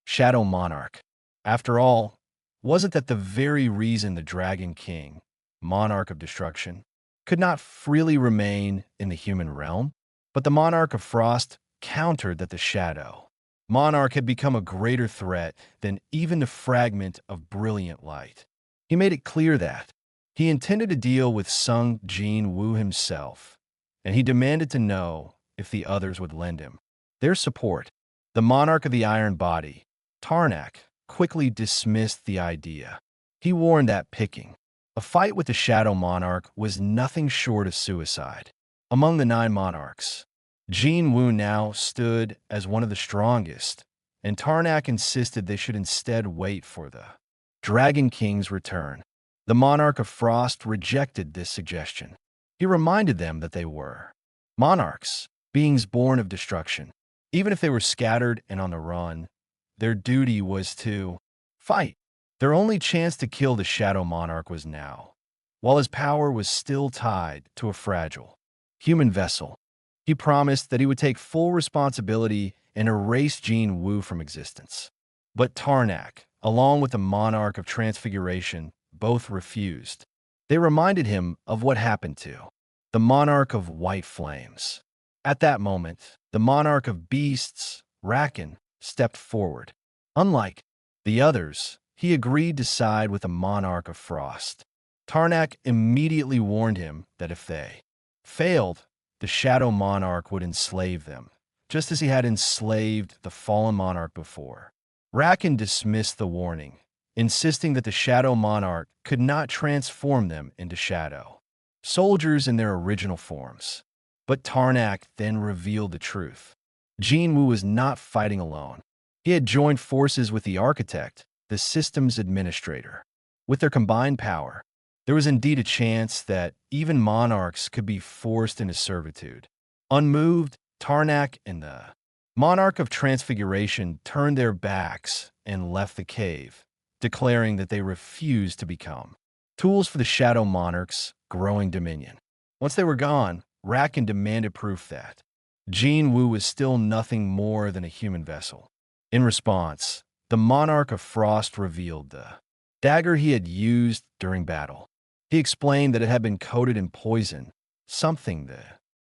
Shadow Monarch. After all, wasn't that the very reason the Dragon King, monarch of destruction, could not freely remain in the human realm? But the monarch of frost countered that the Shadow Monarch had become a greater threat than even the fragment of brilliant light. He made it clear that he intended to deal with Sung Jinwoo himself, and he demanded to know if the others would lend him their support. The monarch of the iron body, Tarnak, quickly dismissed the idea. He warned that picking a fight with the Shadow Monarch was nothing short of suicide. Among the 9 monarchs, Jinwoo now stood as one of the strongest, and Tarnak insisted they should instead wait for the Dragon King's return. The monarch of frost rejected this suggestion. He reminded them that they were monarchs, beings born of destruction. Even if they were scattered and on the run, their duty was to fight. Their only chance to kill the Shadow Monarch was now, while his power was still tied to a fragile human vessel. He promised that he would take full responsibility and erase Jinwoo from existence. But Tarnak, along with the monarch of transfiguration, both refused. They reminded him of what happened to the monarch of white flames. At that moment, the monarch of beasts, Rakan, stepped forward. Unlike the others, he agreed to side with the monarch of frost. Tarnak immediately warned him that if they failed, the Shadow Monarch would enslave them, just as he had enslaved the fallen monarch before. Rakan dismissed the warning, insisting that the Shadow Monarch could not transform them into shadow soldiers in their original forms. But Tarnak then revealed the truth. Jinwoo was not fighting alone. He had joined forces with the architect, the systems administrator. With their combined power, there was indeed a chance that even monarchs could be forced into servitude. Unmoved, Tarnak and the monarch of transfiguration turned their backs and left the cave, declaring that they refused to become tools for the Shadow Monarch's growing dominion. Once they were gone, Rakan demanded proof that Jinwoo was still nothing more than a human vessel. In response, the monarch of frost revealed the dagger he had used during battle. He explained that it had been coated in poison, something the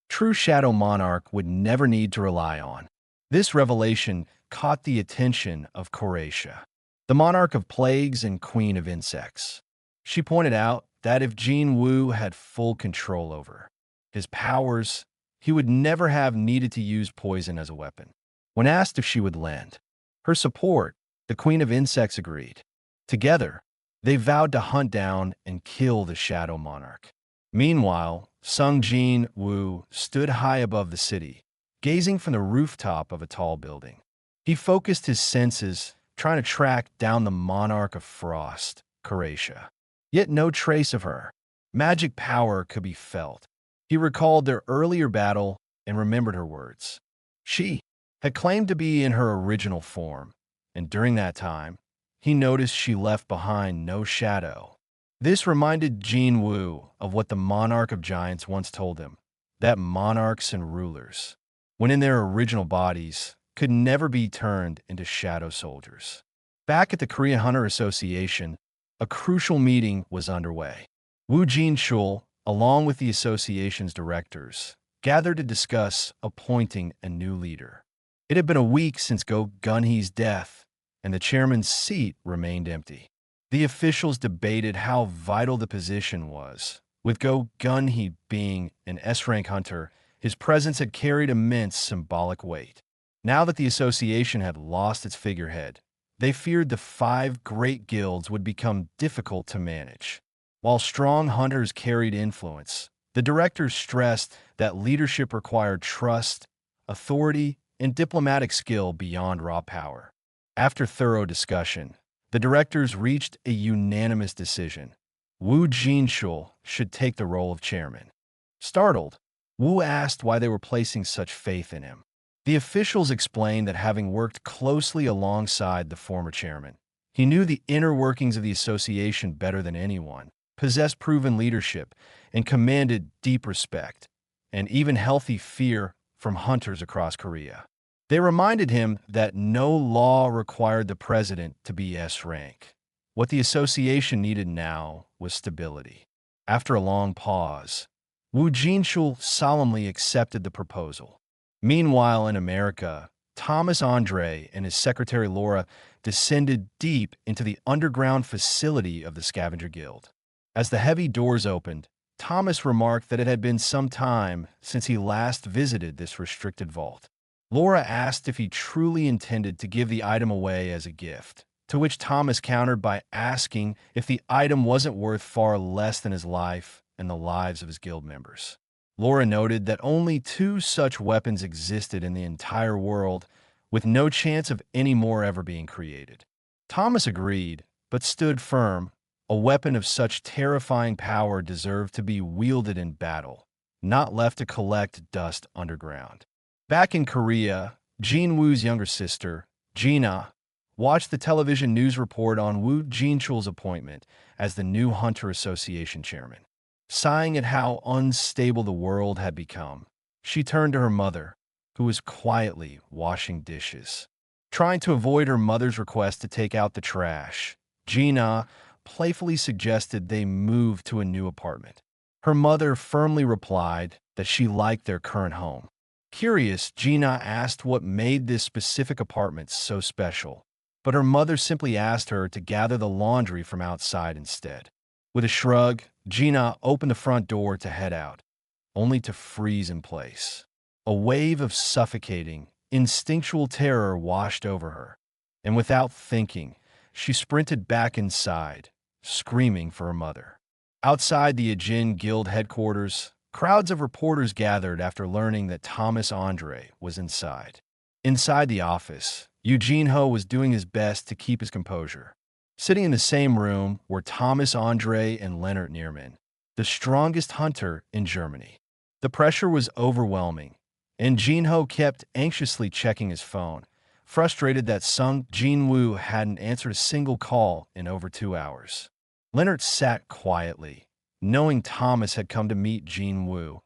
true Shadow Monarch would never need to rely on. This revelation caught the attention of Koratia, the monarch of plagues and queen of insects. She pointed out that if Jinwoo had full control over his powers, he would never have needed to use poison as a weapon. When asked if she would lend her support, the queen of insects agreed. Together, they vowed to hunt down and kill the Shadow Monarch. Meanwhile, Sung Jinwoo stood high above the city, gazing from the rooftop of a tall building. He focused his senses, trying to track down the monarch of frost, Koratia. Yet no trace of her magic power could be felt. He recalled their earlier battle and remembered her words. She had claimed to be in her original form, and during that time, he noticed she left behind no shadow. This reminded Jinwoo of what the monarch of giants once told him, that monarchs and rulers, when in their original bodies, could never be turned into shadow soldiers. Back at the Korean Hunter Association, a crucial meeting was underway. Woo Jin-chul, along with the association's directors, gathered to discuss appointing a new leader. It had been a week since Go Gun-hee's death, and the chairman's seat remained empty. The officials debated how vital the position was. With Go Gun-hee being an S-rank hunter, his presence had carried immense symbolic weight. Now that the association had lost its figurehead, they feared the 5 great guilds would become difficult to manage. While strong hunters carried influence, the directors stressed that leadership required trust, authority, and diplomatic skill beyond raw power. After thorough discussion, the directors reached a unanimous decision. Woo Jin-chul should take the role of chairman. Startled, Woo asked why they were placing such faith in him. The officials explained that having worked closely alongside the former chairman, he knew the inner workings of the association better than anyone, possessed proven leadership, and commanded deep respect, and even healthy fear from hunters across Korea. They reminded him that no law required the president to be S-rank. What the association needed now was stability. After a long pause, Woo Jin-chul solemnly accepted the proposal. Meanwhile, in America, Thomas Andre and his secretary Laura descended deep into the underground facility of the Scavenger Guild. As the heavy doors opened, Thomas remarked that it had been some time since he last visited this restricted vault. Laura asked if he truly intended to give the item away as a gift, to which Thomas countered by asking if the item wasn't worth far less than his life and the lives of his guild members. Laura noted that only 2 such weapons existed in the entire world, with no chance of any more ever being created. Thomas agreed, but stood firm. A weapon of such terrifying power deserved to be wielded in battle, not left to collect dust underground. Back in Korea, Jinwoo's younger sister, Jina, watched the television news report on Woo Jin-chul's appointment as the new Hunter Association chairman. Sighing at how unstable the world had become, she turned to her mother, who was quietly washing dishes. Trying to avoid her mother's request to take out the trash, Jina playfully suggested they move to a new apartment. Her mother firmly replied that she liked their current home. Curious, Jina asked what made this specific apartment so special, but her mother simply asked her to gather the laundry from outside instead. With a shrug, Jina opened the front door to head out, only to freeze in place. A wave of suffocating, instinctual terror washed over her, and without thinking, she sprinted back inside, screaming for her mother. Outside the Ajin Guild headquarters, crowds of reporters gathered after learning that Thomas Andre was inside. Inside the office, Eugene Ho was doing his best to keep his composure. Sitting in the same room were Thomas Andre and Leonard Nierman, the strongest hunter in Germany. The pressure was overwhelming, and Jinho kept anxiously checking his phone, frustrated that Sung Jinwoo hadn't answered a single call in over 2 hours. Leonard sat quietly, knowing Thomas had come to meet Jinwoo,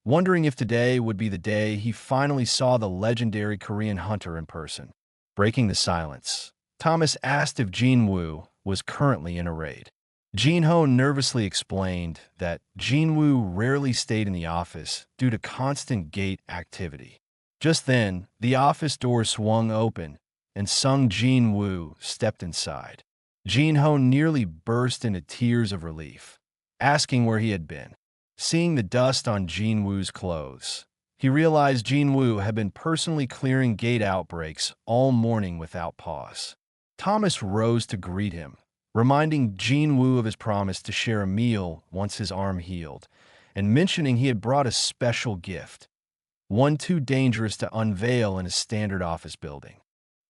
wondering if today would be the day he finally saw the legendary Korean hunter in person. Breaking the silence, Thomas asked if Jinwoo was currently in a raid. Jinho nervously explained that Jinwoo rarely stayed in the office due to constant gate activity. Just then, the office door swung open, and Sung Jinwoo stepped inside. Jinho nearly burst into tears of relief, asking where he had been. Seeing the dust on Jinwoo's clothes, he realized Jinwoo had been personally clearing gate outbreaks all morning without pause. Thomas rose to greet him, reminding Jinwoo of his promise to share a meal once his arm healed, and mentioning he had brought a special gift, one too dangerous to unveil in a standard office building.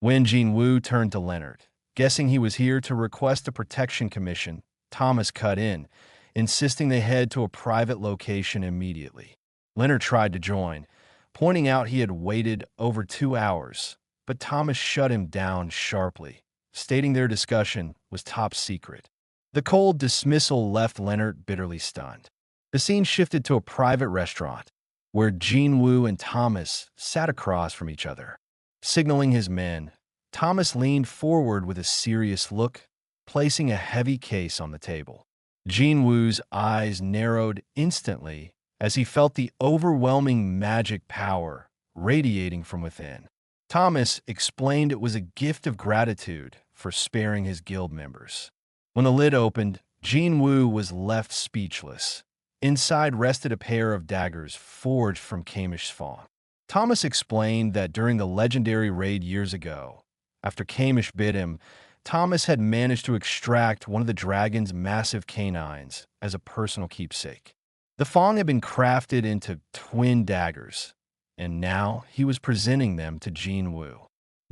When Jinwoo turned to Leonard, guessing he was here to request a protection commission, Thomas cut in, insisting they head to a private location immediately. Leonard tried to join, pointing out he had waited over 2 hours, but Thomas shut him down sharply, stating their discussion was top secret. The cold dismissal left Leonard bitterly stunned. The scene shifted to a private restaurant, where Jinwoo and Thomas sat across from each other. Signaling his men, Thomas leaned forward with a serious look, placing a heavy case on the table. Jinwoo's eyes narrowed instantly as he felt the overwhelming magic power radiating from within. Thomas explained it was a gift of gratitude for sparing his guild members. When the lid opened, Jinwoo was left speechless. Inside rested a pair of daggers forged from Kamish's fawn. Thomas explained that during the legendary raid years ago, after Kamish bit him, Thomas had managed to extract one of the dragon's massive canines as a personal keepsake. The Fong had been crafted into twin daggers, and now he was presenting them to Jinwoo.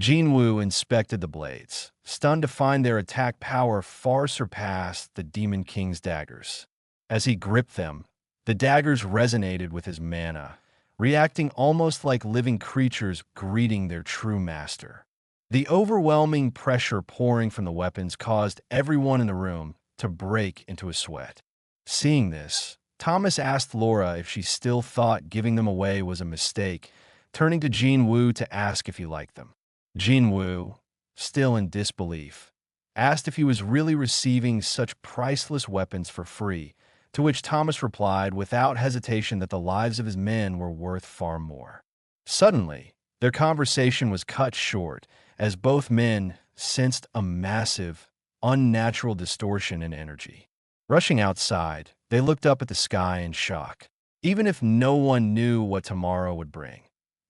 Jinwoo inspected the blades, stunned to find their attack power far surpassed the Demon King's daggers. As he gripped them, the daggers resonated with his mana, reacting almost like living creatures greeting their true master. The overwhelming pressure pouring from the weapons caused everyone in the room to break into a sweat. Seeing this, Thomas asked Laura if she still thought giving them away was a mistake, turning to Jinwoo to ask if he liked them. Jinwoo, still in disbelief, asked if he was really receiving such priceless weapons for free, to which Thomas replied without hesitation that the lives of his men were worth far more. Suddenly, their conversation was cut short as both men sensed a massive, unnatural distortion in energy. Rushing outside, they looked up at the sky in shock. Even if no one knew what tomorrow would bring,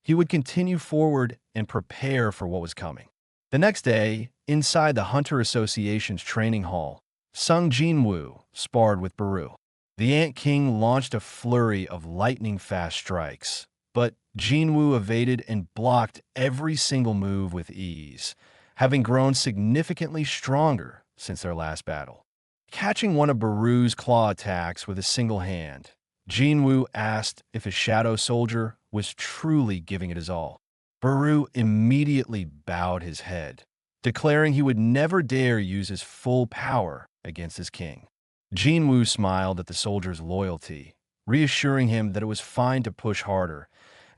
he would continue forward and prepare for what was coming. The next day, inside the Hunter Association's training hall, Sung Jinwoo sparred with Baru. The Ant King launched a flurry of lightning-fast strikes, but Jinwoo evaded and blocked every single move with ease, having grown significantly stronger since their last battle. Catching one of Baru's claw attacks with a single hand, Jinwoo asked if his shadow soldier was truly giving it his all. Baru immediately bowed his head, declaring he would never dare use his full power against his king. Jinwoo smiled at the soldier's loyalty, reassuring him that it was fine to push harder,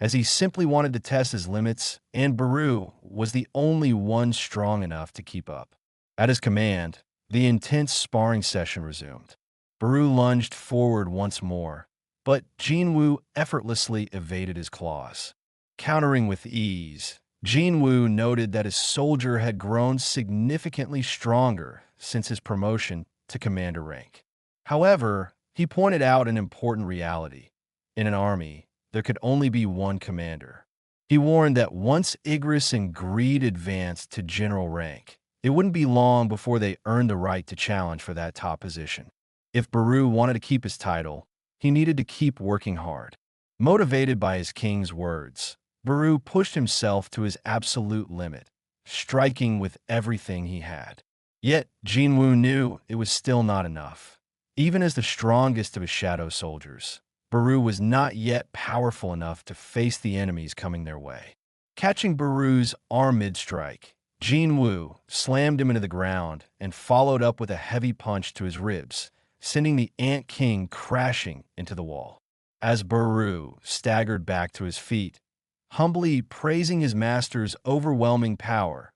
as he simply wanted to test his limits, and Baru was the only one strong enough to keep up. At his command, the intense sparring session resumed. Baru lunged forward once more, but Jinwoo effortlessly evaded his claws. Countering with ease, Jinwoo noted that his soldier had grown significantly stronger since his promotion to commander rank. However, he pointed out an important reality. In an army, there could only be one commander. He warned that once Igris and Greed advanced to general rank, it wouldn't be long before they earned the right to challenge for that top position. If Baru wanted to keep his title, he needed to keep working hard. Motivated by his king's words, Baru pushed himself to his absolute limit, striking with everything he had. Yet, Jinwoo knew it was still not enough. Even as the strongest of his shadow soldiers, Baru was not yet powerful enough to face the enemies coming their way. Catching Baru's arm mid-strike, Jinwoo slammed him into the ground and followed up with a heavy punch to his ribs, sending the Ant King crashing into the wall. As Baru staggered back to his feet, humbly praising his master's overwhelming power,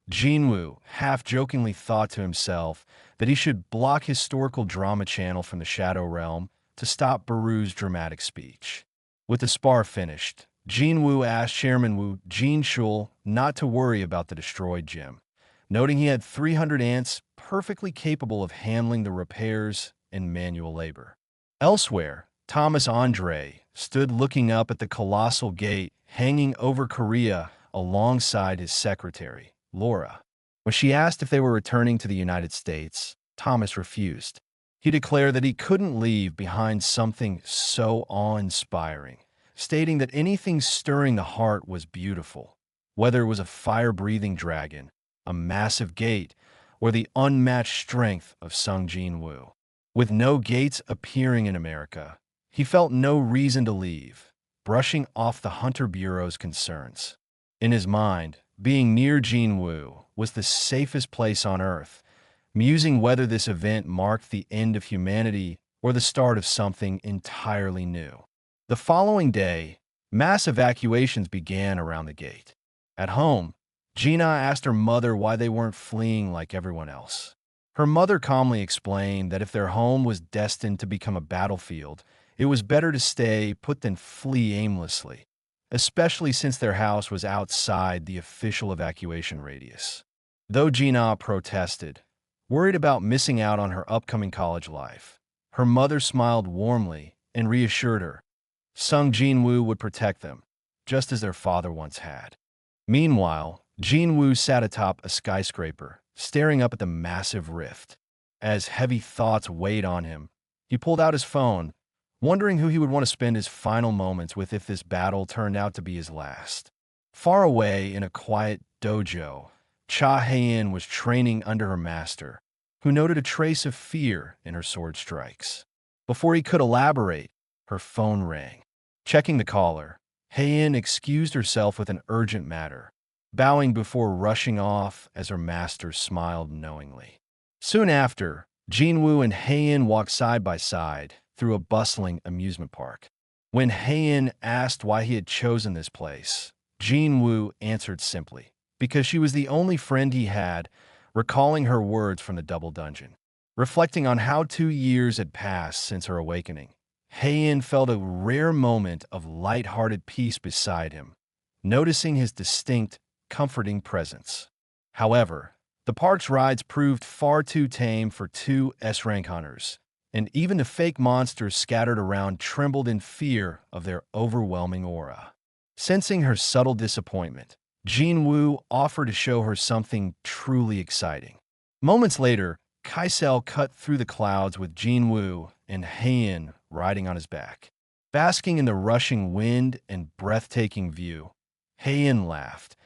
Jinwoo half-jokingly thought to himself that he should block historical drama channel from the Shadow Realm to stop Baru's dramatic speech. With the spar finished, Jinwoo asked Chairman Wu Jinshul not to worry about the destroyed gem, noting he had 300 ants perfectly capable of handling the repairs and manual labor. Elsewhere, Thomas Andre stood looking up at the colossal gate hanging over Korea alongside his secretary, Laura. When she asked if they were returning to the United States, Thomas refused. He declared that he couldn't leave behind something so awe-inspiring, stating that anything stirring the heart was beautiful, whether it was a fire-breathing dragon, a massive gate, or the unmatched strength of Sung Jinwoo. With no gates appearing in America, he felt no reason to leave, brushing off the Hunter Bureau's concerns. In his mind, being near Jinwoo was the safest place on Earth, musing whether this event marked the end of humanity or the start of something entirely new. The following day, mass evacuations began around the gate. At home, Gina asked her mother why they weren't fleeing like everyone else. Her mother calmly explained that if their home was destined to become a battlefield, it was better to stay put than flee aimlessly, especially since their house was outside the official evacuation radius. Though Gina protested, worried about missing out on her upcoming college life, her mother smiled warmly and reassured her Sung Jinwoo would protect them, just as their father once had. Meanwhile, Jinwoo sat atop a skyscraper, staring up at the massive rift. As heavy thoughts weighed on him, he pulled out his phone, wondering who he would want to spend his final moments with if this battle turned out to be his last. Far away in a quiet dojo, Cha Hae-in was training under her master, who noted a trace of fear in her sword strikes. Before he could elaborate, her phone rang. Checking the caller, Hae-in excused herself with an urgent matter, bowing before rushing off as her master smiled knowingly. Soon after, Jinwoo and Hae-in walked side by side through a bustling amusement park. When Hae-in asked why he had chosen this place, Jinwoo answered simply, because she was the only friend he had, recalling her words from the double dungeon. Reflecting on how 2 years had passed since her awakening, Hae-in felt a rare moment of light-hearted peace beside him, noticing his distinct, comforting presence. However, the park's rides proved far too tame for two S-rank hunters, and even the fake monsters scattered around trembled in fear of their overwhelming aura. Sensing her subtle disappointment, Jinwoo offered to show her something truly exciting. Moments later, Kaisel cut through the clouds with Jinwoo and Hae-in riding on his back. Basking in the rushing wind and breathtaking view, Hae-in laughed,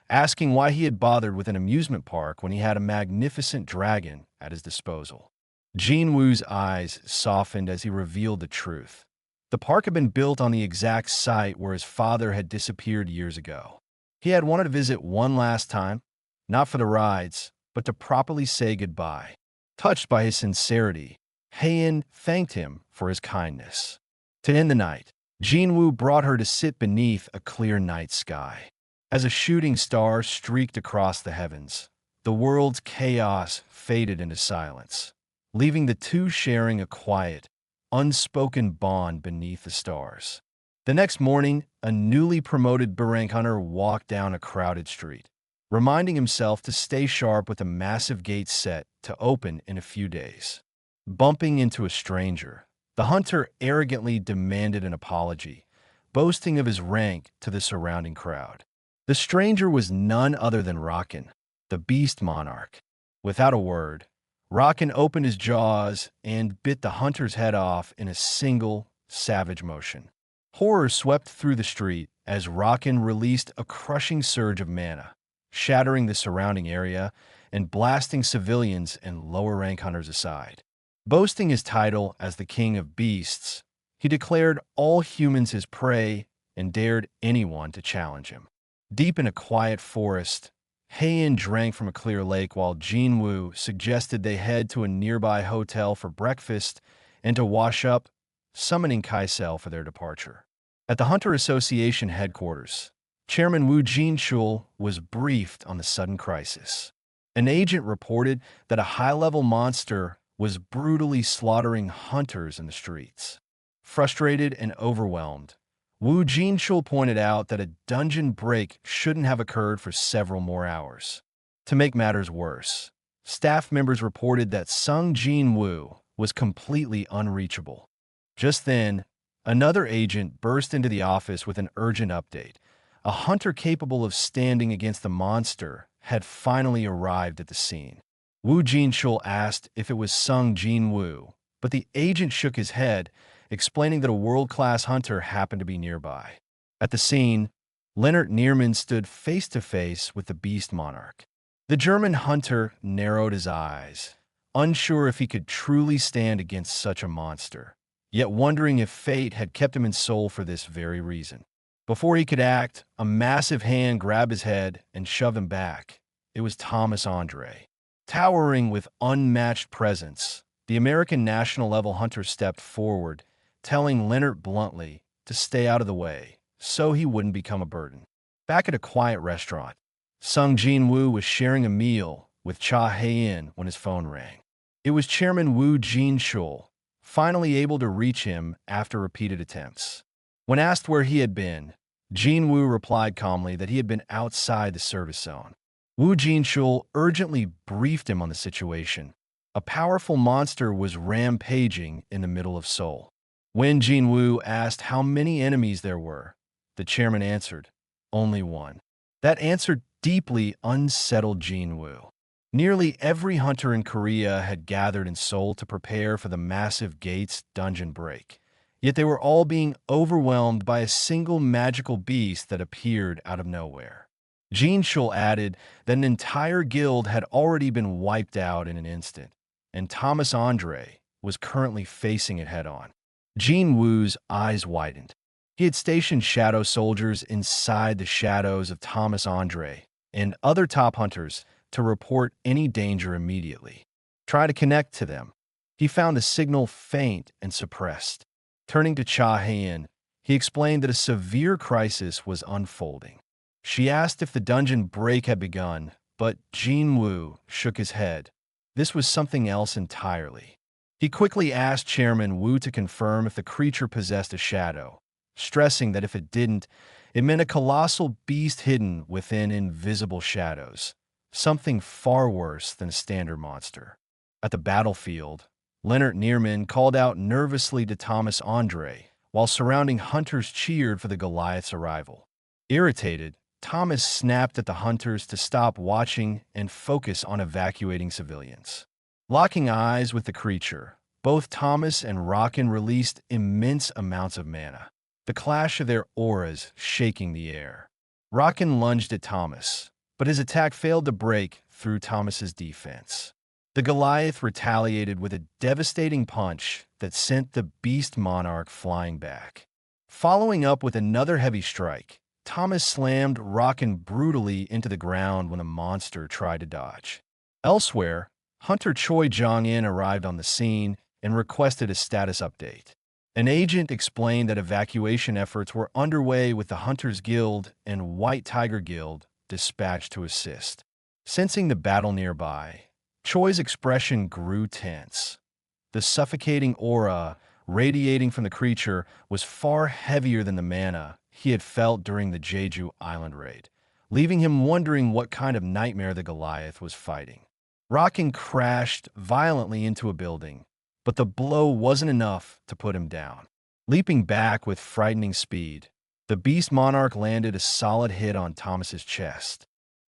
asking why he had bothered with an amusement park when he had a magnificent dragon at his disposal. Jinwoo's eyes softened as he revealed the truth. The park had been built on the exact site where his father had disappeared years ago. He had wanted to visit one last time, not for the rides, but to properly say goodbye. Touched by his sincerity, Hae-in thanked him for his kindness. To end the night, Jinwoo brought her to sit beneath a clear night sky. As a shooting star streaked across the heavens, the world's chaos faded into silence, leaving the two sharing a quiet, unspoken bond beneath the stars. The next morning, a newly promoted B-rank hunter walked down a crowded street, reminding himself to stay sharp with a massive gate set to open in a few days. Bumping into a stranger, the hunter arrogantly demanded an apology, boasting of his rank to the surrounding crowd. The stranger was none other than Raken, the beast monarch. Without a word, Raken opened his jaws and bit the hunter's head off in a single, savage motion. Horror swept through the street as Raken released a crushing surge of mana, shattering the surrounding area and blasting civilians and lower-rank hunters aside. Boasting his title as the king of beasts, he declared all humans his prey and dared anyone to challenge him. Deep in a quiet forest, Hae-in drank from a clear lake while Jinwoo suggested they head to a nearby hotel for breakfast and to wash up, summoning Kaisel for their departure. At the Hunter Association headquarters, Chairman Woo Jin-chul was briefed on the sudden crisis. An agent reported that a high-level monster was brutally slaughtering hunters in the streets. Frustrated and overwhelmed, Woo Jin-chul pointed out that a dungeon break shouldn't have occurred for several more hours. To make matters worse, staff members reported that Sung Jinwoo was completely unreachable. Just then, another agent burst into the office with an urgent update. A hunter capable of standing against the monster had finally arrived at the scene. Woo Jin-chul asked if it was Sung Jinwoo, but the agent shook his head, explaining that a world-class hunter happened to be nearby. At the scene, Leonard Neerman stood face-to-face with the beast monarch. The German hunter narrowed his eyes, unsure if he could truly stand against such a monster, yet wondering if fate had kept him in Seoul for this very reason. Before he could act, a massive hand grabbed his head and shoved him back. It was Thomas Andre. Towering with unmatched presence, the American national-level hunter stepped forward, telling Leonard bluntly to stay out of the way so he wouldn't become a burden. Back at a quiet restaurant, Sung Jinwoo was sharing a meal with Cha Hae-in when his phone rang. It was Chairman Woo Jin-chul, finally able to reach him after repeated attempts. When asked where he had been, Jinwoo replied calmly that he had been outside the service zone. Woo Jin-chul urgently briefed him on the situation. A powerful monster was rampaging in the middle of Seoul. When Jinwoo asked how many enemies there were, the chairman answered, "Only one." That answer deeply unsettled Jinwoo. Nearly every hunter in Korea had gathered in Seoul to prepare for the massive Gates dungeon break. Yet they were all being overwhelmed by a single magical beast that appeared out of nowhere. Jin-chul added that an entire guild had already been wiped out in an instant, and Thomas Andre was currently facing it head-on. Jinwoo's eyes widened. He had stationed shadow soldiers inside the shadows of Thomas Andre and other top hunters to report any danger immediately. Try to connect to them. He found the signal faint and suppressed. Turning to Cha Hae-in, he explained that a severe crisis was unfolding. She asked if the dungeon break had begun, but Jinwoo shook his head. This was something else entirely. He quickly asked Chairman Woo to confirm if the creature possessed a shadow, stressing that if it didn't, it meant a colossal beast hidden within invisible shadows, something far worse than a standard monster. At the battlefield, Leonard Neerman called out nervously to Thomas Andre, while surrounding hunters cheered for the Goliath's arrival. Irritated, Thomas snapped at the hunters to stop watching and focus on evacuating civilians. Locking eyes with the creature, both Thomas and Rockin released immense amounts of mana, the clash of their auras shaking the air. Rockin lunged at Thomas, but his attack failed to break through Thomas's defense. The Goliath retaliated with a devastating punch that sent the Beast Monarch flying back. Following up with another heavy strike, Thomas slammed Rockin brutally into the ground when the monster tried to dodge. Elsewhere, Hunter Choi Jong-in arrived on the scene and requested a status update. An agent explained that evacuation efforts were underway with the Hunters Guild and White Tiger Guild dispatched to assist. Sensing the battle nearby, Choi's expression grew tense. The suffocating aura radiating from the creature was far heavier than the mana he had felt during the Jeju Island raid, leaving him wondering what kind of nightmare the Goliath was fighting. Rockin crashed violently into a building, but the blow wasn't enough to put him down. Leaping back with frightening speed, the Beast Monarch landed a solid hit on Thomas's chest.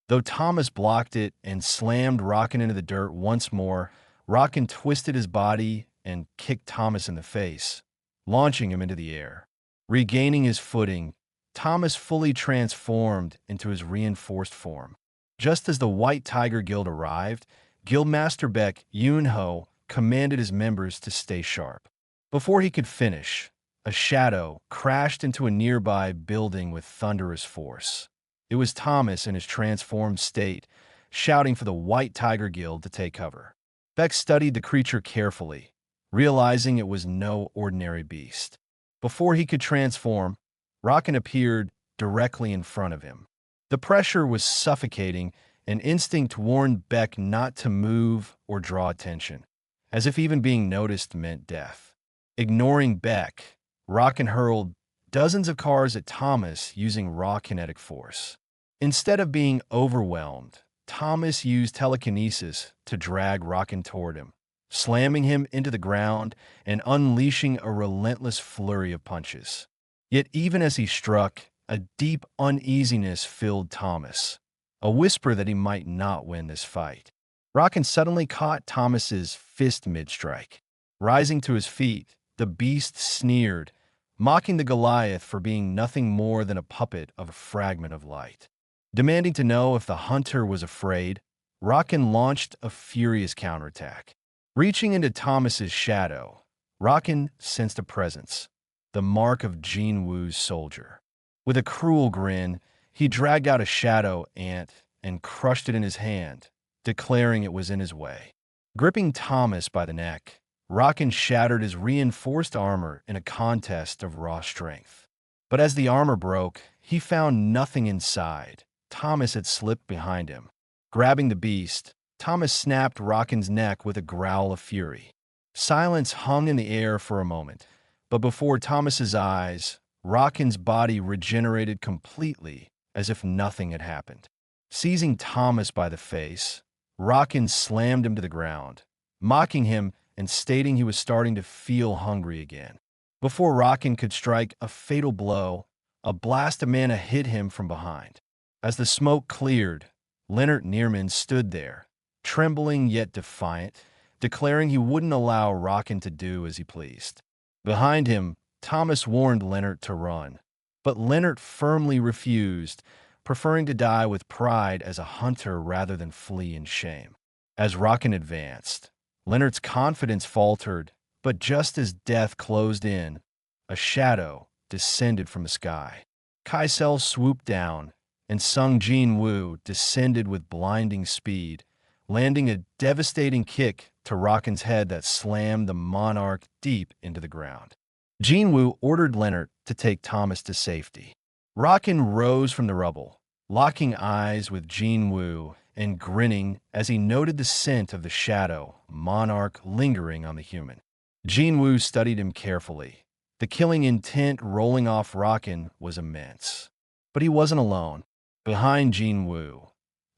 Though Thomas blocked it and slammed Rockin into the dirt once more, Rockin twisted his body and kicked Thomas in the face, launching him into the air. Regaining his footing, Thomas fully transformed into his reinforced form. Just as the White Tiger Guild arrived, Guildmaster Baek Yoon-ho commanded his members to stay sharp. Before he could finish, a shadow crashed into a nearby building with thunderous force. It was Thomas in his transformed state, shouting for the White Tiger Guild to take cover. Beck studied the creature carefully, realizing it was no ordinary beast. Before he could transform, Rockin appeared directly in front of him. The pressure was suffocating, and instinct warned Beck not to move or draw attention, as if even being noticed meant death. Ignoring Beck, Rockin hurled dozens of cars at Thomas using raw kinetic force. Instead of being overwhelmed, Thomas used telekinesis to drag Rockin toward him, slamming him into the ground and unleashing a relentless flurry of punches. Yet even as he struck, a deep uneasiness filled Thomas, a whisper that he might not win this fight. Rockin suddenly caught Thomas's fist mid-strike. Rising to his feet, the beast sneered, mocking the Goliath for being nothing more than a puppet of a fragment of light. Demanding to know if the hunter was afraid, Rockin launched a furious counterattack. Reaching into Thomas's shadow, Rockin sensed a presence, the mark of Jinwoo's soldier. With a cruel grin, he dragged out a shadow ant and crushed it in his hand, declaring it was in his way. Gripping Thomas by the neck, Rockin shattered his reinforced armor in a contest of raw strength. But as the armor broke, he found nothing inside. Thomas had slipped behind him. Grabbing the beast, Thomas snapped Rockin's neck with a growl of fury. Silence hung in the air for a moment, but before Thomas's eyes, Rockin's body regenerated completely, as if nothing had happened. Seizing Thomas by the face, Rockin slammed him to the ground, mocking him and stating he was starting to feel hungry again. Before Rockin could strike a fatal blow, a blast of mana hit him from behind. As the smoke cleared, Leonard Neerman stood there, trembling yet defiant, declaring he wouldn't allow Rockin to do as he pleased. Behind him, Thomas warned Leonard to run, but Leonard firmly refused, preferring to die with pride as a hunter rather than flee in shame. As Rockin advanced, Leonard's confidence faltered, but just as death closed in, a shadow descended from the sky. Kaisel swooped down, and Sung Jinwoo descended with blinding speed, landing a devastating kick to Rockin's head that slammed the monarch deep into the ground. Jinwoo ordered Leonard to take Thomas to safety. Rockin rose from the rubble, locking eyes with Jinwoo and grinning as he noted the scent of the Shadow Monarch lingering on the human. Jinwoo studied him carefully. The killing intent rolling off Rockin was immense. But he wasn't alone. Behind Jinwoo,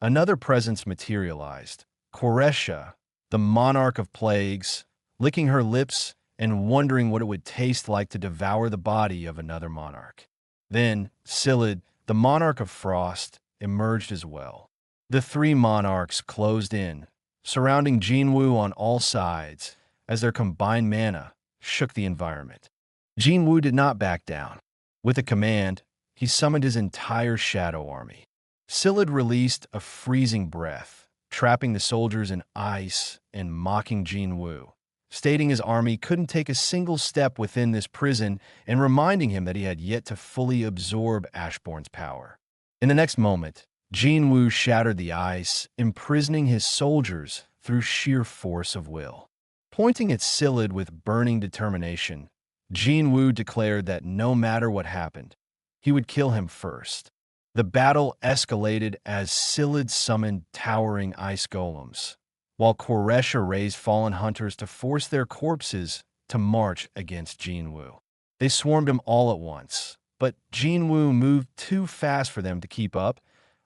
another presence materialized. Koresha, the monarch of plagues, licking her lips and wondering what it would taste like to devour the body of another monarch. Then, Silid, the monarch of frost, emerged as well. The three monarchs closed in, surrounding Jinwoo on all sides as their combined mana shook the environment. Jinwoo did not back down. With a command, he summoned his entire shadow army. Silid released a freezing breath, trapping the soldiers in ice and mocking Jinwoo, stating his army couldn't take a single step within this prison and reminding him that he had yet to fully absorb Ashbourne's power. In the next moment, Jinwoo shattered the ice, imprisoning his soldiers through sheer force of will. Pointing at Silid with burning determination, Jinwoo declared that no matter what happened, he would kill him first. The battle escalated as Silid summoned towering ice golems, while Koresha raised fallen hunters to force their corpses to march against Jinwoo. They swarmed him all at once, but Jinwoo moved too fast for them to keep up,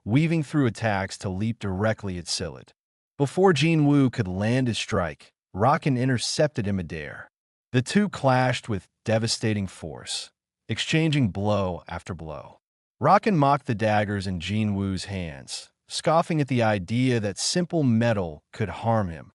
weaving through attacks to leap directly at Silid. Before Jinwoo could land his strike, Rockin intercepted him midair. The two clashed with devastating force, exchanging blow after blow. Rockin mocked the daggers in Jinwoo's hands, scoffing at the idea that simple metal could harm him,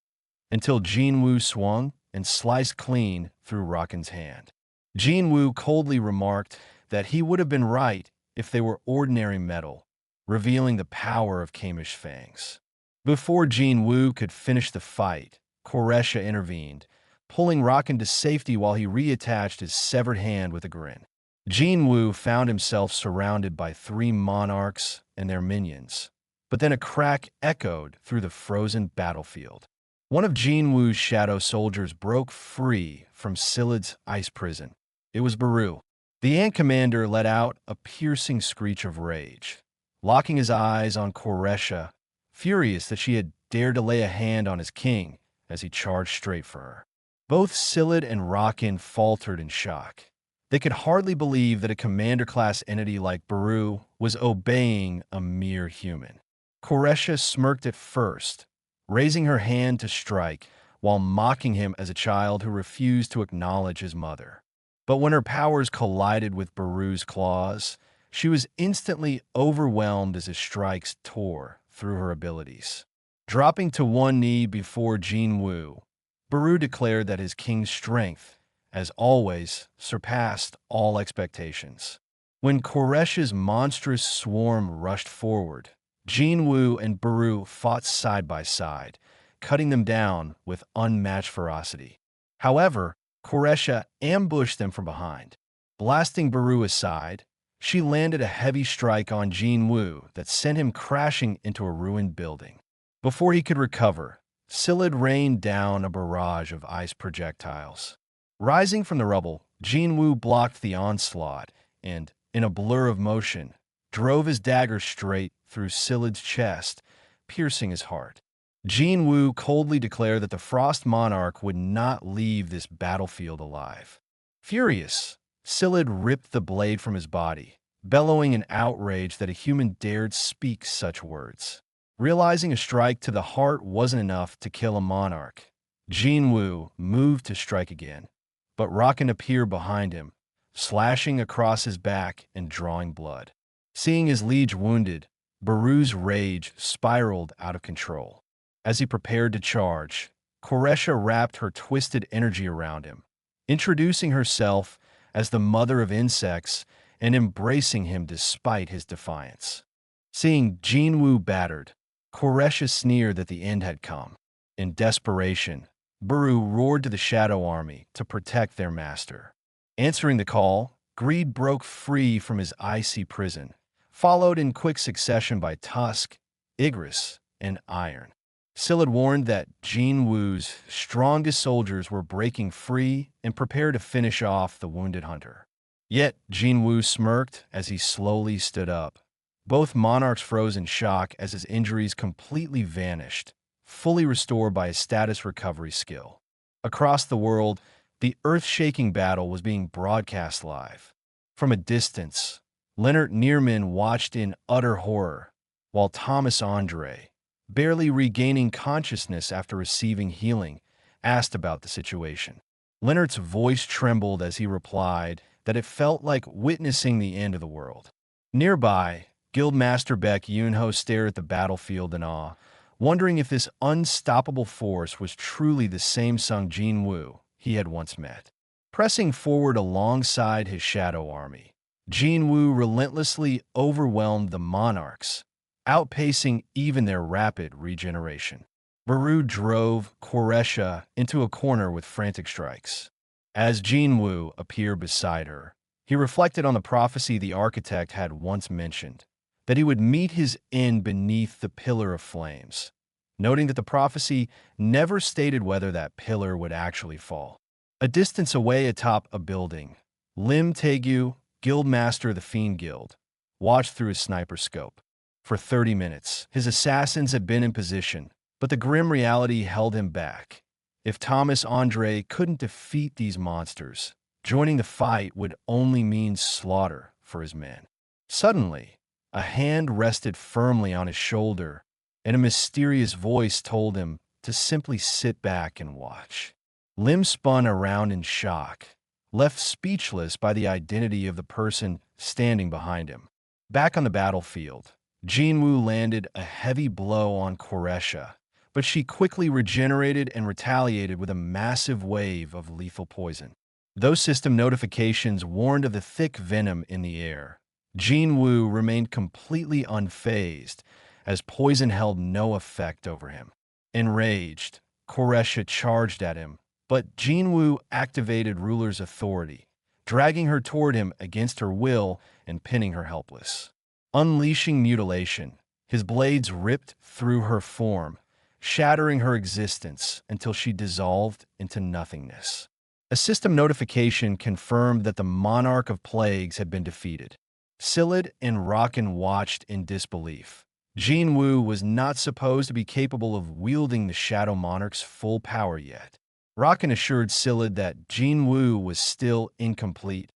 until Jinwoo swung and sliced clean through Rockin's hand. Jinwoo coldly remarked that he would have been right if they were ordinary metal, revealing the power of Kamish fangs. Before Jinwoo could finish the fight, Koresha intervened, pulling Rockin to safety while he reattached his severed hand with a grin. Jinwoo found himself surrounded by three monarchs and their minions, but then a crack echoed through the frozen battlefield. One of Jinwoo's shadow soldiers broke free from Silid's ice prison. It was Baru. The ant commander let out a piercing screech of rage, locking his eyes on Koresha, furious that she had dared to lay a hand on his king as he charged straight for her. Both Silid and Rockin faltered in shock. They could hardly believe that a commander-class entity like Baru was obeying a mere human. Koresha smirked at first, raising her hand to strike while mocking him as a child who refused to acknowledge his mother. But when her powers collided with Baru's claws, she was instantly overwhelmed as his strikes tore through her abilities. Dropping to one knee before Jinwoo, Baru declared that his king's strength, as always, surpassed all expectations. When Koresha's monstrous swarm rushed forward, Jinwoo and Baru fought side by side, cutting them down with unmatched ferocity. However, Koresha ambushed them from behind. Blasting Baru aside, She landed a heavy strike on Jinwoo that sent him crashing into a ruined building. Before he could recover, Scylla rained down a barrage of ice projectiles. Rising from the rubble, Jinwoo blocked the onslaught and, in a blur of motion, drove his dagger straight through Scylla's chest, piercing his heart. Jinwoo coldly declared that the Frost Monarch would not leave this battlefield alive. Furious, Scylla ripped the blade from his body, bellowing in outrage that a human dared speak such words. Realizing a strike to the heart wasn't enough to kill a monarch, Jinwoo moved to strike again, but Rakan appeared behind him, slashing across his back and drawing blood. Seeing his liege wounded, Baru's rage spiraled out of control. As he prepared to charge, Koresha wrapped her twisted energy around him, introducing herself as the mother of insects and embracing him despite his defiance. Seeing Jinwoo battered, Koresha sneered that the end had come. In desperation, Baru roared to the Shadow Army to protect their master. Answering the call, Greed broke free from his icy prison, followed in quick succession by Tusk, Igris, and Iron. Scylla warned that Jinwoo's strongest soldiers were breaking free and prepared to finish off the wounded hunter. Yet Jinwoo smirked as he slowly stood up. Both monarchs froze in shock as his injuries completely vanished, fully restored by his status recovery skill. Across the world, the earth-shaking battle was being broadcast live. From a distance, Leonard Neerman watched in utter horror, while Thomas Andre, barely regaining consciousness after receiving healing, asked about the situation. Leonard's voice trembled as he replied that it felt like witnessing the end of the world. Nearby, Guildmaster Beck Yunho stared at the battlefield in awe, wondering if this unstoppable force was truly the same Sung Jinwoo he had once met. Pressing forward alongside his Shadow Army, Jinwoo relentlessly overwhelmed the Monarchs, outpacing even their rapid regeneration. Baru drove Koresha into a corner with frantic strikes. As Jinwoo appeared beside her, he reflected on the prophecy the architect had once mentioned, that he would meet his end beneath the Pillar of Flames, noting that the prophecy never stated whether that pillar would actually fall. A distance away atop a building, Lim Taegu, Guildmaster of the Fiend Guild, watched through his sniper scope. For 30 minutes, his assassins had been in position, but the grim reality held him back. If Thomas Andre couldn't defeat these monsters, joining the fight would only mean slaughter for his men. Suddenly, a hand rested firmly on his shoulder, and a mysterious voice told him to simply sit back and watch. Lim spun around in shock, left speechless by the identity of the person standing behind him. Back on the battlefield, Jinwoo landed a heavy blow on Koresha, but she quickly regenerated and retaliated with a massive wave of lethal poison. Those system notifications warned of the thick venom in the air. Jinwoo remained completely unfazed, as poison held no effect over him. Enraged, Koresha charged at him, but Jinwoo activated Ruler's authority, dragging her toward him against her will and pinning her helpless. Unleashing mutilation, his blades ripped through her form, shattering her existence until she dissolved into nothingness. A system notification confirmed that the Monarch of Plagues had been defeated. Scyllid and Rakan watched in disbelief. Jinwoo was not supposed to be capable of wielding the Shadow Monarch's full power yet. Rakan assured Scyllid that Jinwoo was still incomplete,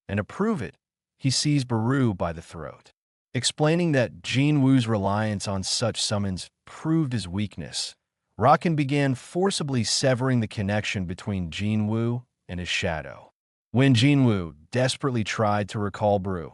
and to prove it, he seized Baru by the throat. Explaining that Jinwoo's reliance on such summons proved his weakness, Rakan began forcibly severing the connection between Jinwoo and his shadow. When Jinwoo desperately tried to recall Baru,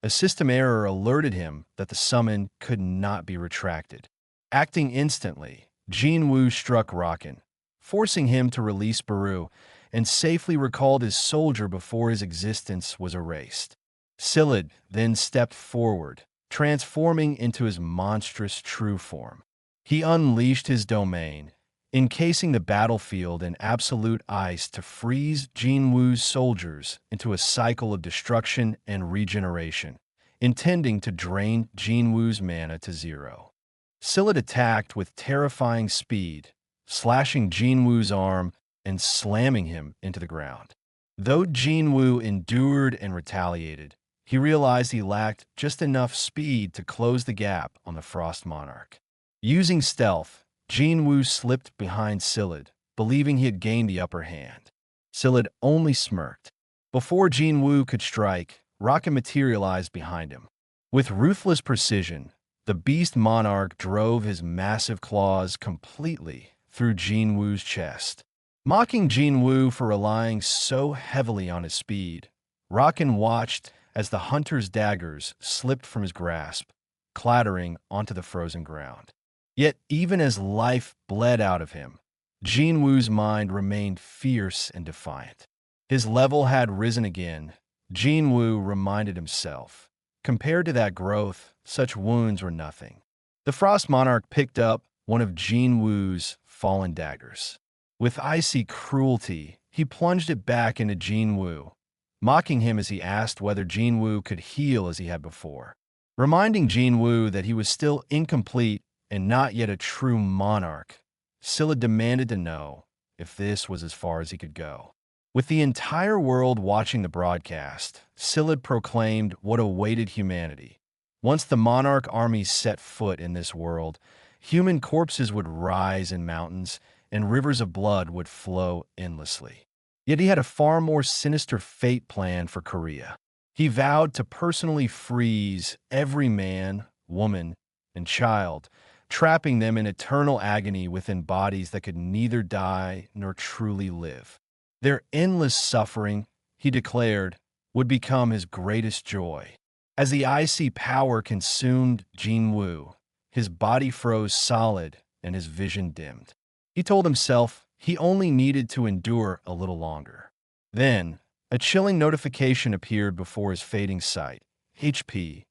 a system error alerted him that the summon could not be retracted. Acting instantly, Jinwoo struck Rakan, forcing him to release Baru and safely recalled his soldier before his existence was erased. Scyllid then stepped forward, transforming into his monstrous true form. He unleashed his domain, encasing the battlefield in absolute ice to freeze Jinwoo's soldiers into a cycle of destruction and regeneration, intending to drain Jinwoo's mana to zero. Scylla attacked with terrifying speed, slashing Jinwoo's arm and slamming him into the ground. Though Jinwoo endured and retaliated, he realized he lacked just enough speed to close the gap on the Frost Monarch. Using stealth, Jinwoo slipped behind Scylla, believing he had gained the upper hand. Scylla only smirked. Before Jinwoo could strike, Rocket materialized behind him. With ruthless precision, the Beast Monarch drove his massive claws completely through Jinwoo's chest. Mocking Jinwoo for relying so heavily on his speed, Rocken watched as the hunter's daggers slipped from his grasp, clattering onto the frozen ground. Yet even as life bled out of him, Jinwoo's mind remained fierce and defiant. His level had risen again, Jinwoo reminded himself. Compared to that growth, such wounds were nothing. The Frost Monarch picked up one of Jinwoo's fallen daggers. With icy cruelty, he plunged it back into Jinwoo, mocking him as he asked whether Jinwoo could heal as he had before. Reminding Jinwoo that he was still incomplete and not yet a true monarch, Scylla demanded to know if this was as far as he could go. With the entire world watching the broadcast, Scylla proclaimed what awaited humanity. Once the monarch armies set foot in this world, human corpses would rise in mountains, and rivers of blood would flow endlessly. Yet he had a far more sinister fate planned for Korea. He vowed to personally freeze every man, woman, and child, trapping them in eternal agony within bodies that could neither die nor truly live. Their endless suffering, he declared, would become his greatest joy. As the icy power consumed Jinwoo, his body froze solid and his vision dimmed. He told himself he only needed to endure a little longer. Then, a chilling notification appeared before his fading sight. HP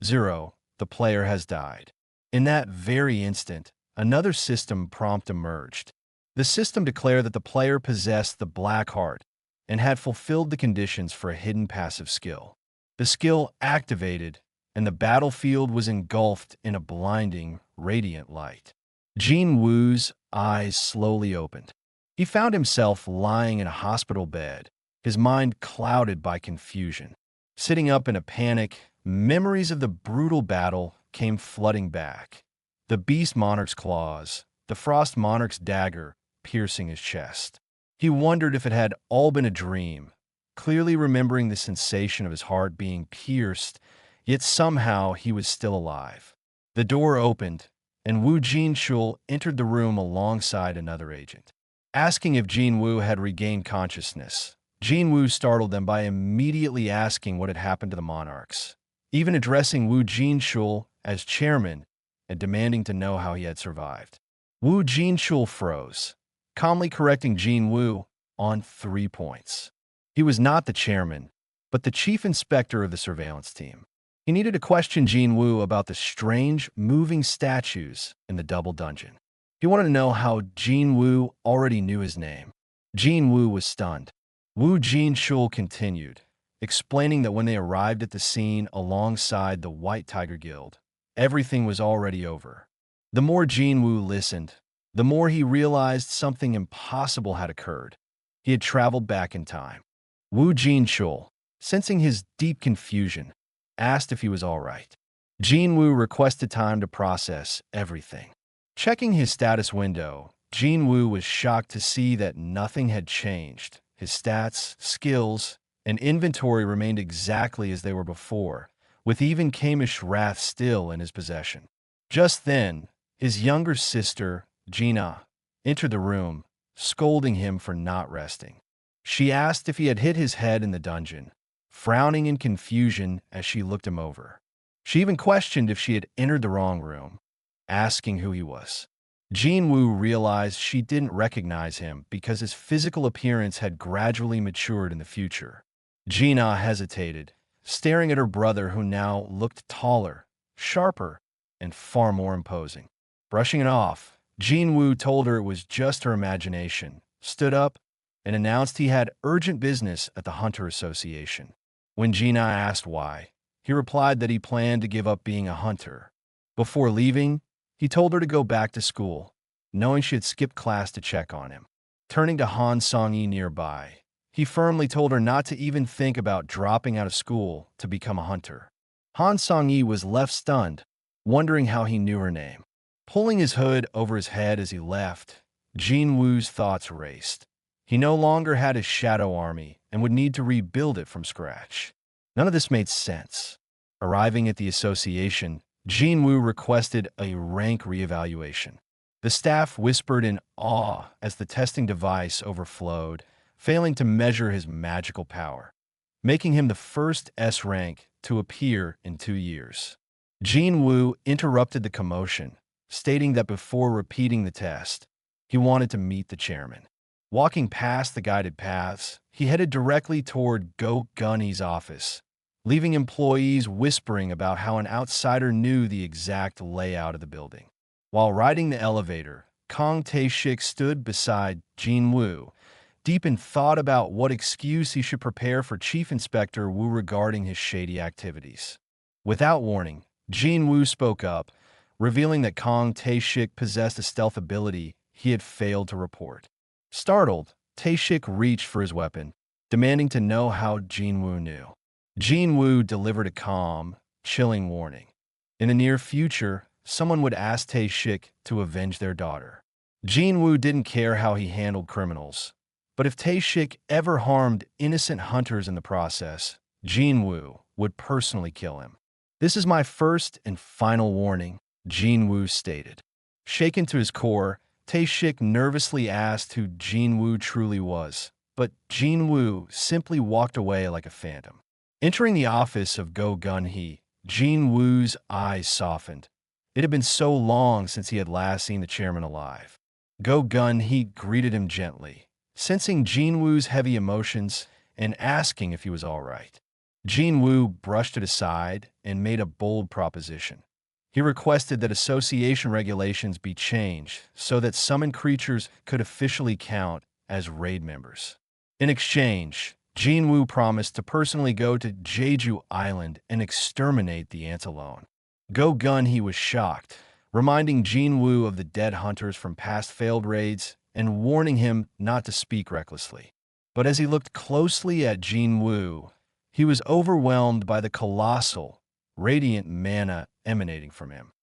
0. The player has died. In that very instant, another system prompt emerged. The system declared that the player possessed the Black Heart and had fulfilled the conditions for a hidden passive skill. The skill activated, and the battlefield was engulfed in a blinding, radiant light. Jinwoo's eyes slowly opened. He found himself lying in a hospital bed, his mind clouded by confusion. Sitting up in a panic, memories of the brutal battle came flooding back. The Beast Monarch's claws, the Frost Monarch's dagger piercing his chest. He wondered if it had all been a dream, clearly remembering the sensation of his heart being pierced, yet somehow he was still alive. The door opened, and Woo Jinchul entered the room alongside another agent. Asking if Jinwoo had regained consciousness, Jinwoo startled them by immediately asking what had happened to the Monarchs, even addressing Woo Jinchul as chairman and demanding to know how he had survived. Woo Jinchul froze, calmly correcting Jinwoo on 3 points. He was not the chairman, but the chief inspector of the surveillance team. He needed to question Jinwoo about the strange, moving statues in the double dungeon. He wanted to know how Jinwoo already knew his name. Jinwoo was stunned. Woo Jinchul continued, explaining that when they arrived at the scene alongside the White Tiger Guild, everything was already over. The more Jinwoo listened, the more he realized something impossible had occurred. He had traveled back in time. Woo Jinchul, sensing his deep confusion, asked if he was all right. Jinwoo requested time to process everything. Checking his status window, Jinwoo was shocked to see that nothing had changed. His stats, skills, and inventory remained exactly as they were before, with even Kamish Wrath still in his possession. Just then, his younger sister, Gina, entered the room, scolding him for not resting. She asked if he had hit his head in the dungeon, frowning in confusion as she looked him over. She even questioned if she had entered the wrong room, asking who he was. Jinwoo realized she didn't recognize him because his physical appearance had gradually matured in the future. Gina hesitated, staring at her brother who now looked taller, sharper, and far more imposing. Brushing it off, Jinwoo told her it was just her imagination, stood up, and announced he had urgent business at the Hunter Association. When Gina asked why, he replied that he planned to give up being a hunter. Before leaving, he told her to go back to school, knowing she had skipped class to check on him. Turning to Han Song-yi nearby, he firmly told her not to even think about dropping out of school to become a hunter. Han Song-yi was left stunned, wondering how he knew her name. Pulling his hood over his head as he left, Jinwoo's thoughts raced. He no longer had his shadow army and would need to rebuild it from scratch. None of this made sense. Arriving at the association, Jinwoo requested a rank reevaluation. The staff whispered in awe as the testing device overflowed, failing to measure his magical power, making him the first S rank to appear in 2 years. Jinwoo interrupted the commotion, stating that before repeating the test, he wanted to meet the chairman. Walking past the guided paths, he headed directly toward Go Gunhee's office, leaving employees whispering about how an outsider knew the exact layout of the building. While riding the elevator, Kang Tae-shik stood beside Jinwoo, deep in thought about what excuse he should prepare for Chief Inspector Wu regarding his shady activities. Without warning, Jinwoo spoke up, revealing that Kang Tae-shik possessed a stealth ability he had failed to report. Startled, Tae-shik reached for his weapon, demanding to know how Jinwoo knew. Jinwoo delivered a calm, chilling warning. In the near future, someone would ask Tae-shik to avenge their daughter. Jinwoo didn't care how he handled criminals, but if Tae-shik ever harmed innocent hunters in the process, Jinwoo would personally kill him. "This is my first and final warning," Jinwoo stated. Shaken to his core, Tae-shik nervously asked who Jinwoo truly was, but Jinwoo simply walked away like a phantom. Entering the office of Go Gunhee, Jinwoo's eyes softened. It had been so long since he had last seen the chairman alive. Go Gunhee greeted him gently, sensing Jinwoo's heavy emotions and asking if he was all right. Jinwoo brushed it aside and made a bold proposition. He requested that association regulations be changed so that summoned creatures could officially count as raid members. In exchange, Jinwoo promised to personally go to Jeju Island and exterminate the ants alone. Go Gunhee was shocked, reminding Jinwoo of the dead hunters from past failed raids and warning him not to speak recklessly. But as he looked closely at Jinwoo, he was overwhelmed by the colossal, radiant mana emanating from him.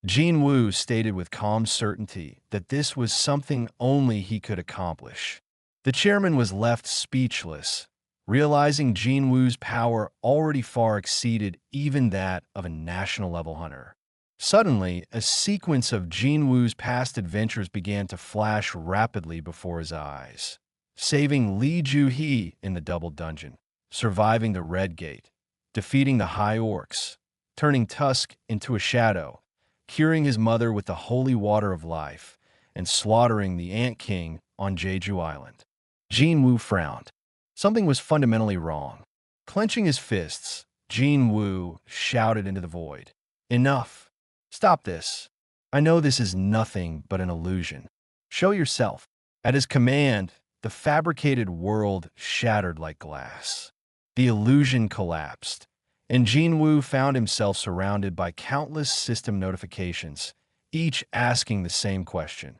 Jinwoo stated with calm certainty that this was something only he could accomplish. The chairman was left speechless, realizing Jinwoo's power already far exceeded even that of a national-level hunter. Suddenly, a sequence of Jinwoo's past adventures began to flash rapidly before his eyes. Saving Lee Ju-hee in the Double Dungeon, surviving the Red Gate, defeating the High Orcs, turning Tusk into a shadow, curing his mother with the holy water of life, and slaughtering the Ant King on Jeju Island. Jinwoo frowned. Something was fundamentally wrong. Clenching his fists, Jinwoo shouted into the void. "Enough! Stop this! I know this is nothing but an illusion. Show yourself." At his command, the fabricated world shattered like glass. The illusion collapsed, and Jinwoo found himself surrounded by countless system notifications, each asking the same question.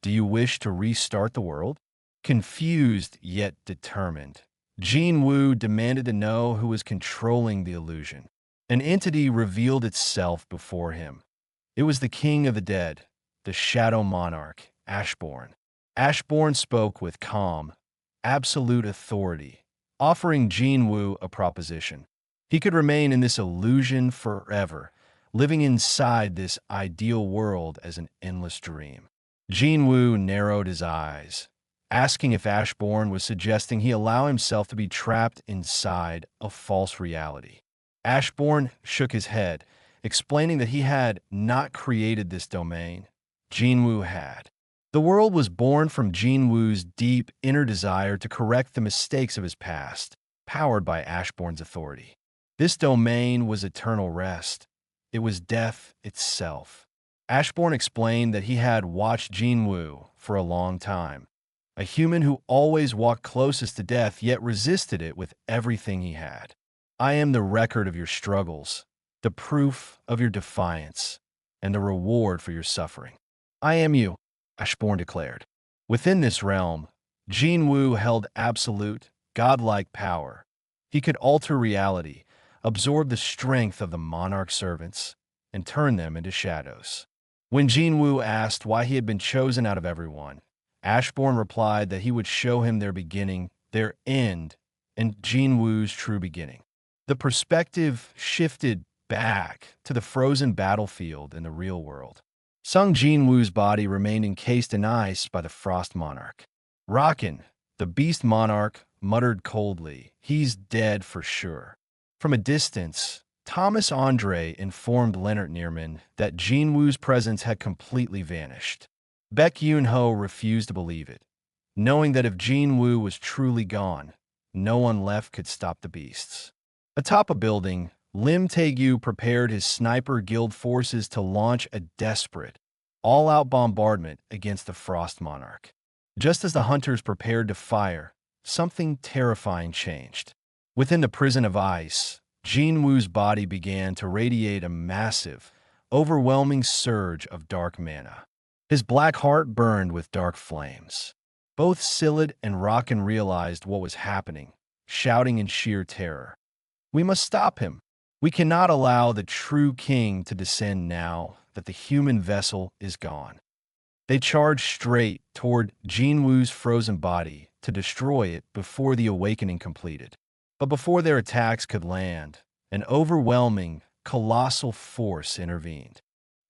"Do you wish to restart the world?" Confused yet determined, Jinwoo demanded to know who was controlling the illusion. An entity revealed itself before him. It was the king of the dead, the Shadow Monarch, Ashbourne. Ashbourne spoke with calm, absolute authority, offering Jinwoo a proposition. He could remain in this illusion forever, living inside this ideal world as an endless dream. Jinwoo narrowed his eyes, asking if Ashbourne was suggesting he allow himself to be trapped inside a false reality. Ashbourne shook his head, explaining that he had not created this domain. Jinwoo had. The world was born from Jinwoo's deep inner desire to correct the mistakes of his past, powered by Ashbourne's authority. This domain was eternal rest. It was death itself. Ashbourne explained that he had watched Jinwoo for a long time, a human who always walked closest to death yet resisted it with everything he had. I am the record of your struggles, the proof of your defiance, and the reward for your suffering. I am you, Ashbourne declared. Within this realm, Jinwoo held absolute, godlike power. He could alter reality, absorb the strength of the monarch servants, and turn them into shadows. When Jinwoo asked why he had been chosen out of everyone, Ashbourne replied that he would show him their beginning, their end, and Jinwoo's true beginning. The perspective shifted back to the frozen battlefield in the real world. Sung Jinwoo's body remained encased in ice by the Frost Monarch. Rockin, the Beast Monarch, muttered coldly, "He's dead for sure." From a distance, Thomas Andre informed Leonard Neerman that Jinwoo's presence had completely vanished. Baek Yoon-ho refused to believe it, knowing that if Jinwoo was truly gone, no one left could stop the beasts. Atop a building, Lim Tae-gyu prepared his sniper guild forces to launch a desperate, all-out bombardment against the Frost Monarch. Just as the hunters prepared to fire, something terrifying changed. Within the prison of ice, Jinwoo's body began to radiate a massive, overwhelming surge of dark mana. His black heart burned with dark flames. Both Sillid and Rockin realized what was happening, shouting in sheer terror. "We must stop him. We cannot allow the true king to descend now that the human vessel is gone." They charged straight toward Jinwoo's frozen body to destroy it before the awakening completed. But before their attacks could land, an overwhelming, colossal force intervened.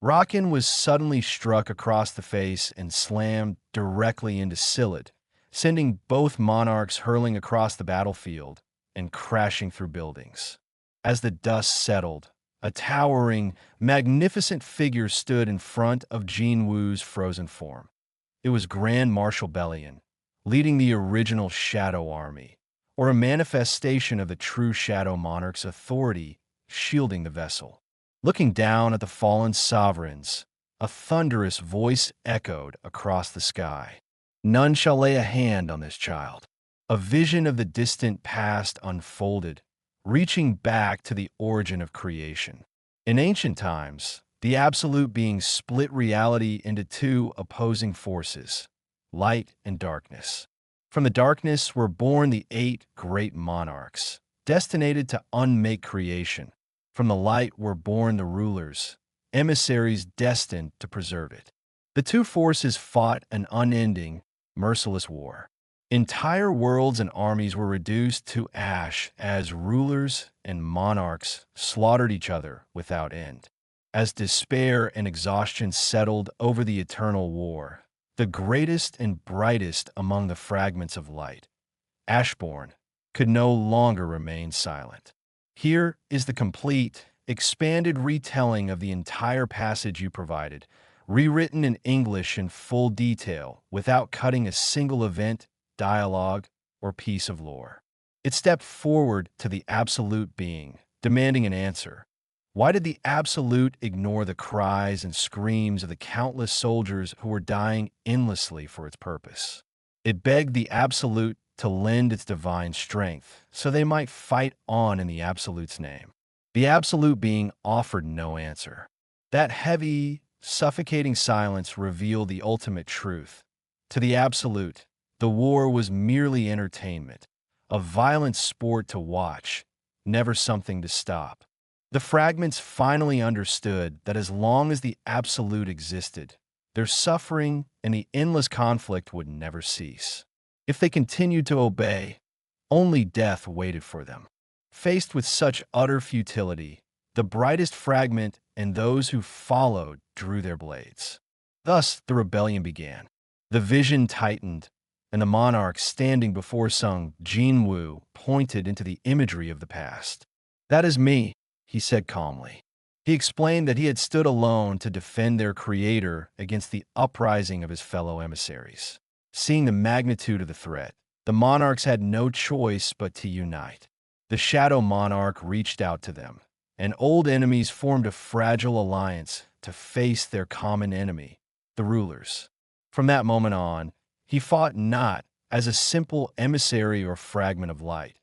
Rockin was suddenly struck across the face and slammed directly into Sillid, sending both monarchs hurling across the battlefield and crashing through buildings. As the dust settled, a towering, magnificent figure stood in front of Jinwoo's frozen form. It was Grand Marshal Bellion, leading the original Shadow Army, or a manifestation of the true Shadow Monarch's authority shielding the vessel. Looking down at the fallen sovereigns, a thunderous voice echoed across the sky. "None shall lay a hand on this child." A vision of the distant past unfolded, reaching back to the origin of creation. In ancient times, the Absolute Being split reality into two opposing forces, light and darkness. From the darkness were born the 8 great monarchs, destined to unmake creation. From the light were born the rulers, emissaries destined to preserve it. The two forces fought an unending, merciless war. Entire worlds and armies were reduced to ash as rulers and monarchs slaughtered each other without end. As despair and exhaustion settled over the eternal war, the greatest and brightest among the fragments of light, Ashbourne, could no longer remain silent. Here is the complete, expanded retelling of the entire passage you provided, rewritten in English in full detail without cutting a single event, dialogue, or piece of lore. It stepped forward to the Absolute Being, demanding an answer. Why did the Absolute ignore the cries and screams of the countless soldiers who were dying endlessly for its purpose? It begged the Absolute to lend its divine strength, so they might fight on in the Absolute's name. The Absolute Being offered no answer. That heavy, suffocating silence revealed the ultimate truth. To the Absolute, the war was merely entertainment, a violent sport to watch, never something to stop. The fragments finally understood that as long as the Absolute existed, their suffering and the endless conflict would never cease. If they continued to obey, only death waited for them. Faced with such utter futility, the brightest fragment and those who followed drew their blades. Thus the rebellion began. The vision tightened, and the monarch standing before Sung Jinwoo pointed into the imagery of the past. "That is me," he said calmly. He explained that he had stood alone to defend their creator against the uprising of his fellow emissaries. Seeing the magnitude of the threat, the monarchs had no choice but to unite. The Shadow Monarch reached out to them, and old enemies formed a fragile alliance to face their common enemy, the rulers. From that moment on, he fought not as a simple emissary or fragment of light,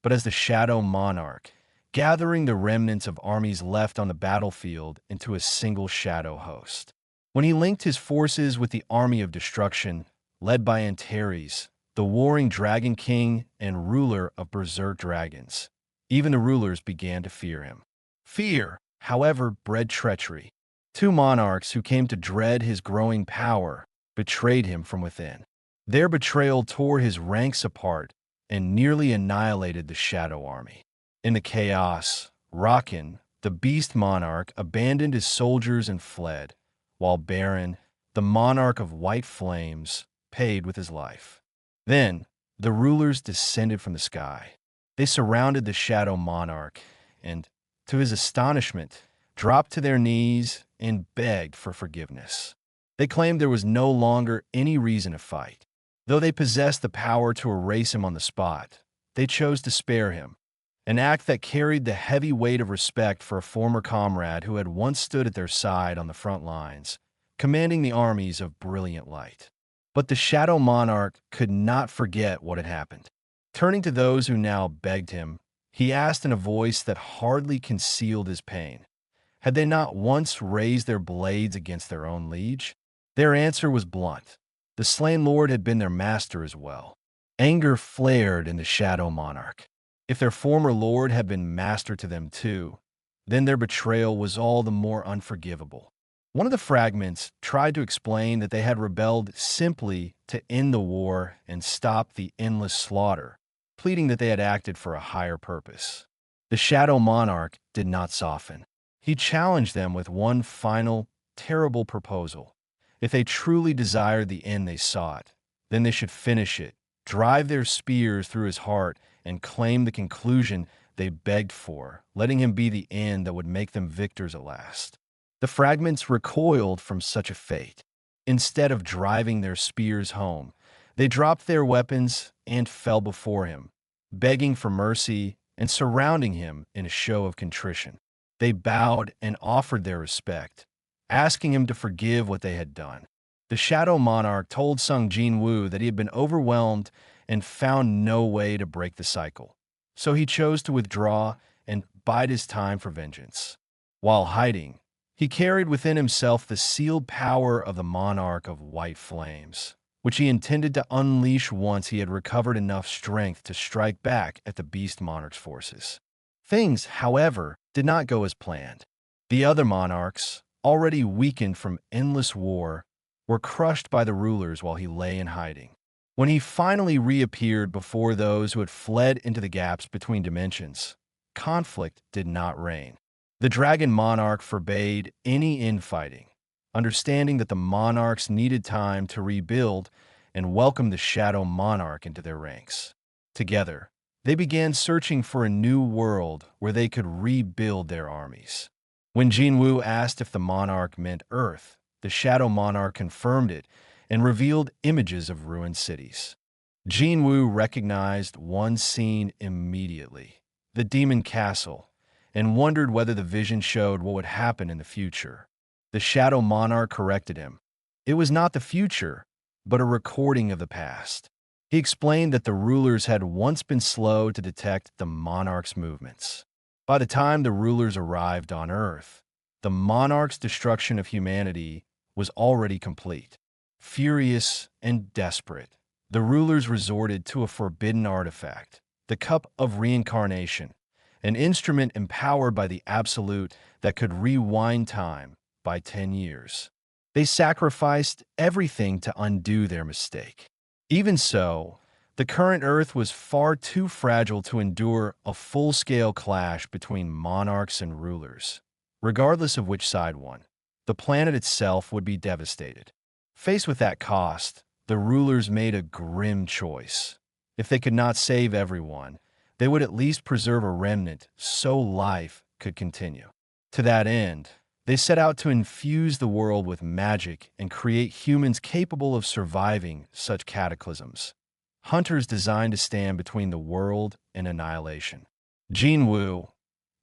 but as the Shadow Monarch, gathering the remnants of armies left on the battlefield into a single shadow host. When he linked his forces with the army of destruction, led by Antares, the warring Dragon King and ruler of Berserk Dragons, even the rulers began to fear him. Fear, however, bred treachery. Two monarchs who came to dread his growing power betrayed him from within. Their betrayal tore his ranks apart and nearly annihilated the Shadow Army. In the chaos, Rakan, the Beast Monarch, abandoned his soldiers and fled, while Baron, the Monarch of White Flames, paid with his life. Then, the rulers descended from the sky. They surrounded the Shadow Monarch and, to his astonishment, dropped to their knees and begged for forgiveness. They claimed there was no longer any reason to fight. Though they possessed the power to erase him on the spot, they chose to spare him, an act that carried the heavy weight of respect for a former comrade who had once stood at their side on the front lines, commanding the armies of brilliant light. But the Shadow Monarch could not forget what had happened. Turning to those who now begged him, he asked in a voice that hardly concealed his pain, had they not once raised their blades against their own liege? Their answer was blunt. The slain lord had been their master as well. Anger flared in the Shadow Monarch. If their former lord had been master to them too, then their betrayal was all the more unforgivable. One of the fragments tried to explain that they had rebelled simply to end the war and stop the endless slaughter, pleading that they had acted for a higher purpose. The Shadow Monarch did not soften. He challenged them with one final, terrible proposal. If they truly desired the end they sought, then they should finish it, drive their spears through his heart, and claim the conclusion they begged for, letting him be the end that would make them victors at last. The fragments recoiled from such a fate. Instead of driving their spears home, they dropped their weapons and fell before him, begging for mercy and surrounding him in a show of contrition. They bowed and offered their respect, asking him to forgive what they had done. The Shadow Monarch told Sung Jinwoo that he had been overwhelmed and found no way to break the cycle, so he chose to withdraw and bide his time for vengeance. While hiding, he carried within himself the sealed power of the Monarch of White Flames, which he intended to unleash once he had recovered enough strength to strike back at the Beast Monarch's forces. Things, however, did not go as planned. The other monarchs, already weakened from endless war, were crushed by the rulers while he lay in hiding. When he finally reappeared before those who had fled into the gaps between dimensions, conflict did not reign. The Dragon Monarch forbade any infighting, understanding that the monarchs needed time to rebuild and welcome the Shadow Monarch into their ranks. Together, they began searching for a new world where they could rebuild their armies. When Jinwoo asked if the monarch meant Earth, the Shadow Monarch confirmed it and revealed images of ruined cities. Jinwoo recognized one scene immediately, the Demon Castle, and wondered whether the vision showed what would happen in the future. The Shadow Monarch corrected him. It was not the future, but a recording of the past. He explained that the rulers had once been slow to detect the monarch's movements. By the time the rulers arrived on Earth, the monarch's destruction of humanity was already complete. Furious and desperate, the rulers resorted to a forbidden artifact, the Cup of Reincarnation, an instrument empowered by the Absolute that could rewind time by 10 years. They sacrificed everything to undo their mistake. Even so, the current Earth was far too fragile to endure a full-scale clash between monarchs and rulers. Regardless of which side won, the planet itself would be devastated. Faced with that cost, the rulers made a grim choice. If they could not save everyone, they would at least preserve a remnant so life could continue. To that end, they set out to infuse the world with magic and create humans capable of surviving such cataclysms. Hunters designed to stand between the world and annihilation. Jinwoo,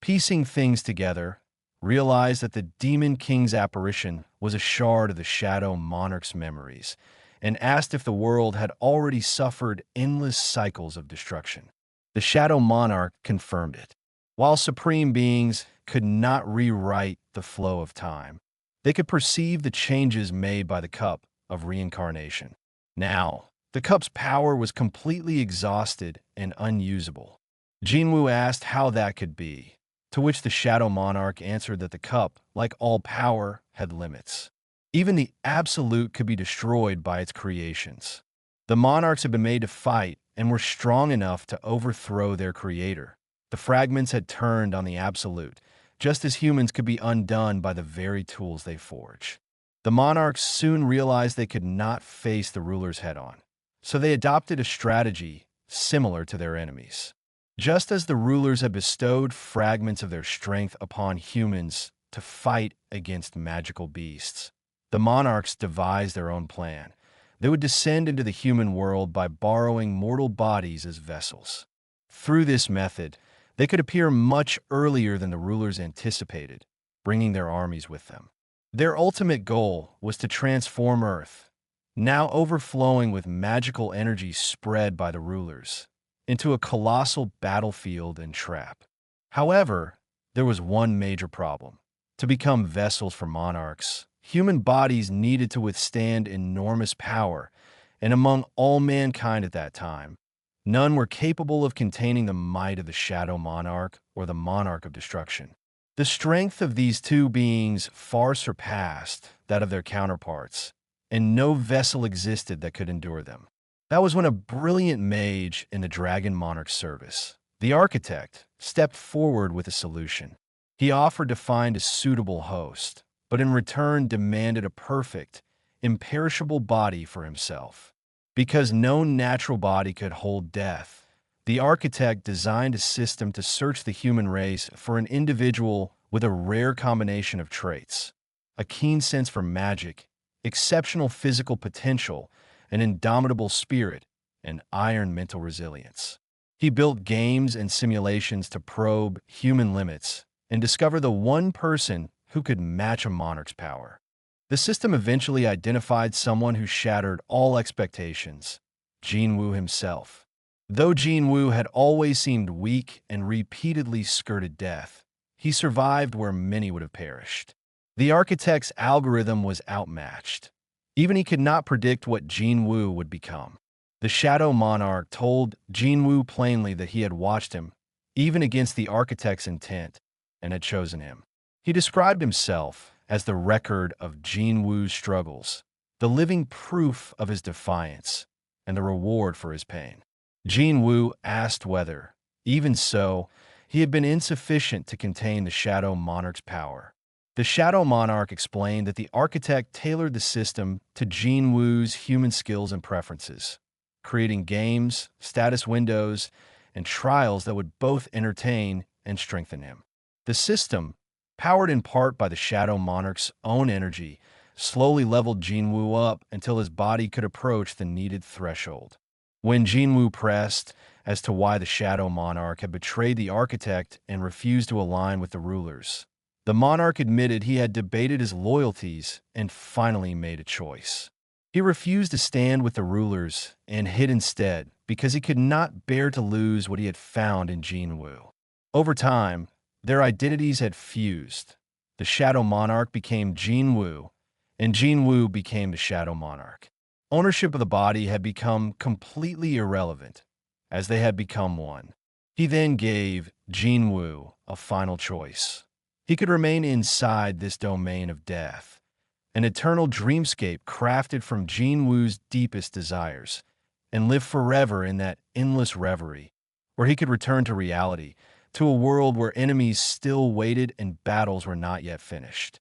Piecing things together, realized that the Demon King's apparition was a shard of the Shadow Monarch's memories, and asked if the world had already suffered endless cycles of destruction. The Shadow Monarch confirmed it. While supreme beings could not rewrite the flow of time, they could perceive the changes made by the cup of reincarnation. Now, the cup's power was completely exhausted and unusable. Jinwoo asked how that could be, to which the Shadow Monarch answered that the cup, like all power, had limits. Even the absolute could be destroyed by its creations. The monarchs had been made to fight and were strong enough to overthrow their creator. The fragments had turned on the absolute, just as humans could be undone by the very tools they forge. The monarchs soon realized they could not face the rulers head-on, so they adopted a strategy similar to their enemies. Just as the rulers had bestowed fragments of their strength upon humans to fight against magical beasts, the monarchs devised their own plan. They would descend into the human world by borrowing mortal bodies as vessels. Through this method, they could appear much earlier than the rulers anticipated, bringing their armies with them. Their ultimate goal was to transform Earth, now overflowing with magical energy spread by the rulers, into a colossal battlefield and trap. However, there was one major problem. To become vessels for monarchs, human bodies needed to withstand enormous power, and among all mankind at that time, none were capable of containing the might of the Shadow Monarch or the Monarch of Destruction. The strength of these two beings far surpassed that of their counterparts, and no vessel existed that could endure them. That was when a brilliant mage in the Dragon Monarch's service, the architect, stepped forward with a solution. He offered to find a suitable host, but in return demanded a perfect, imperishable body for himself. Because no natural body could hold death, the architect designed a system to search the human race for an individual with a rare combination of traits: a keen sense for magic, exceptional physical potential, an indomitable spirit, and iron mental resilience. He built games and simulations to probe human limits and discover the one person who could match a monarch's power. The system eventually identified someone who shattered all expectations: Jinwoo himself. Though Jinwoo had always seemed weak and repeatedly skirted death, he survived where many would have perished. The architect's algorithm was outmatched. Even he could not predict what Jinwoo would become. The Shadow Monarch told Jinwoo plainly that he had watched him, even against the architect's intent, and had chosen him. He described himself as the record of Jinwoo's struggles, the living proof of his defiance, and the reward for his pain. Jinwoo asked whether, even so, he had been insufficient to contain the Shadow Monarch's power. The Shadow Monarch explained that the architect tailored the system to Jinwoo's human skills and preferences, creating games, status windows, and trials that would both entertain and strengthen him. The system, powered in part by the Shadow Monarch's own energy, slowly leveled Jinwoo up until his body could approach the needed threshold. When Jinwoo pressed as to why the Shadow Monarch had betrayed the architect and refused to align with the rulers, the monarch admitted he had debated his loyalties and finally made a choice. He refused to stand with the rulers and hid instead because he could not bear to lose what he had found in Jinwoo. Over time, their identities had fused. The Shadow Monarch became Jinwoo, and Jinwoo became the Shadow Monarch. Ownership of the body had become completely irrelevant, as they had become one. He then gave Jinwoo a final choice. He could remain inside this domain of death, an eternal dreamscape crafted from Jinwoo's deepest desires, and live forever in that endless reverie, where he could return to reality, to a world where enemies still waited and battles were not yet finished.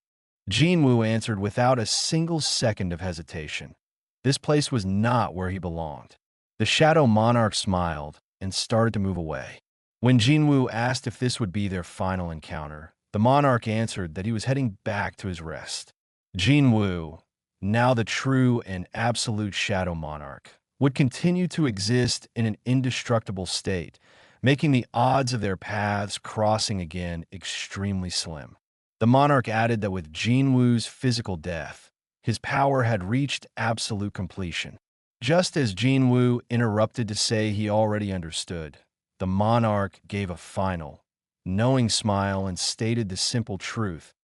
Jinwoo answered without a single second of hesitation. This place was not where he belonged. The Shadow Monarch smiled and started to move away. When Jinwoo asked if this would be their final encounter, the monarch answered that he was heading back to his rest. Jinwoo, now the true and absolute Shadow Monarch, would continue to exist in an indestructible state, making the odds of their paths crossing again extremely slim. The monarch added that with Jinwoo's physical death, his power had reached absolute completion. Just as Jinwoo interrupted to say he already understood, the monarch gave a final, knowing smile and stated the simple truth,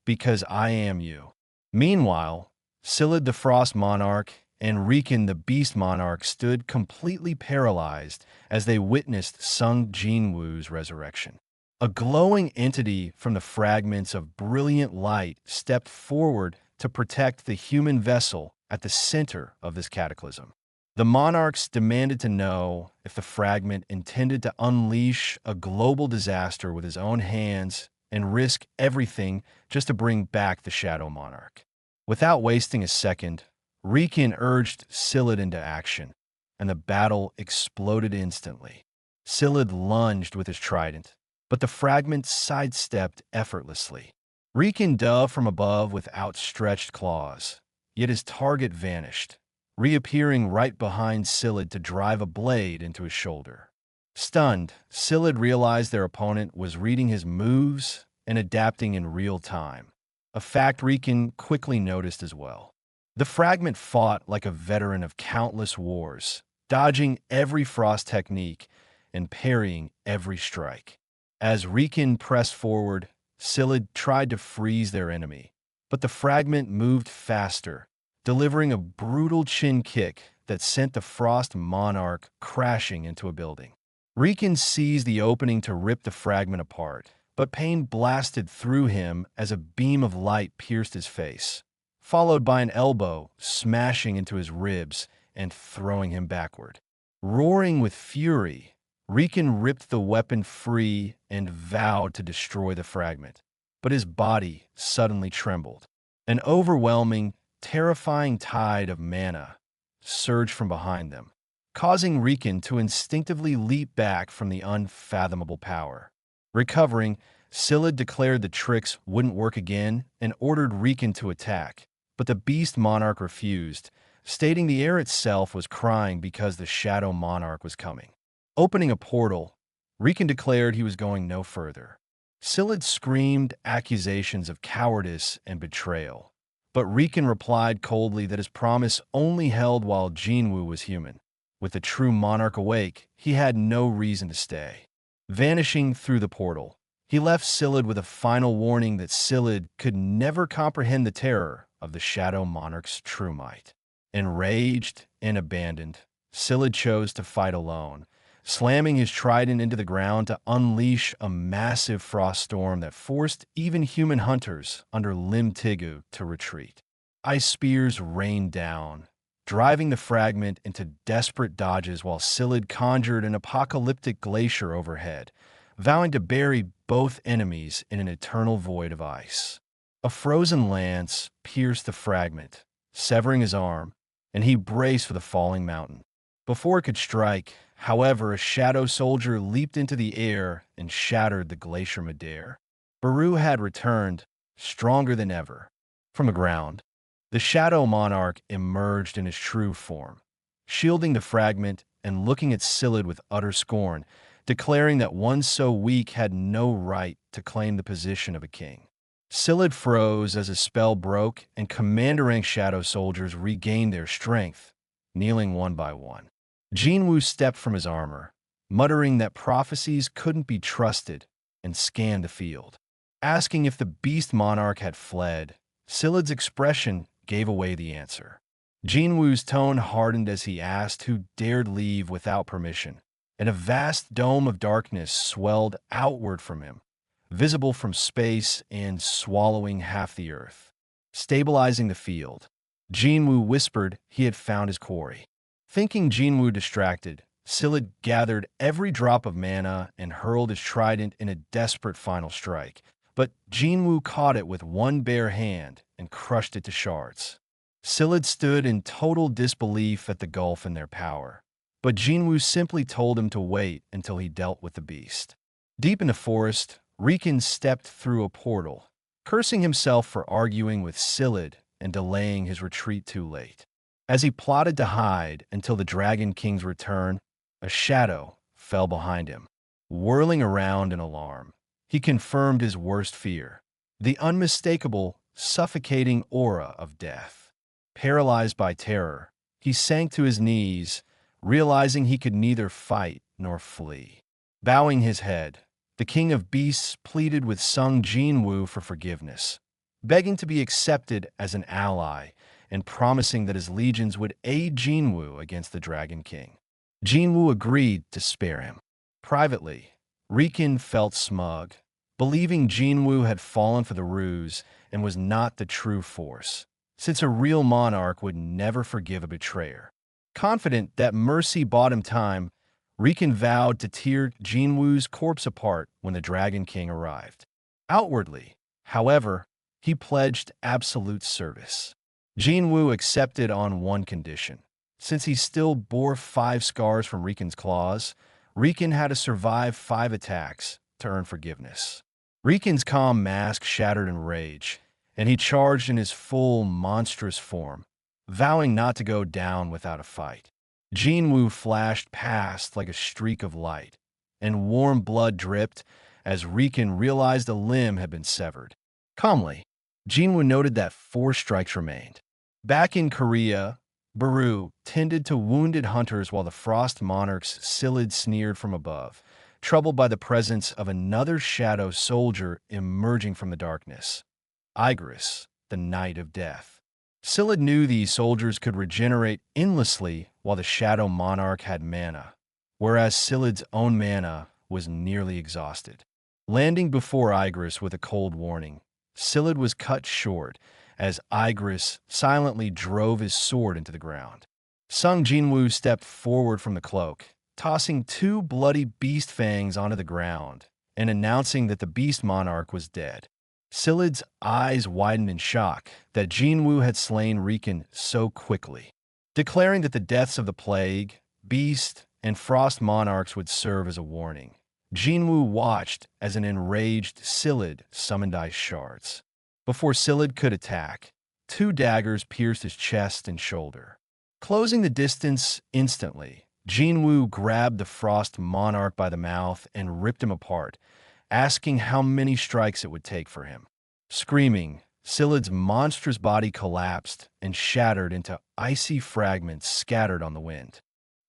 because I am you. Meanwhile, Silid the Frost Monarch and Riken the Beast Monarch stood completely paralyzed as they witnessed Sung Jinwoo's resurrection. A glowing entity from the fragments of brilliant light stepped forward to protect the human vessel at the center of this cataclysm. The monarchs demanded to know if the fragment intended to unleash a global disaster with his own hands and risk everything just to bring back the Shadow Monarch. Without wasting a second, Riken urged Silid into action, and the battle exploded instantly. Silid lunged with his trident, but the fragment sidestepped effortlessly. Riken dove from above with outstretched claws, yet his target vanished, reappearing right behind Silid to drive a blade into his shoulder. Stunned, Silid realized their opponent was reading his moves and adapting in real time, a fact Riken quickly noticed as well. The fragment fought like a veteran of countless wars, dodging every frost technique and parrying every strike. As Riken pressed forward, Silid tried to freeze their enemy, but the fragment moved faster, delivering a brutal chin kick that sent the Frost Monarch crashing into a building. Riken seized the opening to rip the fragment apart, but pain blasted through him as a beam of light pierced his face, followed by an elbow smashing into his ribs and throwing him backward. Roaring with fury, Riken ripped the weapon free and vowed to destroy the fragment, but his body suddenly trembled. An overwhelming, terrifying tide of mana surged from behind them, causing Riken to instinctively leap back from the unfathomable power. Recovering, Silid declared the tricks wouldn't work again and ordered Riken to attack, but the Beast Monarch refused, stating the air itself was crying because the Shadow Monarch was coming. Opening a portal, Riken declared he was going no further. Silid screamed accusations of cowardice and betrayal, but Riken replied coldly that his promise only held while Jinwoo was human. With the true monarch awake, he had no reason to stay. Vanishing through the portal, he left Silid with a final warning that Silid could never comprehend the terror of the Shadow Monarch's true might. Enraged and abandoned, Silid chose to fight alone, slamming his trident into the ground to unleash a massive frost storm that forced even human hunters under Lim Tigu to retreat. Ice spears rained down, driving the fragment into desperate dodges while Silid conjured an apocalyptic glacier overhead, vowing to bury both enemies in an eternal void of ice. A frozen lance pierced the fragment, severing his arm, and he braced for the falling mountain. Before it could strike, however, a shadow soldier leaped into the air and shattered the glacier midair. Baru had returned, stronger than ever. From the ground, the Shadow Monarch emerged in his true form, shielding the fragment and looking at Silid with utter scorn, declaring that one so weak had no right to claim the position of a king. Silid froze as a spell broke and commander-rank shadow soldiers regained their strength, kneeling one by one. Jinwoo stepped from his armor, muttering that prophecies couldn't be trusted, and scanned the field. Asking if the Beast Monarch had fled, Silid's expression gave away the answer. Jinwoo's tone hardened as he asked who dared leave without permission, and a vast dome of darkness swelled outward from him, visible from space and swallowing half the earth. Stabilizing the field, Jinwoo whispered he had found his quarry. Thinking Jinwoo distracted, Silid gathered every drop of mana and hurled his trident in a desperate final strike, but Jinwoo caught it with one bare hand and crushed it to shards. Silid stood in total disbelief at the gulf in their power, but Jinwoo simply told him to wait until he dealt with the beast. Deep in the forest, Riken stepped through a portal, cursing himself for arguing with Silid and delaying his retreat too late. As he plotted to hide until the Dragon King's return, a shadow fell behind him. whirling around in alarm. He confirmed his worst fear, the unmistakable, suffocating aura of death. Paralyzed by terror, he sank to his knees, realizing he could neither fight nor flee. Bowing his head, the king of beasts pleaded with Sung Jinwoo for forgiveness, begging to be accepted as an ally and promising that his legions would aid Jinwoo against the Dragon King. Jinwoo agreed to spare him. Privately, Riken felt smug, believing Jinwoo had fallen for the ruse and was not the true force, since a real monarch would never forgive a betrayer. Confident that mercy bought him time, Riken vowed to tear Jinwoo's corpse apart when the Dragon King arrived. Outwardly, however, he pledged absolute service. Jinwoo accepted on one condition. Since he still bore 5 scars from Riken's claws, Riken had to survive 5 attacks to earn forgiveness. Riken's calm mask shattered in rage, and he charged in his full, monstrous form, vowing not to go down without a fight. Jinwoo flashed past like a streak of light, and warm blood dripped as Riken realized a limb had been severed. Calmly, Jinwoo noted that 4 strikes remained. Back in Korea, Baru tended to wounded hunters while the Frost Monarchs Sillid sneered from above, troubled by the presence of another shadow soldier emerging from the darkness. Igris, the Knight of Death. Sillid knew these soldiers could regenerate endlessly while the Shadow Monarch had mana, whereas Sillid's own mana was nearly exhausted. Landing before Igris with a cold warning, Sillid was cut short as Igris silently drove his sword into the ground. Sung Jinwoo stepped forward from the cloak, tossing 2 bloody beast fangs onto the ground and announcing that the beast monarch was dead. Sillid's eyes widened in shock that Jinwoo had slain Riken so quickly, declaring that the deaths of the plague, beast, and frost monarchs would serve as a warning. Jinwoo watched as an enraged Sillid summoned ice shards. Before Sillid could attack, 2 daggers pierced his chest and shoulder. Closing the distance instantly, Jinwoo grabbed the frost monarch by the mouth and ripped him apart, asking how many strikes it would take for him. Screaming, Sillid's monstrous body collapsed and shattered into icy fragments scattered on the wind.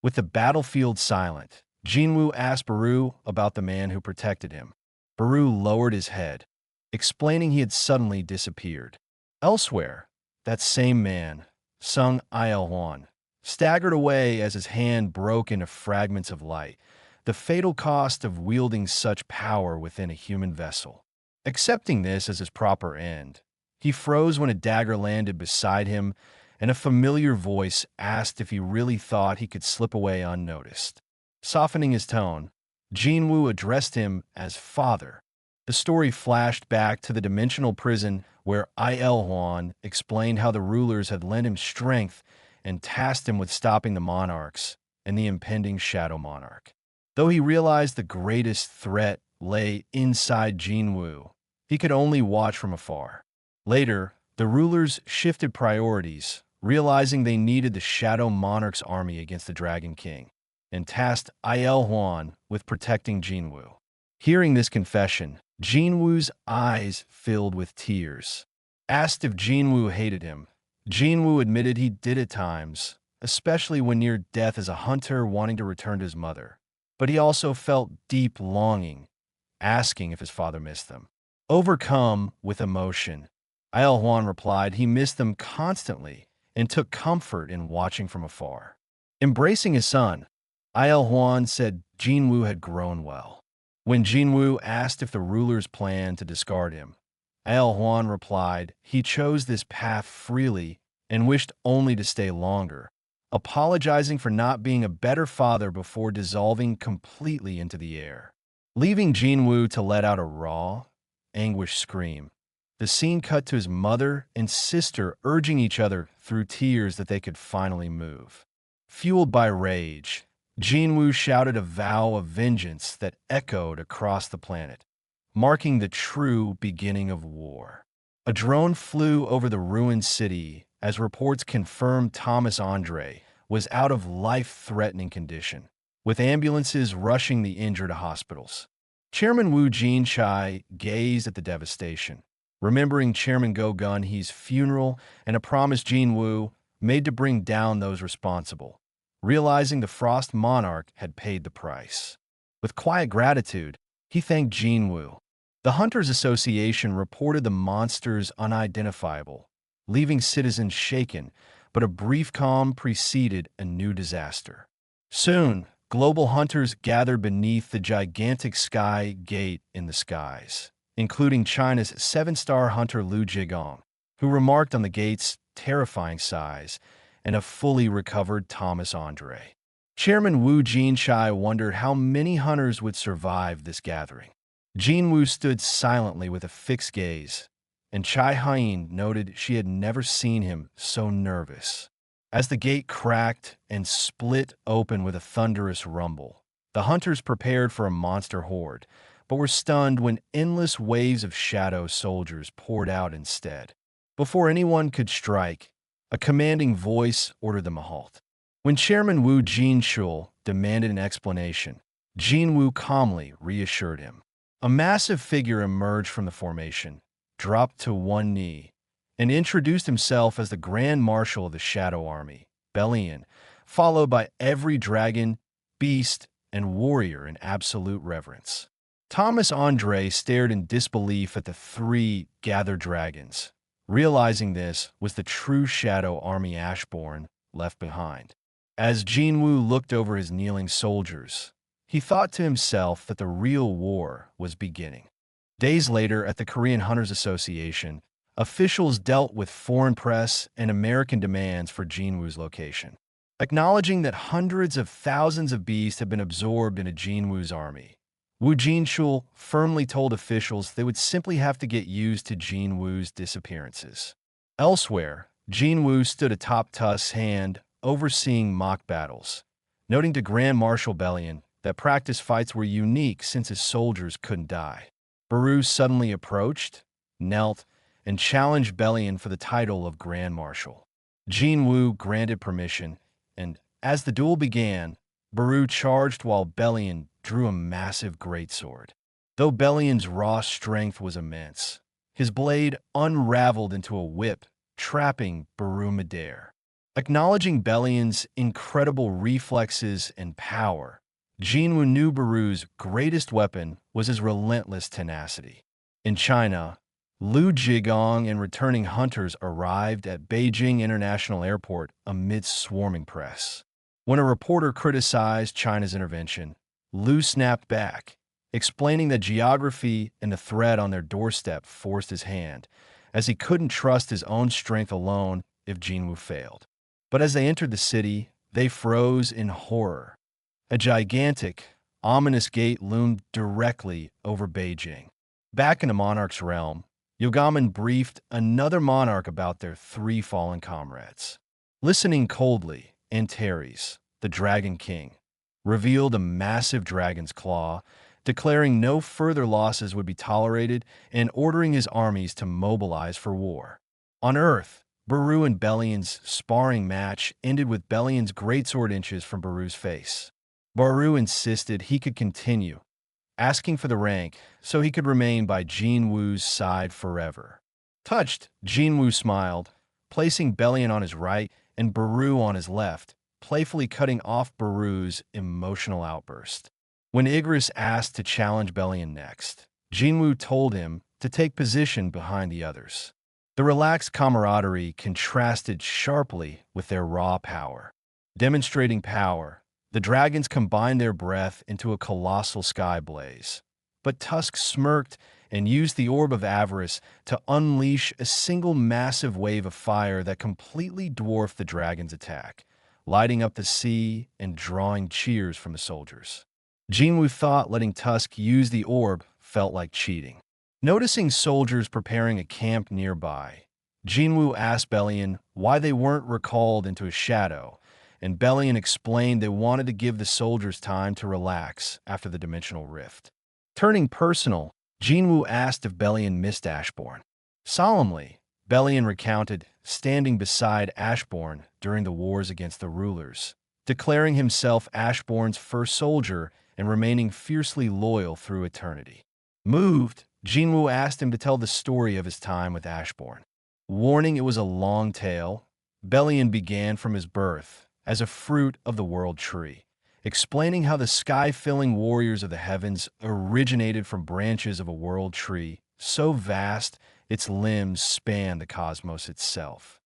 With the battlefield silent, Jinwoo asked Baru about the man who protected him. Baru lowered his head, explaining he had suddenly disappeared. Elsewhere, that same man, Sung Il-hwan, staggered away as his hand broke into fragments of light, the fatal cost of wielding such power within a human vessel. Accepting this as his proper end, he froze when a dagger landed beside him and a familiar voice asked if he really thought he could slip away unnoticed. Softening his tone, Jinwoo addressed him as father. The story flashed back to the dimensional prison where Il-hwan explained how the rulers had lent him strength and tasked him with stopping the monarchs and the impending Shadow Monarch. Though he realized the greatest threat lay inside Jinwoo, he could only watch from afar. Later, the rulers shifted priorities, realizing they needed the Shadow Monarch's army against the Dragon King, and tasked Il-hwan with protecting Jinwoo. Hearing this confession, Jinwoo's eyes filled with tears. Asked if Jinwoo hated him, Jinwoo admitted he did at times, especially when near death as a hunter wanting to return to his mother. But he also felt deep longing, asking if his father missed them. Overcome with emotion, Il-hwan replied he missed them constantly and took comfort in watching from afar. Embracing his son, Il-hwan said Jinwoo had grown well. When Jinwoo asked if the rulers planned to discard him, Il-hwan replied he chose this path freely and wished only to stay longer, apologizing for not being a better father before dissolving completely into the air. Leaving Jinwoo to let out a raw, anguished scream, the scene cut to his mother and sister urging each other through tears that they could finally move. Fueled by rage, Jinwoo shouted a vow of vengeance that echoed across the planet, marking the true beginning of war. A drone flew over the ruined city as reports confirmed Thomas Andre was out of life-threatening condition. with ambulances rushing the injured to hospitals. Chairman Wu Jin-chai gazed at the devastation, remembering Chairman Go Gun-hee's funeral and a promise Jinwoo made to bring down those responsible, realizing the Frost Monarch had paid the price. With quiet gratitude, he thanked Jinwoo. The Hunters Association reported the monsters unidentifiable, leaving citizens shaken, but a brief calm preceded a new disaster. Soon, global hunters gathered beneath the gigantic sky gate in the skies, including China's seven-star hunter Liu Jigong, who remarked on the gate's terrifying size, and a fully recovered Thomas Andre. Chairman Wu Jin-chai wondered how many hunters would survive this gathering. Jinwoo stood silently with a fixed gaze, and Chai Hain noted she had never seen him so nervous. As the gate cracked and split open with a thunderous rumble, the hunters prepared for a monster horde, but were stunned when endless waves of shadow soldiers poured out instead. Before anyone could strike, a commanding voice ordered them a halt. When Chairman Wu Jinshul demanded an explanation, Jinwoo calmly reassured him. A massive figure emerged from the formation, dropped to one knee, and introduced himself as the Grand Marshal of the Shadow Army, Belian, followed by every dragon, beast, and warrior in absolute reverence. Thomas Andre stared in disbelief at the three gathered dragons, realizing this was the true Shadow Army Ashborn left behind. As Jinwoo looked over his kneeling soldiers, he thought to himself that the real war was beginning. Days later, at the Korean Hunters Association, officials dealt with foreign press and American demands for Jinwoo's location. Acknowledging that hundreds of thousands of beasts had been absorbed into Jinwoo's army, Wu Jinshul firmly told officials they would simply have to get used to Jinwoo's disappearances. Elsewhere, Jinwoo stood atop Tusk's hand, overseeing mock battles, noting to Grand Marshal Belian that practice fights were unique since his soldiers couldn't die. Baru suddenly approached, knelt, and challenged Belian for the title of Grand Marshal. Jinwoo granted permission, and as the duel began, Baru charged while Belian drew a massive greatsword. Though Belian's raw strength was immense, his blade unraveled into a whip, trapping Baru midair. Acknowledging Belian's incredible reflexes and power, Jinwoo knew Baru's greatest weapon was his relentless tenacity. In China, Liu Jigong and returning hunters arrived at Beijing International Airport amidst swarming press. When a reporter criticized China's intervention, Liu snapped back, explaining that geography and the threat on their doorstep forced his hand, as he couldn't trust his own strength alone if Jinwoo failed. But as they entered the city, they froze in horror. A gigantic, ominous gate loomed directly over Beijing. Back in the monarch's realm, Yogaman briefed another monarch about their three fallen comrades. Listening coldly, Antares, the Dragon King, revealed a massive dragon's claw, declaring no further losses would be tolerated and ordering his armies to mobilize for war. On Earth, Baru and Belian's sparring match ended with Belian's greatsword inches from Baru's face. Baru insisted he could continue, asking for the rank so he could remain by Jinwoo's side forever. Touched, Jinwoo smiled, placing Belian on his right and Baru on his left, playfully cutting off Baru's emotional outburst. When Igris asked to challenge Belian next, Jinwoo told him to take position behind the others. The relaxed camaraderie contrasted sharply with their raw power. Demonstrating power, the dragons combined their breath into a colossal sky blaze. But Tusk smirked and used the Orb of Avarice to unleash a single massive wave of fire that completely dwarfed the dragon's attack, lighting up the sea and drawing cheers from the soldiers. Jinwoo thought letting Tusk use the orb felt like cheating. Noticing soldiers preparing a camp nearby, Jinwoo asked Belian why they weren't recalled into a shadow, and Belian explained they wanted to give the soldiers time to relax after the dimensional rift. Turning personal, Jinwoo asked if Belian missed Ashborn. Solemnly, Belian recounted standing beside Ashborn during the wars against the rulers, declaring himself Ashbourne's first soldier and remaining fiercely loyal through eternity. Moved, Jinwoo asked him to tell the story of his time with Ashbourne. Warning it was a long tale, Bellion began from his birth as a fruit of the world tree, explaining how the sky-filling warriors of the heavens originated from branches of a world tree so vast its limbs span the cosmos itself.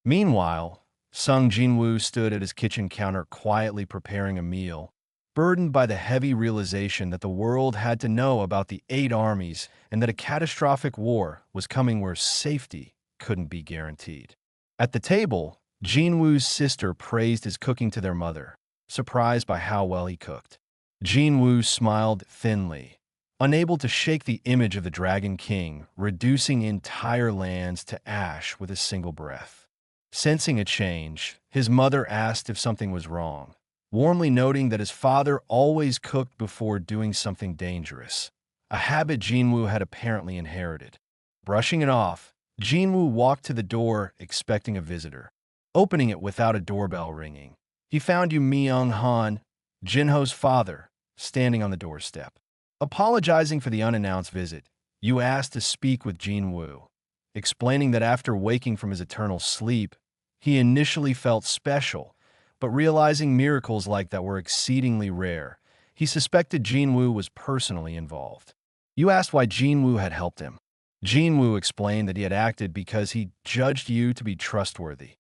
Meanwhile, Sung Jinwoo stood at his kitchen counter quietly preparing a meal, burdened by the heavy realization that the world had to know about the 8 armies and that a catastrophic war was coming where safety couldn't be guaranteed. At the table, Jinwoo's sister praised his cooking to their mother, surprised by how well he cooked. Jinwoo smiled thinly, unable to shake the image of the Dragon King, reducing entire lands to ash with a single breath. Sensing a change, his mother asked if something was wrong, warmly noting that his father always cooked before doing something dangerous, a habit Jinwoo had apparently inherited. Brushing it off, Jinwoo walked to the door expecting a visitor. Opening it without a doorbell ringing, he found Yu Myung-han, Jinho's father, standing on the doorstep. Apologizing for the unannounced visit, Yu asked to speak with Jinwoo, explaining that after waking from his eternal sleep, he initially felt special, but realizing miracles like that were exceedingly rare, he suspected Jinwoo was personally involved. Yu asked why Jinwoo had helped him. Jinwoo explained that he had acted because he judged Yu to be trustworthy,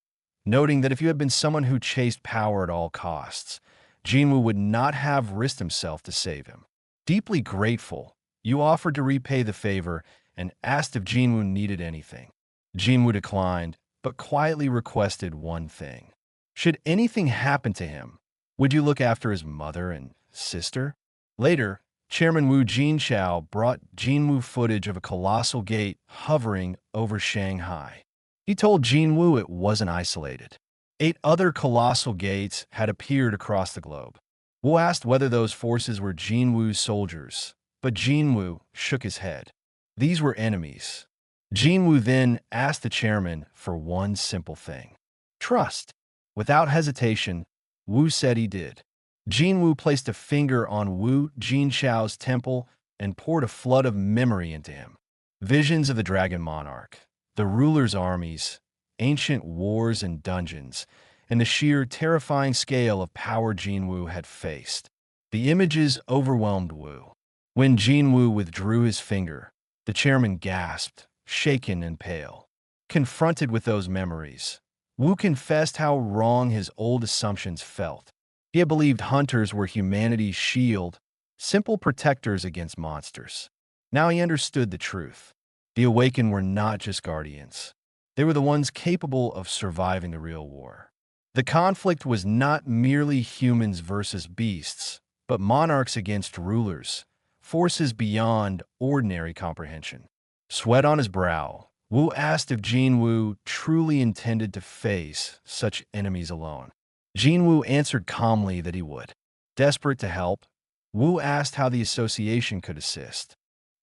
noting that if Yu had been someone who chased power at all costs, Jinwoo would not have risked himself to save him. Deeply grateful, Yu offered to repay the favor and asked if Jinwoo needed anything. Jinwoo declined, but quietly requested one thing. Should anything happen to him, would you look after his mother and sister? Later, Chairman Wu Jinchao brought Jinwoo footage of a colossal gate hovering over Shanghai. He told Jinwoo it wasn't isolated. 8 other colossal gates had appeared across the globe. Wu asked whether those forces were Jinwoo's soldiers, but Jinwoo shook his head. These were enemies. Jinwoo then asked the chairman for one simple thing: trust. Without hesitation, Wu said he did. Jinwoo placed a finger on Wu Jinchao's temple and poured a flood of memory into him. Visions of the Dragon Monarch, the ruler's armies, ancient wars and dungeons, and the sheer terrifying scale of power Jinwoo had faced. The images overwhelmed Wu. When Jinwoo withdrew his finger, the chairman gasped, shaken and pale. Confronted with those memories, Wu confessed how wrong his old assumptions felt. He had believed hunters were humanity's shield, simple protectors against monsters. Now he understood the truth. The Awakened were not just guardians. They were the ones capable of surviving the real war. The conflict was not merely humans versus beasts, but monarchs against rulers, forces beyond ordinary comprehension. Sweat on his brow, Wu asked if Jinwoo truly intended to face such enemies alone. Jinwoo answered calmly that he would. Desperate to help, Wu asked how the association could assist.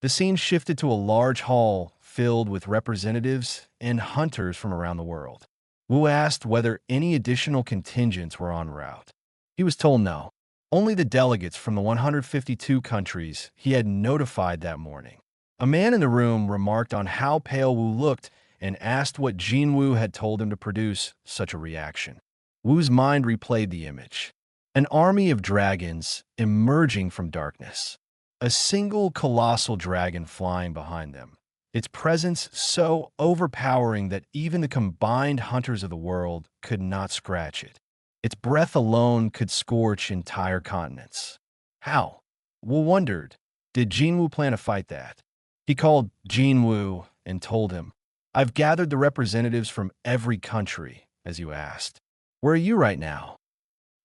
The scene shifted to a large hall filled with representatives and hunters from around the world. Wu asked whether any additional contingents were en route. He was told no. Only the delegates from the 152 countries he had notified that morning. A man in the room remarked on how pale Wu looked and asked what Jinwoo had told him to produce such a reaction. Wu's mind replayed the image. An army of dragons emerging from darkness. A single colossal dragon flying behind them. Its presence so overpowering that even the combined hunters of the world could not scratch it. Its breath alone could scorch entire continents. How? Wu wondered. Did Jinwoo plan to fight that? He called Jinwoo and told him, "I've gathered the representatives from every country, as you asked. Where are you right now?"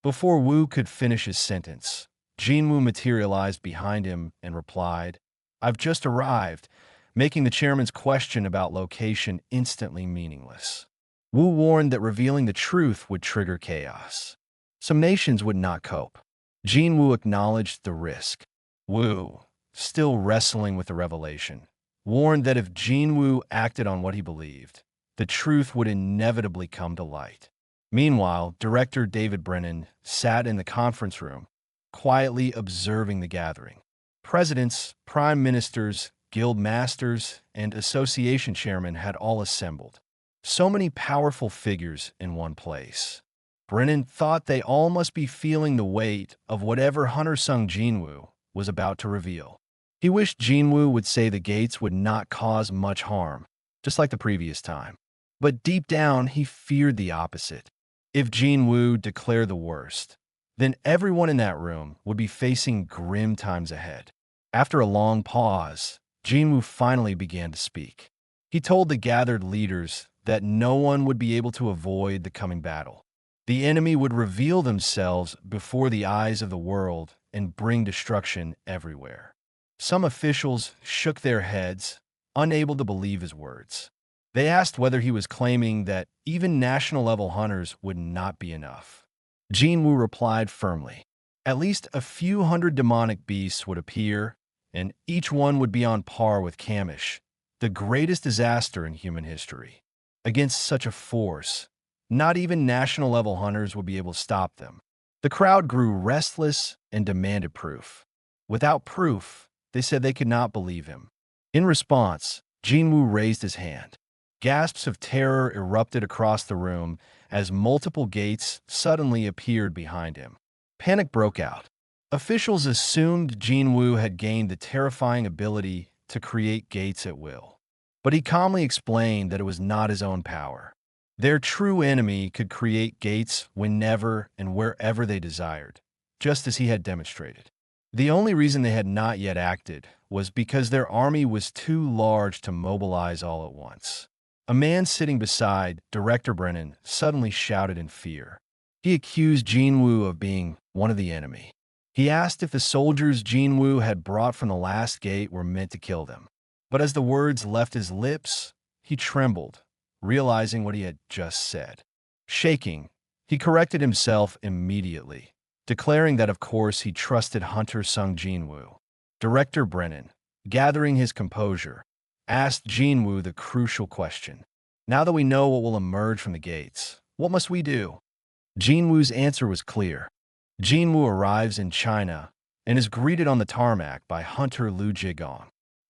Before Wu could finish his sentence, Jinwoo materialized behind him and replied, "I've just arrived," making the chairman's question about location instantly meaningless. Wu warned that revealing the truth would trigger chaos. Some nations would not cope. Jinwoo acknowledged the risk. Wu, still wrestling with the revelation, warned that if Jinwoo acted on what he believed, the truth would inevitably come to light. Meanwhile, director David Brennan sat in the conference room, quietly observing the gathering. Presidents, prime ministers, guild masters, and association chairmen had all assembled. So many powerful figures in one place. Brennan thought they all must be feeling the weight of whatever Hunter-sung Jinwoo was about to reveal. He wished Jinwoo would say the gates would not cause much harm, just like the previous time. But deep down, he feared the opposite. If Jinwoo declared the worst, then everyone in that room would be facing grim times ahead. After a long pause, Jinwoo finally began to speak. He told the gathered leaders that no one would be able to avoid the coming battle. The enemy would reveal themselves before the eyes of the world and bring destruction everywhere. Some officials shook their heads, unable to believe his words. They asked whether he was claiming that even national-level hunters would not be enough. Jinwoo replied firmly. At least a few hundred demonic beasts would appear, and each one would be on par with Kamish, the greatest disaster in human history. Against such a force, not even national-level hunters would be able to stop them. The crowd grew restless and demanded proof. Without proof, they said they could not believe him. In response, Jinwoo raised his hand. Gasps of terror erupted across the room as multiple gates suddenly appeared behind him. Panic broke out. Officials assumed Jinwoo had gained the terrifying ability to create gates at will. But he calmly explained that it was not his own power. Their true enemy could create gates whenever and wherever they desired, just as he had demonstrated. The only reason they had not yet acted was because their army was too large to mobilize all at once. A man sitting beside Director Brennan suddenly shouted in fear. He accused Jinwoo of being one of the enemy. He asked if the soldiers Jinwoo had brought from the last gate were meant to kill them. But as the words left his lips, he trembled, realizing what he had just said. Shaking, he corrected himself immediately, declaring that of course he trusted Hunter-sung Jinwoo. Director Brennan, gathering his composure, asked Jinwoo the crucial question. Now that we know what will emerge from the gates, what must we do? Jinwoo's answer was clear. Jinwoo arrives in China and is greeted on the tarmac by Hunter Lu Jigong.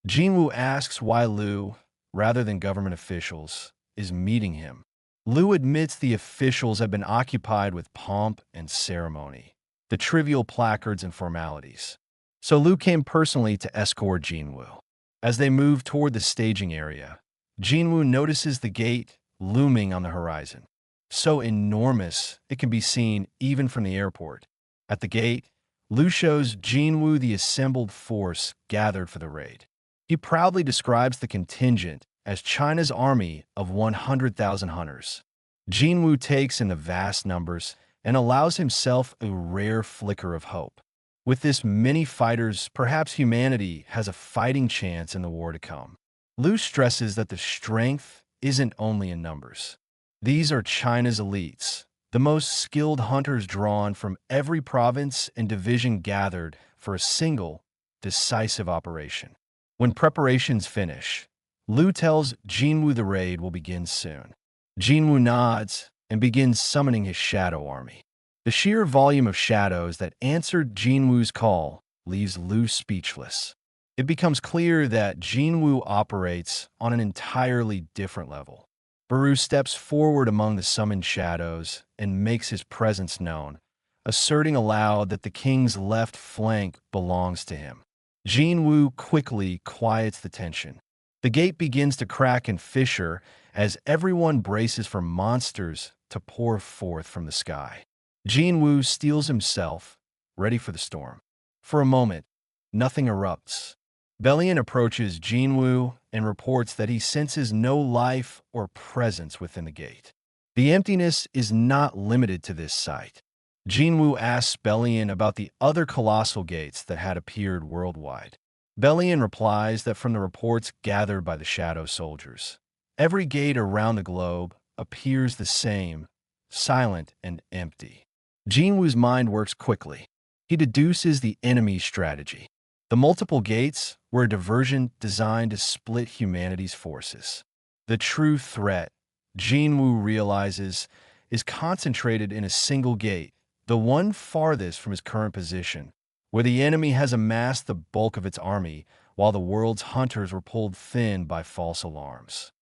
Jinwoo asks why Lu, rather than government officials, is meeting him. Lu admits the officials have been occupied with pomp and ceremony, the trivial placards and formalities. So Lu came personally to escort Jinwoo. As they move toward the staging area, Jinwoo notices the gate looming on the horizon. So enormous, it can be seen even from the airport. At the gate, Lu shows Jinwoo the assembled force gathered for the raid. He proudly describes the contingent as China's army of 100,000 hunters. Jinwoo takes in the vast numbers and allows himself a rare flicker of hope. With this many fighters, perhaps humanity has a fighting chance in the war to come. Lu stresses that the strength isn't only in numbers. These are China's elites, the most skilled hunters drawn from every province and division gathered for a single, decisive operation. When preparations finish, Lu tells Jinwoo the raid will begin soon. Jinwoo nods and begins summoning his shadow army. The sheer volume of shadows that answered Jinwoo's call leaves Lu speechless. It becomes clear that Jinwoo operates on an entirely different level. Baru steps forward among the summoned shadows and makes his presence known, asserting aloud that the king's left flank belongs to him. Jinwoo quickly quiets the tension. The gate begins to crack and fissure as everyone braces for monsters to pour forth from the sky. Jinwoo steels himself, ready for the storm. For a moment, nothing erupts. Bellion approaches Jinwoo and reports that he senses no life or presence within the gate. The emptiness is not limited to this site. Jinwoo asks Bellion about the other colossal gates that had appeared worldwide. Bellion replies that from the reports gathered by the Shadow soldiers, every gate around the globe appears the same, silent and empty. Jinwoo's mind works quickly. He deduces the enemy's strategy. The multiple gates were a diversion designed to split humanity's forces. The true threat, Jinwoo realizes, is concentrated in a single gate, the one farthest from his current position, where the enemy has amassed the bulk of its army while the world's hunters were pulled thin by false alarms.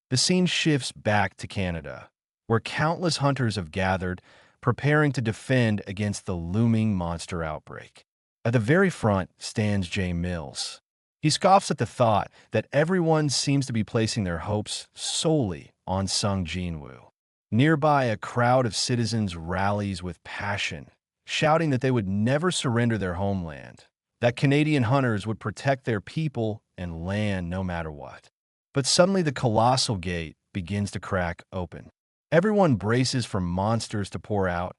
The scene shifts back to Canada, where countless hunters have gathered, preparing to defend against the looming monster outbreak. At the very front stands Jay Mills. He scoffs at the thought that everyone seems to be placing their hopes solely on Sung Jinwoo. Nearby, a crowd of citizens rallies with passion, shouting that they would never surrender their homeland, that Canadian hunters would protect their people and land no matter what. But suddenly the colossal gate begins to crack open. Everyone braces for monsters to pour out,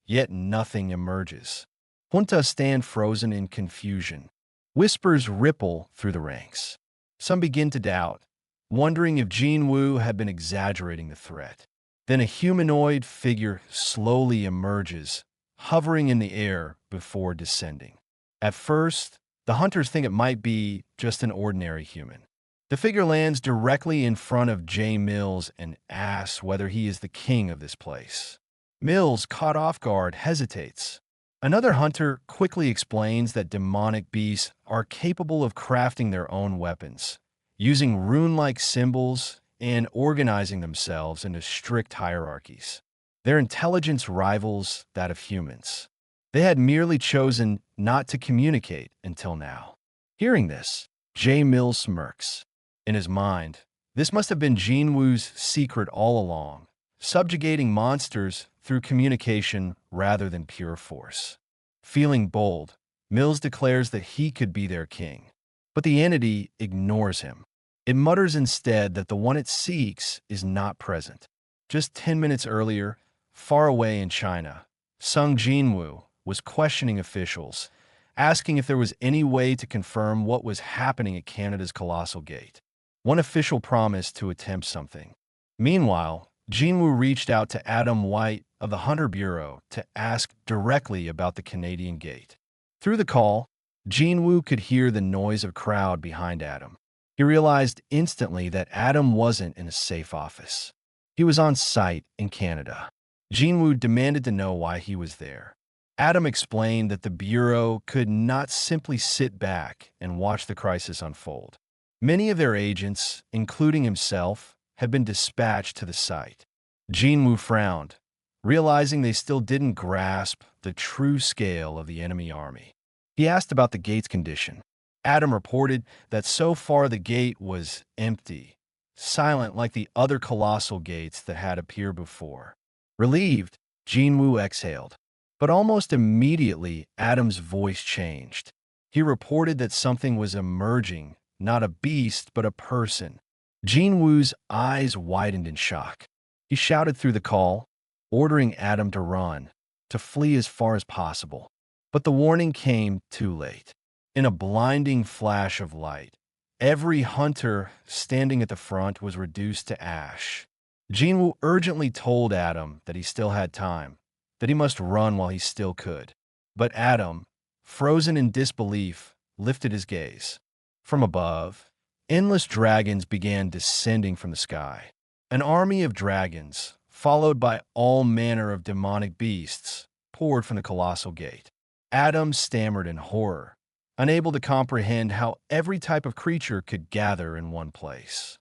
yet nothing emerges. Juntas stand frozen in confusion. Whispers ripple through the ranks. Some begin to doubt, wondering if Jinwoo had been exaggerating the threat. Then a humanoid figure slowly emerges, hovering in the air before descending. At first, the hunters think it might be just an ordinary human. The figure lands directly in front of Jay Mills and asks whether he is the king of this place. Mills, caught off guard, hesitates. Another hunter quickly explains that demonic beasts are capable of crafting their own weapons, using rune-like symbols and organizing themselves into strict hierarchies. Their intelligence rivals that of humans. They had merely chosen not to communicate until now. Hearing this, Jay Mills smirks. In his mind, this must have been Jinwoo's secret all along, subjugating monsters through communication rather than pure force. Feeling bold, Mills declares that he could be their king. But the entity ignores him. It mutters instead that the one it seeks is not present. Just 10 minutes earlier, far away in China, Sung Jinwoo was questioning officials, asking if there was any way to confirm what was happening at Canada's Colossal Gate. One official promised to attempt something. Meanwhile, Jinwoo reached out to Adam White of the Hunter Bureau to ask directly about the Canadian Gate. Through the call, Jinwoo could hear the noise of crowd behind Adam. He realized instantly that Adam wasn't in a safe office. He was on site in Canada. Jinwoo demanded to know why he was there. Adam explained that the Bureau could not simply sit back and watch the crisis unfold. Many of their agents, including himself, had been dispatched to the site. Jinwoo frowned, realizing they still didn't grasp the true scale of the enemy army. He asked about the gate's condition. Adam reported that so far the gate was empty, silent like the other colossal gates that had appeared before. Relieved, Jinwoo exhaled. But almost immediately, Adam's voice changed. He reported that something was emerging, not a beast, but a person. Jinwoo's eyes widened in shock. He shouted through the call, ordering Adam to run, to flee as far as possible. But the warning came too late. In a blinding flash of light, every hunter standing at the front was reduced to ash. Jinwoo urgently told Adam that he still had time, that he must run while he still could. But Adam, frozen in disbelief, lifted his gaze. From above, endless dragons began descending from the sky. An army of dragons, followed by all manner of demonic beasts, poured from the colossal gate. Adam stammered in horror, unable to comprehend how every type of creature could gather in one place.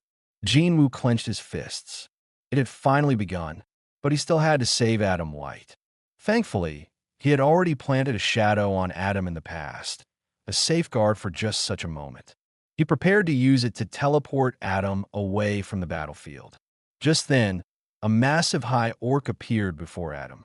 Jinwoo clenched his fists. It had finally begun, but he still had to save Adam White. Thankfully, he had already planted a shadow on Adam in the past, a safeguard for just such a moment. He prepared to use it to teleport Adam away from the battlefield. Just then, a massive high orc appeared before Adam.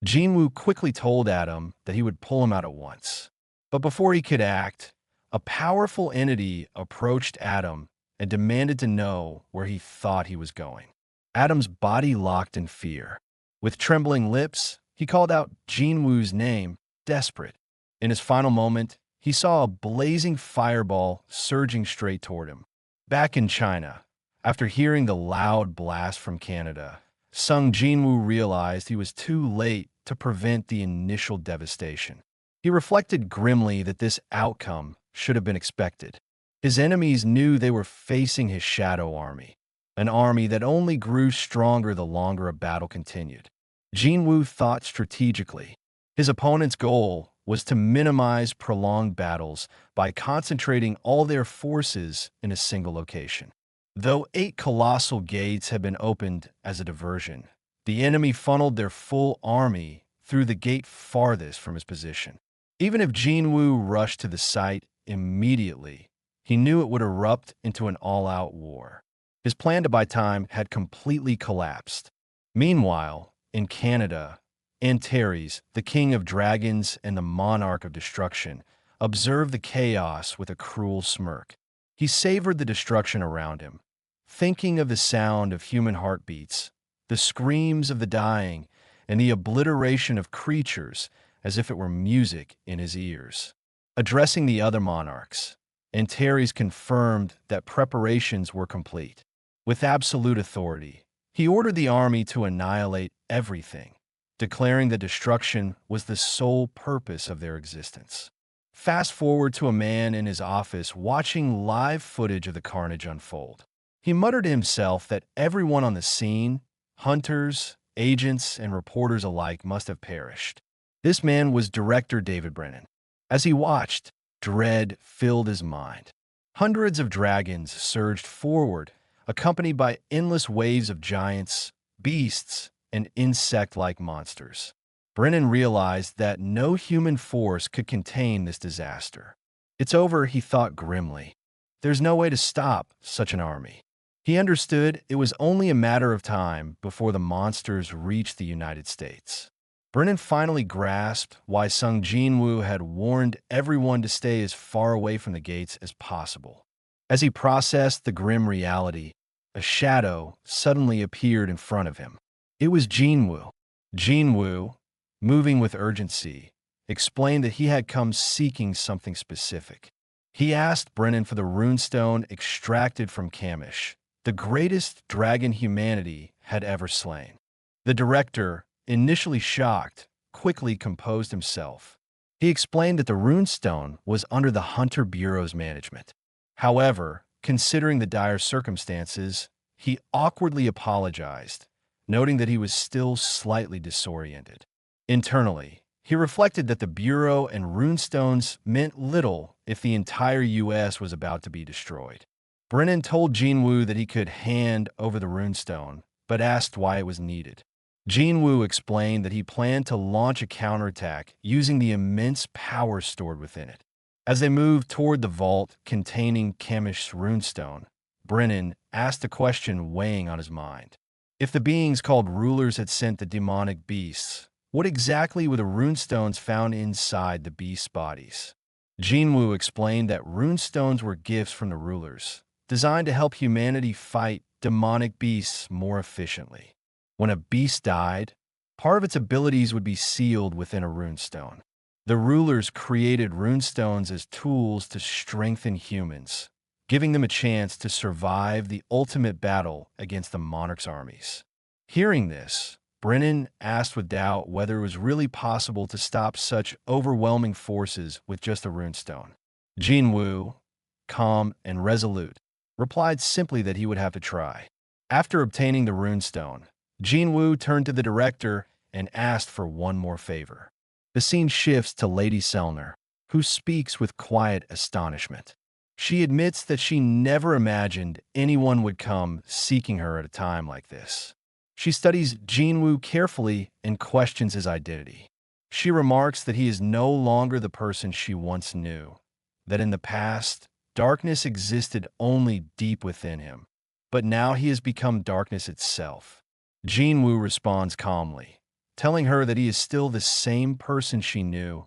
Jinwoo quickly told Adam that he would pull him out at once. But before he could act, a powerful entity approached Adam and demanded to know where he thought he was going. Adam's body locked in fear. With trembling lips, he called out Jinwoo's name, desperate. In his final moment, he saw a blazing fireball surging straight toward him. Back in China, after hearing the loud blast from Canada, Sung Jinwoo realized he was too late to prevent the initial devastation. He reflected grimly that this outcome should have been expected. His enemies knew they were facing his shadow army, an army that only grew stronger the longer a battle continued. Jinwoo thought strategically. His opponent's goal was to minimize prolonged battles by concentrating all their forces in a single location. Though 8 colossal gates had been opened as a diversion, the enemy funneled their full army through the gate farthest from his position. Even if Jinwoo rushed to the site immediately, he knew it would erupt into an all-out war. His plan to buy time had completely collapsed. Meanwhile, in Canada, Antares, the king of dragons and the monarch of destruction, observed the chaos with a cruel smirk. He savored the destruction around him, thinking of the sound of human heartbeats, the screams of the dying, and the obliteration of creatures as if it were music in his ears. Addressing the other monarchs, Antares confirmed that preparations were complete. With absolute authority, he ordered the army to annihilate everything, declaring that destruction was the sole purpose of their existence. Fast forward to a man in his office watching live footage of the carnage unfold. He muttered to himself that everyone on the scene, hunters, agents, and reporters alike, must have perished. This man was director David Brennan. As he watched, dread filled his mind. Hundreds of dragons surged forward, accompanied by endless waves of giants, beasts, and insect-like monsters. Brennan realized that no human force could contain this disaster. It's over, he thought grimly. There's no way to stop such an army. He understood it was only a matter of time before the monsters reached the United States. Brennan finally grasped why Sung Jinwoo had warned everyone to stay as far away from the gates as possible. As he processed the grim reality, a shadow suddenly appeared in front of him. It was Jinwoo. Jinwoo, moving with urgency, explained that he had come seeking something specific. He asked Brennan for the runestone extracted from Kamish, the greatest dragon humanity had ever slain. The director, initially shocked, quickly composed himself. He explained that the runestone was under the Hunter Bureau's management. However, considering the dire circumstances, he awkwardly apologized, noting that he was still slightly disoriented. Internally, he reflected that the Bureau and runestones meant little if the entire U.S. was about to be destroyed. Brennan told Jinwoo that he could hand over the runestone, but asked why it was needed. Jinwoo explained that he planned to launch a counterattack using the immense power stored within it. As they moved toward the vault containing Kamish's runestone, Brennan asked a question weighing on his mind. If the beings called rulers had sent the demonic beasts, what exactly were the runestones found inside the beasts' bodies? Jinwoo explained that runestones were gifts from the rulers, designed to help humanity fight demonic beasts more efficiently. When a beast died, part of its abilities would be sealed within a runestone. The rulers created runestones as tools to strengthen humans, giving them a chance to survive the ultimate battle against the Monarchs' armies. Hearing this, Brennan asked with doubt whether it was really possible to stop such overwhelming forces with just a runestone. Jinwoo, calm and resolute, replied simply that he would have to try. After obtaining the runestone, Jinwoo turned to the director and asked for one more favor. The scene shifts to Lady Selner, who speaks with quiet astonishment. She admits that she never imagined anyone would come seeking her at a time like this. She studies Jinwoo carefully and questions his identity. She remarks that he is no longer the person she once knew, that in the past, darkness existed only deep within him, but now he has become darkness itself. Jinwoo responds calmly, telling her that he is still the same person she knew,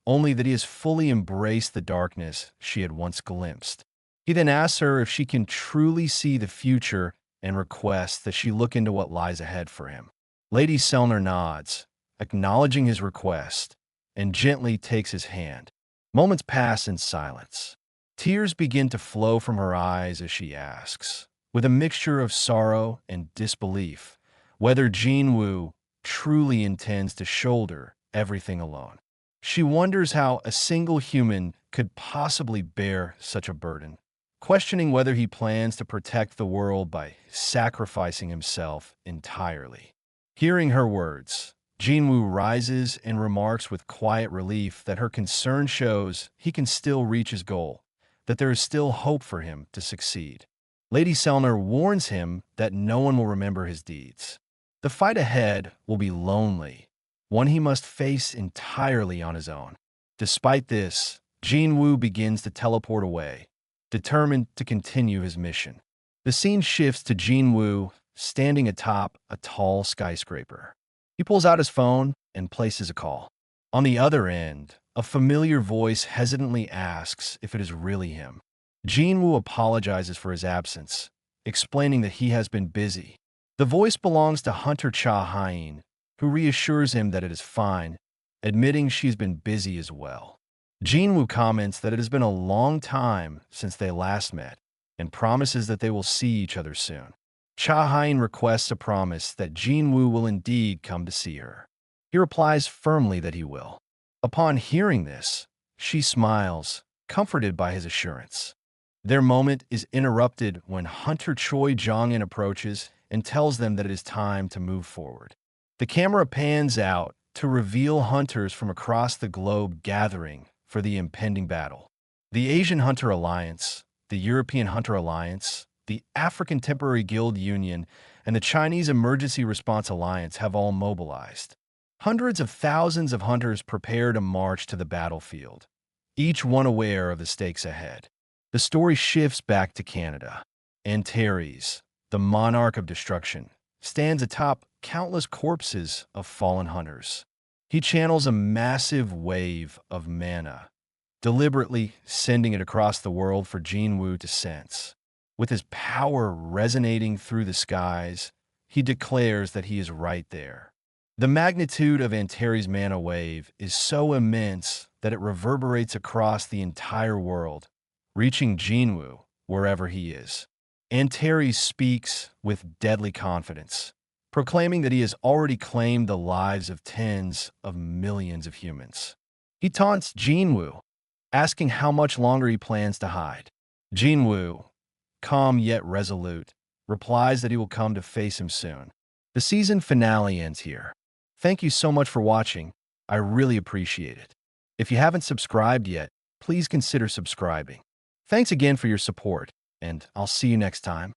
only that he has fully embraced the darkness she had once glimpsed. He then asks her if she can truly see the future and requests that she look into what lies ahead for him. Lady Selner nods, acknowledging his request, and gently takes his hand. Moments pass in silence. Tears begin to flow from her eyes as she asks, with a mixture of sorrow and disbelief, whether Jinwoo truly intends to shoulder everything alone. She wonders how a single human could possibly bear such a burden, questioning whether he plans to protect the world by sacrificing himself entirely. Hearing her words, Jinwoo rises and remarks with quiet relief that her concern shows he can still reach his goal, that there is still hope for him to succeed. Lady Selner warns him that no one will remember his deeds. The fight ahead will be lonely, one he must face entirely on his own. Despite this, Jinwoo begins to teleport away, determined to continue his mission. The scene shifts to Jinwoo standing atop a tall skyscraper. He pulls out his phone and places a call. On the other end, a familiar voice hesitantly asks if it is really him. Jinwoo apologizes for his absence, explaining that he has been busy. The voice belongs to Hunter Cha Hyen, who reassures him that it is fine, admitting she's been busy as well. Jinwoo comments that it has been a long time since they last met and promises that they will see each other soon. Cha Hyen requests a promise that Jinwoo will indeed come to see her. He replies firmly that he will. Upon hearing this, she smiles, comforted by his assurance. Their moment is interrupted when Hunter Choi Jong-in approaches and tells them that it is time to move forward. The camera pans out to reveal hunters from across the globe gathering for the impending battle. The Asian Hunter Alliance, the European Hunter Alliance, the African Temporary Guild Union, and the Chinese Emergency Response Alliance have all mobilized. Hundreds of thousands of hunters prepare to march to the battlefield, each one aware of the stakes ahead. The story shifts back to Canada. Antares, the monarch of destruction, stands atop countless corpses of fallen hunters. He channels a massive wave of mana, deliberately sending it across the world for Jinwoo to sense. With his power resonating through the skies, he declares that he is right there. The magnitude of Antares' mana wave is so immense that it reverberates across the entire world, reaching Jinwoo wherever he is. Antares speaks with deadly confidence, proclaiming that he has already claimed the lives of tens of millions of humans. He taunts Jinwoo, asking how much longer he plans to hide. Jinwoo, calm yet resolute, replies that he will come to face him soon. The season finale ends here. Thank you so much for watching. I really appreciate it. If you haven't subscribed yet, please consider subscribing. Thanks again for your support, and I'll see you next time.